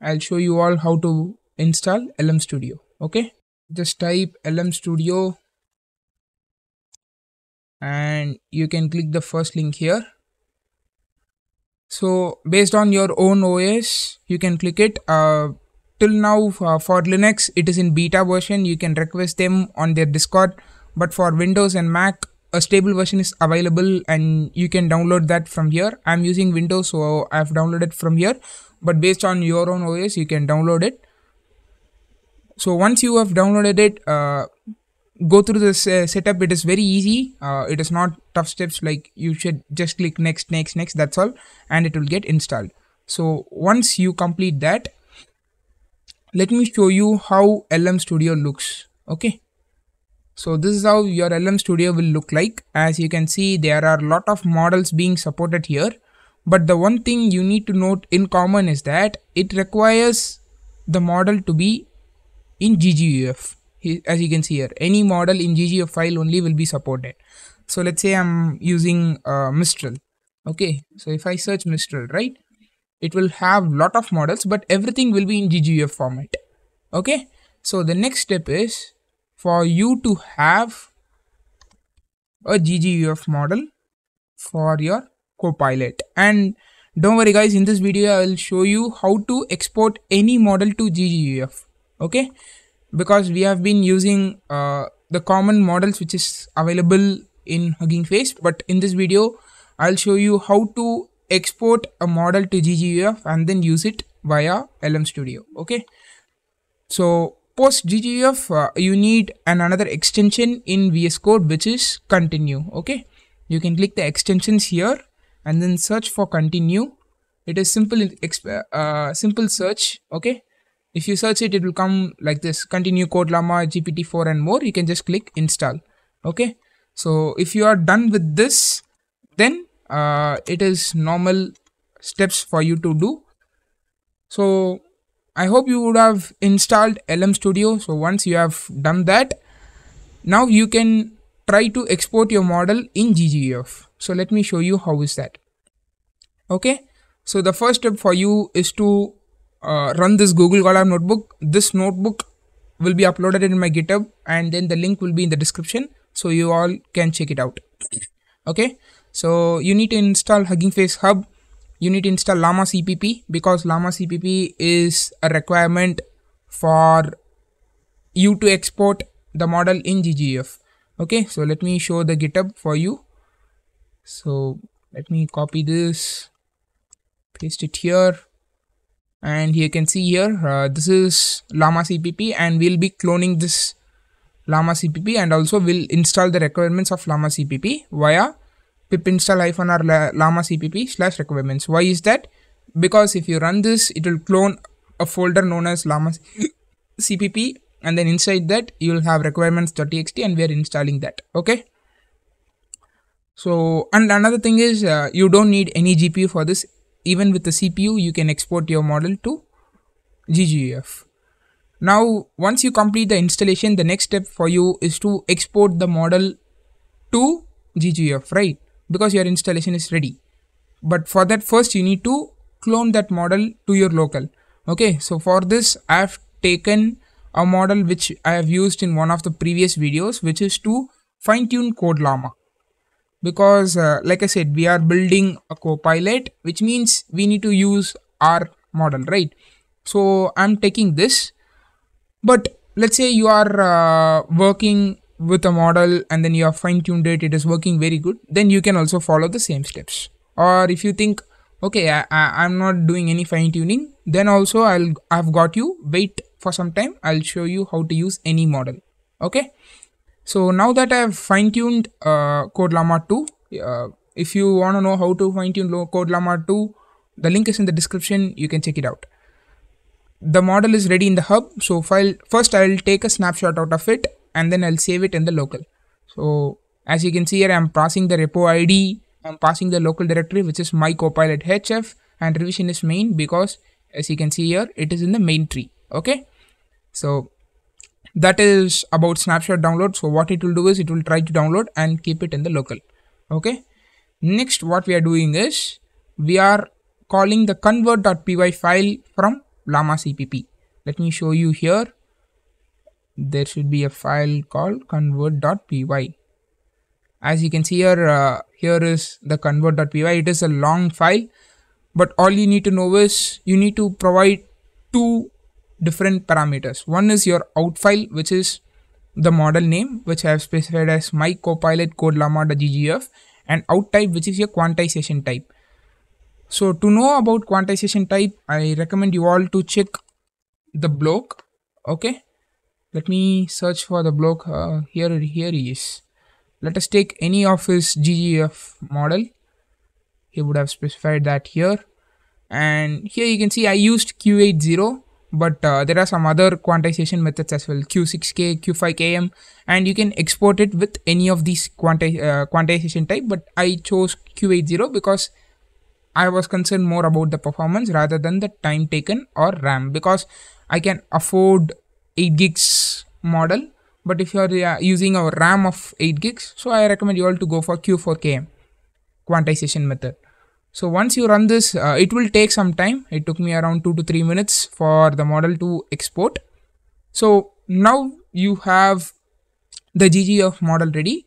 I'll show you all how to install LLM Studio. Okay, just type LLM Studio and you can click the first link here So based on your own OS, you can click it. Till now for Linux, it is in beta version. You can request them on their Discord. But for Windows and Mac, a stable version is available and you can download that from here. I'm using Windows, so I've downloaded from here. But based on your own OS, you can download it. So once you have downloaded it, go through this setup. It is very easy. It is not tough steps, like you should just click next, that's all, and it will get installed. So once you complete that, let me show you how LM Studio looks. Okay, so this is how your LM Studio will look like. As you can see, there are a lot of models being supported here, but the one thing you need to note in common is that it requires the model to be in GGUF. As you can see here, any model in GGF file only will be supported. So let's say I'm using Mistral. Okay, so if I search Mistral, right, it will have lot of models, but everything will be in GGF format. Okay, so the next step is for you to have a GGF model for your Copilot. And don't worry guys, in this video I will show you how to export any model to GGF. Okay, because we have been using the common models which is available in Hugging Face, but in this video I'll show you how to export a model to GGF and then use it via LM Studio. Okay, so post GGF you need another extension in VSCode, which is continue. Okay, you can click the extensions here and then search for continue. It is simple search. Okay, if you search it, it will come like this: continue code Llama, GPT-4 and more. You can just click install. Okay, so if you are done with this, then it is normal steps for you to do. So I hope you would have installed LM Studio. So once you have done that, now you can try to export your model in GGF. So let me show you how is that. Okay, so the first step for you is to run this Google Colab notebook. This notebook will be uploaded in my GitHub, and then the link will be in the description, so you all can check it out. Okay, so you need to install Hugging Face Hub. You need to install Llama CPP, because Llama CPP is a requirement for you to export the model in GGF. Okay, so let me show the GitHub for you. So let me copy this, paste it here, and you can see here this is Llama CPP, and we'll be cloning this Llama CPP, and also we'll install the requirements of Llama CPP via pip install -r llama cpp /requirements. Why is that? Because if you run this, it will clone a folder known as Llama CPP, and then inside that you will have requirements.txt, and we are installing that. Okay, so and another thing is you don't need any GPU for this. Even with the CPU, you can export your model to GGF. Now once you complete the installation, the next step for you is to export the model to GGF, right? Because your installation is ready. But for that, first you need to clone that model to your local. Okay, so for this I have taken a model which I have used in one of the previous videos, which is to fine-tune code Llama. Because like I said, we are building a Copilot, which means we need to use our model, right? So I'm taking this. But let's say you are working with a model and then you have fine-tuned it, it is working very good, then you can also follow the same steps. Or if you think, okay, I'm not doing any fine-tuning, then also I've got you, wait for some time, I'll show you how to use any model. Okay, so now that I have fine-tuned Code Llama 2, if you want to know how to fine-tune Code Llama 2, the link is in the description, you can check it out. The model is ready in the hub, so first I'll take a snapshot out of it, and then I'll save it in the local. So as you can see here, I'm passing the repo ID, I'm passing the local directory, which is my Copilot HF, and revision is main, because as you can see here, it is in the main tree. Okay, so that is about snapshot download. So what it will do is it will try to download and keep it in the local. Okay, next what we are doing is we are calling the convert.py file from Llama CPP. Let me show you here. There should be a file called convert.py. As you can see here, here is the convert.py. It is a long file. but all you need to know is you need to provide two different parameters. One is your out file, which is the model name, which I have specified as my Copilot code llama.ggf, and out type, which is your quantization type. So to know about quantization type, I recommend you all to check the block. Okay, let me search for the block. Here he is. Let us take any of his GGF model. He would have specified that here, and here you can see I used Q80, but there are some other quantization methods as well, Q6K, Q5KM, and you can export it with any of these quantization type, but I chose Q80 because I was concerned more about the performance rather than the time taken or RAM, because I can afford 8 gigs model, but if you are using a RAM of 8 gigs, so I recommend you all to go for Q4KM quantization method. So once you run this, it will take some time. It took me around 2 to 3 minutes for the model to export. So now you have the GGF model ready.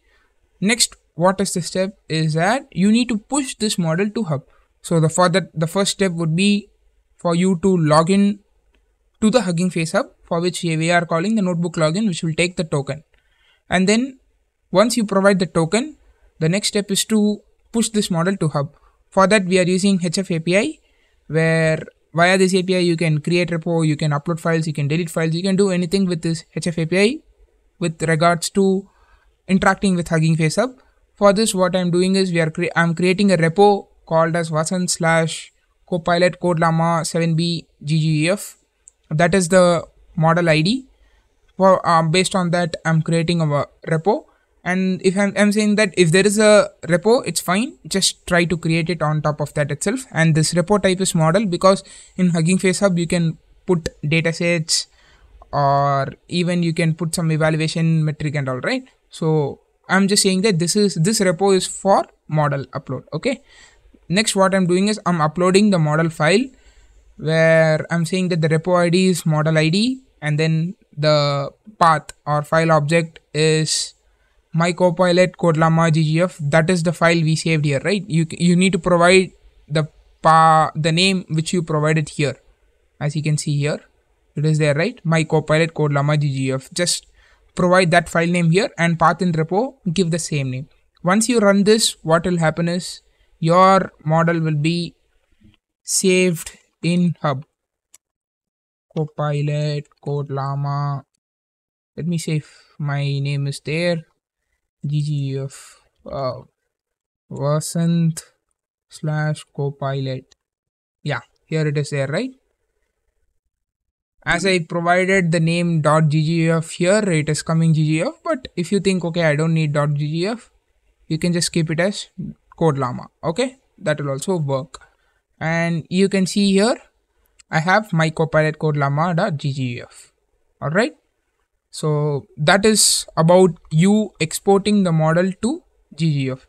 Next, what is the step is that you need to push this model to Hub. So the first step would be for you to log in to the Hugging Face Hub, for which we are calling the notebook login, which will take the token. And then once you provide the token, the next step is to push this model to Hub. For that, we are using HF API, where via this API you can create repo, you can upload files, you can delete files, you can do anything with this HF API with regards to interacting with Hugging Face Hub. For this, what I'm doing is I'm creating a repo called as Vasan/Copilot code llama 7b ggef. That is the model ID. For based on that, I'm creating a repo. And if I'm saying that if there is a repo, it's fine. Just try to create it on top of that itself. And this repo type is model, because in Hugging Face Hub you can put datasets, or even you can put some evaluation metric and all, right? So I'm just saying that this repo is for model upload. Okay. Next, what I'm doing is I'm uploading the model file, where I'm saying that the repo ID is model ID, and then the path or file object is my Copilot code llama ggf. That is the file we saved here, right? You need to provide the name which you provided here. As you can see here, it is there, right? My Copilot code llama ggf. Just provide that file name here, and path in repo, give the same name. Once you run this, what will happen is your model will be saved in Hub. Copilot code llama. Let me see if my name is there. ggf Vasant/Copilot. Yeah, here it is there, right? As I provided the name .ggf here, it is coming ggf, but if you think, okay, I don't need .ggf, you can just keep it as code llama. Okay, that will also work. And you can see here I have my Copilot code llama.ggf. All right. So that is about you exporting the model to GGF.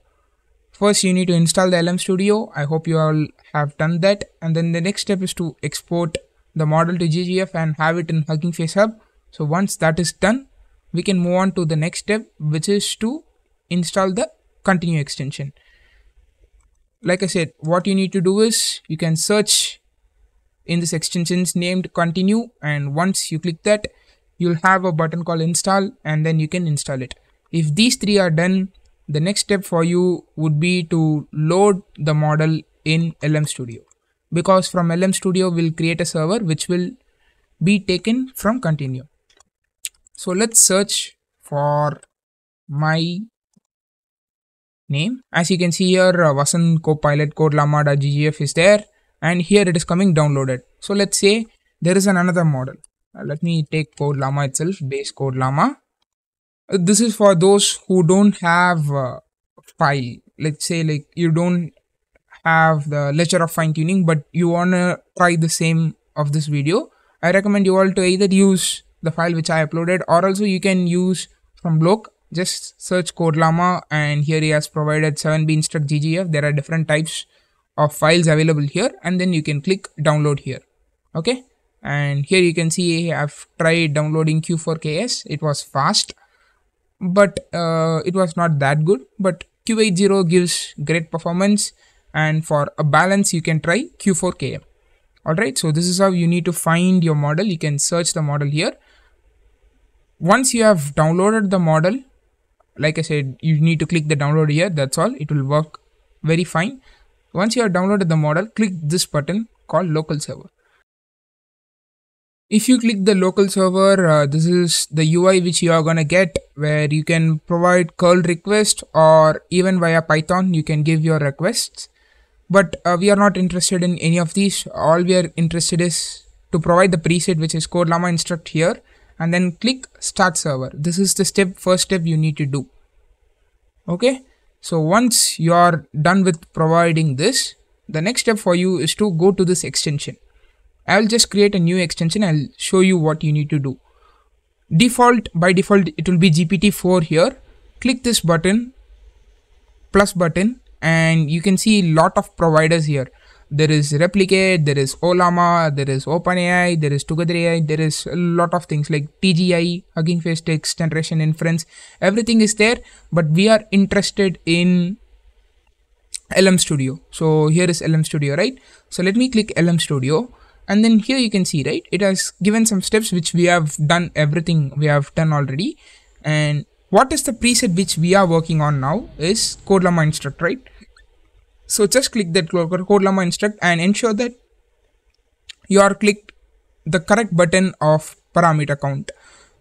First, you need to install the LM Studio. I hope you all have done that. And then the next step is to export the model to GGF and have it in Hugging Face Hub. So once that is done, we can move on to the next step, which is to install the Continue extension. Like I said, what you need to do is you can search in this extensions named Continue, and once you click that, you'll have a button called install, and then you can install it. If these three are done, the next step for you would be to load the model in LM Studio, because from LM Studio we'll create a server which will be taken from Continue. So let's search for my name. As you can see here, Vasan Copilot code llama.ggf is there, and here it is coming downloaded. So let's say there is another model. Let me take code llama itself, base code llama. This is for those who don't have file. Let's say like you don't have the lecture of fine tuning, but you wanna try the same of this video. I recommend you all to either use the file which I uploaded, or also you can use from block. Just search code llama, and here he has provided 7b instruct ggf. There are different types of files available here, and then you can click download here. Okay. And here you can see I've tried downloading Q4KS. It was fast, but it was not that good. But Q80 gives great performance. and for a balance you can try Q4KM. Alright, so this is how you need to find your model. You can search the model here. Once you have downloaded the model, like I said, you need to click the download here. That's all. It will work very fine. Once you have downloaded the model, click this button called local server. If you click the local server, this is the UI which you are gonna get, where you can provide curl request, or even via Python you can give your requests. But we are not interested in any of these. All we are interested is to provide the preset, which is code llama instruct here, and then click start server. This is the first step you need to do. Okay, so once you are done with providing this, the next step for you is to go to this extension. I'll just create a new extension. I'll show you what you need to do. By default it will be GPT-4 here. Click this button, plus button, and you can see a lot of providers here. There is Replicate, there is Ollama, there is OpenAI, there is Together AI, there is a lot of things like TGI, Hugging Face Text Generation, Inference, everything is there, but we are interested in LM Studio. So here is LM Studio, right? So let me click LM Studio, and then here you can see, right, it has given some steps which we have done, everything we have done already. And what is the preset which we are working on now is code llama instruct, right? So just click that code llama instruct and ensure that you are clicked the correct button of parameter count.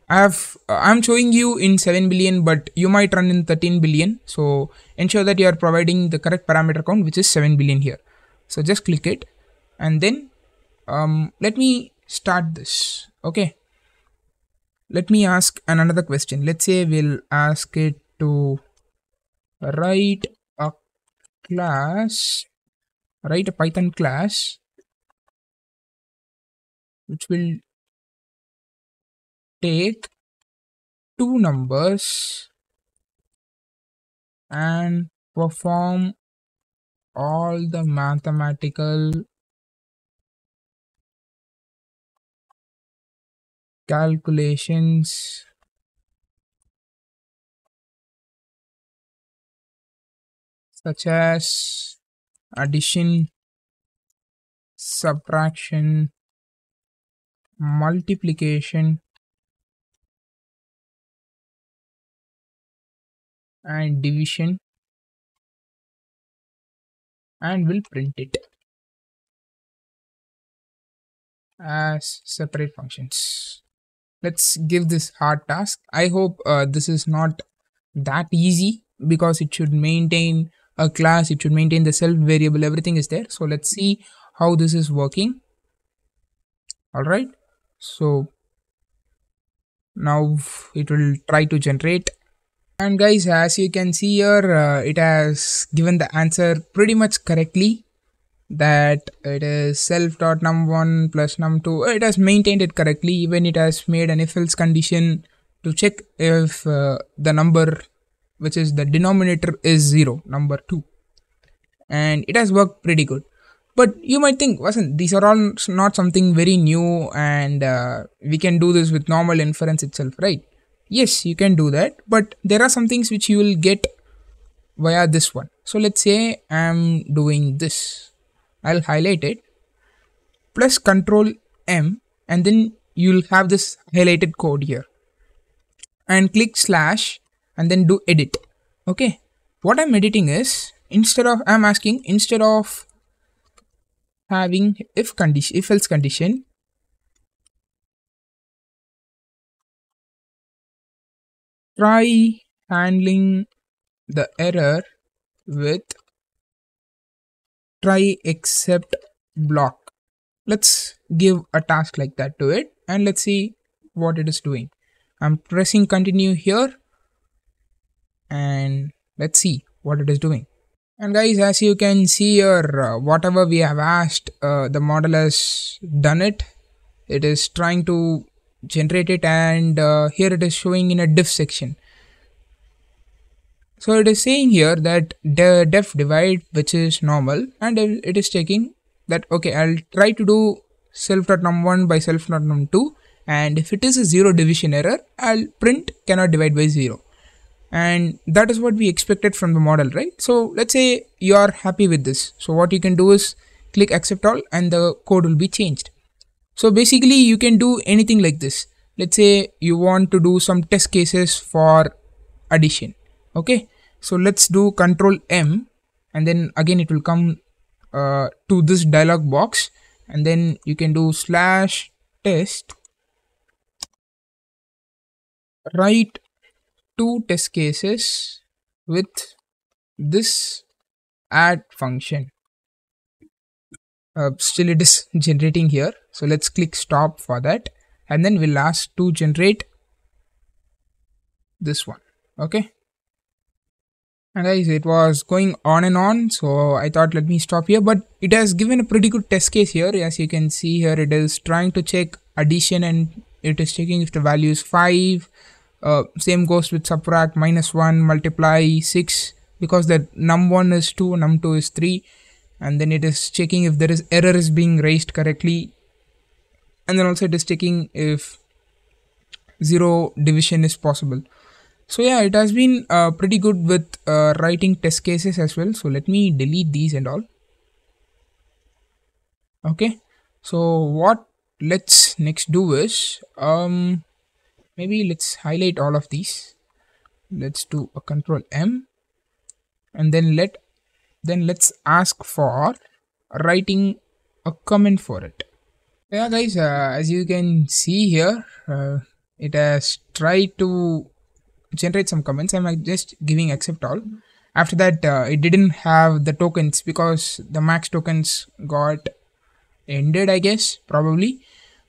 I'm showing you in 7 billion, but you might run in 13 billion. So ensure that you are providing the correct parameter count, which is 7 billion here. So just click it, and then let me start this. Okay, let me ask another question. Let's say we'll ask it to write a Python class which will take two numbers and perform all the mathematical calculations such as addition, subtraction, multiplication, and division, and will print it as separate functions. Let's give this hard task. I hope this is not that easy, because it should maintain a class, it should maintain the self variable, everything is there. So let's see how this is working. Alright, so now it will try to generate, and guys, as you can see here, it has given the answer pretty much correctly, that it is self.num1 plus num2. It has maintained it correctly. Even it has made an if else condition to check if the number, which is the denominator, is 0, number 2, and it has worked pretty good. But you might think, wasn't these are all not something very new, and we can do this with normal inference itself, right? Yes, you can do that, but there are some things which you will get via this one. So let's say I'm doing this. I'll highlight it, plus Control M, and then you'll have this highlighted code here, and click slash, and then do edit. Okay, what I'm editing is, instead of having if else condition, try handling the error with try except block. Let's give a task like that to it, and let's see what it is doing. I'm pressing continue here, and let's see what it is doing. And guys, as you can see here, whatever we have asked, the model has done it. It is trying to generate it, and here it is showing in a diff section. So it is saying here that the def divide, which is normal, and it is taking that, okay, I'll try to do self.num1 by self.num2, and if it is a 0 division error, I'll print cannot divide by 0. and that is what we expected from the model, right? So let's say you are happy with this. So what you can do is click accept all and the code will be changed. So basically you can do anything like this. Let's say you want to do some test cases for addition. Okay, so let's do Control M, and then again it will come to this dialog box, and then you can do /test, write 2 test cases with this add function. Still it is generating here, so let's click stop for that, and then we'll ask to generate this one. Okay, and guys, it was going on and on, so I thought let me stop here, but it has given a pretty good test case here. As you can see here, it is trying to check addition and it is checking if the value is 5. Same goes with subtract, -1, multiply 6, because the num1 is 2, num2 is 3, and then it is checking if there is error is being raised correctly, and then also it is checking if 0 division is possible. So yeah, it has been pretty good with writing test cases as well. So let me delete these and all. Okay, so what let's next do is maybe let's highlight all of these. Let's do a Control M, and then let's ask for writing a comment for it. Yeah guys, as you can see here, it has tried to generate some comments. I'm just giving accept all. After that, it didn't have the tokens because the max tokens got ended, I guess, probably.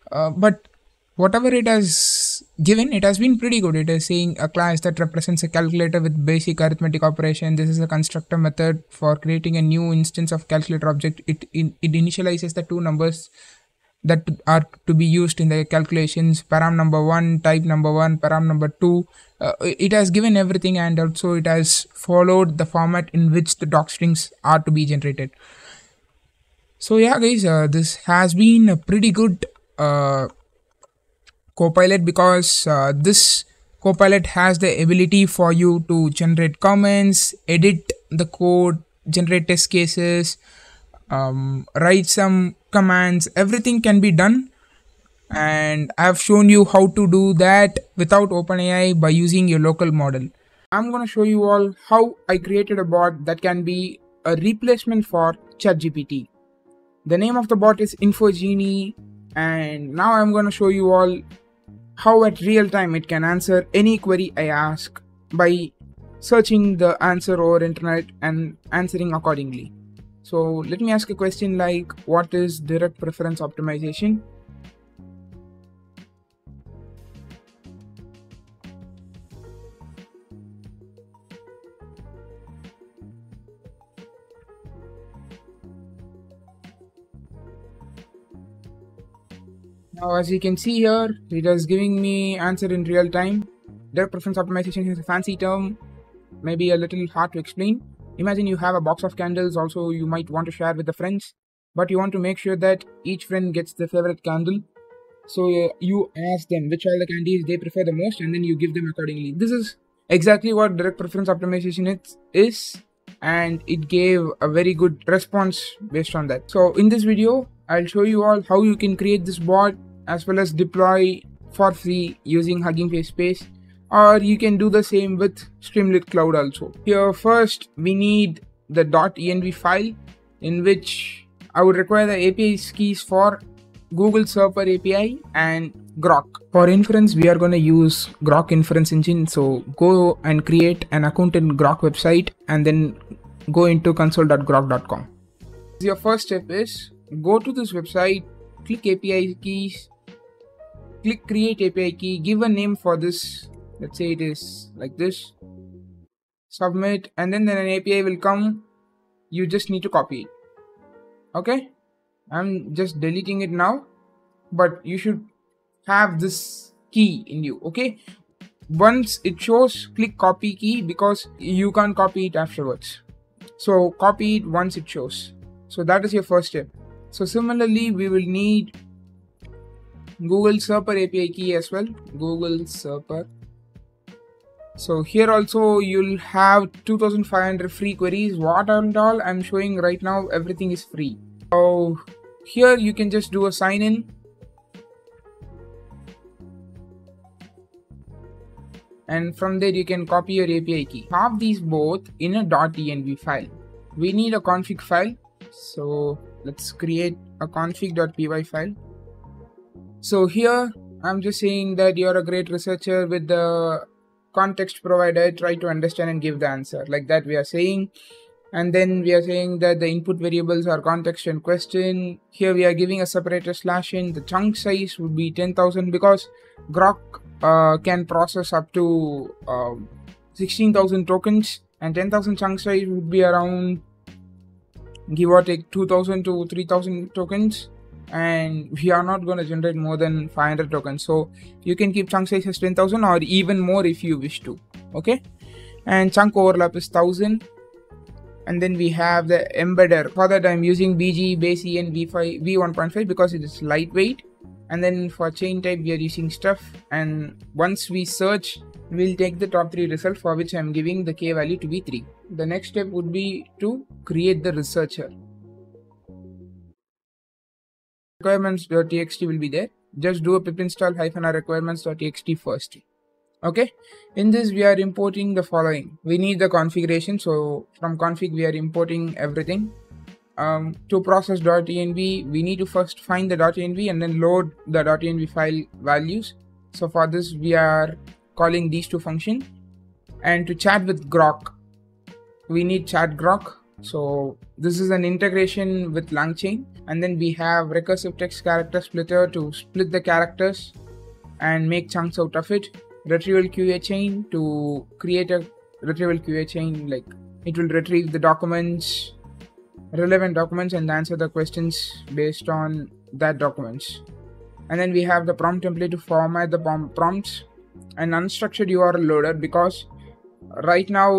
But whatever it has given, it has been pretty good. It is saying a class that represents a calculator with basic arithmetic operation. This is a constructor method for creating a new instance of calculator object. It initializes the 2 numbers that are to be used in the calculations, param number 1, type number 1, param number 2. It has given everything, and also it has followed the format in which the doc strings are to be generated. So yeah guys, this has been a pretty good Copilot, because this Copilot has the ability for you to generate comments, edit the code, generate test cases, write some commands. Everything can be done, and I have shown you how to do that without OpenAI by using your local model. I'm going to show you all how I created a bot that can be a replacement for ChatGPT. The name of the bot is InfoGenie, and now I'm going to show you all how at real time it can answer any query I ask by searching the answer over internet and answering accordingly. So let me ask a question like, what is direct preference optimization? Now as you can see here, it is giving me answer in real time. Direct preference optimization is a fancy term, maybe a little hard to explain. Imagine you have a box of candles, also you might want to share with the friends, but you want to make sure that each friend gets their favorite candle. So you ask them which all the candies they prefer the most, and then you give them accordingly. This is exactly what direct preference optimization is, and it gave a very good response based on that. So in this video, I'll show you all how you can create this bot as well as deploy for free using Hugging Face Space, or you can do the same with Streamlit Cloud also. Here first we need the .env file, in which I would require the API keys for Google Server API and Grok. For inference, we are going to use Grok inference engine. So go and create an account in Grok website and then go into console.grok.com. Your first step is go to this website, click API keys, click create API key, give a name for this. Let's say it is like this. Submit, and then an API will come. You just need to copy it. Okay, I'm just deleting it now, but you should have this key in you. Okay, once it shows, click copy key, because you can't copy it afterwards. So copy it once it shows. So that is your first step. So similarly, we will need Google Server API key as well. Google Server So here also you'll have 2500 free queries. What and all I'm showing right now, everything is free. So here you can just do a sign in. And from there you can copy your API key. Have these both in a .env file. We need a config file. So let's create a config.py file. So here I'm just saying that you're a great researcher with the context provided, try to understand and give the answer. Like that we are saying. And then we are saying that the input variables are context and question. Here we are giving a separator /n. The chunk size would be 10,000 because Grok can process up to 16,000 tokens, and 10,000 chunk size would be around, give or take, 2,000 to 3,000 tokens, and we are not going to generate more than 500 tokens. So you can keep chunk size as 10,000 or even more if you wish to. Okay, and chunk overlap is 1,000. And then we have the embedder. For that I'm using BG, base EN v1.5 because it is lightweight. And then for chain type we are using stuff, and once we search we'll take the top 3 results, for which I'm giving the k value to be 3. The next step would be to create the researcher. Requirements.txt will be there. Just do a pip install -r requirements.txt first. Okay, in this we are importing the following. We need the configuration, so from config we are importing everything. To process .env, we need to first find the .env and then load the .env file values. So for this we are calling these 2 functions. And to chat with Grok, we need chat Grok. So this is an integration with LangChain. And then we have recursive text character splitter to split the characters and make chunks out of it. Retrieval QA chain to create a retrieval QA chain, like it will retrieve the documents, relevant documents, and answer the questions based on that documents. And then we have the prompt template to format the prompts, and unstructured URL loader, because right now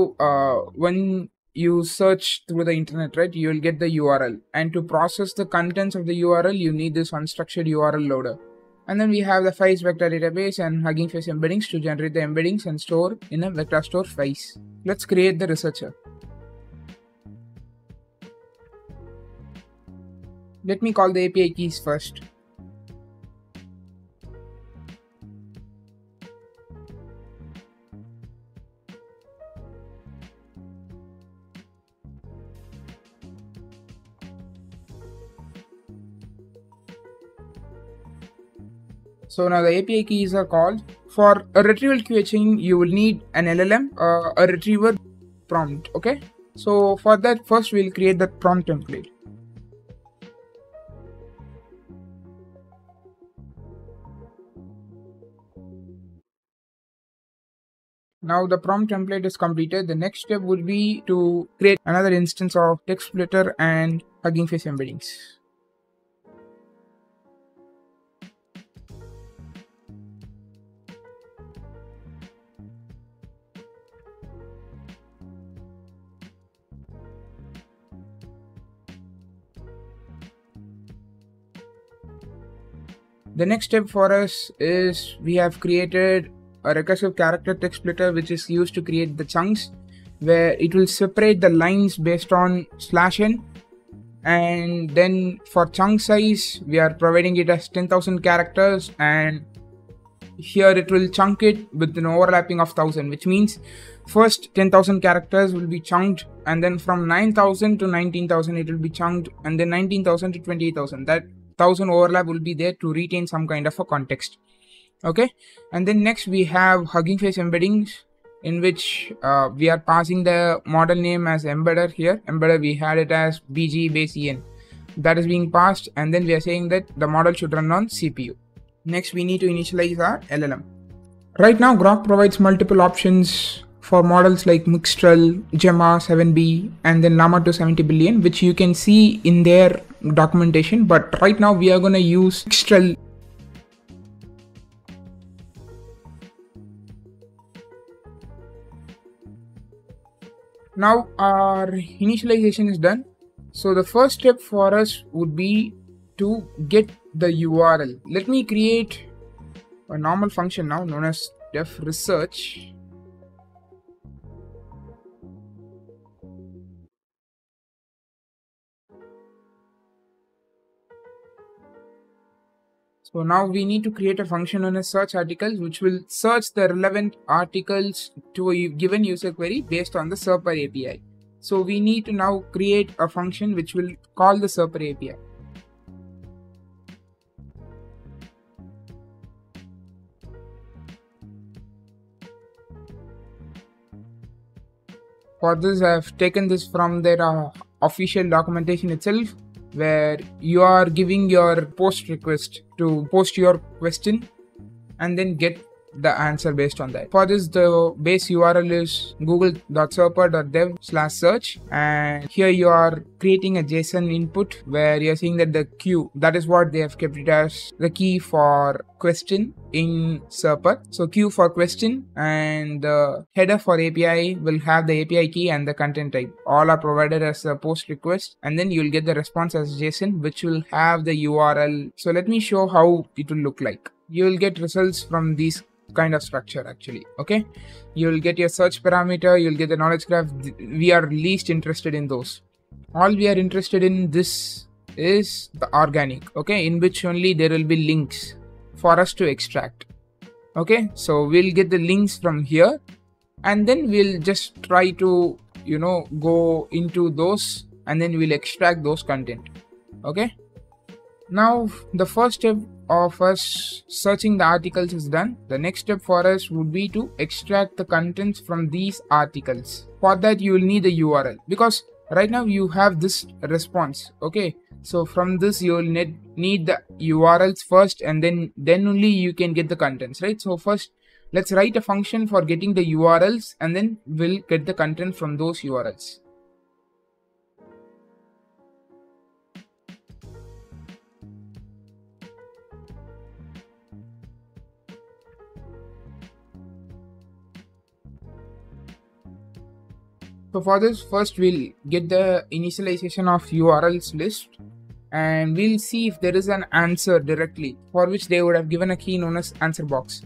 when you search through the internet, right, you will get the URL, and to process the contents of the URL you need this unstructured URL loader. And then we have the files vector database and Hugging Face embeddings to generate the embeddings and store in a vector store files. Let's create the researcher. Let me call the API keys first. So now the API keys are called. For a retrieval QA chain, you will need an LLM, a retriever prompt. Okay. So for that, first we'll create the prompt template. Now the prompt template is completed. The next step would be to create another instance of text splitter and Hugging Face embeddings. The next step for us is we have created a recursive character text splitter, which is used to create the chunks, where it will separate the lines based on /n. And then for chunk size, we are providing it as 10,000 characters, and here it will chunk it with an overlapping of 1,000, which means first 10,000 characters will be chunked, and then from 9,000 to 19,000 it will be chunked, and then 19,000 to 28,000. That 1,000 overlap will be there to retain some kind of a context. Okay, and then next we have Hugging Face embeddings, in which we are passing the model name as embedder. Here embedder we had it as BG base EN, that is being passed, and then we are saying that the model should run on CPU. Next we need to initialize our LLM. Right now Grok provides multiple options for models like Mixtral, Gemma 7B, and then Llama 270 billion, which you can see in their documentation. But right now we are going to use Mixtral. Now our initialization is done. So the first step for us would be to get the URL. Let me create a normal function now known as def research. So now we need to create a function known as search articles, which will search the relevant articles to a given user query based on the SERPer API. So we need to now create a function which will call the SERPer API. For this, I have taken this from their official documentation itself, where you are giving your post request to post your question and then get the answer based on that. For this, the base URL is google.serper.dev/search, and here you are creating a JSON input where you're seeing that the queue, that is what they have kept it as the key for question in Serper. So queue for question, and the header for API will have the API key and the content type. All are provided as a post request, and then you'll get the response as JSON, which will have the URL. So let me show how it will look like. You will get results from these kind of structure actually. Okay, you'll get your search parameter, you'll get the knowledge graph. We are least interested in those. All we are interested in this is the organic, okay, in which only there will be links for us to extract. Okay, so we'll get the links from here, and then we'll just try to go into those, and then we'll extract those content. Okay, now the first step of us searching the articles is done. The next step for us would be to extract the contents from these articles. For that, you will need the URL, because right now you have this response. Okay, so from this you will need the URLs first, and then only you can get the contents, right? So first let's write a function for getting the URLs, and then we'll get the content from those URLs. So for this, first we'll get the initialization of URLs list, and we'll see if there is an answer directly, for which they would have given a key known as answer box.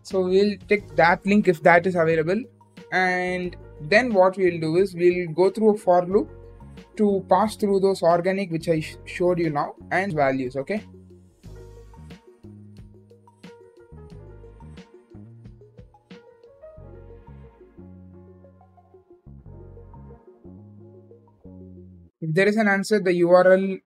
So we'll take that link if that is available, and then what we'll do is we'll go through a for loop to pass through those organic which I showed you now and values. Okay, if there is an answer, the URL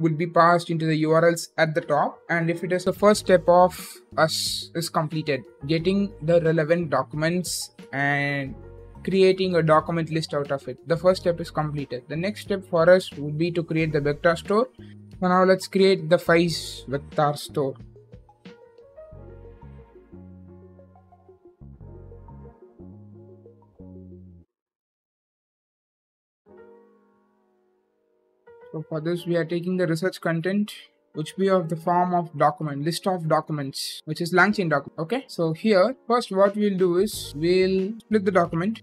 will be passed into the URLs at the top, and if it is the first step of us is completed, getting the relevant documents and creating a document list out of it, the first step is completed. The next step for us would be to create the vector store. So now let's create the files vector store. So for this, we are taking the research content, which be of the form of document, list of documents, which is LangChain document. Okay, so here first what we'll do is we'll split the document.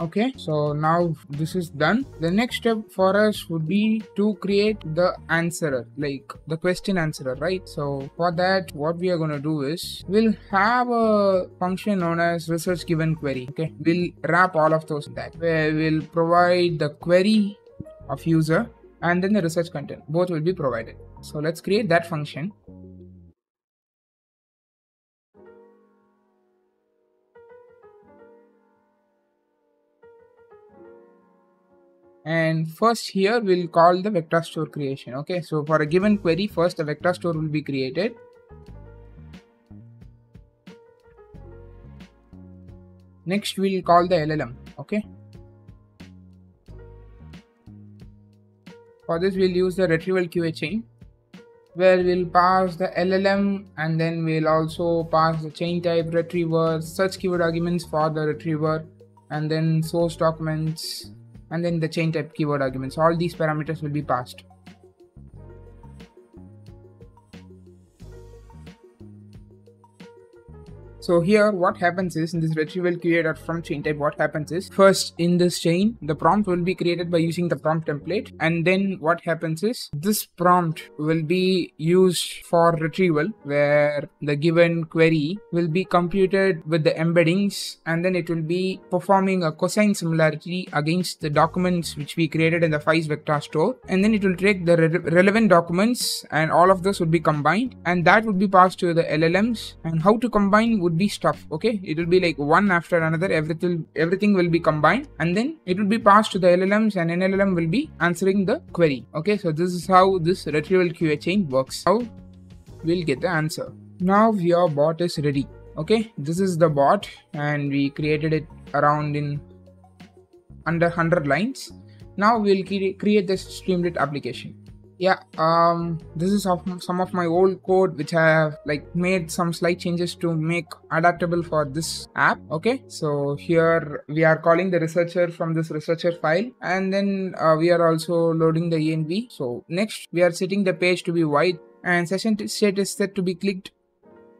Okay, so now this is done. The next step for us would be to create the answerer, like the question answerer, right? So for that, what we are going to do is we'll have a function known as research given query. Okay, we'll wrap all of those in that, where we'll provide the query of user and then the research content. Both will be provided. So let's create that function. And first here we'll call the vector store creation. Okay, so for a given query, first a vector store will be created. Next we'll call the LLM. Okay, for this we'll use the retrieval QA chain, where we'll pass the LLM, and then we'll also pass the chain type retriever, search keyword arguments for the retriever, and then source documents, and then the chain type keyword arguments. All these parameters will be passed. So here what happens is, in this retrieval QA.from chain type, what happens is, first in this chain the prompt will be created by using the prompt template, and then what happens is this prompt will be used for retrieval, where the given query will be computed with the embeddings, and then it will be performing a cosine similarity against the documents which we created in the files vector store, and then it will take the relevant documents and all of this would be combined, and that would be passed to the LLMs. And how to combine would be stuff. Okay, it will be like one after another, everything will be combined, and then it will be passed to the LLMs, and an LLM will be answering the query. Okay, so this is how this retrieval QA chain works. Now we'll get the answer. Now your bot is ready. Okay, this is the bot, and we created it around in under 100 lines. Now we'll create this Streamlit application. Yeah, this is some of my old code which I have like made some slight changes to make adaptable for this app. Okay, so here we are calling the researcher from this researcher file, and then we are also loading the env. So next we are setting the page to be white, and session state is set to be clicked.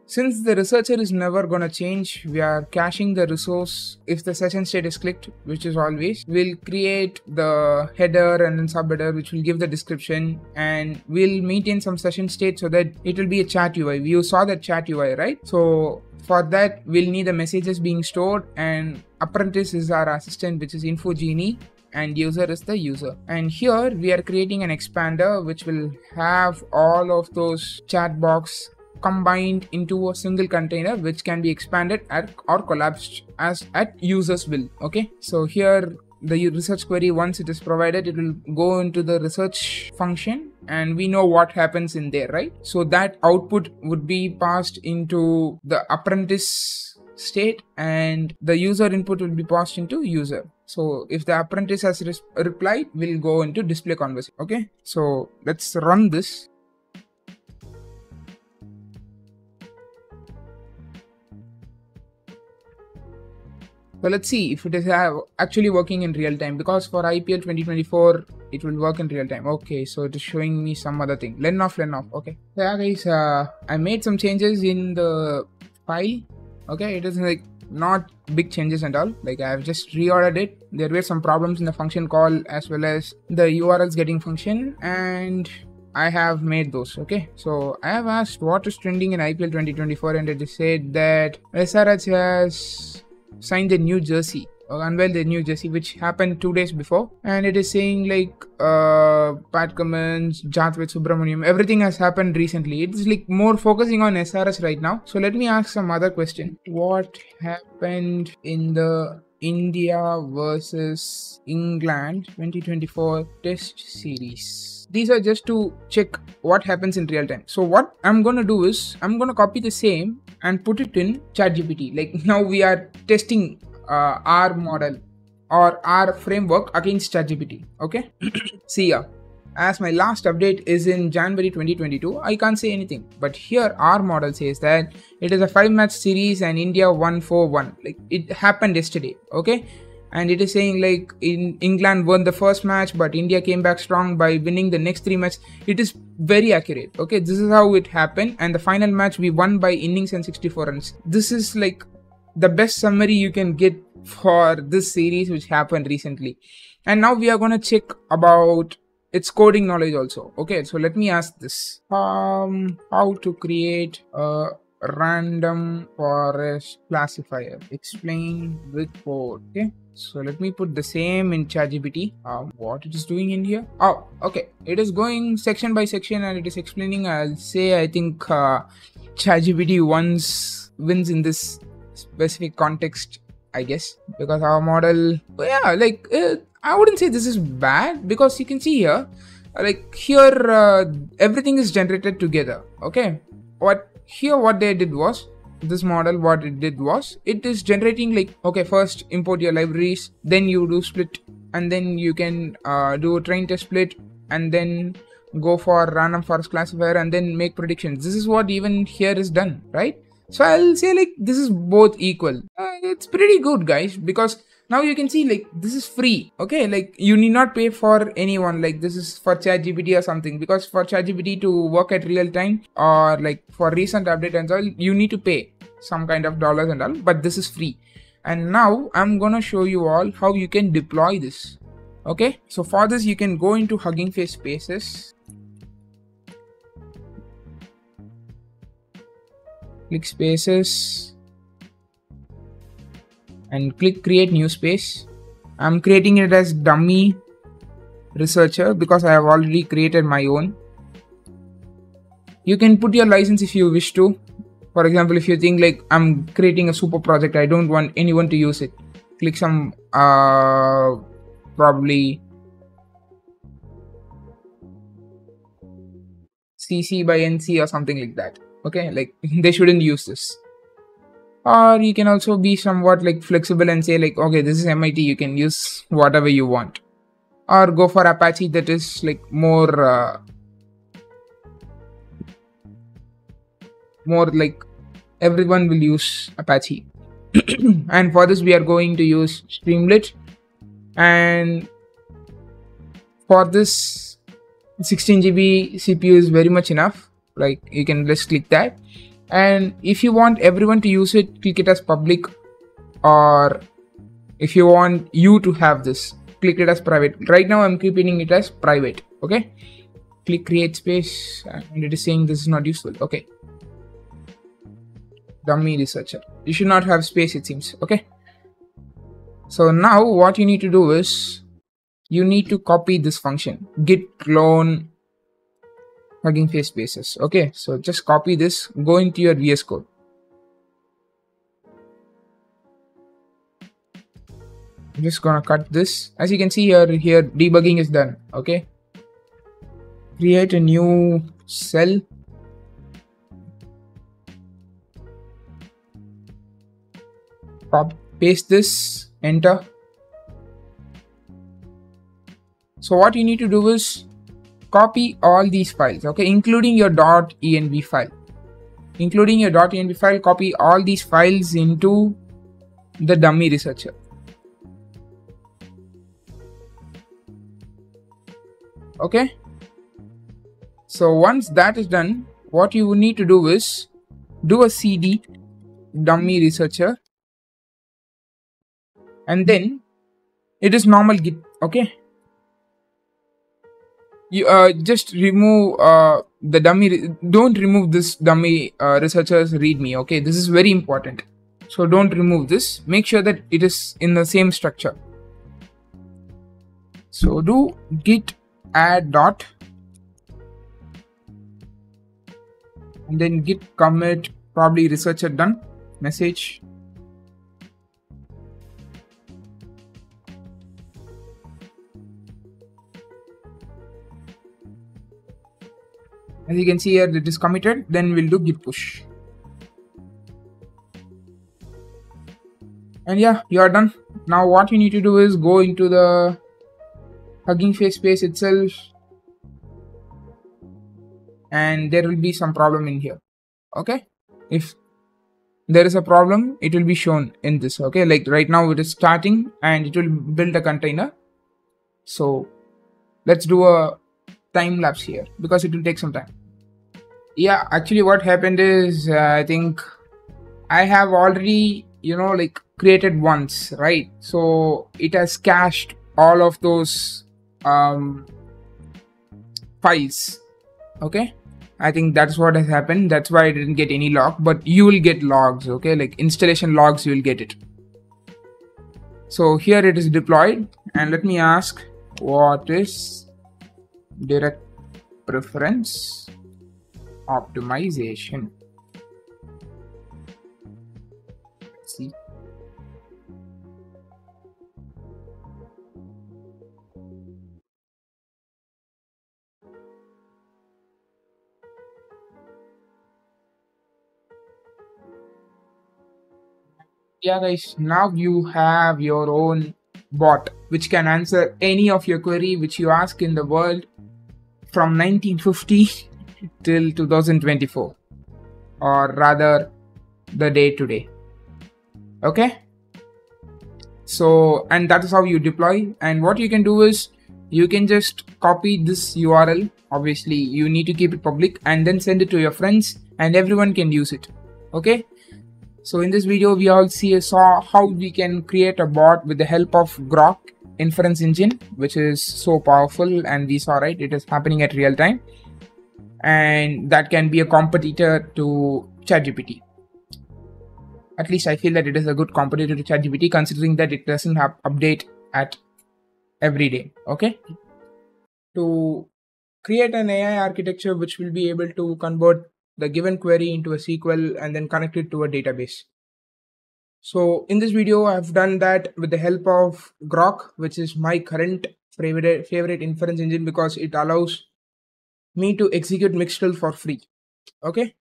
Since the researcher is never gonna change, we are caching the resource if the session state is clicked, which is always. We'll create the header and then subheader, which will give the description, and we'll maintain some session state so that it will be a chat UI. You saw that chat UI, right? So for that, we'll need the messages being stored, and apprentice is our assistant, which is info genie, and user is the user. And here we are creating an expander which will have all of those chat box combined into a single container, which can be expanded or collapsed as at user's will. Okay, so here the research query, once it is provided, it will go into the research function, and we know what happens in there, right? So that output would be passed into the apprentice state, and the user input will be passed into user. So if the apprentice has replied, we'll go into display conversation. Okay, so let's run this. So let's see if it is actually working in real time, because for IPL 2024 it will work in real time. Okay, so it is showing me some other thing. Len off. Okay. So yeah guys, I made some changes in the file. Okay, it is like not big changes and all. Like I have just reordered it. There were some problems in the function call as well as the URLs getting function, and I have made those. Okay, so I have asked what is trending in IPL 2024, and it is said that SRH has signed the new jersey or unveiled the new jersey, which happened 2 days before, and it is saying like Pat Cummins, Jathwit Subramaniam, everything has happened recently. It is like more focusing on SRS right now. So let me ask some other question. What happened in the India versus England 2024 test series? These are just to check what happens in real time. So what I'm gonna do is I'm gonna copy the same and put it in ChatGPT. Like now we are testing our model or our framework against ChatGPT. Okay. See ya. As my last update is in January 2022, I can't say anything. But here our model says that it is a 5-match series and India won 4-1. Like it happened yesterday. Okay. And it is saying like in England won the first match, but India came back strong by winning the next 3 matches. It is very accurate. Okay, this is how it happened. And the final match we won by innings and 64 runs. This is like the best summary you can get for this series which happened recently. And now we are going to check about its coding knowledge also. Okay, so let me ask this. How to create a random forest classifier. Explain with code. Okay, so let me put the same in ChatGPT. What it is doing in here? Oh, okay. It is going section by section and it is explaining. I'll say I think ChatGPT wins in this specific context, I guess, because our model. Yeah, like I wouldn't say this is bad, because you can see here, like here everything is generated together. Okay, what they did was, this model, what it did was, it is generating like, okay, first import your libraries, then you do split, and then you can do a train test split, and then go for random forest classifier, and then make predictions. This is what even here is done, right? So I'll say like this is both equal. It's pretty good, guys, because now you can see like this is free. Okay, like you need not pay for anyone. Like this is for ChatGPT or something, because for ChatGPT to work at real time or like for recent update and all, you need to pay. some kind of dollars and all, but this is free. And now I'm gonna show you all how you can deploy this. Okay, so for this you can go into Hugging Face Spaces, click Spaces and click Create New Space. I'm creating it as Dummy Researcher because I have already created my own. You can put your license if you wish to. For example, if you think like I'm creating a super project, I don't want anyone to use it, click some probably CC by NC or something like that. Okay, like they shouldn't use this. Or you can also be somewhat like flexible and say like, okay, this is MIT, you can use whatever you want. Or go for Apache, that is like more like everyone will use Apache. And for this we are going to use Streamlit, and for this 16 GB CPU is very much enough. Like you can just click that, and if you want everyone to use it, click it as public, or if you want you to have this, click it as private. Right now I'm keeping it as private. Okay, click Create Space, and it is saying this is not useful. Okay, Dummy Researcher, you should not have space, it seems. Okay, so now what you need to do is you need to copy this function, git clone Hugging Face Spaces. Okay, so just copy this, go into your VSCode. I'm just gonna cut this. As you can see here debugging is done. Okay, create a new cell, paste this, enter. So what you need to do is copy all these files, okay, including your .env file. Copy all these files into the Dummy Researcher. Okay, so once that is done, what you need to do is do a cd Dummy Researcher, and then it is normal git. Okay, you just remove the dummy. Don't remove this Dummy Researcher's readme. Okay, this is very important, so don't remove this. Make sure that it is in the same structure. So do git add dot and then git commit, probably researcher done, message. As you can see here, it is committed. Then we'll do git push. And yeah, you are done. Now what you need to do is go into the Hugging Face space itself, and there will be some problem in here. Okay, if there is a problem, it will be shown in this. Okay, like right now it is starting and it will build a container. So let's do a time lapse here because it will take some time. Yeah, actually what happened is I think I have already like created once, right? So it has cached all of those files. Okay, I think that's what has happened. That's why I didn't get any log, but you will get logs. Okay, like installation logs, you will get it. So here it is deployed, and let me ask, what is direct preference optimization? Let's see. Yeah guys, now you have your own bot which can answer any of your query which you ask in the world from 1950 till 2024, or rather the day today. Okay, so and that is how you deploy. And what you can do is you can just copy this URL. Obviously you need to keep it public, and then send it to your friends and everyone can use it. Okay, So in this video, we all saw how we can create a bot with the help of Grok inference engine, which is so powerful, and we saw, right, it is happening at real time, and that can be a competitor to ChatGPT. At least I feel that it is a good competitor to ChatGPT, considering that it doesn't have update at every day. Okay, to create an AI architecture which will be able to convert the given query into a SQL and then connect it to a database. So in this video, I've done that with the help of Grok, which is my current favorite inference engine because it allows me to execute Mixtel for free. Okay,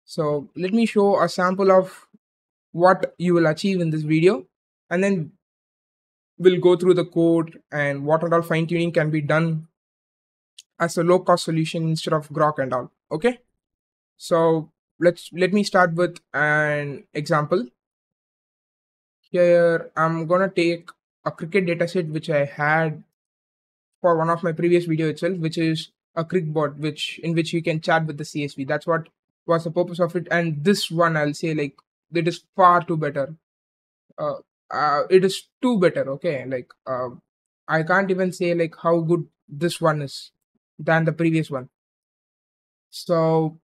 so let me show a sample of what you will achieve in this video, and then we'll go through the code and what and all fine tuning can be done as a low cost solution instead of Grok and all. Okay, so let me start with an example. Here I'm gonna take a cricket dataset which I had for one of my previous video itself, which is a Cricbot, in which you can chat with the CSV. That's what was the purpose of it. And this one, I'll say, like, it is far too better. Uh, it is too better. Okay, like I can't even say like how good this one is than the previous one. So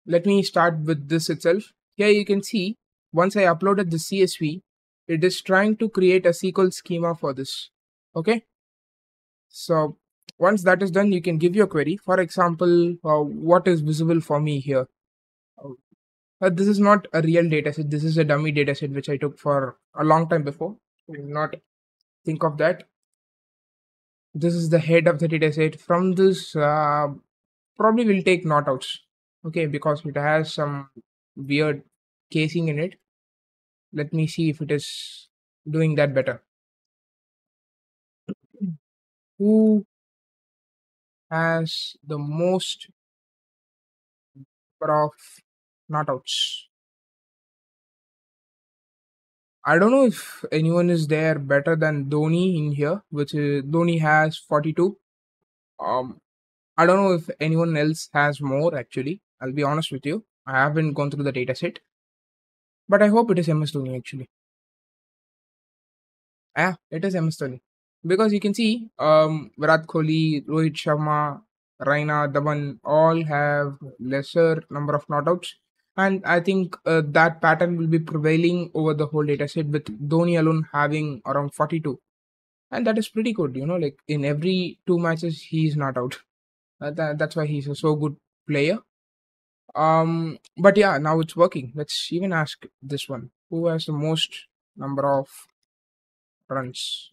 let me start with this itself. Here you can see once I uploaded the CSV, it is trying to create a SQL schema for this. Okay, so once that is done, you can give your query. For example, what is visible for me here? This is not a real dataset. This is a dummy dataset which I took for a long time before. I will not think of that. This is the head of the dataset. From this, probably will take not outs. Okay, because it has some weird casing in it. Let me see if it is doing that better. Who has the most number of not outs? I don't know if anyone is there better than Dhoni in here, which is Dhoni has 42. I don't know if anyone else has more actually. I'll be honest with you. I haven't gone through the dataset, but I hope it is MS Dhoni actually. Yeah, it is MS Dhoni. Because you can see Virat Kohli, Rohit Sharma, Raina, Dhawan all have lesser number of not outs. And I think that pattern will be prevailing over the whole dataset with Dhoni alone having around 42. And that is pretty good, like in every 2 matches, he's not out. That's why he's a so good player. But yeah, now it's working. Let's even ask this one. Who has the most number of runs?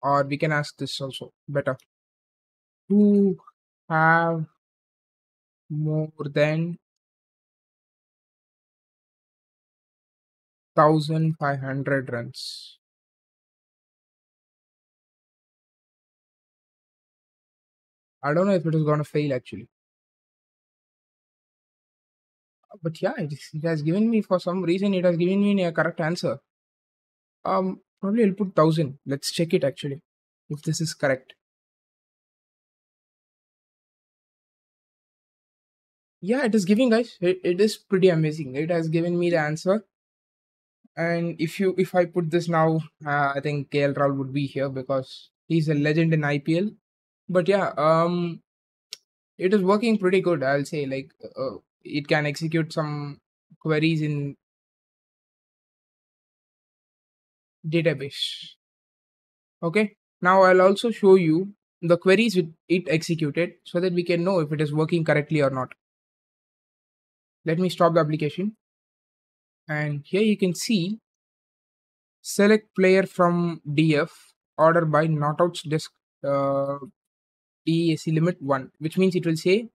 Or we can ask this also better. Who have more than 1,500 runs? I don't know if it is gonna fail actually. But yeah, it has given me, for some reason, it has given me a correct answer. Probably I'll put 1,000. Let's check it actually, if this is correct. Yeah, it is giving, guys. It is pretty amazing. It has given me the answer. And if I put this now, I think KL Rahul would be here because he's a legend in IPL. But yeah, it is working pretty good. I'll say, like, it can execute some queries in database. Okay, now I'll also show you the queries it executed so that we can know if it is working correctly or not. Let me stop the application, and here you can see select player from DF, order by notouts disk DESC limit 1, which means it will say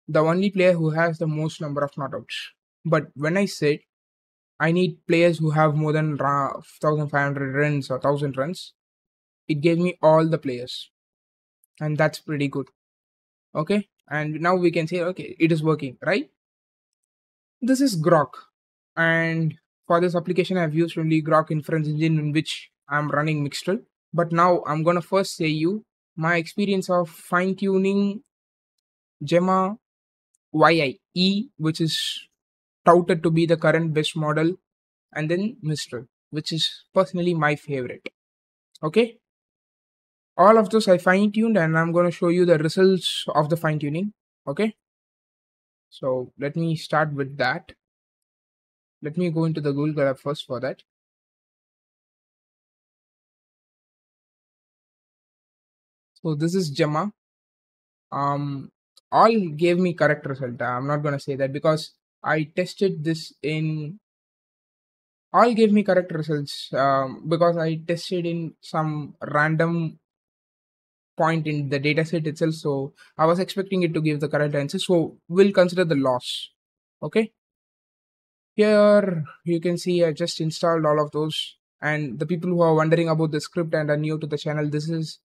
the only player who has the most number of notouts. But when I said I need players who have more than 1,500 runs or 1,000 runs, it gave me all the players, and that's pretty good. Okay, and now we can say, okay, it is working, right? This is Grok, and for this application I've used only Grok inference engine in which I'm running Mixtel. But now I'm gonna first say you my experience of fine tuning Gemma YI. E, which is touted to be the current best model, and then Mistral, which is personally my favorite. Okay, all of those I fine tuned, and I'm going to show you the results of the fine tuning. Okay, so let me start with that. Let me go into the Google Colab first for that. So this is Gemma. All gave me correct result. I'm not going to say that because I tested this in all gave me correct results because I tested in some random point in the dataset itself. So I was expecting it to give the correct answer. So we'll consider the loss. Okay. Here you can see I just installed all of those. And the people who are wondering about the script and are new to the channel, this is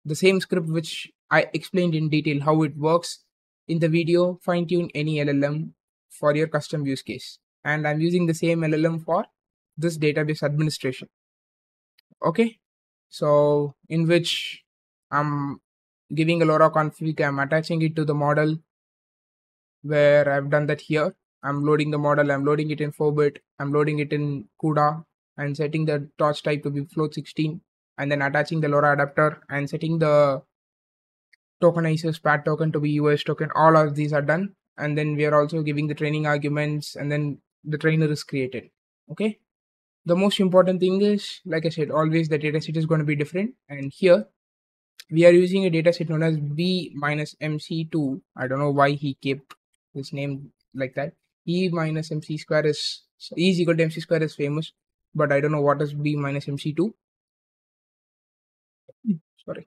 the same script which I explained in detail how it works in the video. Fine tune any LLM for your custom use case. And I'm using the same LLM for this database administration. Okay, so in which I'm giving a LoRA config, I'm attaching it to the model where I've done that here. I'm loading the model, I'm loading it in 4-bit, I'm loading it in CUDA and setting the torch type to be float 16 and then attaching the LoRA adapter and setting the tokenizer SPAT token to be US token. All of these are done. And then we are also giving the training arguments and then the trainer is created. Okay. The most important thing is, like I said, always the dataset is going to be different. And here we are using a dataset known as B minus MC2. I don't know why he kept his name like that. E minus MC square is equal to MC square is famous, but I don't know what is B minus MC2. Sorry.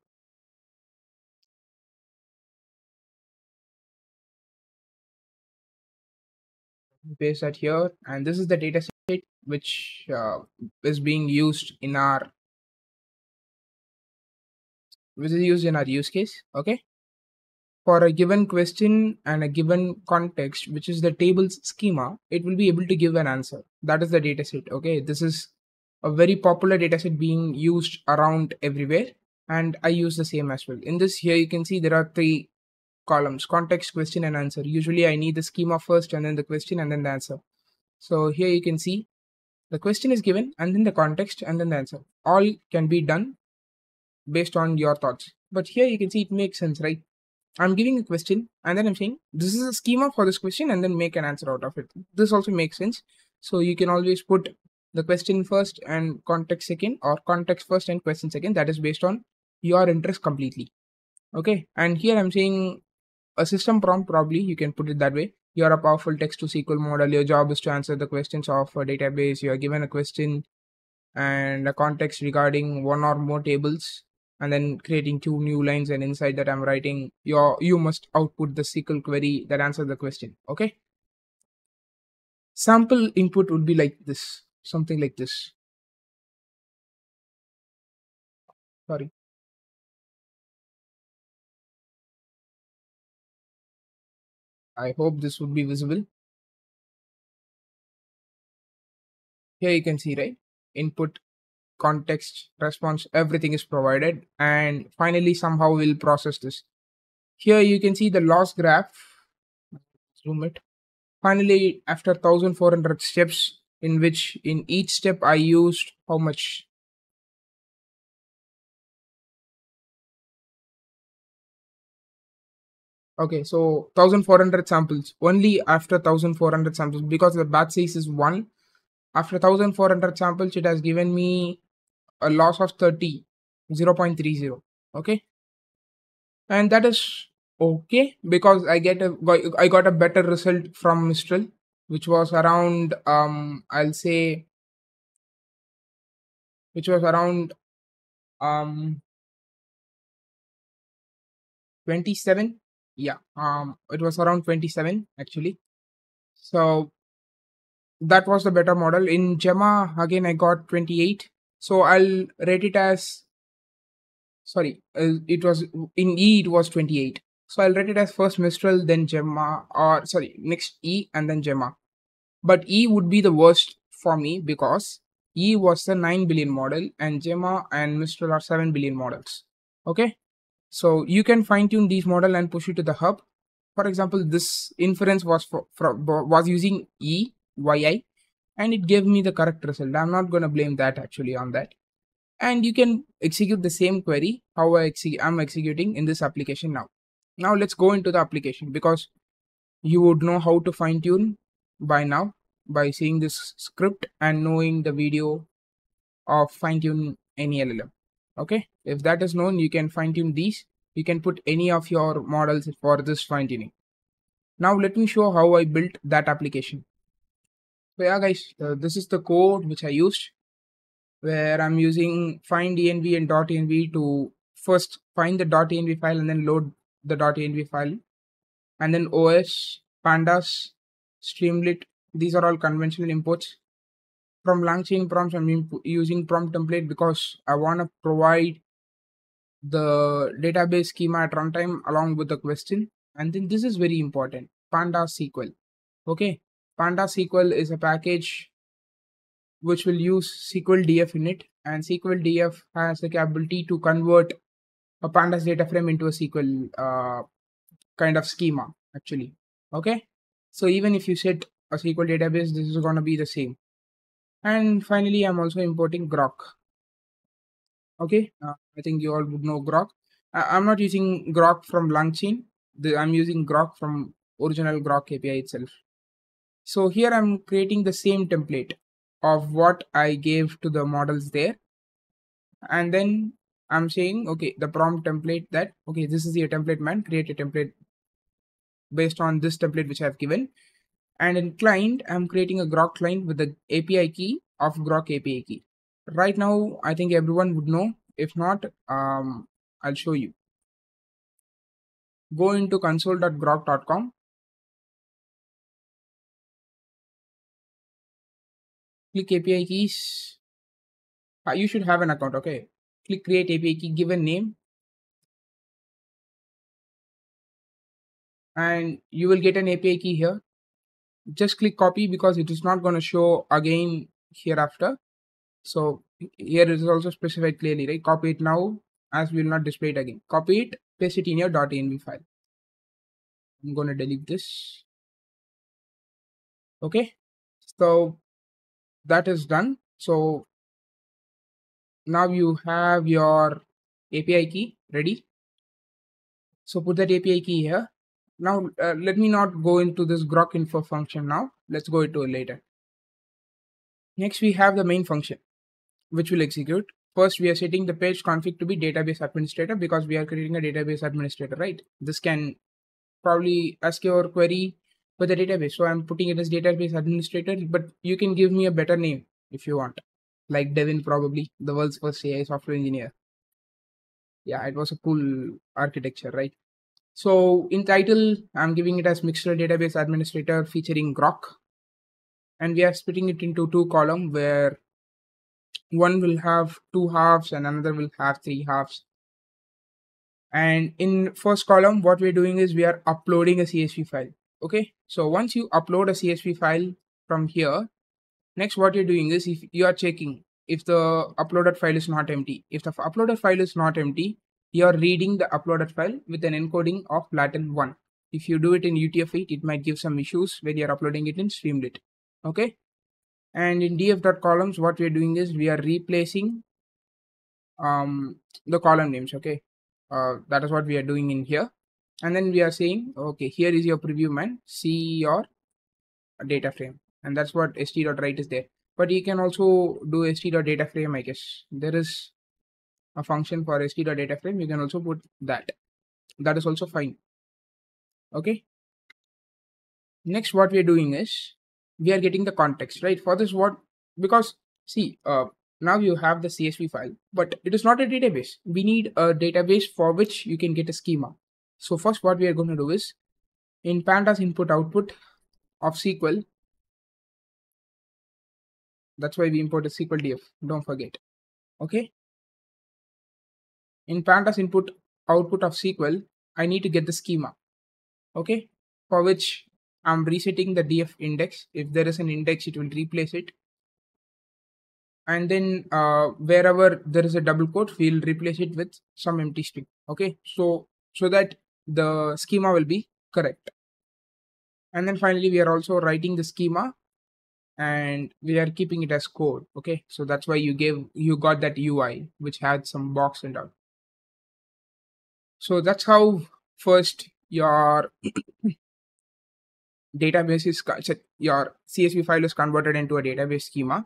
Paste that here, and this is the dataset which is being used in our use case. Okay, for a given question and a given context, which is the table's schema, it will be able to give an answer. That is the dataset. Okay, this is a very popular dataset being used around everywhere, and I use the same as well. In this here, you can see there are 3 columns: context, question, and answer. Usually, I need the schema first, and then the question, and then the answer. So here you can see the question is given, and then the context, and then the answer. All can be done based on your thoughts. But here you can see it makes sense, right? I'm giving a question and then I'm saying this is a schema for this question and then make an answer out of it. This also makes sense. So you can always put the question first and context second, or context first and question second. That is based on your interest completely. Okay. And here I'm saying a system prompt, probably you can put it that way. You're a powerful text to SQL model. Your job is to answer the questions of a database. You are given a question and a context regarding one or more tables, and then creating 2 new lines, and inside that I'm writing you must output the SQL query that answers the question. Okay, sample input would be like this, something like this. Sorry, I hope this would be visible. Here you can see, right, input, context, response, everything is provided, and finally somehow we'll process this. Here you can see the loss graph. Zoom it. Finally, after 1400 steps, in which in each step I used how much? Okay, so 1400 samples. Only after 1400 samples, because the batch size is 1. After 1400 samples, it has given me a loss of 0.30. Okay, and that is okay because I got a better result from Mistral, which was around I'll say, which was around 27. Yeah, it was around 27 actually. So that was the better model. In Gemma, again I got 28. So I'll rate it as, sorry, it was in E, it was 28. So I'll rate it as first Mistral, then Gemma, or sorry, next E and then Gemma. But E would be the worst for me because E was the 9 billion model and Gemma and Mistral are 7 billion models. Okay, so you can fine tune these model and push it to the hub. For example, this inference was using EYI, and it gave me the correct result. I'm not going to blame that actually on that. And you can execute the same query how I'm executing in this application now. Now let's go into the application, because you would know how to fine tune by now by seeing this script and knowing the video of fine tune any LLM. Okay, if that is known, you can fine tune these. You can put any of your models for this fine tuning. Now let me show how I built that application. So yeah guys, this is the code which I used, where I'm using find.env and .env to first find the .env file and then load the .env file, and then OS, pandas, streamlit. These are all conventional imports. From LangChain prompts, I'm using prompt template because I want to provide the database schema at runtime along with the question. And then this is very important, pandas SQL. Okay, pandas SQL is a package which will use SQL DF in it, and SQL DF has the capability to convert a pandas data frame into a SQL kind of schema actually. Okay, so even if you set a SQL database, this is going to be the same. And finally, I'm also importing Grok. Okay, I think you all would know Grok. I'm not using Grok from LangChain. I'm using Grok from original Grok API itself. So here I'm creating the same template of what I gave to the models there. And then I'm saying, okay, the prompt template that, okay, this is your template man, create a template based on this template which I've given. And in client, I'm creating a Grok client with the API key of Grok API key. Right now, I think everyone would know. If not, I'll show you. Go into console.grok.com. Click API keys. You should have an account, okay? Click create API key, give a name, and you will get an API key here. Just click copy because it is not going to show again hereafter. So here it is also specified clearly, right? Copy it now as we will not display it again. Copy it, paste it in your .env file. I'm going to delete this. Okay, so that is done. So now you have your API key ready. So put that API key here. Now let me not go into this grok info function now. Let's go into it later. Next we have the main function which will execute. First we are setting the page config to be database administrator because we are creating a database administrator, right? This can probably ask your query for the database. So I'm putting it as database administrator, but you can give me a better name if you want. Like Devin, probably the world's first AI software engineer. Yeah, it was a cool architecture, right? So in title, I'm giving it as Mixture Database Administrator featuring Grok. And we are splitting it into two columns where one will have two halves and another will have three halves. And in first column, what we're doing is we are uploading a CSV file. Okay, so once you upload a CSV file from here, next what you're doing is if you are checking if the uploaded file is not empty. If the uploaded file is not empty, you are reading the uploaded file with an encoding of Latin 1. If you do it in UTF-8, it might give some issues when you're uploading it in Streamlit. Okay, and in df.columns, what we're doing is we are replacing the column names. Okay, that is what we are doing in here. And then we are saying, okay, here is your preview man, see your data frame, and that's what st.write is there. But you can also do st.data frame, I guess. There is a function for st.data frame. You can also put that. That is also fine. Okay. Next, what we are doing is we are getting the context, right? For this, what, because see, now you have the CSV file, but it is not a database. We need a database for which you can get a schema. So first, what we are going to do is in pandas input output of SQL. That's why we import a SQL DF. Don't forget. Okay. In pandas input output of SQL, I need to get the schema. Okay. For which I'm resetting the DF index. If there is an index, it will replace it. And then wherever there is a double quote, we'll replace it with some empty string. Okay. So that the schema will be Correct. And then finally, we are also writing the schema and we are keeping it as code. Okay. So that's why you got that UI, which had some box and all. So that's how first your database is, your CSV file is converted into a database schema.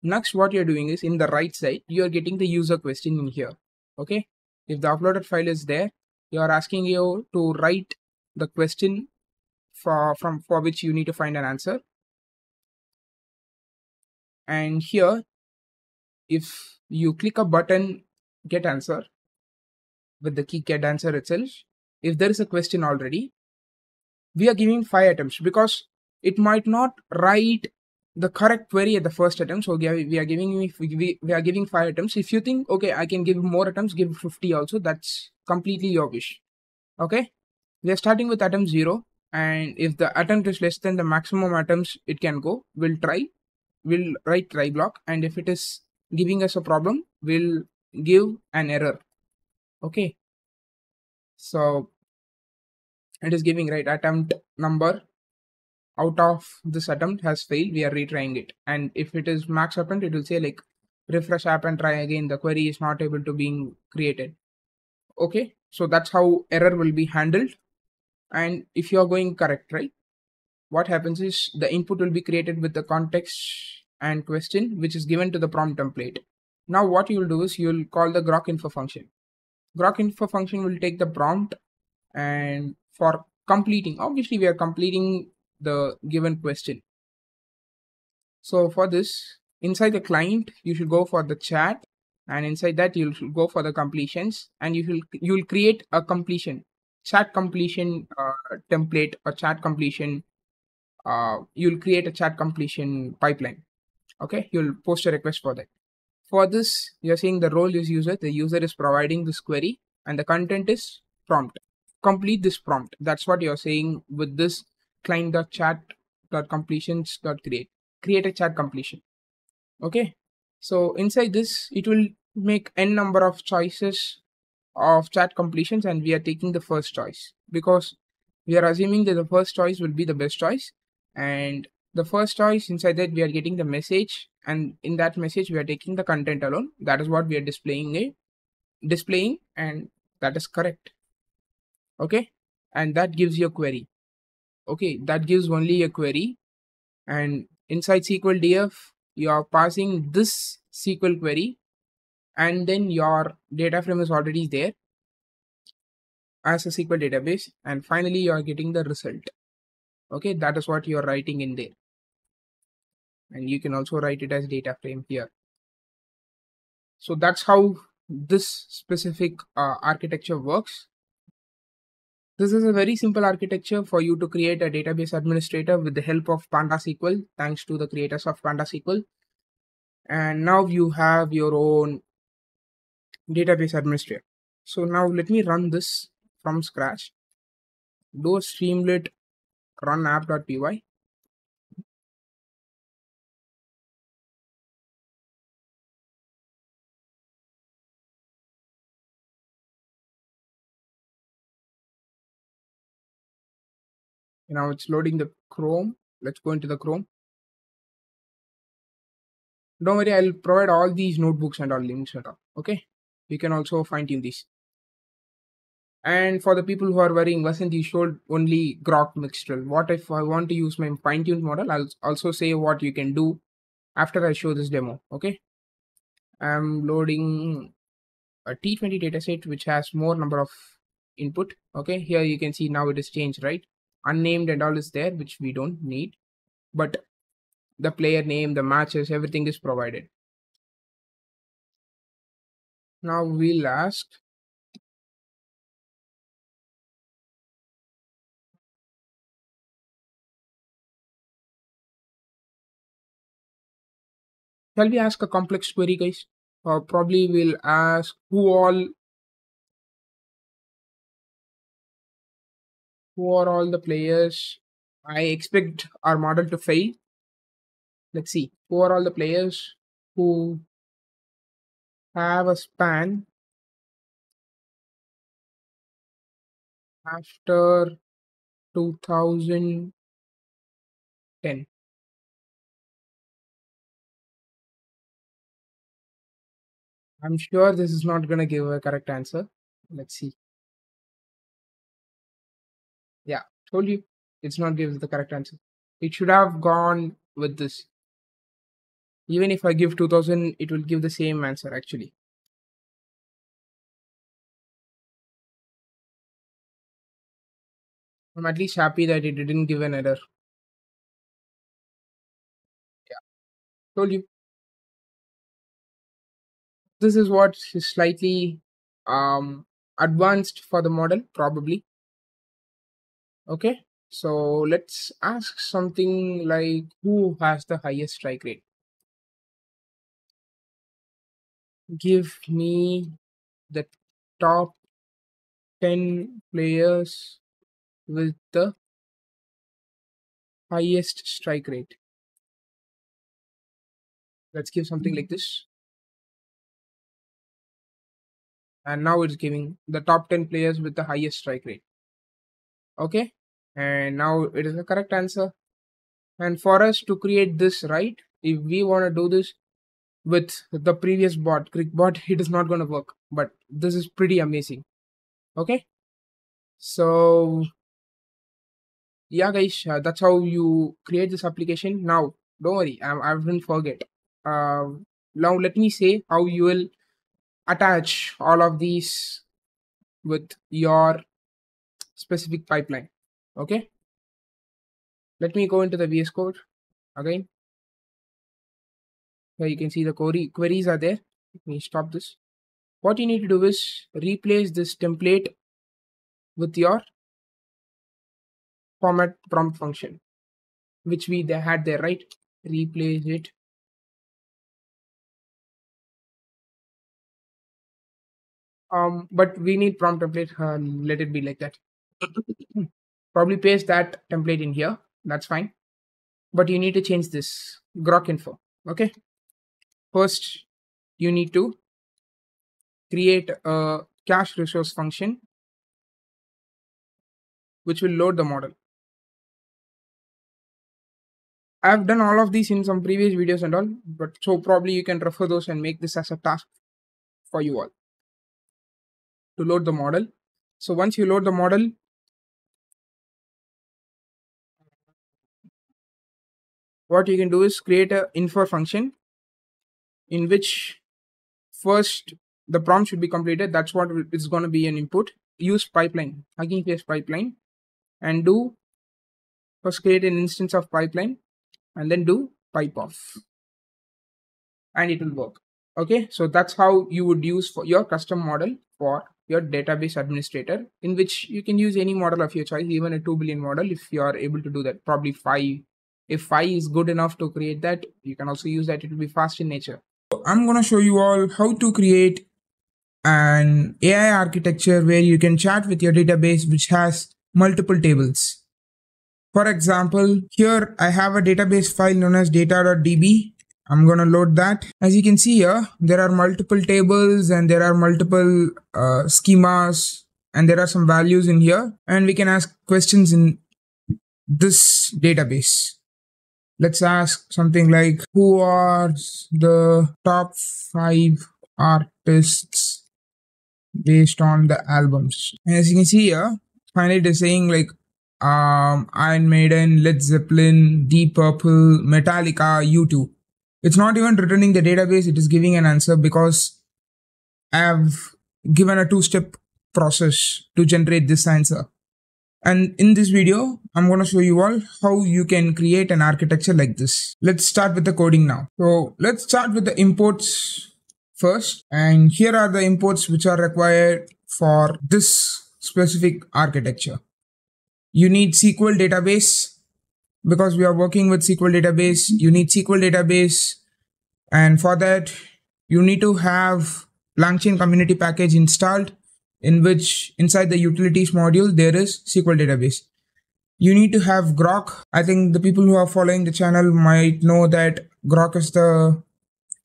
Next, what you're doing is in the right side, you're getting the user question in here. Okay. If the uploaded file is there, you're asking you to write the question for which you need to find an answer. And here, if you click a button, get answer with the key get answer itself, if there is a question already, we are giving 5 attempts because it might not write the correct query at the first attempt. So we are giving 5 attempts. If you think, okay, I can give more attempts, give 50 also. That's completely your wish. Okay. We are starting with attempt 0. And if the attempt is less than the maximum attempts it can go, we'll write try block. And if it is giving us a problem, we'll give an error. Okay. So it is giving right attempt number out of this attempt has failed, we are retrying it. And if it is max attempt, it will say like refresh app and try again, the query is not able to being created. Okay, so that's how error will be handled. And if you are going correct, right, what happens is the input will be created with the context and question which is given to the prompt template. Now what you will do is you will call the grok info function. Grok info function will take the prompt, and for completing, obviously we are completing the given question. So for this, inside the client, you should go for the chat, and inside that you should go for the completions, and you'll create a completion chat completion template or chat completion. You'll create a chat completion pipeline. Okay, you'll post a request for that. For this, you're saying the role is user. The user is providing this query, and the content is prompt. Complete this prompt. That's what you're saying with this client.chat.completions.create. Create a chat completion. Okay. So inside this, it will make n number of choices of chat completions, and we are taking the first choice because we are assuming that the first choice will be the best choice. And the first choice, inside that we are getting the message, and in that message we are taking the content alone. That is what we are displaying, and that is correct. Okay, and that gives you a query. Okay, that gives only a query, and inside SQL DF you are passing this SQL query, and then your data frame is already there as a SQL database, and finally you are getting the result. Okay, that is what you are writing in there, and you can also write it as data frame here. So that's how this specific architecture works. This is a very simple architecture for you to create a database administrator with the help of Panda SQL, thanks to the creators of Panda SQL. And now you have your own database administrator. So now let me run this from scratch. Do a streamlit run app.py. Now it's loading the Chrome. Let's go into the Chrome. Don't worry, I'll provide all these notebooks and all links and all. Okay, you can also fine tune these. And for the people who are worrying, wasn't you showed only grok mixture? What if I want to use my fine tuned model? I'll also say what you can do after I show this demo. Okay, I'm loading a T20 dataset which has more number of input. Okay, here you can see now it is changed, right? Unnamed and all is there, which we don't need, but the player name, the matches, everything is provided. Now we'll ask, shall we ask a complex query, guys? Or probably we'll ask who are all the players I expect our model to fail. Let's see, who are all the players who have a span after 2010. I'm sure this is not going to give a correct answer. Let's see. Yeah, told you it's not giving the correct answer. It should have gone with this. Even if I give 2000, it will give the same answer actually. I'm at least happy that it didn't give an error. Yeah, told you. This is what is slightly advanced for the model, probably. Okay, so let's ask something like who has the highest strike rate? Give me the top 10 players with the highest strike rate. Let's give something like this. And now it's giving the top 10 players with the highest strike rate. Okay, and now it is the correct answer. And for us to create this, right, if we want to do this with the previous bot, Cricbot, it is not going to work. But this is pretty amazing. Okay, so yeah, guys, that's how you create this application. Now, don't worry, I didn't forget. Now, let me say how you will attach all of these with your specific pipeline. Okay, let me go into the VS Code again. Here you can see the queries are there. Let me stop this. What you need to do is replace this template with your format prompt function, which we had there, right? Replace it. But we need prompt template. Let it be like that. Probably paste that template in here. That's fine. But you need to change this grok info. Okay. First, you need to create a cache resource function which will load the model. I've done all of these in some previous videos and all, but so probably you can refer those and make this as a task for you all to load the model. So once you load the model, what you can do is create a infer function in which first the prompt should be completed. That's what is going to be an input. Use pipeline, Hugging Face pipeline, and do first create an instance of pipeline and then do pipe off, and it will work. Okay, so that's how you would use for your custom model for your database administrator, in which you can use any model of your choice, even a 2 billion model if you are able to do that. Probably 5. If 5 is good enough to create that, you can also use that. It will be fast in nature. So I'm going to show you all how to create an AI architecture where you can chat with your database which has multiple tables. For example, here I have a database file known as data.db. I'm going to load that. As you can see here, there are multiple tables and there are multiple schemas and there are some values in here, and we can ask questions in this database. Let's ask something like, who are the top 5 artists based on the albums? And as you can see here, finally it is saying like Iron Maiden, Led Zeppelin, Deep Purple, Metallica, U2. It's not even returning the database, it is giving an answer because I have given a 2-step process to generate this answer. And in this video, I'm going to show you all how you can create an architecture like this. Let's start with the coding now. So let's start with the imports first. And here are the imports which are required for this specific architecture. You need SQL database because we are working with SQL database. You need SQL database. And for that, you need to have LangChain community package installed, in which inside the utilities module, there is SQL database. You need to have Grok. I think the people who are following the channel might know that Grok is the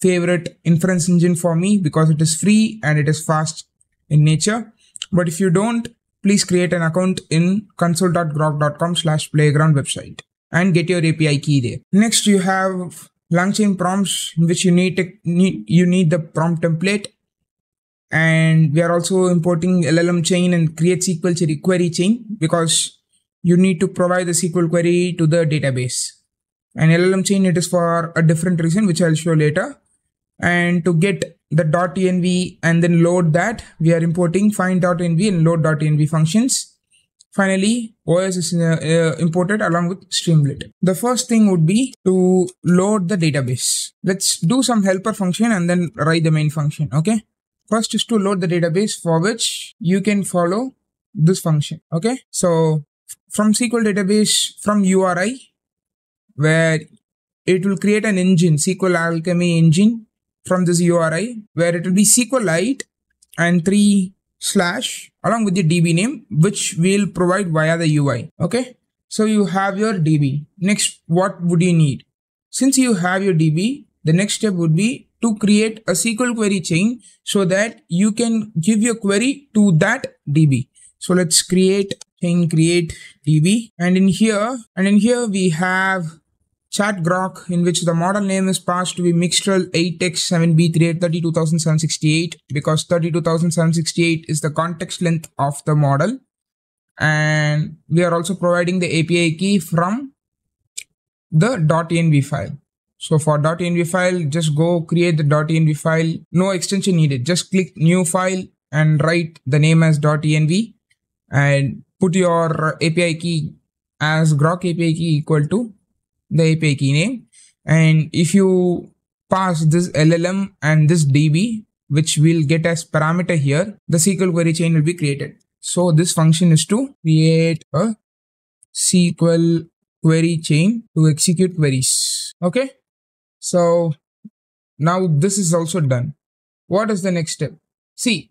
favorite inference engine for me because it is free and it is fast in nature. But if you don't, please create an account in console.grok.com/playground website and get your API key there. Next, you have LangChain prompts, in which you need the prompt template. And we are also importing LLM chain and create SQL query chain, because you need to provide the SQL query to the database. And LLM chain, it is for a different reason, which I'll show later. And to get the .env and then load that, we are importing find.env and load.env functions. Finally, OS is imported along with Streamlit. The first thing would be to load the database. Let's do some helper function and then write the main function. Okay. First is to load the database, for which you can follow this function. Okay. So from SQL database, from URI, where it will create an engine, SQL Alchemy engine from this URI, where it will be SQLite and 3/ along with the DB name, which we'll provide via the UI. Okay. So you have your DB. Next, what would you need? Since you have your DB, the next step would be to create a SQL query chain so that you can give your query to that DB. So let's create chain create DB. And in here we have chat grok, in which the model name is passed to be Mixtral 8x7b38 32768, because 32768 is the context length of the model. And we are also providing the API key from the .env file. So for .env file, just go create the .env file. No extension needed. Just click new file and write the name as .env and put your API key as grok API key equal to the API key name. And if you pass this LLM and this DB, which we'll get as parameter here, the SQL query chain will be created. So this function is to create a SQL query chain to execute queries. Okay. So now this is also done. What is the next step? See,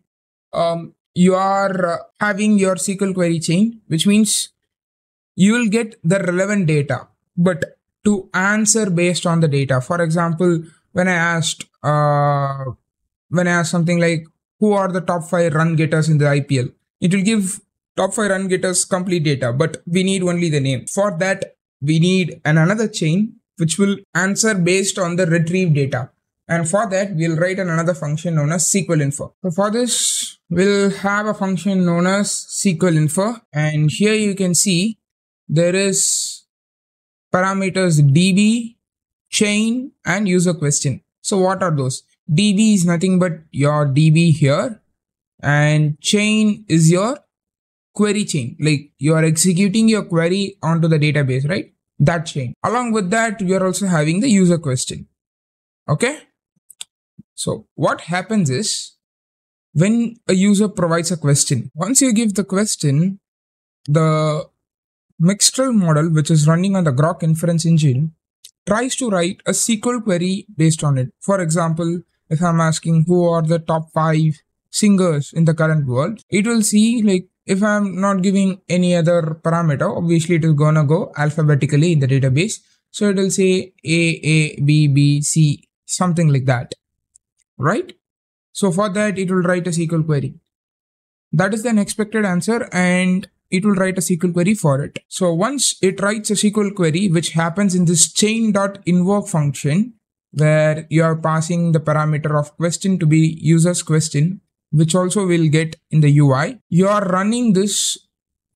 you are having your SQL query chain, which means you will get the relevant data, but to answer based on the data. For example, when I asked something like, who are the top 5 run getters in the IPL? It will give top 5 run getters complete data, but we need only the name. For that, we need another chain which will answer based on the retrieved data. And for that, we'll write another function known as SQL Info. So for this, we'll have a function known as SQL Info. And here you can see there is parameters DB, chain, and user question. So what are those? DB is nothing but your DB here, and chain is your query chain. Like you are executing your query onto the database, right? That chain. Along with that, we are also having the user question. Okay. So what happens is, when a user provides a question, once you give the question, the Mixtral model, which is running on the Grok inference engine, tries to write a SQL query based on it. For example, if I'm asking who are the top 5 singers in the current world, it will see, like, if I'm not giving any other parameter, obviously it is gonna go alphabetically in the database. So it will say A, B, B, C, something like that, right? So for that, it will write a SQL query. That is an expected answer, and it will write a SQL query for it. So once it writes a SQL query, which happens in this chain.invoke function, where you are passing the parameter of question to be user's question, which also will get in the UI, you are running this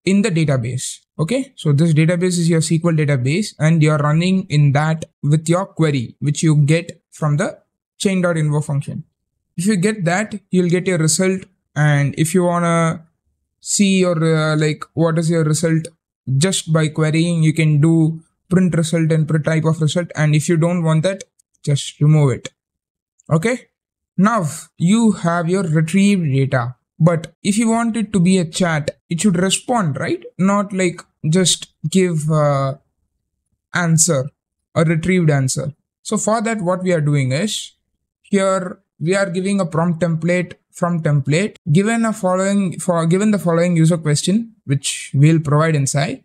in the database. Okay, so this database is your SQL database, and you are running in that with your query, which you get from the chain.invoke function. If you get that, you'll get your result. And if you wanna see your like what is your result just by querying, you can do print result and print type of result. And if you don't want that, just remove it. Okay. Now you have your retrieved data, but if you want it to be a chat, it should respond, right? Not like just give answer, a retrieved answer. So for that, what we are doing is, here we are giving a prompt template from template, given the following user question, which we'll provide inside,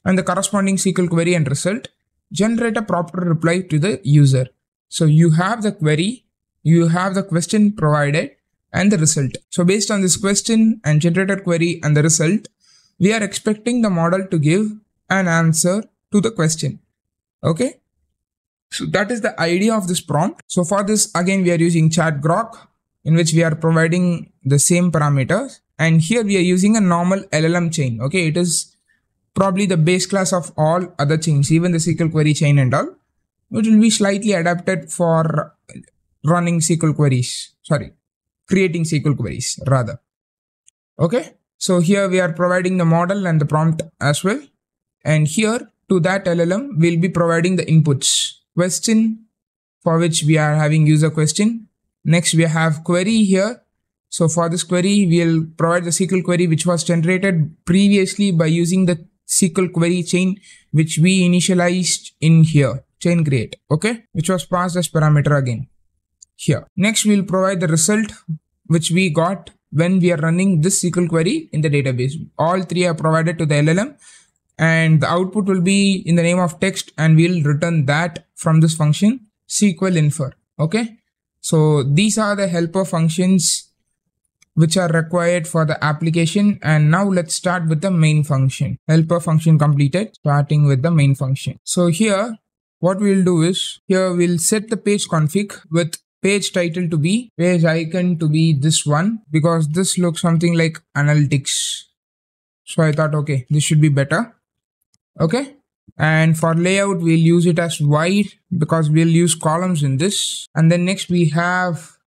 and the corresponding SQL query and result, generate a proper reply to the user. So you have the query, you have the question provided, and the result. So based on this question and generated query and the result, we are expecting the model to give an answer to the question. Okay. So that is the idea of this prompt. So for this, again, we are using ChatGrok, in which we are providing the same parameters. And here we are using a normal LLM chain. Okay. It is probably the base class of all other chains, even the SQL query chain and all. It will be slightly adapted for running SQL queries. Sorry, creating SQL queries rather. Okay. So here we are providing the model and the prompt as well. And here to that LLM, we'll be providing the inputs. Question, for which we are having user question. Next, we have query here. So for this query, we'll provide the SQL query which was generated previously by using the SQL query chain, which we initialized in here, chain create, okay, which was passed as parameter again here. Next, we'll provide the result which we got when we are running this SQL query in the database. All three are provided to the LLM, and the output will be in the name of text, and we'll return that from this function SQL infer. Okay, so these are the helper functions which are required for the application. And now let's start with the main function. Helper function completed, starting with the main function. So here what we'll do is, here we'll set the page config with page title to be, page icon to be this one, because this looks something like analytics. So I thought, okay, this should be better. Okay. And for layout, we'll use it as wide because we'll use columns in this. And then next we have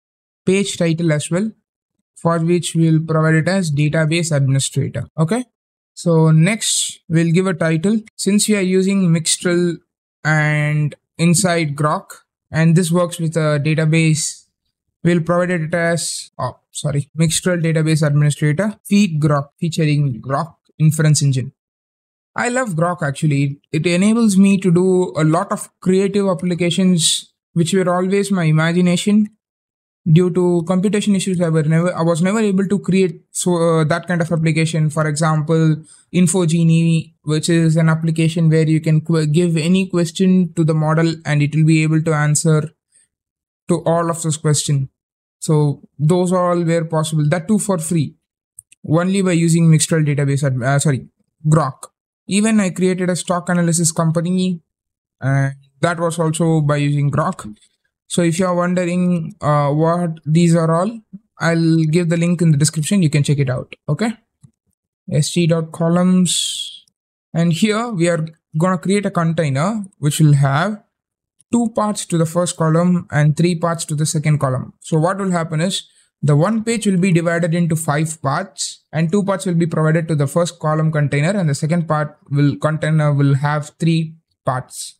page title as well, for which we'll provide it as database administrator. Okay. So next we'll give a title. Since we are using Mixtral and inside Grok, and this works with a database, we'll provide it as, Mixtral database administrator, feed Grok, featuring Grok inference engine. I love Grok actually. It enables me to do a lot of creative applications which were always my imagination. Due to computation issues, I was never able to create that kind of application. For example, InfoGenie, which is an application where you can give any question to the model and it will be able to answer to all of those questions. So those all were possible. That too for free, only by using Mixtral database. Grok. Even I created a stock analysis company, and that was also by using Grok. So if you are wondering what these are all, I'll give the link in the description. You can check it out. Okay. st.columns. And here we are going to create a container which will have 2 parts to the first column and 3 parts to the second column. So what will happen is, the one page will be divided into 5 parts, and 2 parts will be provided to the first column container, and the second container will have 3 parts.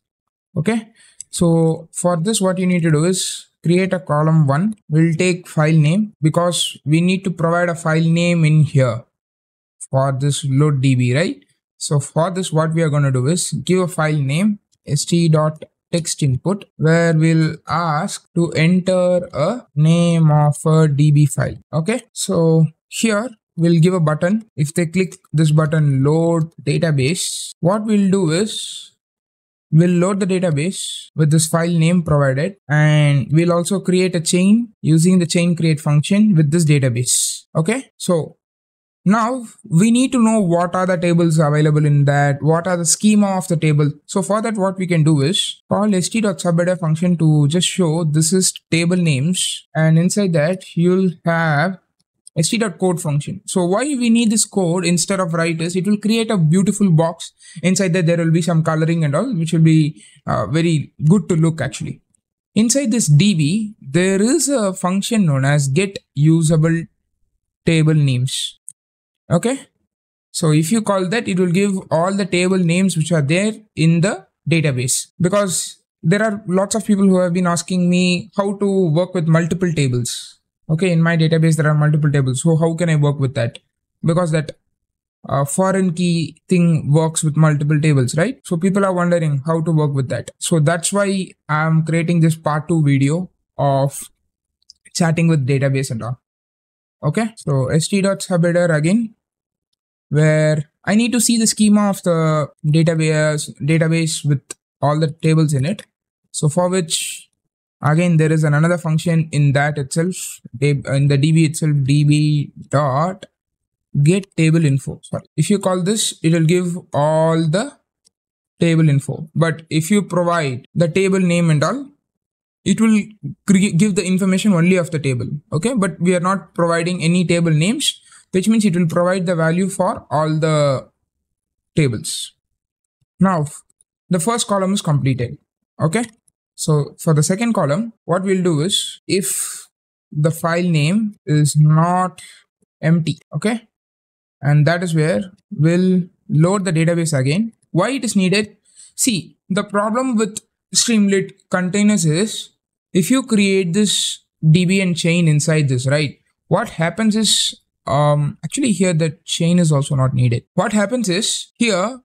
Okay. So for this, what you need to do is create a column 1. We'll take file name because we need to provide a file name in here for this load DB, right? So for this, what we are going to do is give a file name st.text input, where we'll ask to enter a name of a DB file. Okay. So here we'll give a button. If they click this button, load database, what we'll do is we'll load the database with this file name provided, and we'll also create a chain using the chain create function with this database. Okay. So now we need to know what are the tables available in that, what are the schema of the table. So for that, what we can do is call st.subheader function to just show this is table names, and inside that you'll have st.code function. So why we need this code instead of writers? It will create a beautiful box. Inside that there will be some coloring and all, which will be very good to look actually. Inside this DB, there is a function known as get usable table names. Okay. So if you call that, it will give all the table names which are there in the database, because there are lots of people who have been asking me how to work with multiple tables. Okay, in my database, there are multiple tables. So how can I work with that? Because that foreign key thing works with multiple tables, right? So people are wondering how to work with that. So that's why I'm creating this part 2 video of chatting with database and all. Okay, so st.subheader again, where I need to see the schema of the database with all the tables in it. So for which Again, there is another function in that itself, in the DB itself, DB dot get table info. Sorry. If you call this, it will give all the table info. But if you provide the table name and all, it will give the information only of the table. Okay, but we are not providing any table names, which means it will provide the value for all the tables. Now, the first column is completed. Okay, so for the second column, what we'll do is, if the file name is not empty, okay, and that is where we'll load the database again. Why it is needed? See, the problem with Streamlit containers is, if you create this DB and chain inside this, right, what happens is, actually here the chain is also not needed. What happens is, here,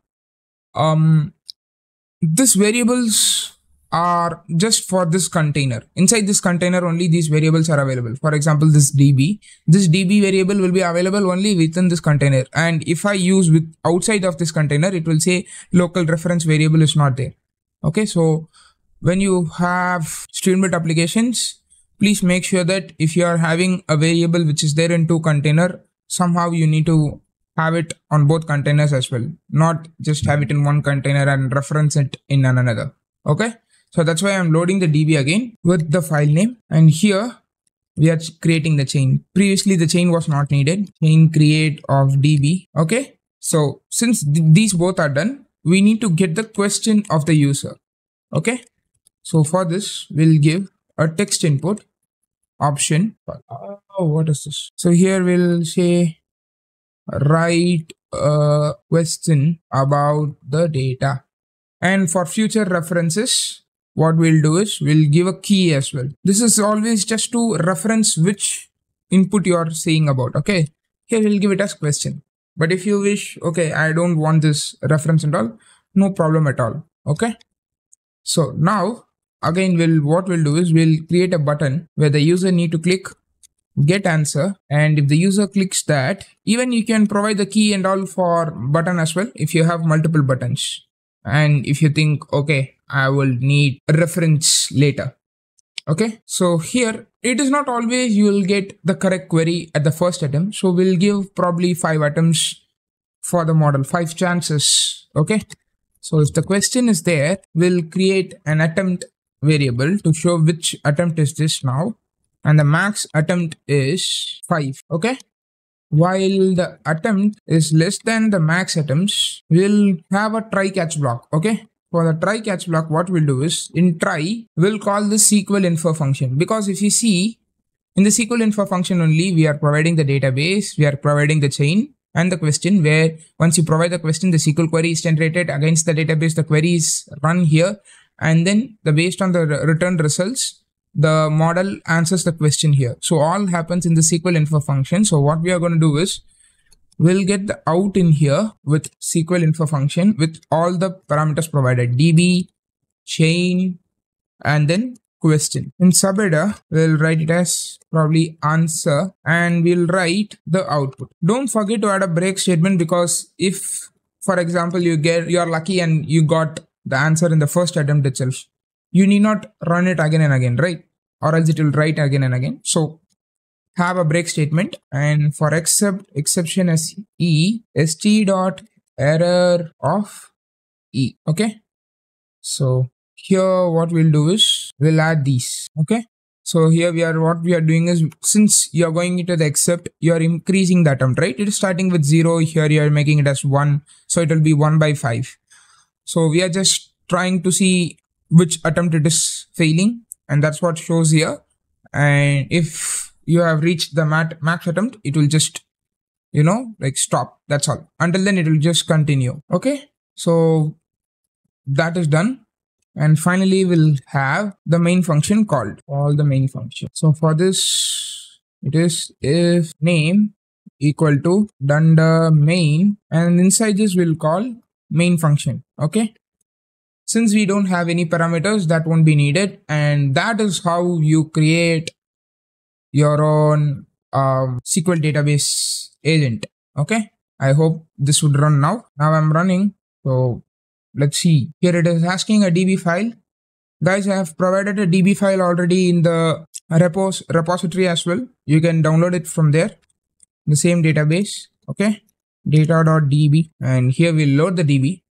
these variables are just for this container. Inside this container only these variables are available. For example, this DB variable will be available only within this container. And if I use with outside of this container, it will say local reference variable is not there. Okay, so when you have Streamlit applications, please make sure that if you are having a variable which is there in two container, somehow you need to have it on both containers as well, not just have it in one container and reference it in another. Okay, so that's why I'm loading the DB again with the file name, and here we are creating the chain. Previously the chain was not needed. Chain create of DB. Okay, so since these both are done, we need to get the question of the user. Okay, so for this we'll give a text input option. Oh, what is this? So here we'll say write a question about the data, and for future references what we'll do is we'll give a key as well. This is always just to reference which input you are saying about. Okay, here we'll give it as question, but if you wish, okay, I don't want this reference and all, no problem at all. Okay, so now again what we'll do is we'll create a button where the user need to click get answer, and if the user clicks that, even you can provide the key and all for button as well if you have multiple buttons, and if you think, okay, I will need a reference later. Okay, so here it is not always you will get the correct query at the first attempt, so we'll give probably 5 attempts for the model, 5 chances. Okay, so if the question is there, we'll create an attempt variable to show which attempt is this now, and the max attempt is 5. Okay, while the attempt is less than the max attempts, we'll have a try catch block. Okay, for the try catch block, what we'll do is in try we'll call the SQL info function, because if you see in the SQL info function only, we are providing the database, we are providing the chain and the question, where once you provide the question, the SQL query is generated against the database, the query is run here, and then based on the returned results, the model answers the question here. So all happens in the SQL info function. So what we are going to do is we'll get the out in here with SQL info function with all the parameters provided, DB, chain, and then question. In subheader, we'll write it as probably answer, and we'll write the output. Don't forget to add a break statement, because if, for example, you're lucky and you got the answer in the first attempt itself, you need not run it again and again, right? Or else it will write again and again. So have a break statement, and for exception as st dot error of e. Okay, so here what we'll do is we'll add these. Okay, so here what we are doing is, since you're going into the except, you're increasing the attempt, right? It is starting with 0. Here you're making it as 1, so it will be 1 by 5. So we are just trying to see which attempt it is failing, and that's what shows here. And if you have reached the max attempt, it will just, like stop. That's all. Until then it will just continue. Okay, so that is done, and finally we'll have the main function called, all the main function. So for this, it is if name equal to dunder main, and inside this we'll call main function. Okay, since we don't have any parameters, that won't be needed, and that is how you create your own SQL database agent. Okay, I hope this would run now. Now I'm running, so let's see. Here it is asking a DB file. Guys, I have provided a DB file already in the repository as well. You can download it from there, the same database. Okay, data.db, and here we'll load the DB.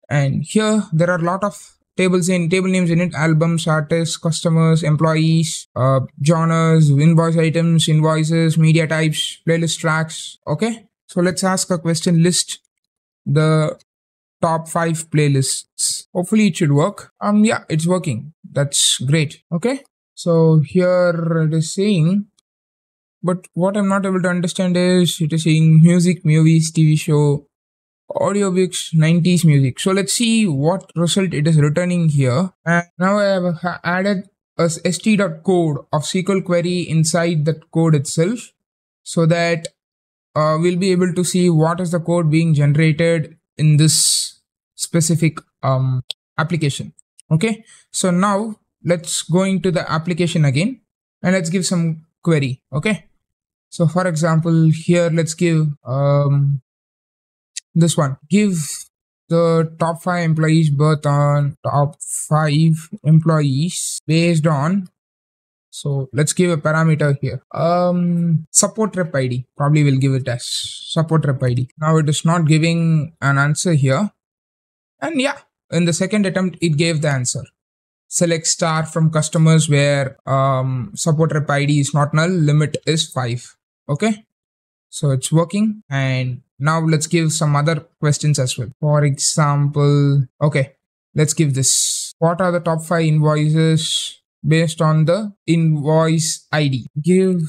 And here there are a lot of table names in it: albums, artists, customers, employees, genres, invoice items, invoices, media types, playlist tracks. Okay, so let's ask a question: list the top 5 playlists. Hopefully it should work. Yeah, it's working. That's great. Okay, so here it is saying, but what I'm not able to understand is it is saying music, movies, TV show, audiobooks, 90s music. So let's see what result it is returning here. And now I have added a st.code of SQL query inside that code itself, so that we'll be able to see what is the code being generated in this specific application. Okay, so now let's go into the application again and let's give some query. Okay, so for example, here let's give this one: give the top 5 employees birth on top 5 employees based on. So let's give a parameter here. Support rep ID. Probably we'll give it as support rep ID. Now it is not giving an answer here. And yeah, in the second attempt, it gave the answer. Select star from customers where support rep ID is not null, limit is 5. Okay, so it's working. And now let's give some other questions as well. For example, okay, let's give this: what are the top 5 invoices based on the invoice ID? Give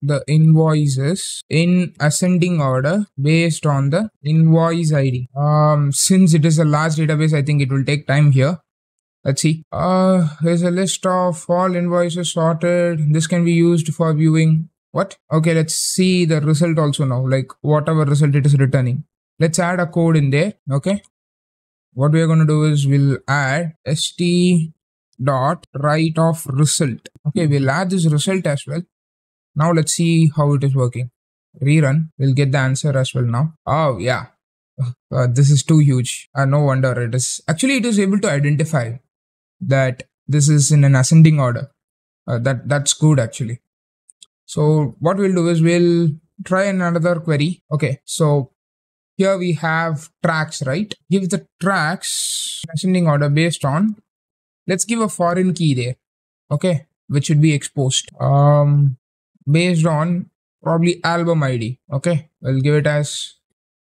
the invoices in ascending order based on the invoice ID. Since it is a large database, I think it will take time here. Let's see. There's a list of all invoices sorted. This can be used for viewing. What? Okay, let's see the result also now, like whatever result it is returning. Let's add a code in there. Okay, what we are going to do is we'll add st.write of result. Okay, we'll add this result as well. Now let's see how it is working. Rerun. We'll get the answer as well now. Oh yeah, this is too huge. No wonder it is. Actually, it is able to identify that this is in an ascending order. That's good actually. So what we'll do is we'll try another query. Okay, so here we have tracks, right? Give the tracks in ascending order based on. Let's give a foreign key there. Okay, which should be exposed. Based on probably album ID. Okay, we'll give it as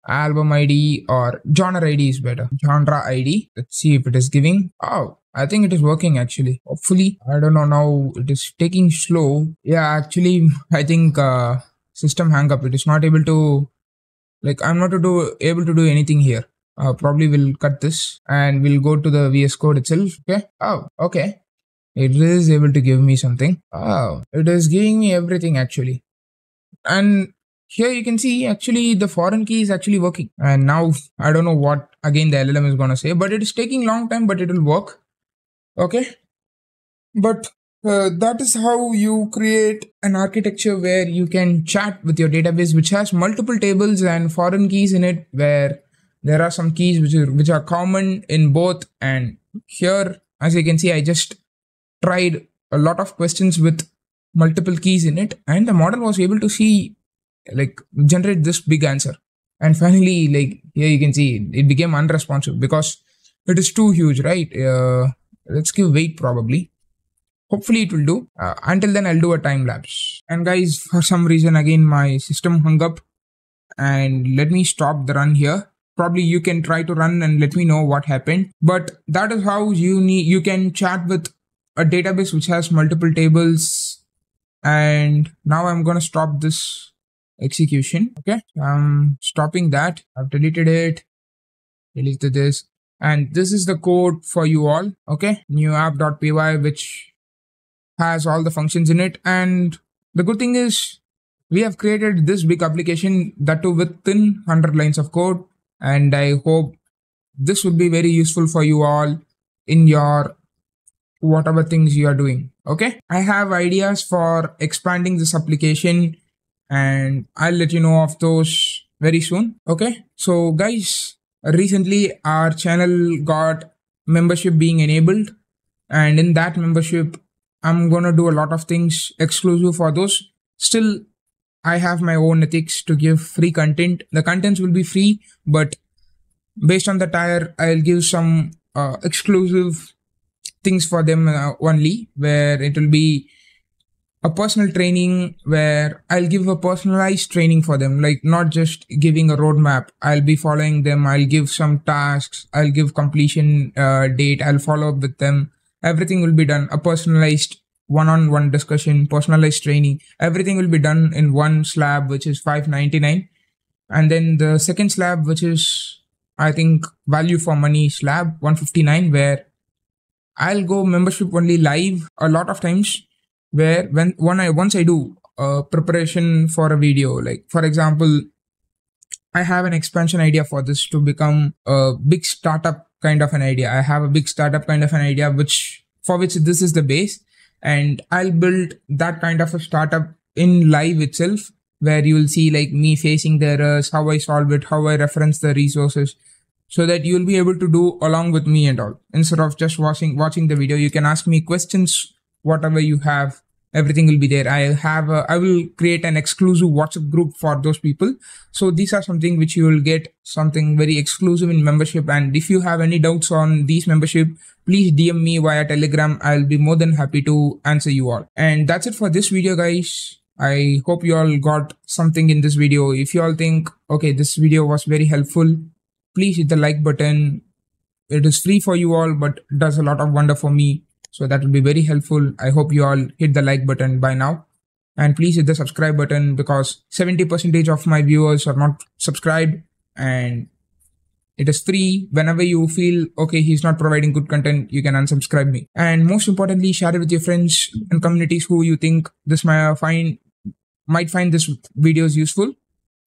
album ID, or genre ID is better. Genre ID. Let's see if it is giving. Oh, I think it is working actually. Hopefully, I don't know, now it is taking slow. Yeah, actually, I think system hang up. It is not able to, like, I'm not able to do anything here. Probably we'll cut this and we'll go to the VSCode itself. Okay. Oh, okay. It is able to give me something. Oh, it is giving me everything actually. And here you can see actually the foreign key is actually working. And now I don't know what again the LLM is going to say, but it is taking long time, but it will work. Okay. But that is how you create an architecture where you can chat with your database, which has multiple tables and foreign keys in it, where there are some keys which are common in both. And here, as you can see, I just tried a lot of questions with multiple keys in it, and the model was able to see, like, generate this big answer. And finally, like, here you can see it became unresponsive because it is too huge, right? Let's give wait probably. Hopefully it will do. Until then, I'll do a time lapse. And guys, for some reason again my system hung up, and let me stop the run here. Probably you can try to run and let me know what happened. But that is how you can chat with a database which has multiple tables. And now I'm gonna stop this execution. Okay, I'm stopping that. I've deleted it, deleted this, and this is the code for you all. Okay, new app.py, which has all the functions in it. And the good thing is we have created this big application, that too within 100 lines of code. And I hope this would be very useful for you all in your whatever things you are doing. Okay, I have ideas for expanding this application, and I'll let you know of those very soon. Okay, so guys, recently our channel got membership being enabled, And in that membership, I'm going to do a lot of things exclusive for those. Still, I have my own ethics to give free content. The contents will be free, but based on the tier, I'll give some exclusive things for them only, where it will be a personal training where I'll give a personalized training for them, like not just giving a roadmap. I'll be following them. I'll give some tasks. I'll give completion date. I'll follow up with them. Everything will be done. A personalized one-on-one discussion, personalized training. Everything will be done in one slab, which is $5.99. And then the second slab, which is, I think, value for money slab, $159, where I'll go membership only live a lot of times, where once I do preparation for a video, like for example, I have an expansion idea for this to become a big startup kind of an idea. I have a big startup kind of an idea, which this is the base, and I'll build that kind of a startup in live itself, where you will see like me facing the errors, how I solve it, how I reference the resources, so that you'll be able to do along with me and all. Instead of just watching the video, you can ask me questions, whatever you have, everything will be there. I will create an exclusive WhatsApp group for those people. So these are something which you will get something very exclusive in membership. And if you have any doubts on these membership, please DM me via Telegram. I'll be more than happy to answer you all. And that's it for this video, guys. I hope you all got something in this video. If you all think, okay, this video was very helpful, please hit the like button. It is free for you all, but does a lot of wonder for me. So that will be very helpful. I hope you all hit the like button by now. And please hit the subscribe button, because 70% of my viewers are not subscribed, and it is free. Whenever you feel, okay, he's not providing good content, you can unsubscribe me. And most importantly, share it with your friends and communities who you think this might find this videos useful.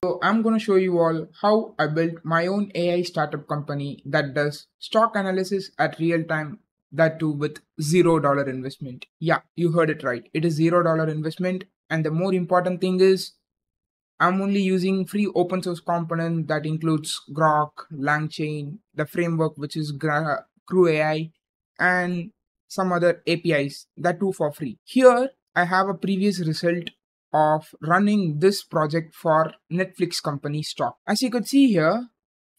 So I'm going to show you all how I built my own AI startup company that does stock analysis at real time, that too with $0 investment. Yeah, you heard it right. It is $0 investment. And the more important thing is, I'm only using free open source component that includes Grok, LangChain, the framework which is Crew AI, and some other APIs, that too for free. Here I have a previous result of running this project for Netflix company stock. As you could see here,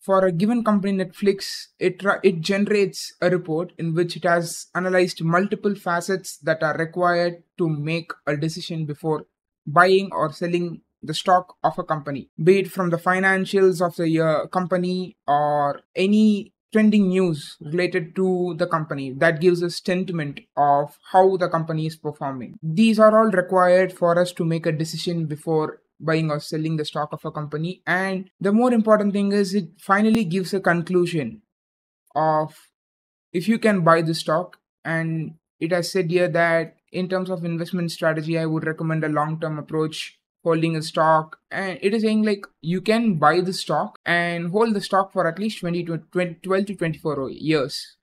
for a given company Netflix, it generates a report in which it has analyzed multiple facets that are required to make a decision before buying or selling the stock of a company, be it from the financials of the company or any trending news related to the company that gives a sentiment of how the company is performing. These are all required for us to make a decision before buying or selling the stock of a company. And the more important thing is, it finally gives a conclusion of if you can buy the stock. And it has said here that in terms of investment strategy, I would recommend a long-term approach, holding a stock. And it is saying like you can buy the stock and hold the12 to 24 years.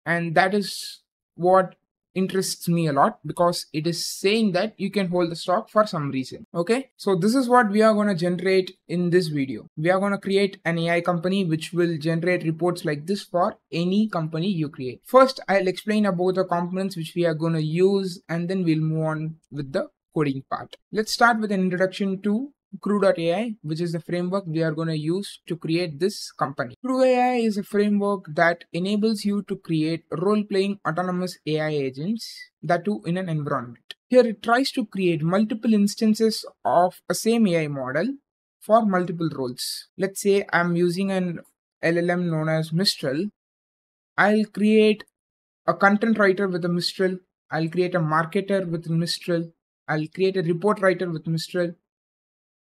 And that is what interests me a lot, because it is saying that you can hold the stock for some reason. Okay, so this is what we are going to generate in this video. We are going to create an AI company which will generate reports like this for any company you create. First, I'll explain about the components which we are going to use, and then we'll move on with the coding part. Let's start with an introduction to Crew.ai, which is the framework we are going to use to create this company. Crew.ai is a framework that enables you to create role-playing autonomous AI agents, that too in an environment. Here it tries to create multiple instances of a same AI model for multiple roles. Let's say I'm using an LLM known as Mistral. I'll create a content writer with a Mistral. I'll create a marketer with Mistral. I'll create a report writer with Mistral.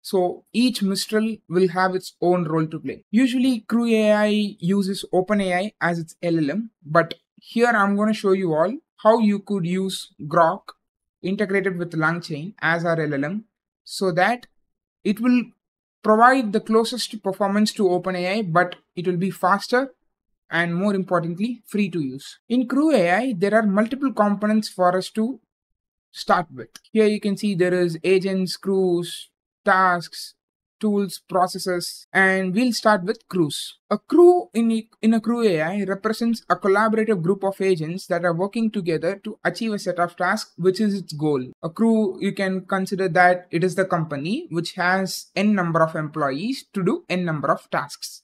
So each Mistral will have its own role to play. Usually Crew AI uses OpenAI as its LLM, but here I'm going to show you all how you could use Grok integrated with LangChain as our LLM, so that it will provide the closest performance to OpenAI, but it will be faster and more importantly free to use. In Crew AI, there are multiple components for us to start with. Here you can see there is agents, crews, tasks, tools, processes, and we'll start with crews. A crew in a crew AI represents a collaborative group of agents that are working together to achieve a set of tasks, which is its goal. A crew, you can consider that it is the company which has n number of employees to do n number of tasks.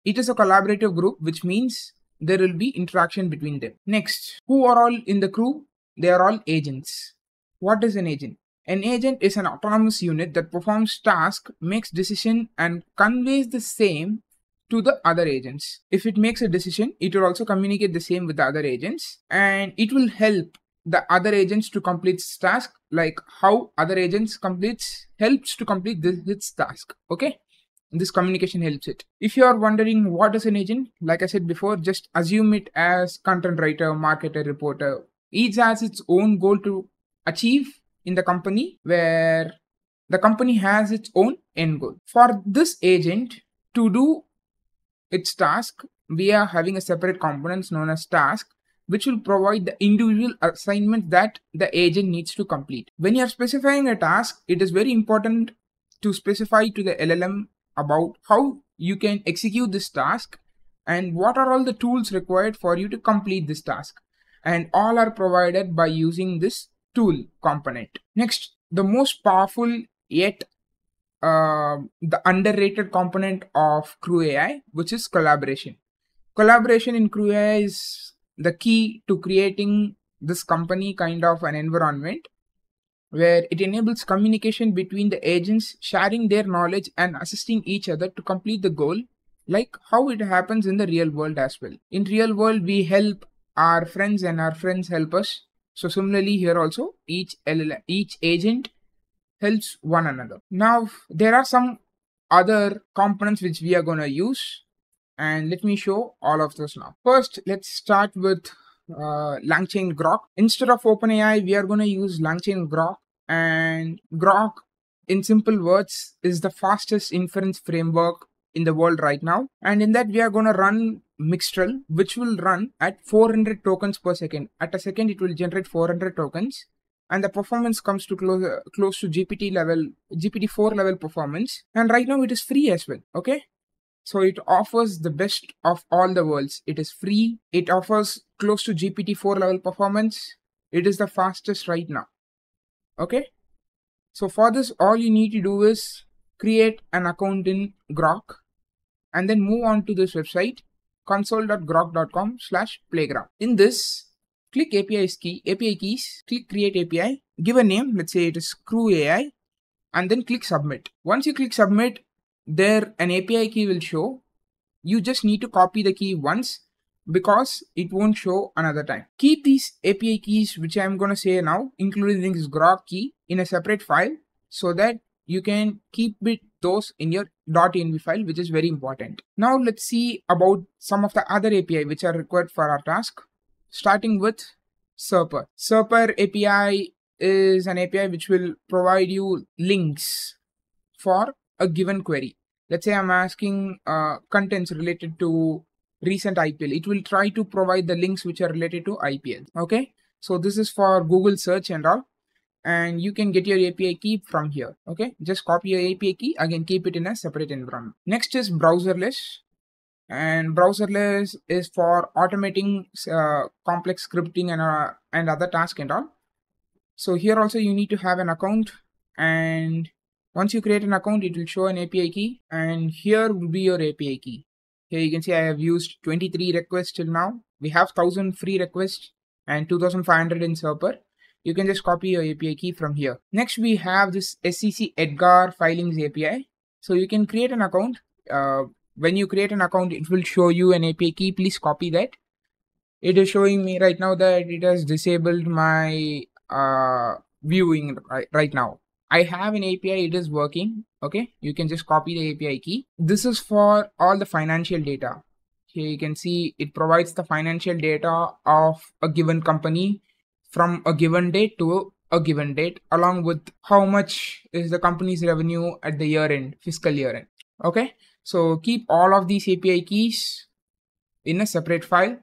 It is a collaborative group, which means there will be interaction between them. Next, who are all in the crew? They are all agents. What is an agent? An agent is an autonomous unit that performs tasks, makes decisions, and conveys the same to the other agents. If it makes a decision, it will also communicate the same with the other agents, and it will help the other agents to complete its task, like how other agents helps to complete its task. Okay. This communication helps it. If you are wondering what is an agent, like I said before, just assume it as content writer, marketer, reporter. Each has its own goal to achieve in the company, where the company has its own end goal. For this agent to do its task, we are having a separate components known as task, which will provide the individual assignment that the agent needs to complete. When you are specifying a task, it is very important to specify to the LLM about how you can execute this task and what are all the tools required for you to complete this task. And all are provided by using this tool component. Next, the most powerful yet the underrated component of Crew AI, which is collaboration. Collaboration in Crew AI is the key to creating this company kind of an environment where it enables communication between the agents, sharing their knowledge and assisting each other to complete the goal, like how it happens in the real world as well. In real world, we help our friends and our friends help us. So similarly here also, each agent helps one another. Now, there are some other components which we are going to use, and let me show all of those now. First, let's start with LangChain Grok. Instead of OpenAI, we are going to use LangChain Grok, and Grok, in simple words, is the fastest inference framework in the world right now. And in that, we are going to run Mixtral, which will run at 400 tokens per second. At a second, it will generate 400 tokens, and the performance comes to close to GPT-4 level performance. And right now, it is free as well. Okay. So it offers the best of all the worlds. It is free. It offers close to GPT-4 level performance. It is the fastest right now. Okay. So for this, all you need to do is create an account in Grok and then move on to this website, console.grok.com/playground. In this, click API keys, click create API, give a name, let's say it is Crew AI, and then click submit. Once you click submit, there an API key will show. You just need to copy the key once because it won't show another time. Keep these API keys, which I'm going to say now, including this Grok key, in a separate file so that you can keep those in your .env file, which is very important. Now let's see about some of the other API which are required for our task, starting with Serper. Serper API is an API which will provide you links for a given query. Let's say I'm asking contents related to recent IPL. It will try to provide the links which are related to IPL. Okay. So this is for Google search and all. And you can get your API key from here. Okay. Just copy your API key. Again, keep it in a separate environment. Next is browserless. And browserless is for automating complex scripting and other tasks and all. So here also you need to have an account, and once you create an account, it will show an API key, and here will be your API key. Here you can see I have used 23 requests till now. We have 1000 free requests and 2500 in Serper. You can just copy your API key from here. Next, we have this SCC Edgar filings API. So you can create an account. When you create an account, it will show you an API key. Please copy that. It is showing me right now that it has disabled my viewing right now. I have an API, it is working. Okay, you can just copy the API key. This is for all the financial data. Here you can see it provides the financial data of a given company from a given date to a given date, along with how much is the company's revenue at the year end, fiscal year end. Okay, so keep all of these API keys in a separate file.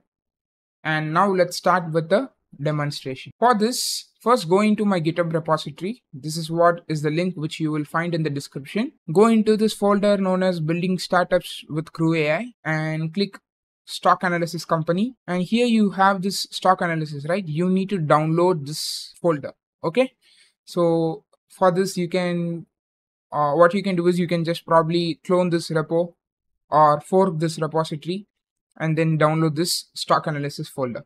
And now let's start with the demonstration. For this, first go into my GitHub repository. This is what is the link which you will find in the description. Go into this folder known as Building Startups with Crew AI and click Stock Analysis Company. And here you have this stock analysis, right? You need to download this folder. Okay. So for this, you can, what you can do is you can just probably clone this repo or fork this repository and then download this stock analysis folder.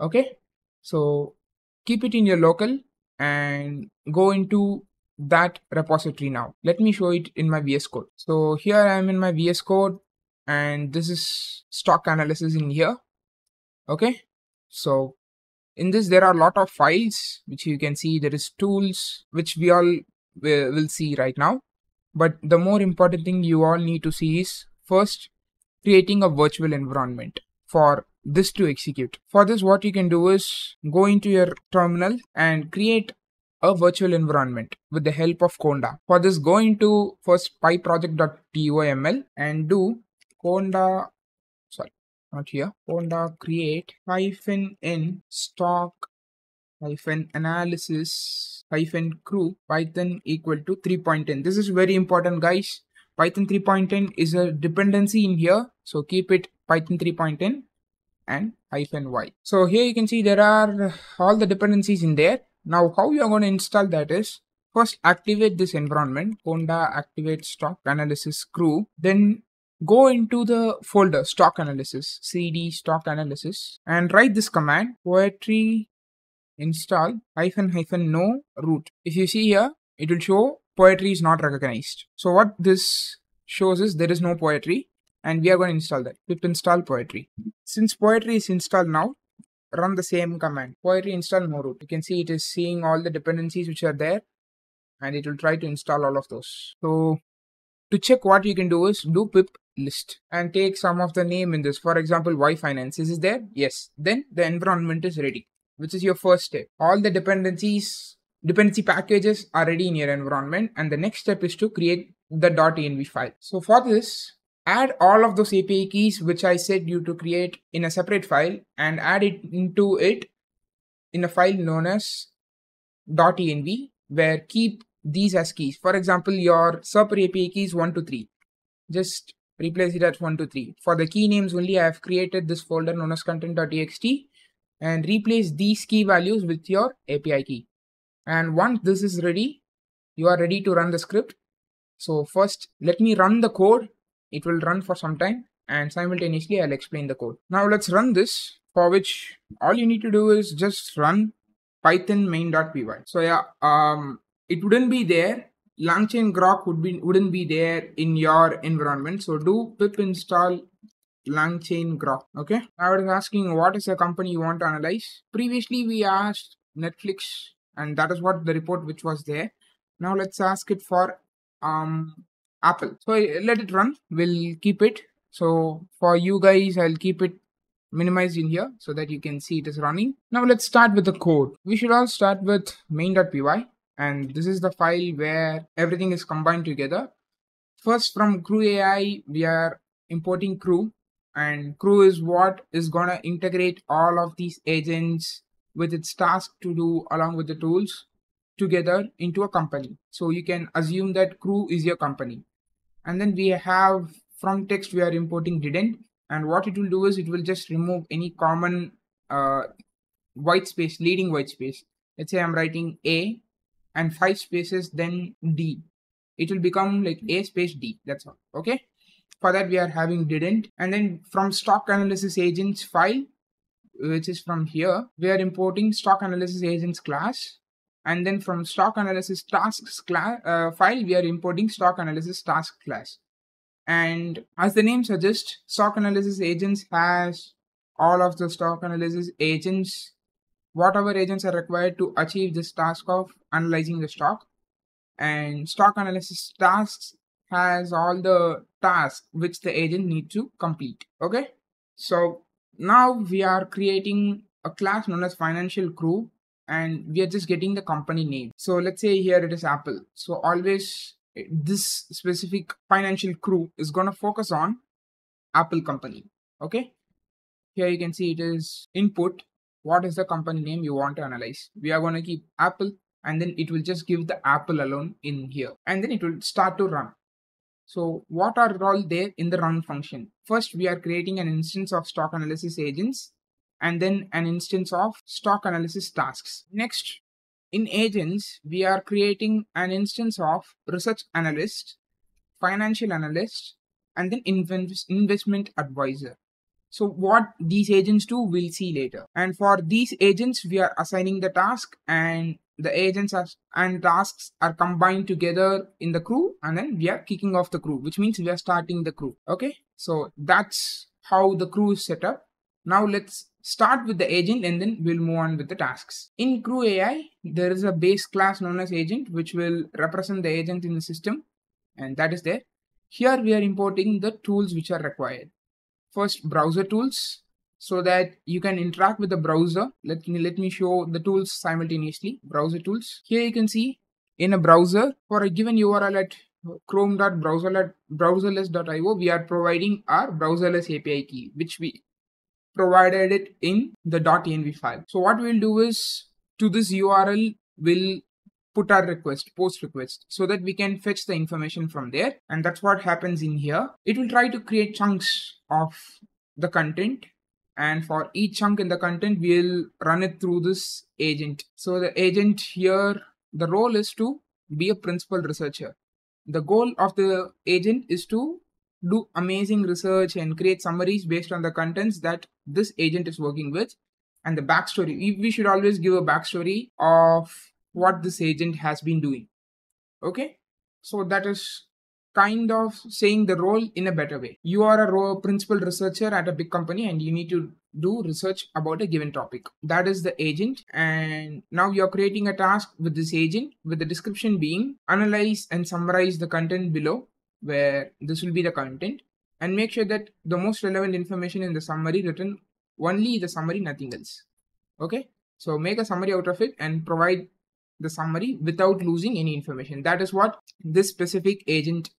Okay, so keep it in your local and go into that repository now. Let me show it in my VS Code. So here I am in my VS Code and this is stock analysis in here. Okay, so in this there are a lot of files which you can see. There is tools which we all will see right now. But the more important thing you all need to see is first creating a virtual environment for this to execute. For this, what you can do is go into your terminal and create a virtual environment with the help of Conda. For this, go into first pyproject.toml and do Conda, sorry, not here, Conda create -n stock -analysis -crew Python equal to 3.10. This is very important, guys. Python 3.10 is a dependency in here, so keep it Python 3.10 and -y. So here you can see there are all the dependencies in there. Now how you are going to install that is first activate this environment, Conda activate stock analysis crew, then go into the folder stock analysis, cd stock analysis, and write this command poetry install -no root. If you see here, it will show poetry is not recognized. So what this shows is there is no poetry and we are going to install that. Pip install poetry. Since poetry is installed now, run the same command, poetry install no root. You can see it is seeing all the dependencies which are there and it will try to install all of those. So to check, what you can do is do pip list and take some of the name in this. For example, Y finance is there? Yes. Then the environment is ready, which is your first step. All the dependency packages are ready in your environment, and the next step is to create the .env file. So for this, add all of those API keys which I said you to create in a separate file and add it into it in a file known as .env, where keep these as keys. For example, your super API key is 1 to 3. Just replace it as 1 to 3. For the key names only, I have created this folder known as content.txt and replace these key values with your API key. And once this is ready, you are ready to run the script. So first, let me run the code. It will run for some time and simultaneously I'll explain the code. Now let's run this, for which all you need to do is just run python main.py. So yeah, it wouldn't be there. Langchain grok wouldn't be there in your environment. So do pip install Langchain grok. Okay. Now it is asking what is the company you want to analyze. Previously we asked Netflix, and that is what the report which was there. Now let's ask it for Apple. So let it run. We'll keep it. So for you guys, I'll keep it minimized in here so that you can see it is running. Now let's start with the code. We should all start with main.py, and this is the file where everything is combined together. First, from Crew AI, we are importing Crew, and Crew is what is gonna integrate all of these agents with its task to do along with the tools together into a company. So you can assume that Crew is your company. And then we have from text, we are importing didn't, and what it will do is it will just remove any common white space, leading white space. Let's say I'm writing A and 5 spaces, then D. It will become like A space D. That's all. Okay. For that, we are having didn't. And then from stock analysis agents file, which is from here, we are importing stock analysis agents class. And then from stock analysis tasks class file, we are importing stock analysis task class. And as the name suggests, stock analysis agents has all of the stock analysis agents, whatever agents are required to achieve this task of analyzing the stock. And stock analysis tasks has all the tasks which the agent needs to complete. Okay. So now we are creating a class known as financial crew, and we are just getting the company name. So let's say here it is Apple. So always this specific financial crew is going to focus on Apple company. Okay. Here you can see it is input what is the company name you want to analyze. We are going to keep Apple, and then it will just give the Apple alone in here, and then it will start to run. So what are all there in the run function? First, we are creating an instance of stock analysis agents, and then an instance of stock analysis tasks. Next, in agents, we are creating an instance of research analyst, financial analyst, and then investment advisor. So what these agents do, we'll see later. And for these agents, we are assigning the task, and the agents and tasks are combined together in the crew, and then we are kicking off the crew, which means we are starting the crew. Okay, so that's how the crew is set up. Now let's start with the agent, and then we'll move on with the tasks. In crew AI, there is a base class known as agent, which will represent the agent in the system, and that is there. Here we are importing the tools which are required. First, browser tools, so that you can interact with the browser. Let me show the tools simultaneously. Browser tools. Here you can see in a browser, for a given URL at chrome.browserless.io, we are providing our browserless API key, which we provided it in the .env file. So what we'll do is, to this URL, we'll put our request, post request, so that we can fetch the information from there. And that's what happens in here. It will try to create chunks of the content, and for each chunk in the content, we'll run it through this agent. So the agent here, the role is to be a principal researcher. The goal of the agent is to do amazing research and create summaries based on the contents that this agent is working with. And the backstory, we should always give a backstory of what this agent has been doing. Okay, so that is kind of saying the role in a better way. You are a principal researcher at a big company, and you need to do research about a given topic. That is the agent. And now you're creating a task with this agent, with the description being analyze and summarize the content below, where this will be the content, and make sure that the most relevant information in the summary written only the summary, nothing else. Okay, so make a summary out of it and provide the summary without losing any information. That is what this specific agent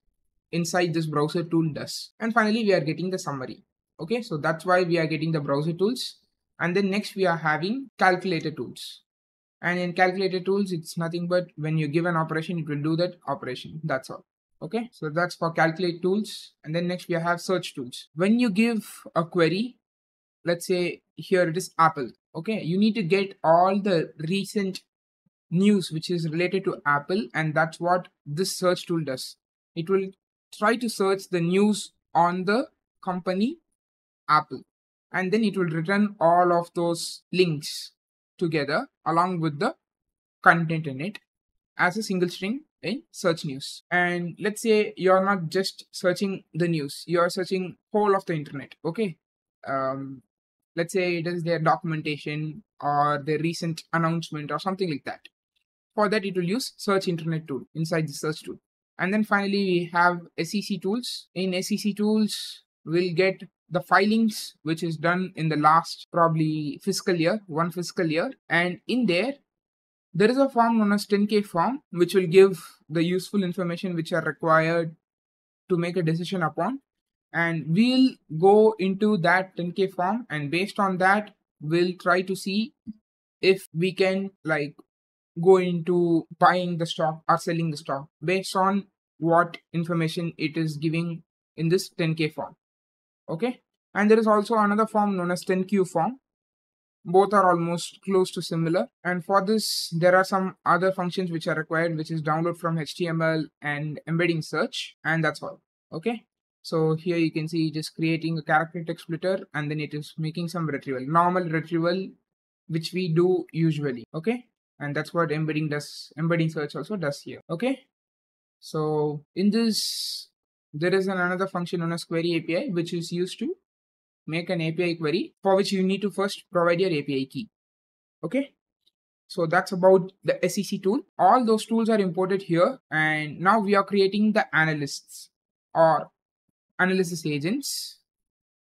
inside this browser tool does. And finally, we are getting the summary. Okay, so that's why we are getting the browser tools. And then next we are having calculator tools. And in calculator tools, it's nothing but when you give an operation, it will do that operation. That's all. Okay, so that's for calculate tools. And then next we have search tools. When you give a query, let's say here it is Apple. Okay, you need to get all the recent news which is related to Apple, and that's what this search tool does. It will try to search the news on the company Apple, and then it will return all of those links together along with the content in it as a single string in search news. And let's say you're not just searching the news, you're searching whole of the internet. Okay, let's say it is their documentation or their recent announcement or something like that. For that, it will use search internet tool inside the search tool. And then finally, we have SEC tools. In SEC tools, we'll get the filings, which is done in the last probably fiscal year, one fiscal year. And in there is a form known as 10K form, which will give the useful information which are required to make a decision upon. And we'll go into that 10K form, and based on that, we'll try to see if we can go into buying the stock or selling the stock based on what information it is giving in this 10K form. Okay, and there is also another form known as 10Q form. Both are almost close to similar, and for this there are some other functions which are required, which is download from HTML and embedding search, and that's all. Okay, so here you can see just creating a character text splitter, and then it is making some retrieval, normal retrieval, which we do usually. Okay, and that's what embedding does. Embedding search also does here. Okay, so in this there is another function known as query API, which is used to make an API query, for which you need to first provide your API key. Okay, so that's about the SEC tool. All those tools are imported here, and now we are creating the analysts or analysis agents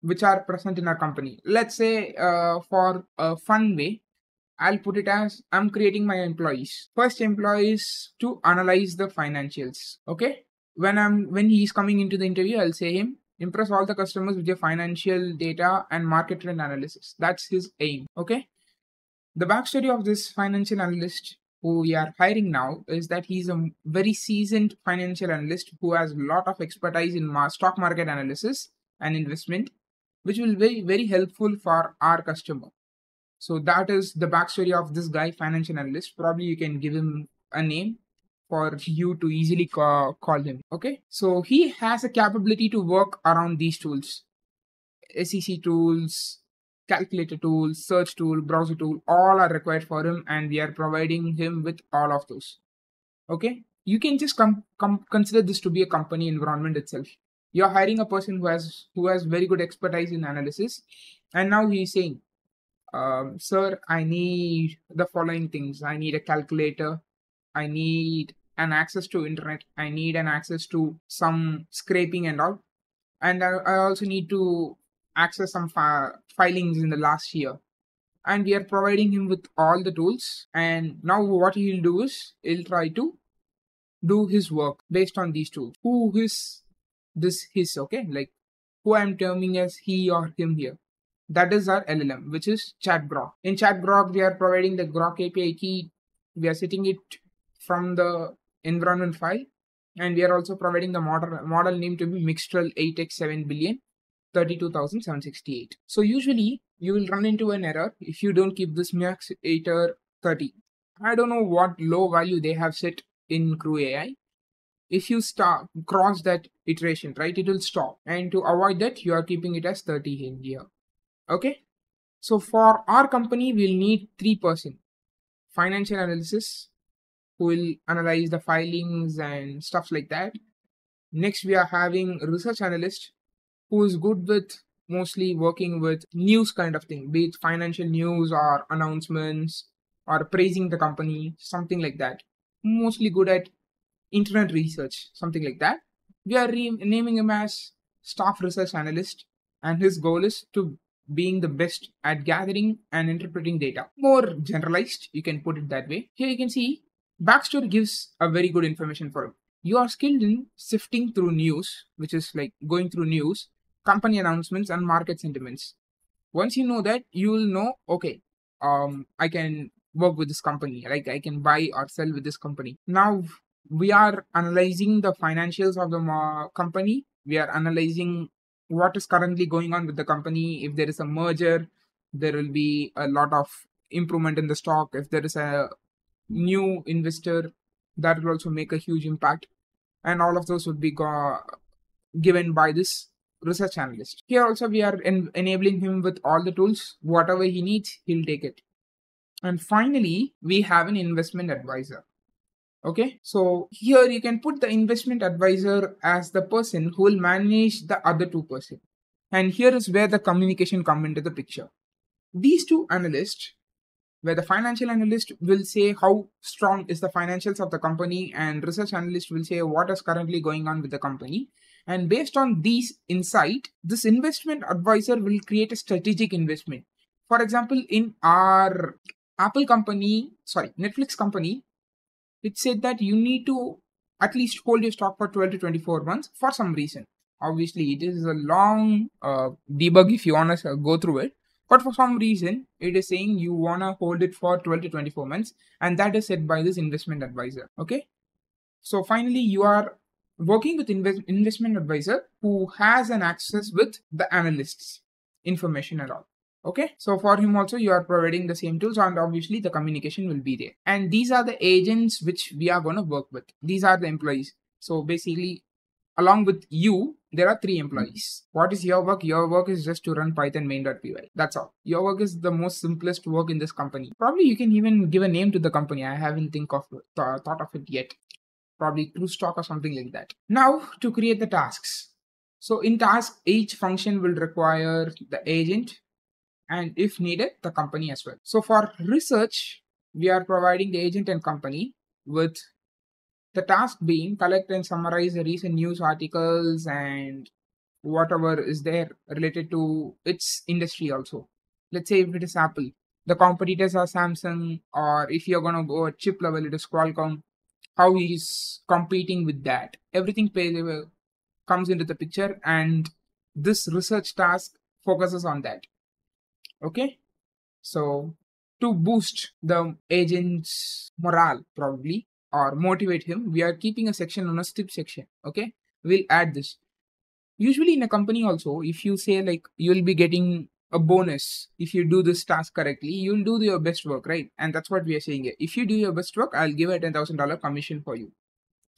which are present in our company. Let's say for a fun way, I'll put it as I'm creating my employees. First employee is to analyze the financials. Okay, when he's coming into the interview, I'll say him impress all the customers with your financial data and market trend analysis. That's his aim. Okay, The backstory of this financial analyst who we are hiring now is that he's a very seasoned financial analyst who has a lot of expertise in stock market analysis and investment, which will be very helpful for our customer. So that is the backstory of this guy, financial analyst. Probably you can give him a name for you to easily call him. Okay, so he has a capability to work around these tools: SEC tools, calculator tools, search tool, browser tool, all are required for him, and we are providing him with all of those. Okay, you can just consider this to be a company environment itself. You're hiring a person who has very good expertise in analysis, and now he's saying, sir, I need the following things. I need a calculator. I need an access to internet. I need an access to some scraping and all. And I also need to access some filings in the last year. And we are providing him with all the tools. And now what he'll do is he'll try to do his work based on these tools. Who is this his? Okay, like who I'm terming as he or him here. That is our LLM, which is Chatbot. In Chatbot, we are providing the Grok API key. We are setting it from the environment file, and we are also providing the model name to be Mixtral 8x7 billion 32,768. So usually you will run into an error if you don't keep this max 8 or 30. I don't know what low value they have set in Crew AI. If you cross that iteration, right, it will stop. And to avoid that, you are keeping it as 30 in here. Okay, so for our company, we'll need 3% financial analysis who will analyze the filings and stuff like that. Next, we are having a research analyst who is good with mostly working with news kind of thing, be it financial news or announcements or praising the company, something like that. Mostly good at internet research, something like that. We are naming him as staff research analyst, and his goal is to being the best at gathering and interpreting data. More generalized, you can put it that way. Here you can see backstory gives a very good information for him. You are skilled in sifting through news, which is like going through news, company announcements, and market sentiments. Once you know that, you will know, okay, I can work with this company, like I can buy or sell with this company. Now we are analyzing the financials of the company. We are analyzing what is currently going on with the company. If there is a merger, there will be a lot of improvement in the stock. If there is a new investor, that will also make a huge impact. And all of those would be given by this research analyst. Here also we are enabling him with all the tools. Whatever he needs, he'll take it. And finally, we have an investment advisor. Okay, so here you can put the investment advisor as the person who will manage the other 2%. And here is where the communication come into the picture. These two analysts, where the financial analyst will say how strong is the financials of the company, and research analyst will say what is currently going on with the company. And based on these insight, this investment advisor will create a strategic investment. For example, in our Netflix company, it said that you need to at least hold your stock for 12 to 24 months for some reason. Obviously, it is a long debug if you want to go through it. But for some reason, it is saying you want to hold it for 12 to 24 months. And that is set by this investment advisor. Okay. So finally, you are working with investment advisor who has an access with the analysts information and all. Okay, so for him also you are providing the same tools, and obviously the communication will be there. And these are the agents which we are going to work with. These are the employees. So basically, along with you, there are 3 employees. What is your work? Your work is just to run Python main.py. That's all. Your work is the most simplest work in this company. Probably you can even give a name to the company. I haven't thought of it yet. Probably TrueStock or something like that. Now to create the tasks. So in task, each function will require the agent, and if needed, the company as well. So for research, we are providing the agent and company with the task being collect and summarize the recent news articles and whatever is there related to its industry also. Let's say if it is Apple, the competitors are Samsung, or if you're going to go at chip level, it is Qualcomm, how he's competing with that. Everything comes into the picture, and this research task focuses on that. Okay, so to boost the agent's morale probably, or motivate him, we are keeping a section on a tip section. Okay, we'll add this. Usually in a company also, if you say like you'll be getting a bonus if you do this task correctly, you'll do your best work, right? And that's what we are saying here. If you do your best work, I'll give a $10,000 commission for you,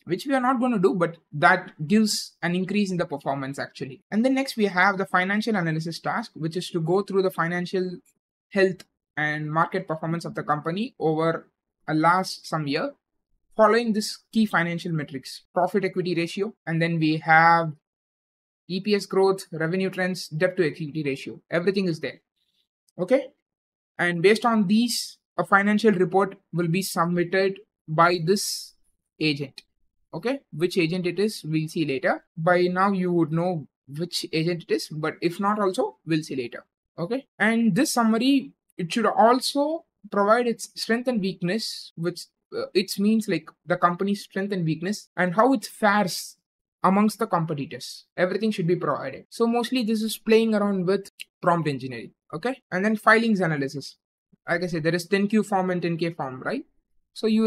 which we are not going to do, but that gives an increase in the performance actually. And then next we have the financial analysis task, which is to go through the financial health and market performance of the company over a last some year, following this key financial metrics, profit equity ratio, and then we have EPS growth, revenue trends, debt to equity ratio. Everything is there. Okay. And based on these, a financial report will be submitted by this agent. Okay. Which agent it is, we'll see later. By now you would know which agent it is, but if not also, we'll see later. Okay. And this summary, it should also provide its strength and weakness, which it means like the company's strength and weakness and how it fares amongst the competitors. Everything should be provided. So mostly this is playing around with prompt engineering. Okay. And then filings analysis. Like I said, there is 10Q form and 10K form, right? So you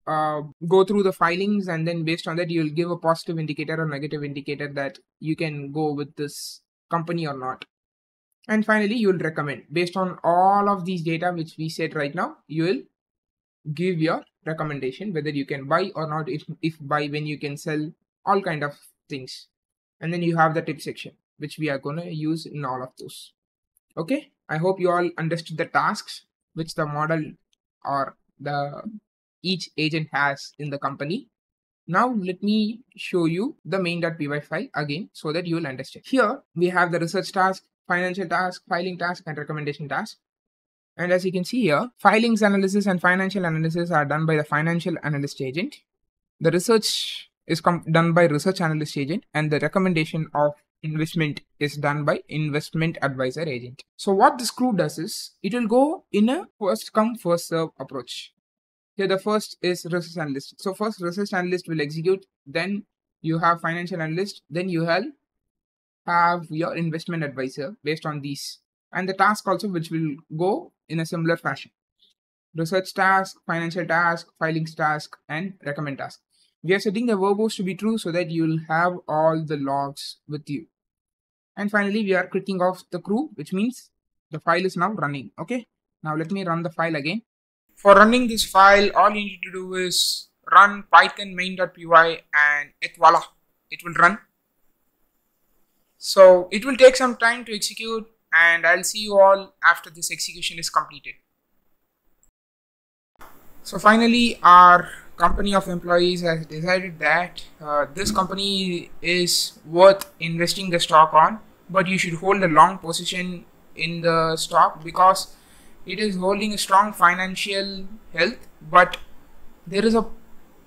will go through the filings, and then based on that, you will give a positive indicator or negative indicator that you can go with this company or not. And finally, you will recommend. Based on all of these data which we said right now, you will give your recommendation whether you can buy or not, if buy, when you can sell, all kind of things. And then you have the tip section, which we are going to use in all of those. Okay, I hope you all understood the tasks which the model or the each agent has in the company. Now let me show you the main.py file again so that you will understand. Here we have the research task, financial task, filing task, and recommendation task. And as you can see here, filings analysis and financial analysis are done by the financial analyst agent. The research is done by research analyst agent, and the recommendation of investment is done by investment advisor agent. So what this crew does is, it will go in a first come first serve approach. Here the first is research analyst. So first research analyst will execute, then you have financial analyst, then you have your investment advisor based on these. And the task also, which will go in a similar fashion. Research task, financial task, filings task, and recommend task. We are setting the verbose to be true so that you will have all the logs with you. And finally, we are clicking off the crew, which means the file is now running. Okay. Now let me run the file again. For running this file, all you need to do is run python main.py, and voila, it will run. So it will take some time to execute, and I'll see you all after this execution is completed. So finally, our company of employees has decided that this company is worth investing the stock on, but you should hold a long position in the stock because it is holding a strong financial health, but there is a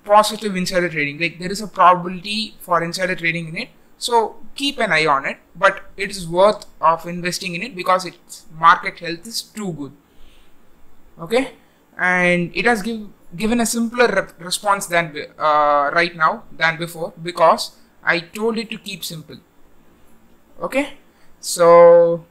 positive insider trading, like there is a probability for insider trading in it. So keep an eye on it, but it is worth of investing in it because its market health is too good. Okay, and it has given a simpler response than right now than before, because I told it to keep simple. Okay, so